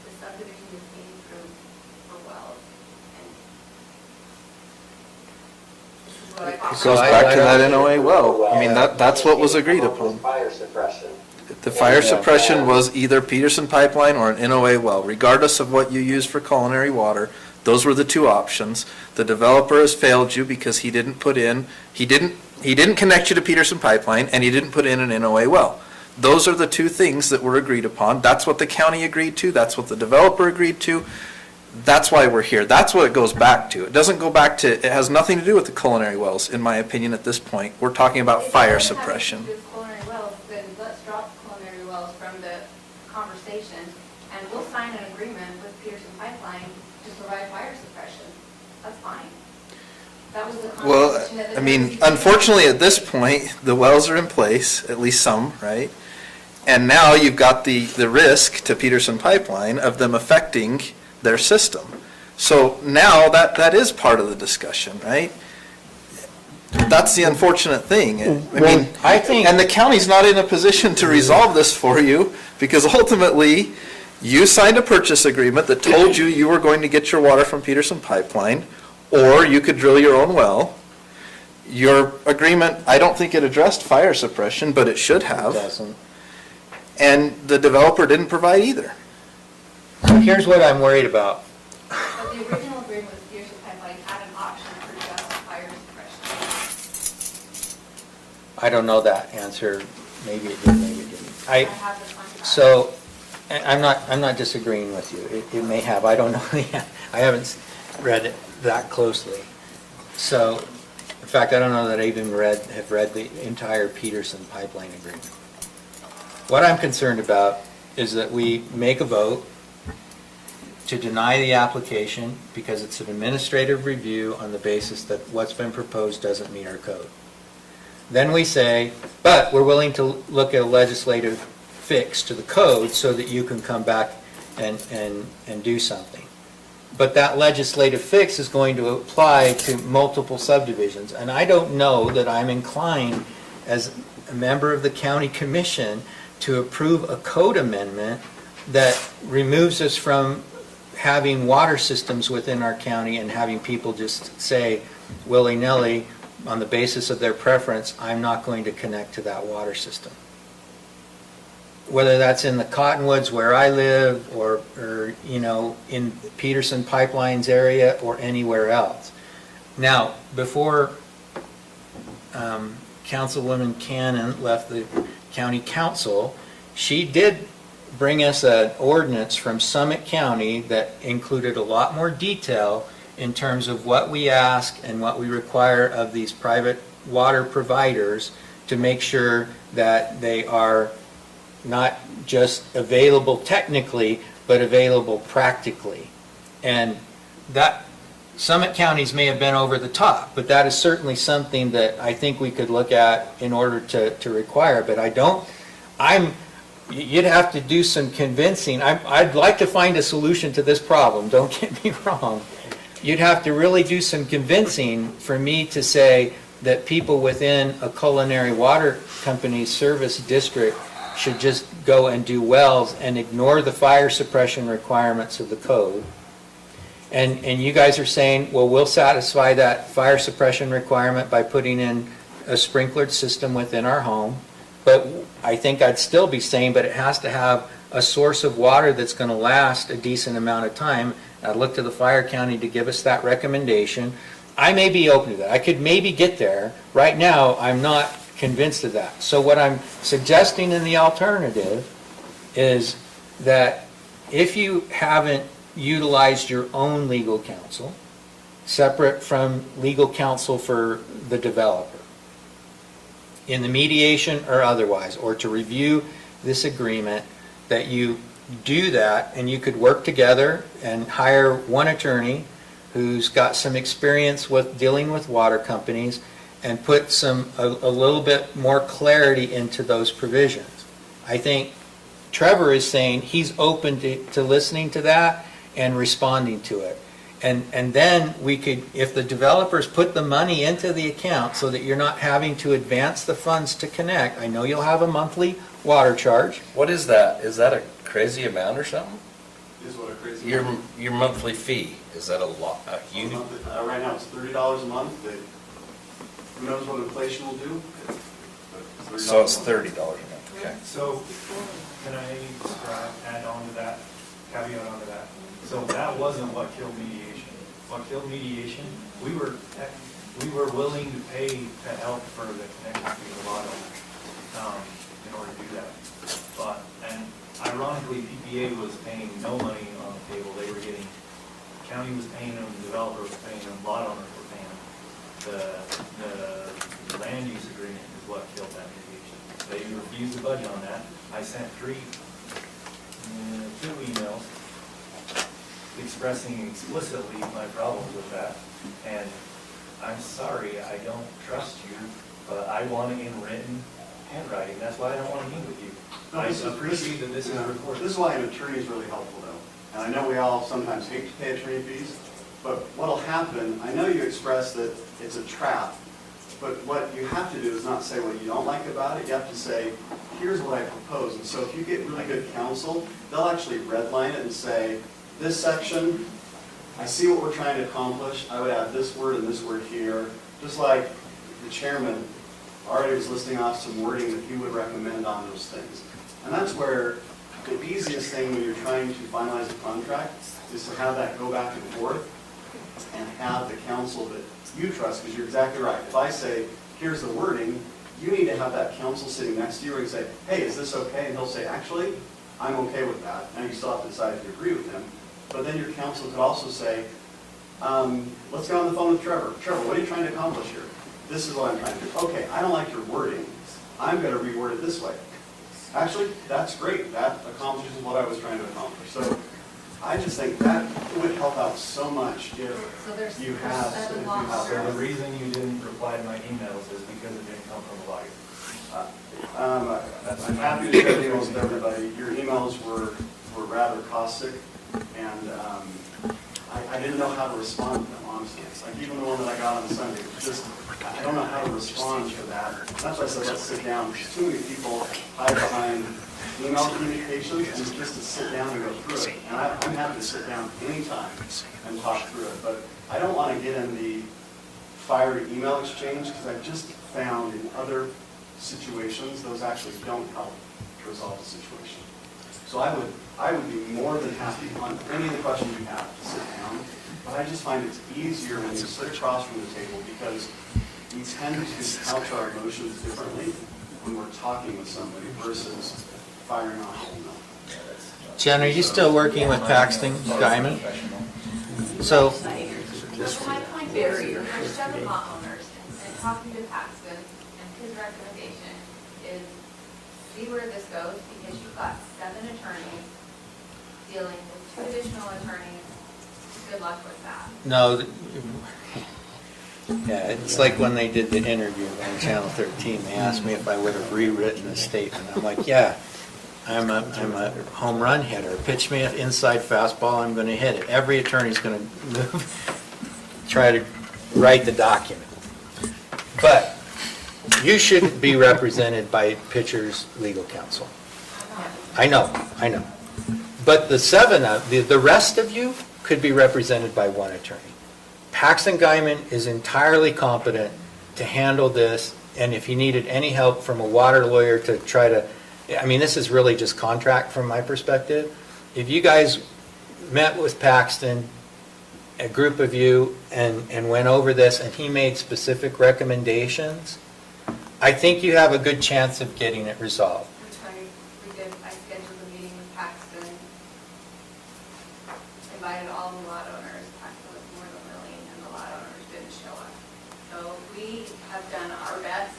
The subdivision is being approved for wells. It goes back to that NOA well. I mean, that's what was agreed upon. Fire suppression. The fire suppression was either Peterson Pipeline or an NOA well. Regardless of what you use for culinary water, Those were the two options. The developer has failed you because he didn't connect you to Peterson Pipeline, and he didn't put in an NOA well. Those are the two things that were agreed upon. That's what the county agreed to. That's what the developer agreed to. That's why we're here. That's what it goes back to. It doesn't go back to, it has nothing to do with the culinary wells, in my opinion, at this point. We're talking about fire suppression. If it doesn't have anything to do with culinary wells, then let's drop culinary wells from the conversation, and we'll sign an agreement with Peterson Pipeline to provide fire suppression. That's fine. That was the conversation that the. I mean, unfortunately, at this point, the wells are in place, at least some, right? And now you've got the risk to Peterson Pipeline of them affecting their system. So now that is part of the discussion, right? That's the unfortunate thing. I think, and the county's not in a position to resolve this for you, because ultimately, you signed a purchase agreement that told you you were going to get your water from Peterson Pipeline, or you could drill your own well. Your agreement, I don't think it addressed fire suppression, but it should have. It doesn't. And the developer didn't provide either. Here's what I'm worried about. But the original agreement with Peterson Pipeline had an option for just fire suppression. I don't know that answer. Maybe it did, maybe it didn't. I have the contract. So, and I'm not disagreeing with you. It may have. I don't know. I haven't read it that closely. So, in fact, I don't know that I even have read the entire Peterson Pipeline agreement. What I'm concerned about is that we make a vote to deny the application because it's an administrative review on the basis that what's been proposed doesn't meet our code. Then we say, but we're willing to look at a legislative fix to the code so that you can come back and do something. But that legislative fix is going to apply to multiple subdivisions. And I don't know that I'm inclined as a member of the county commission to approve a code amendment that removes us from having water systems within our county and having people just say willy-nilly on the basis of their preference, I'm not going to connect to that water system. Whether that's in the Cottonwoods where I live or in Peterson Pipelines area or anywhere else. Now, before Councilwoman Cannon left the county council, she did bring us an ordinance from Summit County that included a lot more detail in terms of what we ask and what we require of these private water providers to make sure that they are not just available technically, but available practically. And that Summit counties may have been over the top, but that is certainly something that I think we could look at in order to require. But you'd have to do some convincing. I'd like to find a solution to this problem, don't get me wrong. You'd have to really do some convincing for me to say that people within a culinary water company service district should just go and do wells and ignore the fire suppression requirements of the code. And you guys are saying, well, we'll satisfy that fire suppression requirement by putting in a sprinklered system within our home. But I think I'd still be saying, but it has to have a source of water that's going to last a decent amount of time. I'd look to the fire county to give us that recommendation. I may be open to that. I could maybe get there. Right now, I'm not convinced of that. So what I'm suggesting in the alternative is that if you haven't utilized your own legal counsel, separate from legal counsel for the developer, in the mediation or otherwise, or to review this agreement, that you do that and you could work together and hire one attorney who's got some experience with dealing with water companies and put a little bit more clarity into those provisions. I think Trevor is saying he's open to listening to that and responding to it. And then we could, if the developers put the money into the account so that you're not having to advance the funds to connect, I know you'll have a monthly water charge. What is that? Is that a crazy amount or something? Is what a crazy Your monthly fee, is that a lot, a huge? Right now it's $30 a month. Who knows what inflation will do? So it's $30 a month, okay. So, can I add on to that, caveat onto that? So that wasn't what killed mediation. what killed mediation, we were willing to pay to help for the connection to the lot in order to do that. But, and ironically, PPA was paying no money on the table. They were getting, county was paying them, the developer was paying them, lot owners were paying them. The land use agreement is what killed that mediation. They refused to budge on that. I sent two emails expressing explicitly my problems with that. And I'm sorry, I don't trust you, but I want it in written handwriting. That's why I don't want to meet with you. No, I appreciate that this is recorded. This is why an attorney is really helpful though. And I know we all sometimes hate to pay attorney fees, but what'll happen, I know you express that it's a trap, but what you have to do is not say what you don't like about it. You have to say, here's what I propose. And so if you get really good counsel, they'll actually redline it and say, this section, I see what we're trying to accomplish. I would add this word and this word here. Just like the chairman already was listing off some wording that he would recommend on those things. And that's where the easiest thing when you're trying to finalize a contract is to have that go back and forth and have the counsel that you trust, because you're exactly right. If I say, here's the wording, you need to have that counsel sitting next to you and say, hey, is this okay? And he'll say, actually, I'm okay with that. Now you still have to decide if you agree with him. But then your counsel could also say, let's get on the phone with Trevor. Trevor, what are you trying to accomplish here? This is what I'm trying to do. Okay, I don't like your wording. I'm going to reword it this way. Actually, that's great. That accomplishes what I was trying to accomplish. So I just think that would help out so much if you have. So the reason you didn't reply to my emails is because it didn't come from a lawyer. I'm happy to share emails with everybody. Your emails were rather caustic, and I didn't know how to respond to them, honestly. Like even the one that I got on Sunday, just I don't know how to respond to that. That's why I said let's sit down. There's too many people hide behind email communications, and just to sit down and go through it. And I'm happy to sit down anytime and talk through it, but I don't want to get in the fiery email exchange because I've just found in other situations those actually don't help to resolve the situation. So I would be more than happy on any of the questions you have to sit down, but I just find it's easier when you sit across from the table because we tend to couch our emotions differently when we're talking with somebody versus firing off an email. Jen, are you still working with Paxton Guyman? So, My point is, you're 7 lot owners, and talking to Paxton, and his recommendation is see where this goes, because you've got 7 attorneys dealing with 2 additional attorneys. Good luck with that. no, yeah, it's like when they did the interview on Channel 13, they asked me if I would have rewritten the statement. I'm like, yeah, I'm a home run hitter. Pitch me an inside fastball, I'm gonna hit it. Every attorney's gonna move, try to write the document. But you should be represented by pitcher's legal counsel. I know. But the rest of you could be represented by one attorney. Paxton Guyman is entirely competent to handle this, and if he needed any help from a water lawyer to try to, I mean, this is really just contract from my perspective. If you guys met with Paxton, a group of you, and went over this, and he made specific recommendations, I think you have a good chance of getting it resolved. I scheduled a meeting with Paxton, invited all the lot owners. Paxton was more than willing, and the lot owners didn't show up. So we have done our best.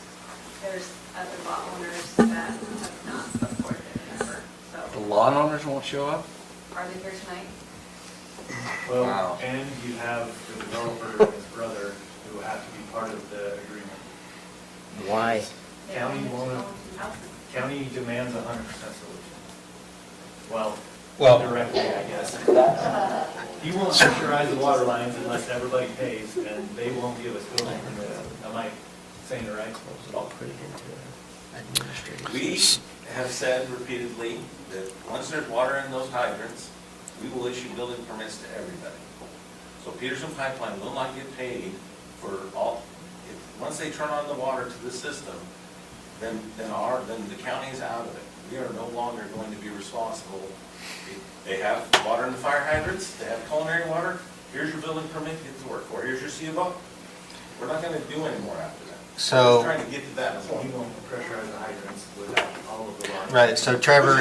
There's other lot owners that have not supported the effort. The lawn owners won't show up? Are they here tonight? Well, Wow. and you have the developer and his brother who have to be part of the agreement. Why? County demands 100% solution. Well, indirectly, I guess. He won't pressurize the water lines unless everybody pays, and they won't give us building permits. Am I saying it right? We have said repeatedly that once there's water in those hydrants, we will issue building permits to everybody. So Peterson Pipeline will not get paid for all, once they turn on the water to the system, then the county is out of it. We are no longer going to be responsible. They have water in the fire hydrants, they have culinary water, here's your building permit, get to work, or here's your C of O. We're not gonna do any more after that. So- We're just trying to get to that point. You won't pressurize the hydrants without all of the water. Right, so Trevor,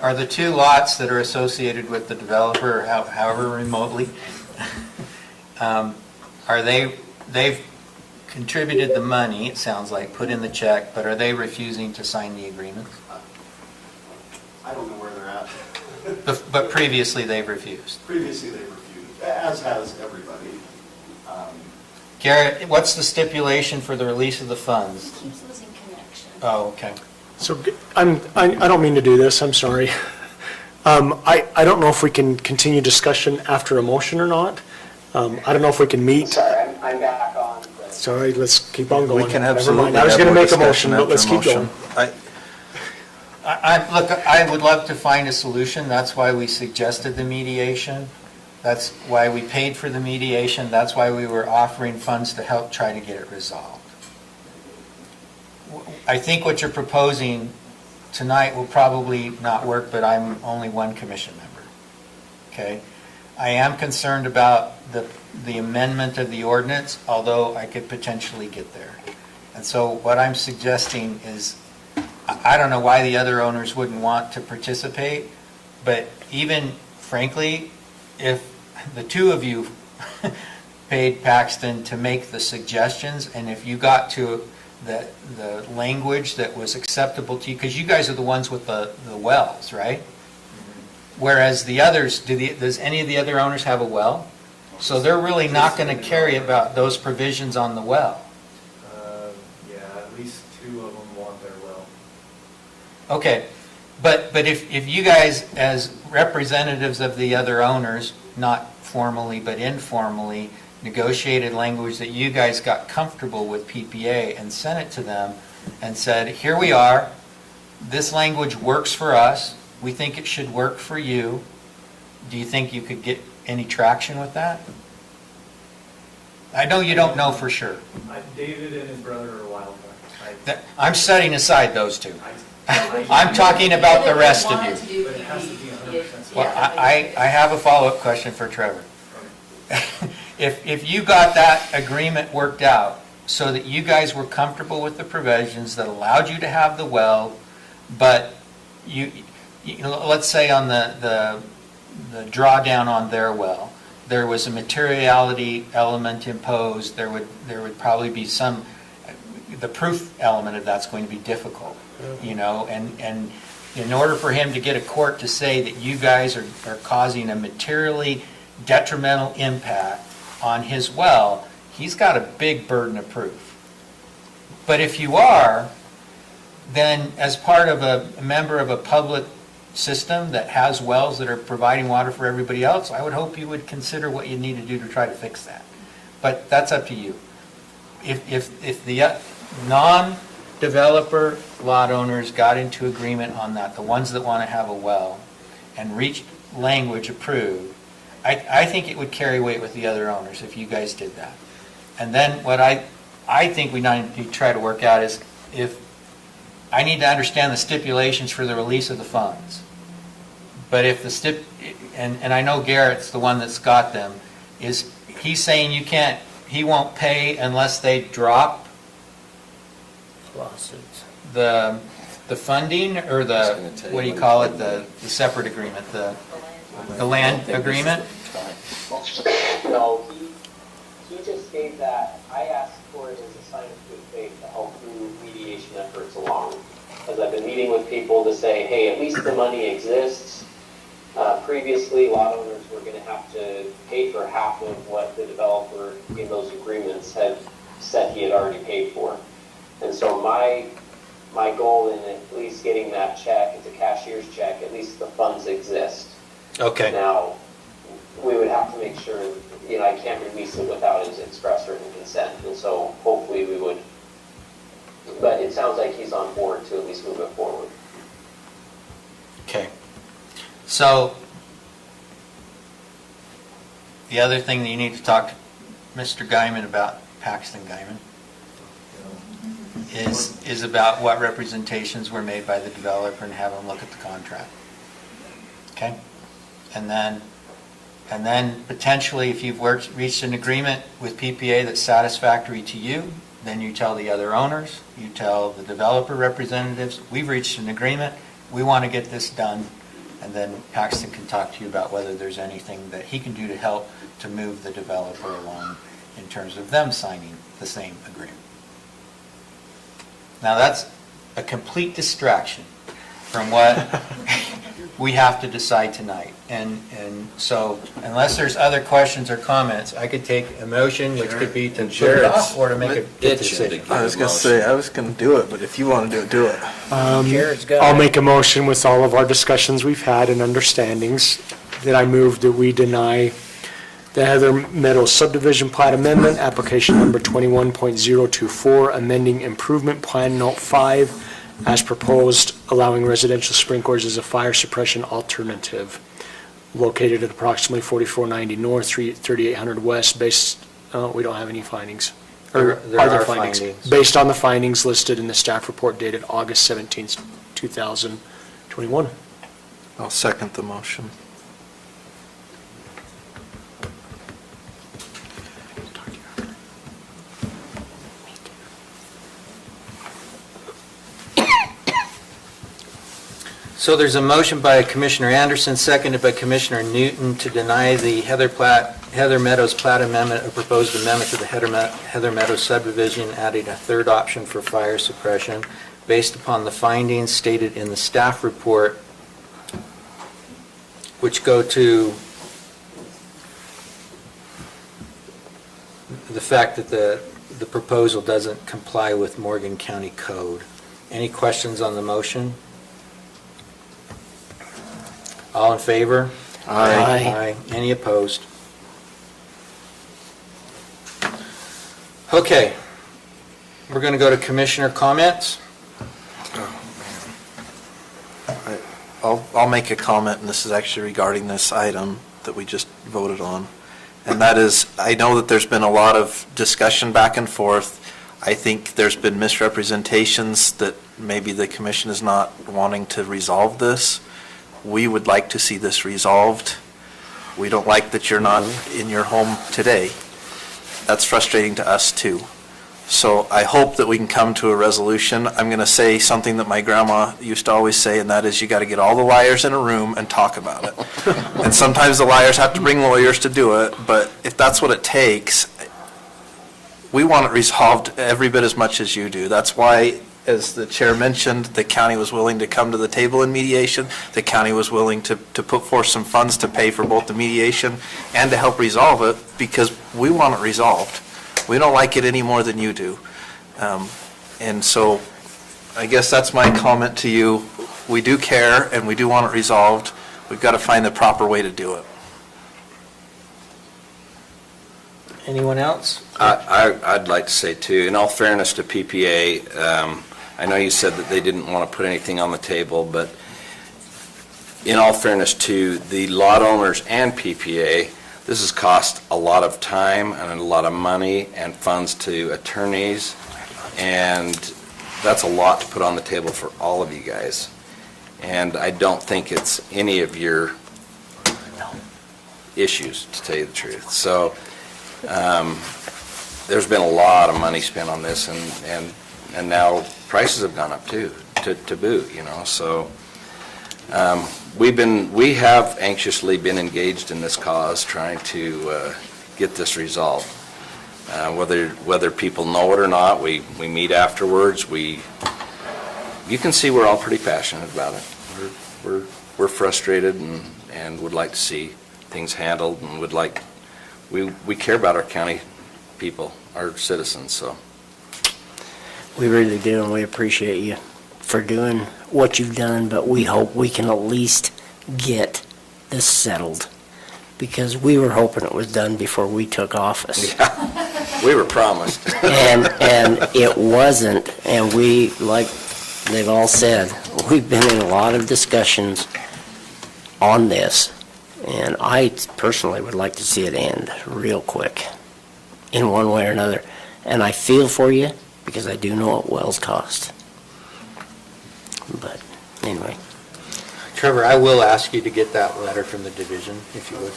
are the two lots that are associated with the developer, however remotely, are they've contributed the money, it sounds like, put in the check, but are they refusing to sign the agreement? I don't know where they're at. But previously they've refused. Previously, they refused, as has everybody. Garrett, what's the stipulation for the release of the funds? Keeps losing connection. Oh, okay. So I don't mean to do this, I'm sorry. I don't know if we can continue discussion after a motion or not. I don't know if we can meet. Sorry, I'm back on. Sorry, let's keep on going. We can Never absolutely mind. I was have going to more make a motion, discussion but let's after keep going. motion. Look, I would love to find a solution. That's why we suggested the mediation. That's why we paid for the mediation. That's why we were offering funds to help try to get it resolved. I think what you're proposing tonight will probably not work, but I'm only one commission member. Okay? I am concerned about the amendment of the ordinance, although I could potentially get there. And so what I'm suggesting is, I don't know why the other owners wouldn't want to participate, but even frankly, if the two of you paid Paxton to make the suggestions, and if you got to the language that was acceptable to you, because you guys are the ones with the wells, right? Whereas the others, does any of the other owners have a well? So they're really not going to carry about those provisions on the well. Yeah, at least 2 of them want their well. Okay, but if you guys, as representatives of the other owners, not formally but informally, negotiated language that you guys got comfortable with PPA and sent it to them and said, here we are, this language works for us, we think it should work for you, do you think you could get any traction with that? I know you don't know for sure. David and his brother are a wild card. I'm setting aside those two. I'm talking about the rest of you. But it has to be 100%. Well, I have a follow-up question for Trevor. If you got that agreement worked out so that you guys were comfortable with the provisions that allowed you to have the well, but you know, let's say on the drawdown on their well, there was a materiality element imposed, there would probably be some, the proof element of that's going to be difficult, you know, and in order for him to get a court to say that you guys are causing a materially detrimental impact on his well, he's got a big burden of proof. But if you are, then as part of a member of a public system that has wells that are providing water for everybody else, I would hope you would consider what you need to do to try to fix that. But that's up to you. If the non-developer lot owners got into agreement on that, the ones that want to have a well, and reached language approved, I think it would carry weight with the other owners if you guys did that. And then what I think we need to try to work out is, if I need to understand the stipulations for the release of the funds. But if the and I know Garrett's the one that's got them, is he's saying he won't pay unless they drop Lawsuits. the funding, or what do you call it, the separate agreement, the land agreement? No, he just gave that, I asked for it as a sign of good faith to help move mediation efforts along. Because I've been meeting with people to say, hey, at least the money exists. Previously, lot owners were going to have to pay for half of what the developer in those agreements had said he had already paid for. And so my goal in at least getting that check, it's a cashier's check, at least the funds exist. Okay. Now, we would have to make sure, you know, I can't release it without his express written consent, and so hopefully we would, but it sounds like he's on board to at least move it forward. Okay. So, the other thing that you need to talk to Mr. Guyman about, Paxton Guyman, is about what representations were made by the developer and have him look at the contract. Okay? And then And then potentially, if you've reached an agreement with PPA that's satisfactory to you, then you tell the other owners, you tell the developer representatives, we've reached an agreement, we want to get this done. And then Paxton can talk to you about whether there's anything that he can do to help to move the developer along in terms of them signing the same agreement. Now, that's a complete distraction from what we have to decide tonight. And so, unless there's other questions or comments, I could take a motion, which could be to put it off or to make a decision. I was going to say, I was going to do it, but if you want to do it, do it. Jared's got I'll it. make a motion with all of our discussions we've had and understandings that I move that we deny the Heather Meadows subdivision plat amendment, application number 21.024, amending improvement plan note 5 as proposed, allowing residential sprinklers as a fire suppression alternative located at approximately 4490 North, 3800 West, based, we don't have any findings. Or There are there are findings? findings. Based on the findings listed in the staff report dated August 17th, 2021. I'll second the motion. So there's a motion by Commissioner Anderson, seconded by Commissioner Newton, to deny the Heather Meadows plat amendment, a proposed amendment to the Heather Meadows subdivision, adding a third option for fire suppression based upon the findings stated in the staff report, which go to the fact that the proposal doesn't comply with Morgan County Code. Any questions on the motion? All in favor? Aye. Any opposed? Okay. We're going to go to commissioner comments. I'll make a comment, and this is actually regarding this item that we just voted on. And that is, I know that there's been a lot of discussion back and forth. I think there's been misrepresentations that maybe the commission is not wanting to resolve this. We would like to see this resolved. We don't like that you're not in your home today. That's frustrating to us too. So I hope that we can come to a resolution. I'm going to say something that my grandma used to always say, and that is you got to get all the liars in a room and talk about it. And sometimes the liars have to bring lawyers to do it, but if that's what it takes, we want it resolved every bit as much as you do. That's why, as the chair mentioned, the county was willing to come to the table in mediation. The county was willing to put forth some funds to pay for both the mediation and to help resolve it, because we want it resolved. We don't like it any more than you do. And so I guess that's my comment to you. We do care and we do want it resolved. We've got to find the proper way to do it. Anyone else? I'd like to say too, in all fairness to PPA, I know you said that they didn't want to put anything on the table, but in all fairness to the lot owners and PPA, this has cost a lot of time and a lot of money and funds to attorneys, and that's a lot to put on the table for all of you guys. And I don't think it's any of your issues, to tell you the truth. So there's been a lot of money spent on this, and now prices have gone up too, to boot, you know. So we have anxiously been engaged in this cause, trying to get this resolved. Whether people know it or not, we meet afterwards. You can see we're all pretty passionate about it. We're frustrated and would like to see things handled, and we care about our county people, our citizens. So We really do, and we appreciate you for doing what you've done, but we hope we can at least get this settled, because we were hoping it was done before we took office. yeah, we were promised. And it wasn't, and we, like they've all said, we've been in a lot of discussions on this, and I personally would like to see it end real quick, in one way or another. And I feel for you, because I do know what wells cost. But anyway. Trevor, I will ask you to get that letter from the division, if you would.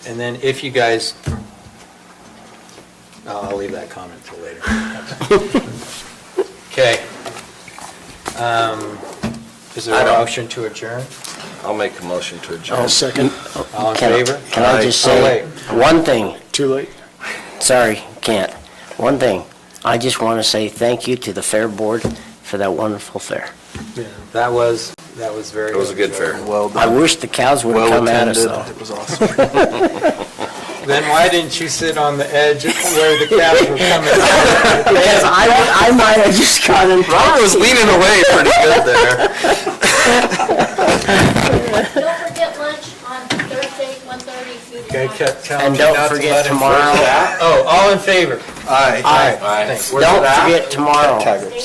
And then if you guys, I'll leave that comment till later. Okay. Is there a motion to adjourn? I'll make a motion to adjourn. I'll second. All in Can- favor? Can I just say Oh, one thing? Too late. Sorry, can't. One thing. I just want to say thank you to the Fair Board for that wonderful fair. Yeah, that was very. It was a good fair. Well I done. wish the cows would have Well come at us, attended. though. It was awesome. Then why didn't you sit on the edge where the calves were coming out? Because I might have just gotten. Robert was leaning away pretty good there. Don't forget lunch on Thursday, 1:30. Okay, tell And me don't not to forget let him- tomorrow. Oh, all in favor? Aye. Thanks. Where's Don't it at? forget tomorrow. Stay hungry.